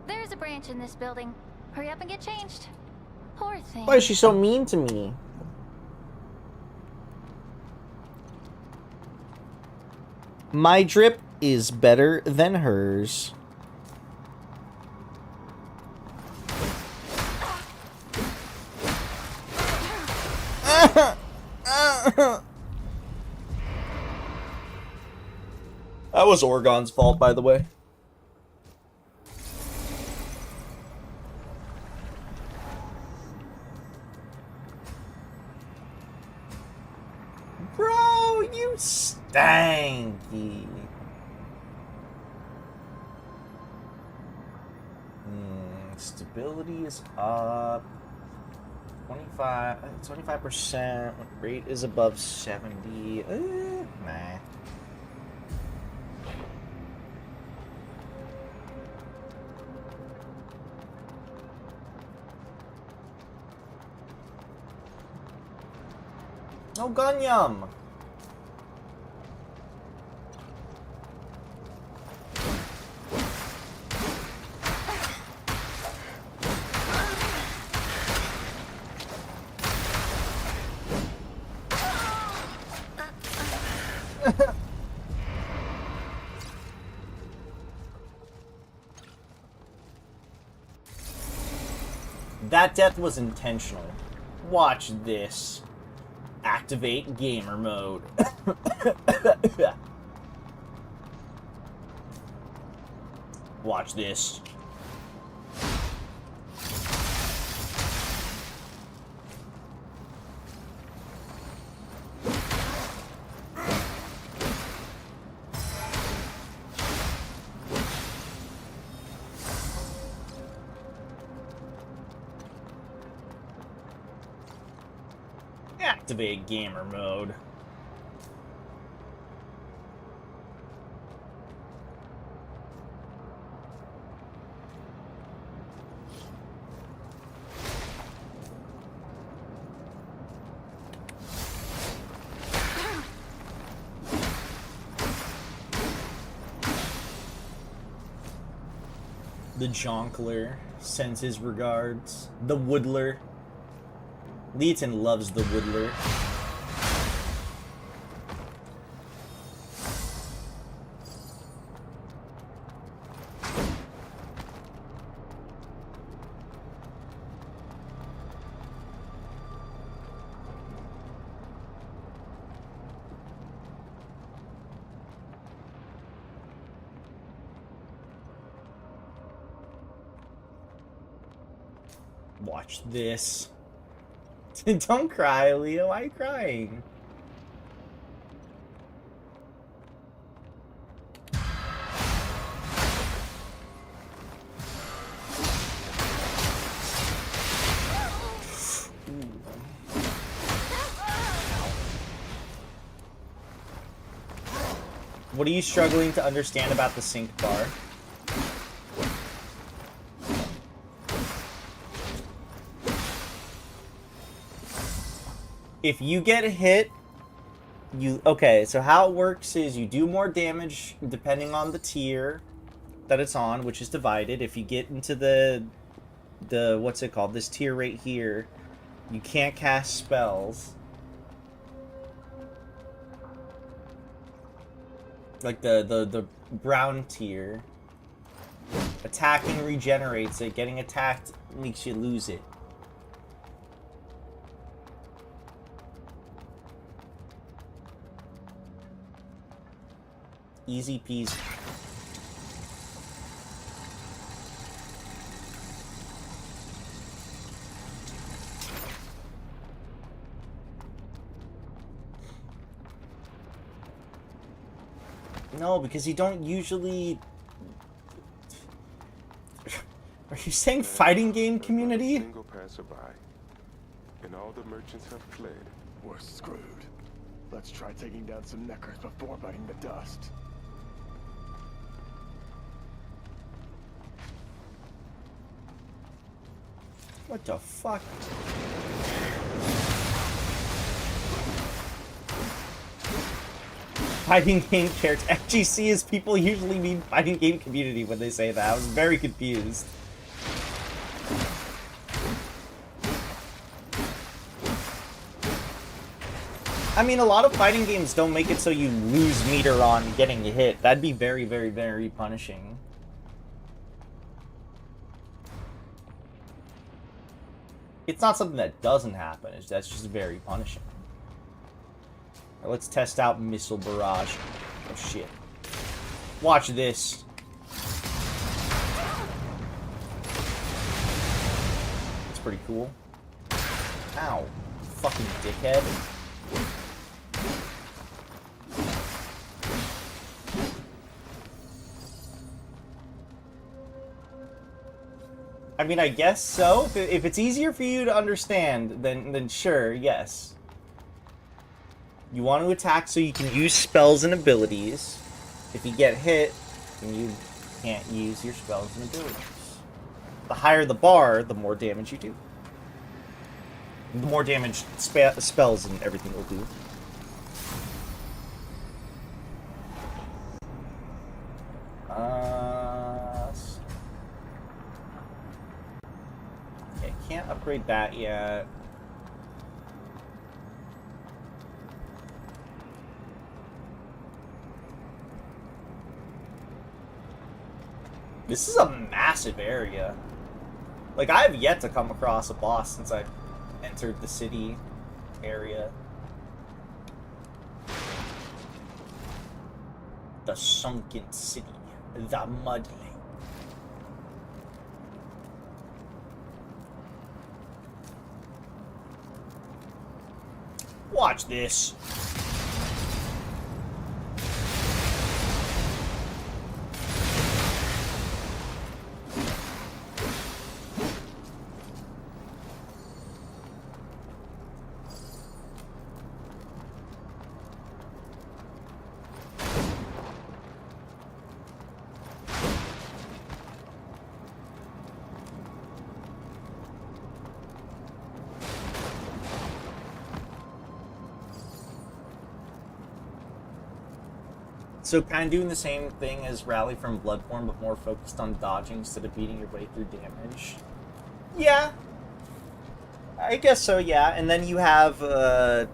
There's a branch in this building. Hurry up and get changed. Poor thing. Why is she so mean to me? My drip is better than hers. That was Orgon's fault, by the way. Bro, you stanky. Stability is up. 25%. Rate is above 70. Nah. No gun yum. That death was intentional. Watch this. Activate gamer mode. Watch this. Activate gamer mode. The Jonkler sends his regards. The Woodler. Leeton loves the Woodler. Watch this. Don't cry, Leo. Why are you crying? What are you struggling to understand about the sync bar? If you get hit, okay, so how it works is you do more damage depending on the tier that it's on, which is divided. If you get into the what's it called? This tier right here, you can't cast spells. Like the brown tier. Attacking regenerates it. Getting attacked makes you lose it. Easy peasy. No, because you don't usually... Are you saying fighting game community? Single passerby, and all the merchants have fled. We're screwed. Let's try taking down some neckers before biting the dust. What the fuck? Fighting game character. FGC is people usually mean fighting game community when they say that. I was very confused. I mean, a lot of fighting games don't make it so you lose meter on getting hit. That'd be very, very, very punishing. It's not something that doesn't happen. That's just very punishing. Right, let's test out Missile Barrage. Oh, shit. Watch this. It's pretty cool. Ow. Fucking dickhead. I mean, I guess so. If it's easier for you to understand, then sure, yes. You want to attack so you can use spells and abilities. If you get hit, then you can't use your spells and abilities. The higher the bar, the more damage you do. The more damage spells and everything will do. Okay, can't upgrade that yet. This is a massive area. Like, I have yet to come across a boss since I've entered the city area. The sunken city. The mud lake. Watch this. So kind of doing the same thing as Rally from Bloodborne, but more focused on dodging instead of beating your way through damage. Yeah. I guess so, yeah. And then you have, you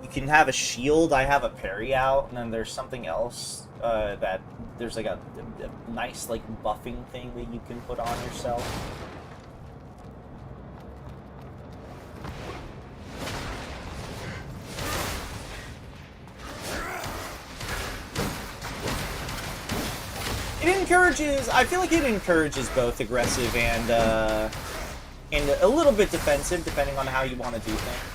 can have a shield. I have a parry out, and then there's something else, that there's like a nice, like, buffing thing that you can put on yourself. It encourages, I feel like it encourages both aggressive and and a little bit defensive, depending on how you want to do things.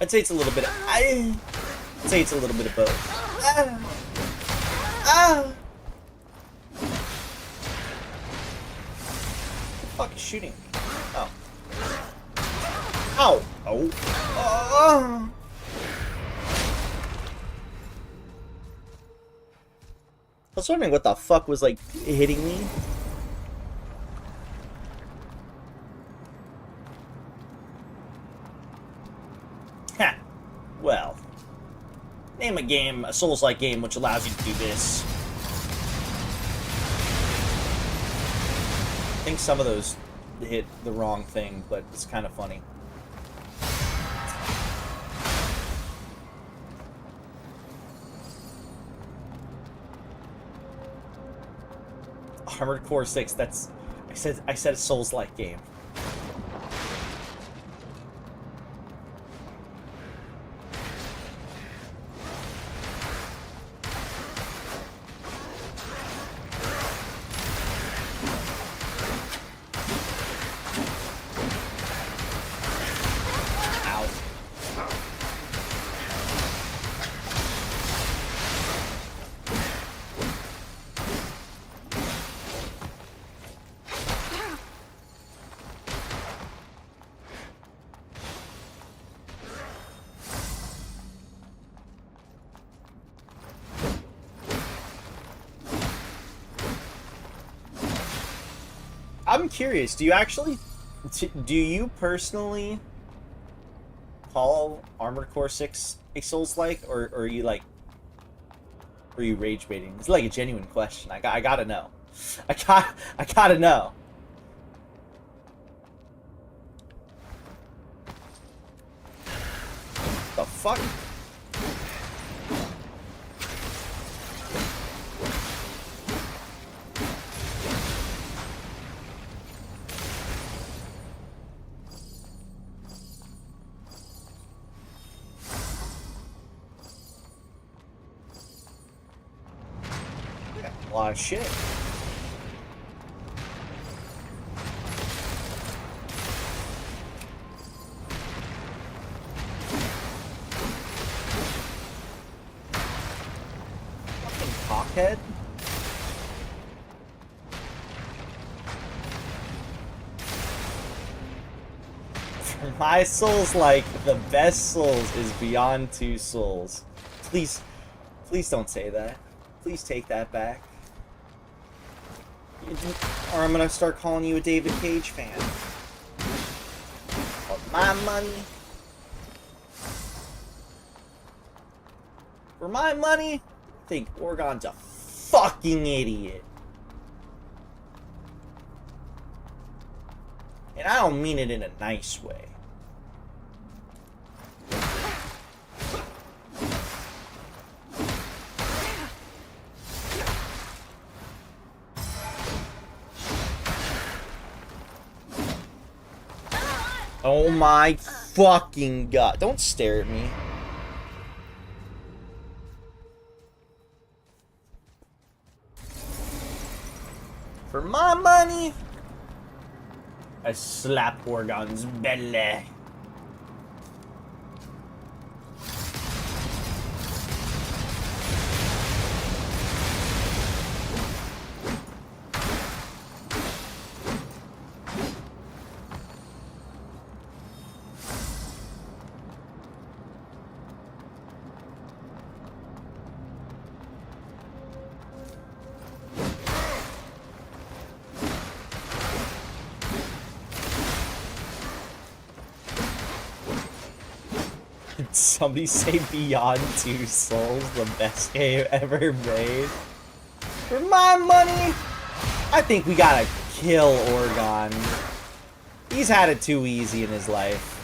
I'd say it's a little bit. I'd say it's a little bit of both. Who the fuck is shooting me? Oh. Ow! Oh. I was wondering what the fuck was, like, hitting me. Ha! Well. Name a game, a Souls-like game, which allows you to do this. I think some of those hit the wrong thing, but it's kind of funny. Armored Core 6, that's... I said a Souls-like game. I'm curious, do you personally call Armored Core 6 a Souls-like, or are you like, are you rage baiting? It's like a genuine question. I gotta know. I gotta know. The fuck? A lot of shit. Fucking cockhead. For my souls, like, the best Souls is Beyond Two Souls. Please don't say that. Please take that back. Or I'm gonna start calling you a David Cage fan. For my money. For my money, I think Orgon's a fucking idiot. And I don't mean it in a nice way. Oh my fucking god. Don't stare at me. For my money, I slap Orgon's belly. Somebody say Beyond Two Souls, the best game ever made. For my money, I think we gotta kill Orgon. He's had it too easy in his life.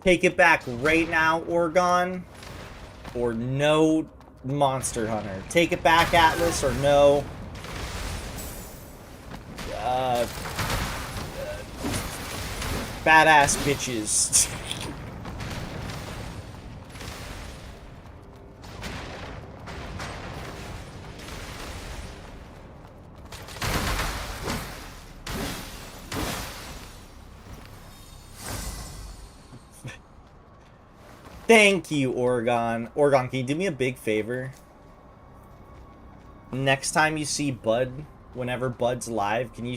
Take it back right now, Oregon, or no Monster Hunter. Take it back, Atlas, or no badass bitches. Thank you, Oregon. Oregon, can you do me a big favor? Next time you see Bud, whenever Bud's live, can you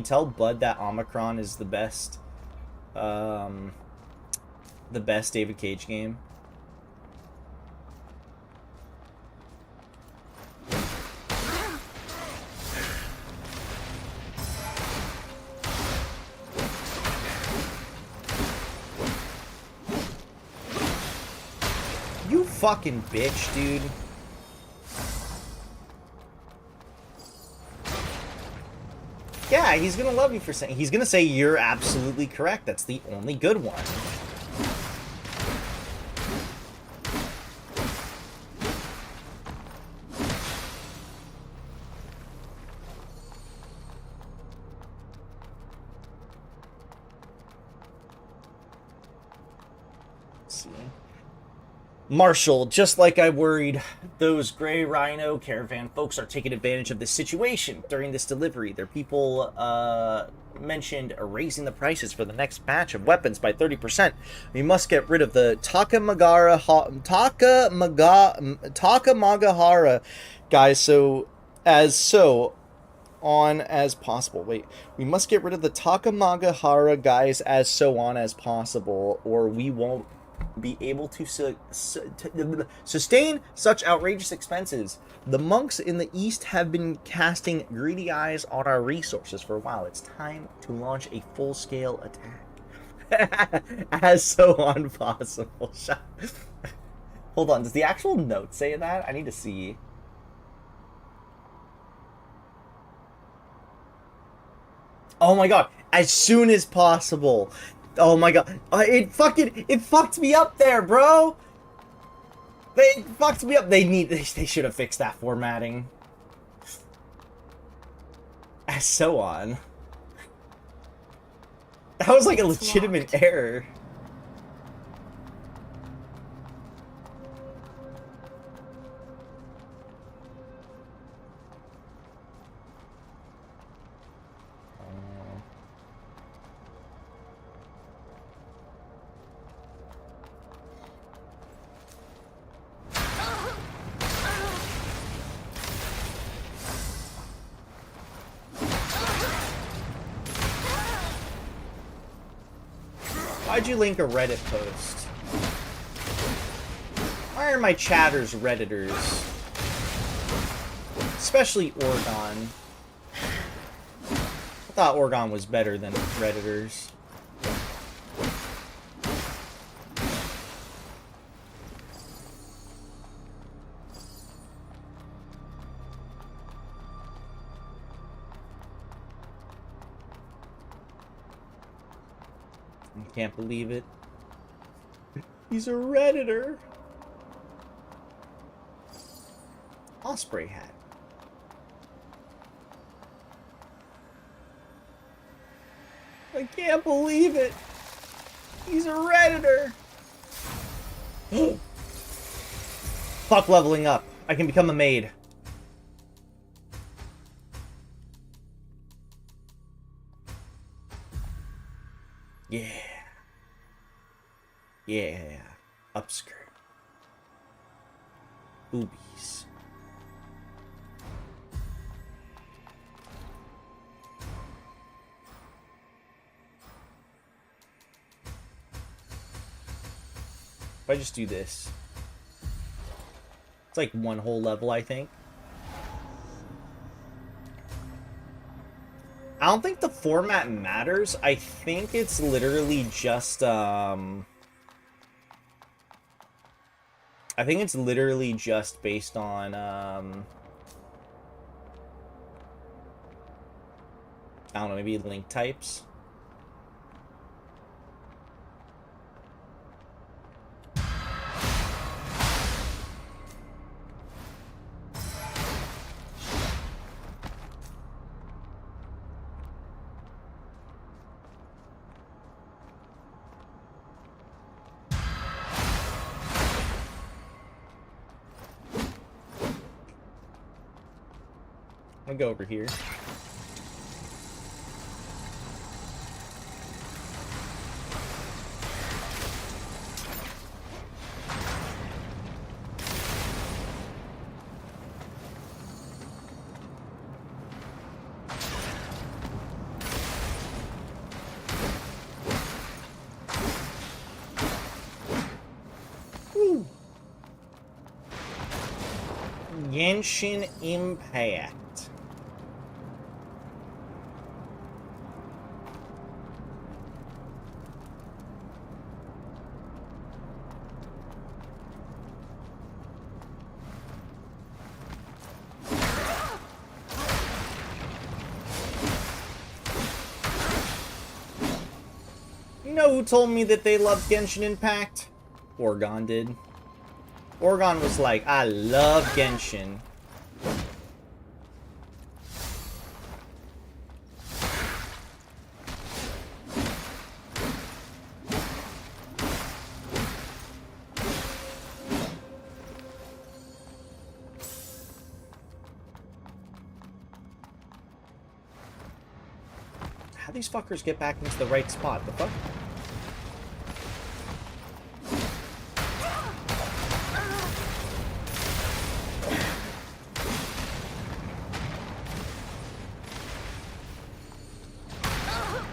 tell Bud that Omicron is the best David Cage game? You fucking bitch, dude. Yeah, he's gonna love you for saying. He's gonna say you're absolutely correct. That's the only good one. Let's see. Marshall, just like I worried, those Gray Rhino caravan folks are taking advantage of this situation during this delivery. Their people mentioned raising the prices for the next batch of weapons by 30%. We must get rid of the Takamagahara guys so on as possible. Wait, we must get rid of the Takamagahara guys as so on as possible, or we won't be able to sustain such outrageous expenses. The monks in the east have been casting greedy eyes on our resources for a while. It's time to launch a full-scale attack. As so on possible. Hold on, does the actual note say that? I need to see. Oh my god, as soon as possible. Oh my god. It fucked me up there, bro. They fucked me up. They should have fixed that formatting. As so on. That was like a legitimate error. Why'd you link a Reddit post? Why are my chatters Redditors? Especially Oregon. I thought Oregon was better than Redditors. I can't believe it. He's a Redditor. Osprey hat. I can't believe it. He's a Redditor. Fuck leveling up. I can become a maid. Yeah. Yeah. Upskirt. Boobies. If I just do this, it's like one whole level, I think. I don't think the format matters. I think it's literally just, I think it's literally just based on, I don't know, maybe link types. I'll go over here. Genshin Impact. You know who told me that they loved Genshin Impact? Oregon did. Oregon was like, I love Genshin. How these fuckers get back into the right spot? The fuck?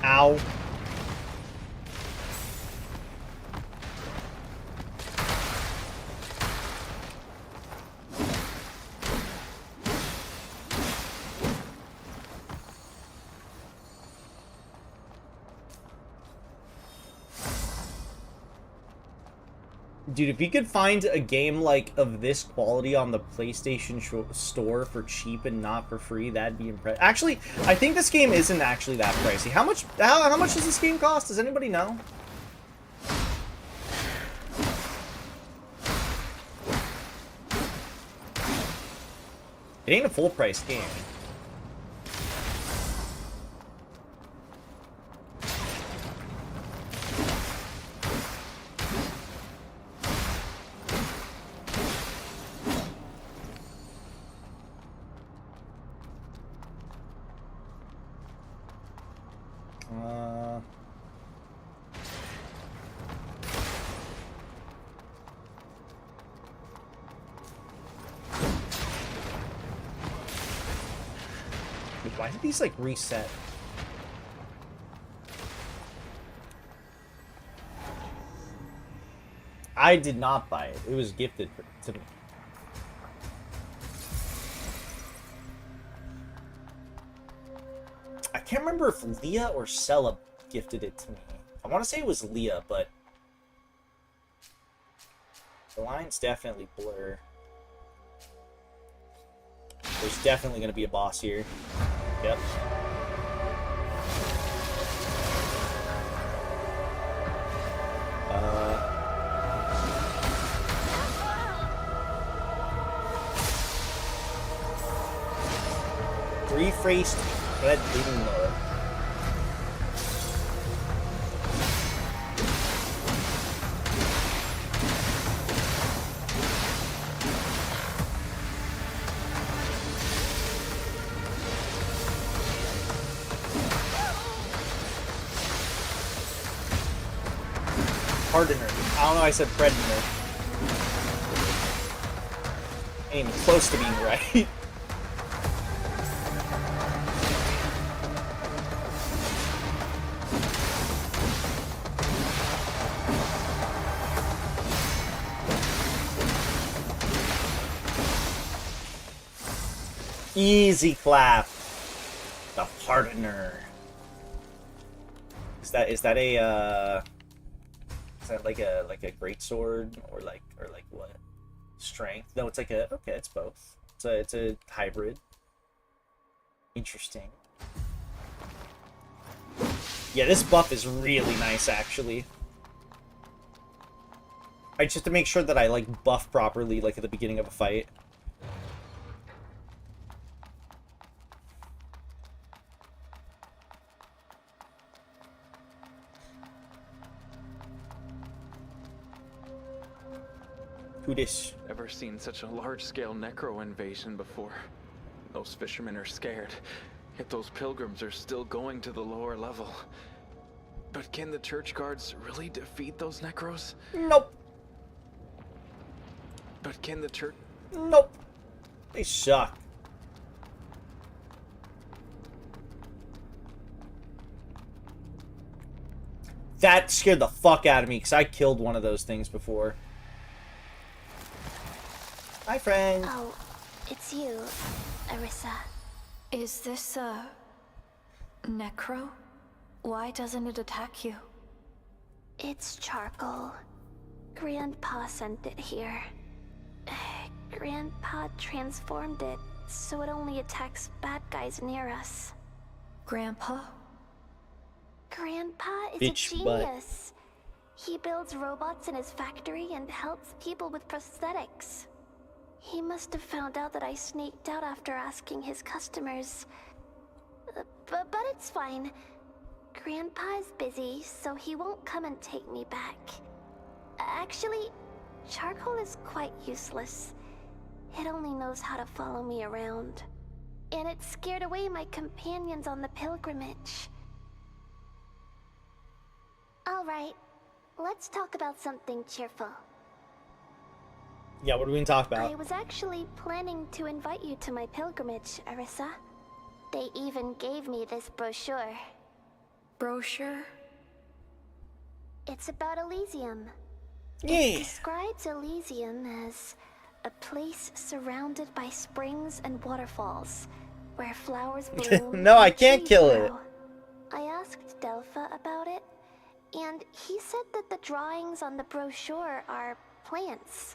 Ow. Dude, if you could find a game like of this quality on the PlayStation store for cheap and not for free, that'd be impressive. Actually, I think this game isn't actually that pricey. How much does this game cost? Does anybody know? It ain't a full price game. Why did these, like, reset? I did not buy it. It was gifted to me. I can't remember if Leah or Sella gifted it to me. I want to say it was Leah, but the lines definitely blur. There's definitely going to be a boss here. Yep. Three-faced red bleeding lure. Hardener. I don't know, I said Predator. Ain't even close to being right. Easy clap. The Hardener. Is that a is that like a great sword or like what? Strength? No, it's like a okay, it's both. It's a hybrid. Interesting. Yeah, this buff is really nice actually. I just have to make sure that I like buff properly like at the beginning of a fight. Who this? Never seen such a large-scale necro invasion before. Those fishermen are scared, yet those pilgrims are still going to the lower level. But can the church guards really defeat those Necros? Nope. But can the church... Nope. They suck. That scared the fuck out of me because I killed one of those things before. Hi, friend. Oh, it's you, Arissa. Is this a necro? Why doesn't it attack you? It's charcoal. Grandpa sent it here. Grandpa transformed it so it only attacks bad guys near us. Grandpa? Grandpa is Bitch a genius. He builds robots in his factory and helps people with prosthetics. He must have found out that I sneaked out after asking his customers. But it's fine. Grandpa is busy, so he won't come and take me back. Actually, charcoal is quite useless. It only knows how to follow me around. And it scared away my companions on the pilgrimage. Alright, let's talk about something cheerful. Yeah, what are we going to talk about? I was actually planning to invite you to my pilgrimage, Arissa. They even gave me this brochure. Brochure? It's about Elysium. Yeah. It describes Elysium as a place surrounded by springs and waterfalls, where flowers bloom. No, I and can't trees kill it. grow. I asked Delpha about it, and he said that the drawings on the brochure are plants.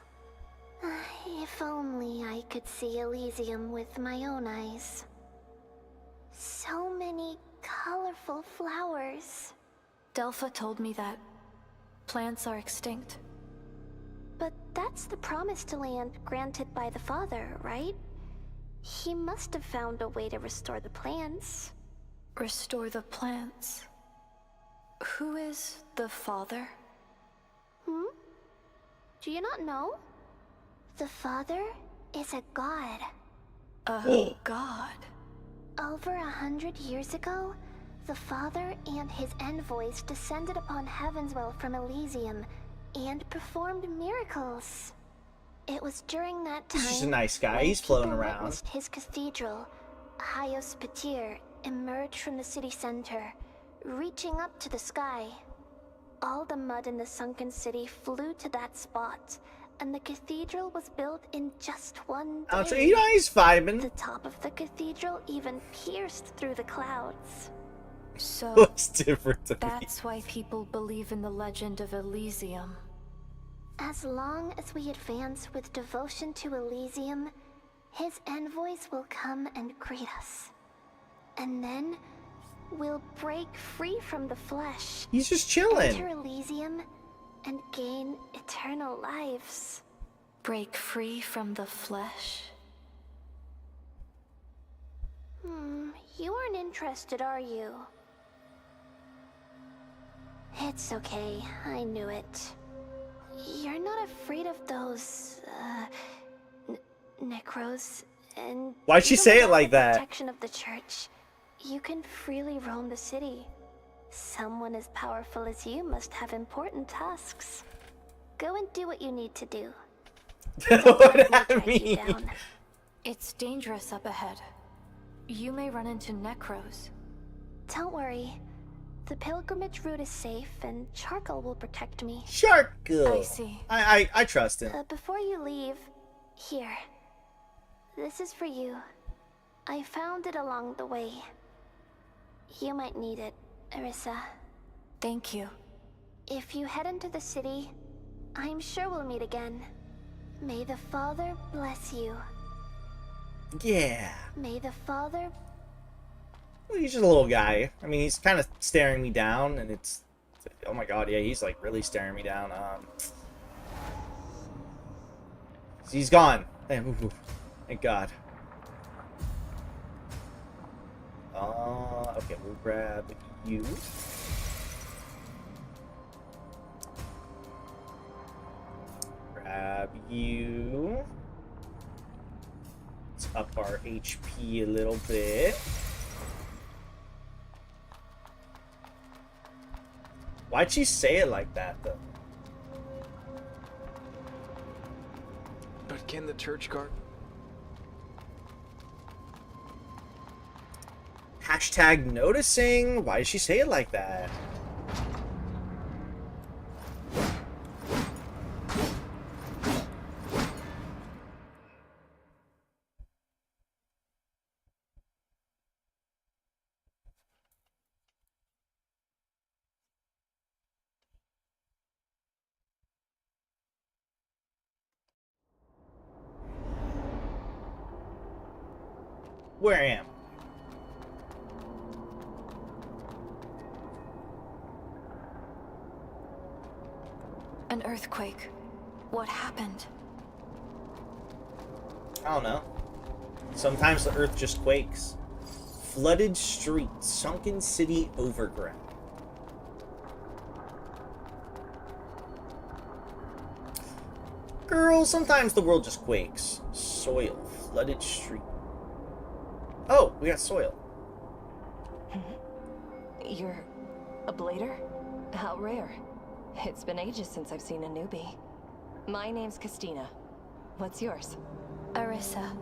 If only I could see Elysium with my own eyes. So many colorful flowers. Delpha told me that plants are extinct. But that's the promised land granted by the Father, right? He must have found a way to restore the plants. Restore the plants? Who is the Father? Do you not know? The Father is a god. A god? Over 100 years ago, the Father and his envoys descended upon Heavenswell from Elysium and performed miracles. It was during that time He's just a nice guy. when He's floating people around. witnessed his cathedral, Hyos Patir, emerge from the city center, reaching up to the sky. All the mud in the sunken city flew to that spot, and the cathedral was built in just one day. You know he's vibing. The top of the cathedral even pierced through the clouds. So Looks different to me. that's why people believe in the legend of Elysium. As long as we advance with devotion to Elysium, his envoys will come and greet us. And then we'll break free from the flesh. He's just chilling. Enter Elysium and gain eternal lives. Break free from the flesh? You aren't interested, are you? It's okay, I knew it. You're not afraid of those, Necros, and Why'd she even say it without like the that? protection of the church, you can freely roam the city. Someone as powerful as you must have important tasks. Go and do what you need to do. What does that mean? It's dangerous up ahead. You may run into Necros. Don't worry. The pilgrimage route is safe, and Charcoal will protect me. Charcoal. I see. I trust him. Before you leave, here. This is for you. I found it along the way. You might need it, Arissa. Thank you. If you head into the city, I'm sure we'll meet again. May the Father bless you. Yeah. May the Father... Well, he's just a little guy. I mean, he's kind of staring me down, and it's... Oh my god, yeah, he's like really staring me down. He's gone. Thank god. Okay, we'll grab you. Grab you. Let's up our HP a little bit. Why'd she say it like that, though? But can the church guard... Hashtag noticing. Why did she say it like that? Where am I? An earthquake. What happened? I don't know. Sometimes the earth just quakes. Flooded streets, sunken city overground. Girl, sometimes the world just quakes. Soil, flooded street. Oh, we got soil. You're a blader? How rare. It's been ages since I've seen a newbie. My name's Christina. What's yours? Arissa.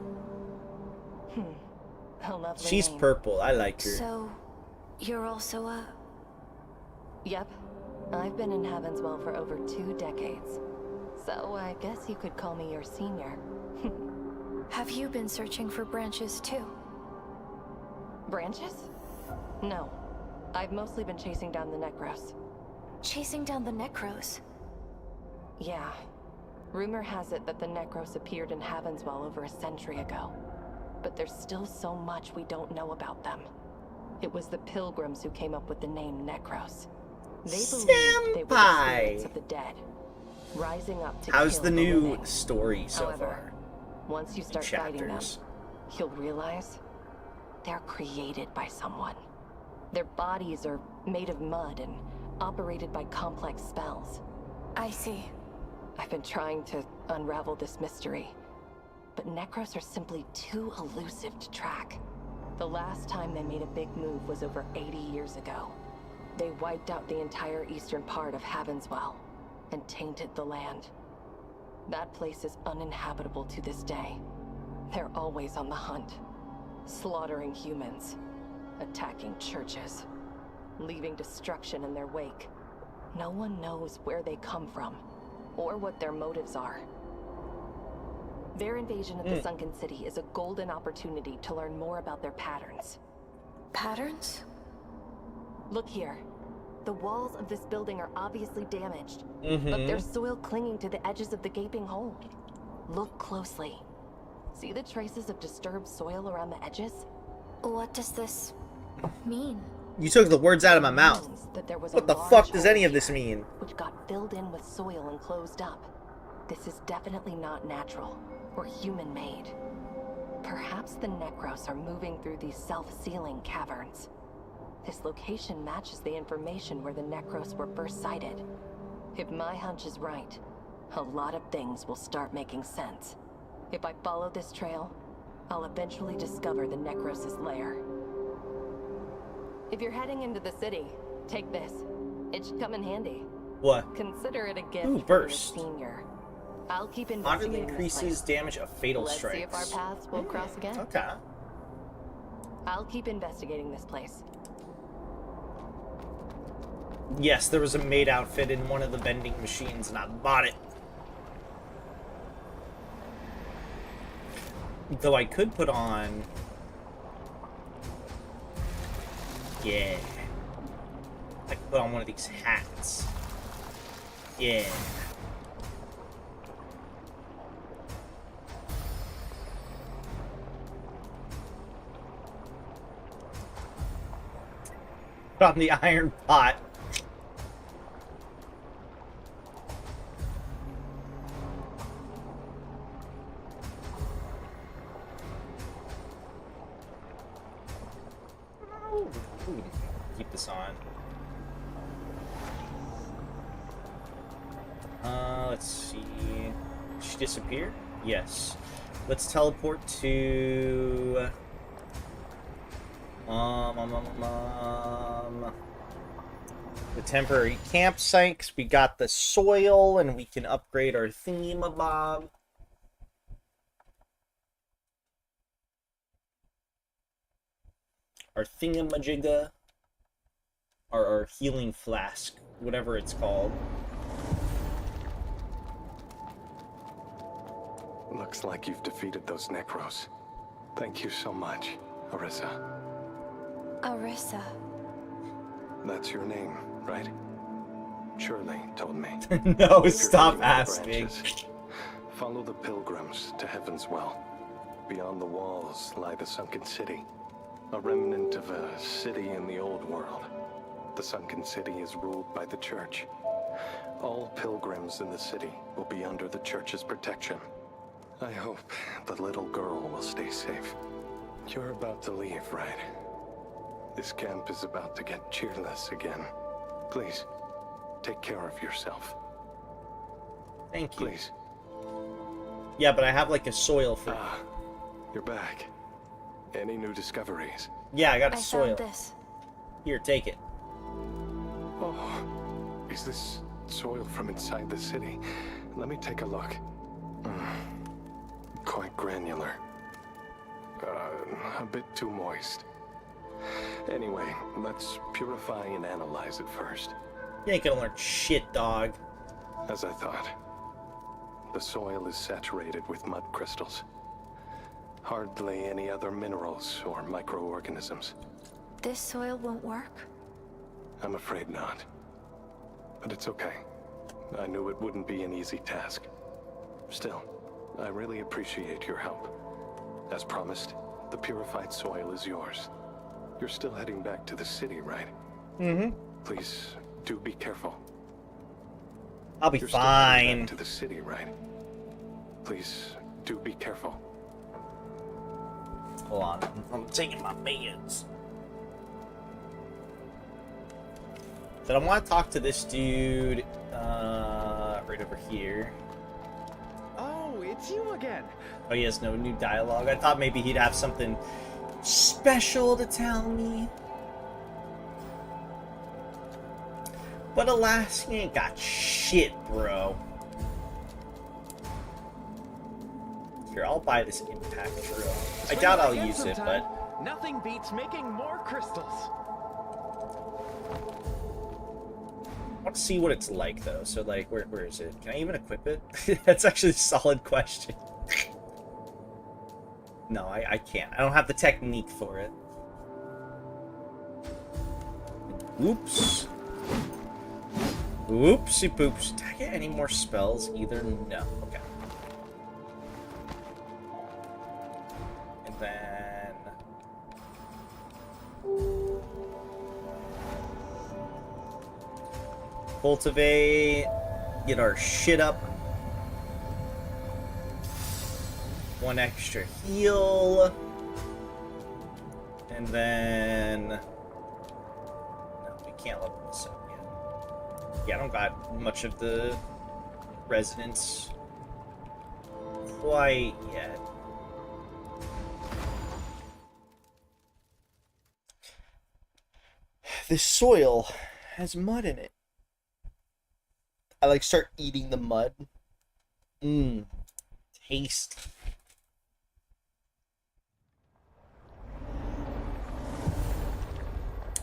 A lovely She's name. purple. I like her. So, you're also a... Yep. I've been in Heavenswell for over 2 decades. So I guess you could call me your senior. Have you been searching for branches too? Branches? No. I've mostly been chasing down the Necros. Chasing down the Necros? Yeah. Rumor has it that the Necros appeared in Heavenswell over a century ago. But there's still so much we don't know about them. It was the Pilgrims who came up with the name Necros. They believed they were the spirits of the dead, rising up to How's kill the new living. story so However, far? Once you start fighting them, Chapters. you'll realize they're created by someone. Their bodies are made of mud and operated by complex spells. I see. I've been trying to unravel this mystery, but Necros are simply too elusive to track. The last time they made a big move was over 80 years ago. They wiped out the entire eastern part of Heavenswell and tainted the land. That place is uninhabitable to this day. They're always on the hunt, slaughtering humans, attacking churches, leaving destruction in their wake. No one knows where they come from, or what their motives are. Their invasion of the Sunken City is a golden opportunity to learn more about their patterns. Patterns? Look here. The walls of this building are obviously damaged, but Mhm. there's soil clinging to the edges of the gaping hole. Look closely. See the traces of disturbed soil around the edges? What does this mean? You took the words out of my mouth. That there was What a the large fuck does hole any of this here, mean? which got filled in with soil and closed up. This is definitely not natural or human-made. Perhaps the Necros are moving through these self-sealing caverns. This location matches the information where the Necros were first sighted. If my hunch is right, a lot of things will start making sense. If I follow this trail, I'll eventually discover the Necros' lair. If you're heading into the city, take this. It should come in handy. What? Consider it a gift Ooh, from burst. your senior. I'll keep Moderately investigating this increases place. damage of fatal Let's strikes. see if our paths will cross again. Okay. I'll keep investigating this place. Yes, there was a maid outfit in one of the vending machines, and I bought it. Though I could put on... Yeah. I could put on one of these hats. Yeah. Put on the iron pot. Ooh, keep this on. Let's see. Did she disappear? Yes. Let's teleport to... the temporary campsite, 'cause we got the soil and we can upgrade our thingamabob. Our thingamajigga. Our healing flask, whatever it's called. Looks like you've defeated those Necros. Thank you so much, Arissa. Arissa. That's your name, right? Shirley told me. No, If you're stop heading to the asking. branches, follow the pilgrims to Heaven's Well. Beyond the walls lie the sunken city, a remnant of a city in the old world. The sunken city is ruled by the church. All pilgrims in the city will be under the church's protection. I hope the little girl will stay safe. You're about to leave, right? This camp is about to get cheerless again. Please, take care of yourself. Thank you. Please. Yeah, but I have like a soil for... You're back. Any new discoveries? Yeah, I got a I soil. found this. Here, take it. Oh, is this soil from inside the city? Let me take a look. Quite granular. A bit too moist. Anyway, let's purify and analyze it first. You ain't gonna learn shit, dog. As I thought. The soil is saturated with mud crystals. Hardly any other minerals or microorganisms. This soil won't work? I'm afraid not. But it's okay. I knew it wouldn't be an easy task. Still, I really appreciate your help. As promised, the purified soil is yours. You're still heading back to the city, right? Mm-hmm. Please, do be careful. I'll be You're still heading fine. back to the city, right? Please, do be careful. Hold on, I'm taking my meds. Did I want to talk to this dude, right over here? Oh, it's you again. Oh, he has no new dialogue. I thought maybe he'd have something special to tell me. But alas, he ain't got shit, bro. Here, I'll buy this impact drill. I doubt I'll use it, but... Nothing beats making more crystals. I want to see what it's like, though. So, like, where is it? Can I even equip it? That's actually a solid question. No, I can't. I don't have the technique for it. Oops. Oopsie poops. Did I get any more spells either? No. Okay. And then... cultivate. Get our shit up. One extra heal. And then... no, we can't level this up yet. Yeah, I don't got much of the residents quite yet. This soil has mud in it. I like start eating the mud. Mmm. Taste.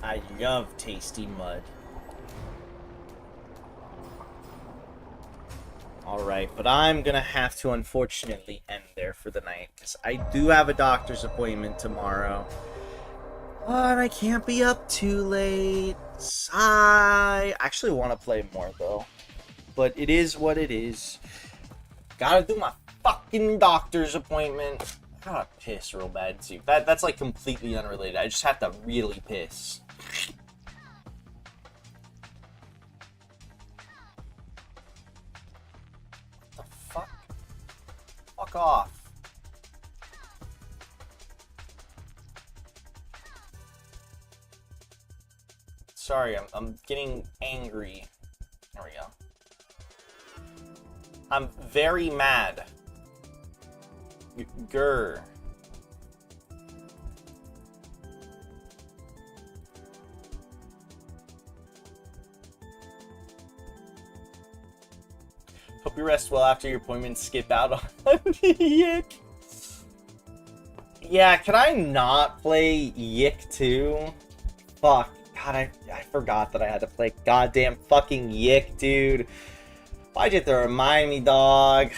I love tasty mud. Alright, but I'm gonna have to unfortunately end there for the night, because I do have a doctor's appointment tomorrow. And I can't be up too late. I actually want to play more, though. But it is what it is. Gotta do my fucking doctor's appointment. I gotta piss real bad, too. That's like completely unrelated. I just have to really piss. What the fuck? Fuck off. Sorry, I'm getting angry. There we go. I'm very mad. Grr. Hope you rest well after your appointment. Skip out on Yick. Yeah, can I not play Yick 2? Fuck. God, I forgot that I had to play goddamn fucking Yick, dude. Why'd you have to remind me, dog?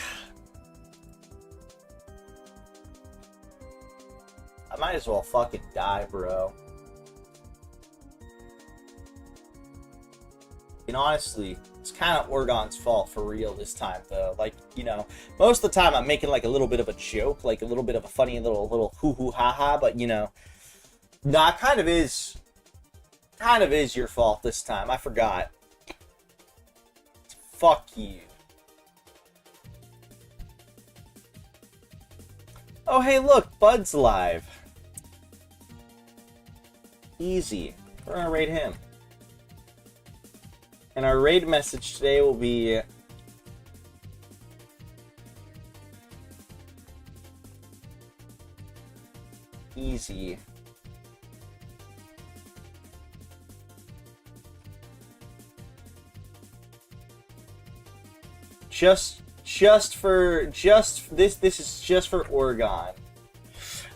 I might as well fucking die, bro. And honestly, it's kind of Orgon's fault for real this time, though. Like, you know, most of the time I'm making like a little bit of a joke, like a little bit of a funny little hoo-hoo-ha-ha, but you know, nah, kind of is your fault this time. I forgot. Fuck you. Oh, hey, look, Bud's live. Easy. We're gonna raid him. And our raid message today will be easy. This is just for Oregon.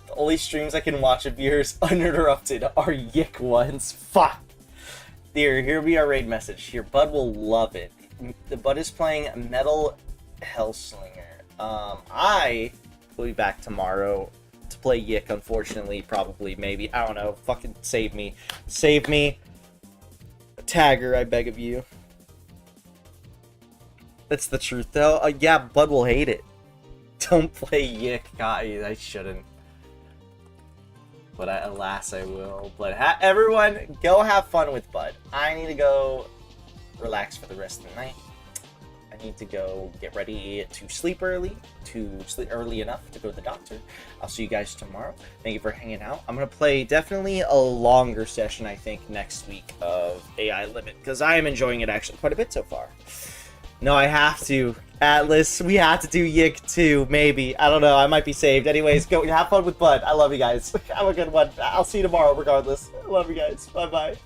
The only streams I can watch of yours uninterrupted are Yick ones. Fuck. Here be our raid message. Here, Bud will love it. The Bud is playing Metal Hellslinger. I will be back tomorrow to play Yick, unfortunately, probably, maybe. I don't know. Fucking save me. Save me. Tagger, I beg of you. That's the truth, though. Yeah, Bud will hate it. Don't play Yick. God, I shouldn't. But alas, I will. But everyone, go have fun with Bud. I need to go relax for the rest of the night. I need to go get ready to sleep early, enough to go to the doctor. I'll see you guys tomorrow. Thank you for hanging out. I'm going to play definitely a longer session, I think, next week of AI Limit, because I am enjoying it actually quite a bit so far. No, I have to. Atlas, we have to do Yick 2, maybe. I don't know, I might be saved. Anyways, go have fun with Bud. I love you guys. Have a good one. I'll see you tomorrow regardless. I love you guys. Bye-bye.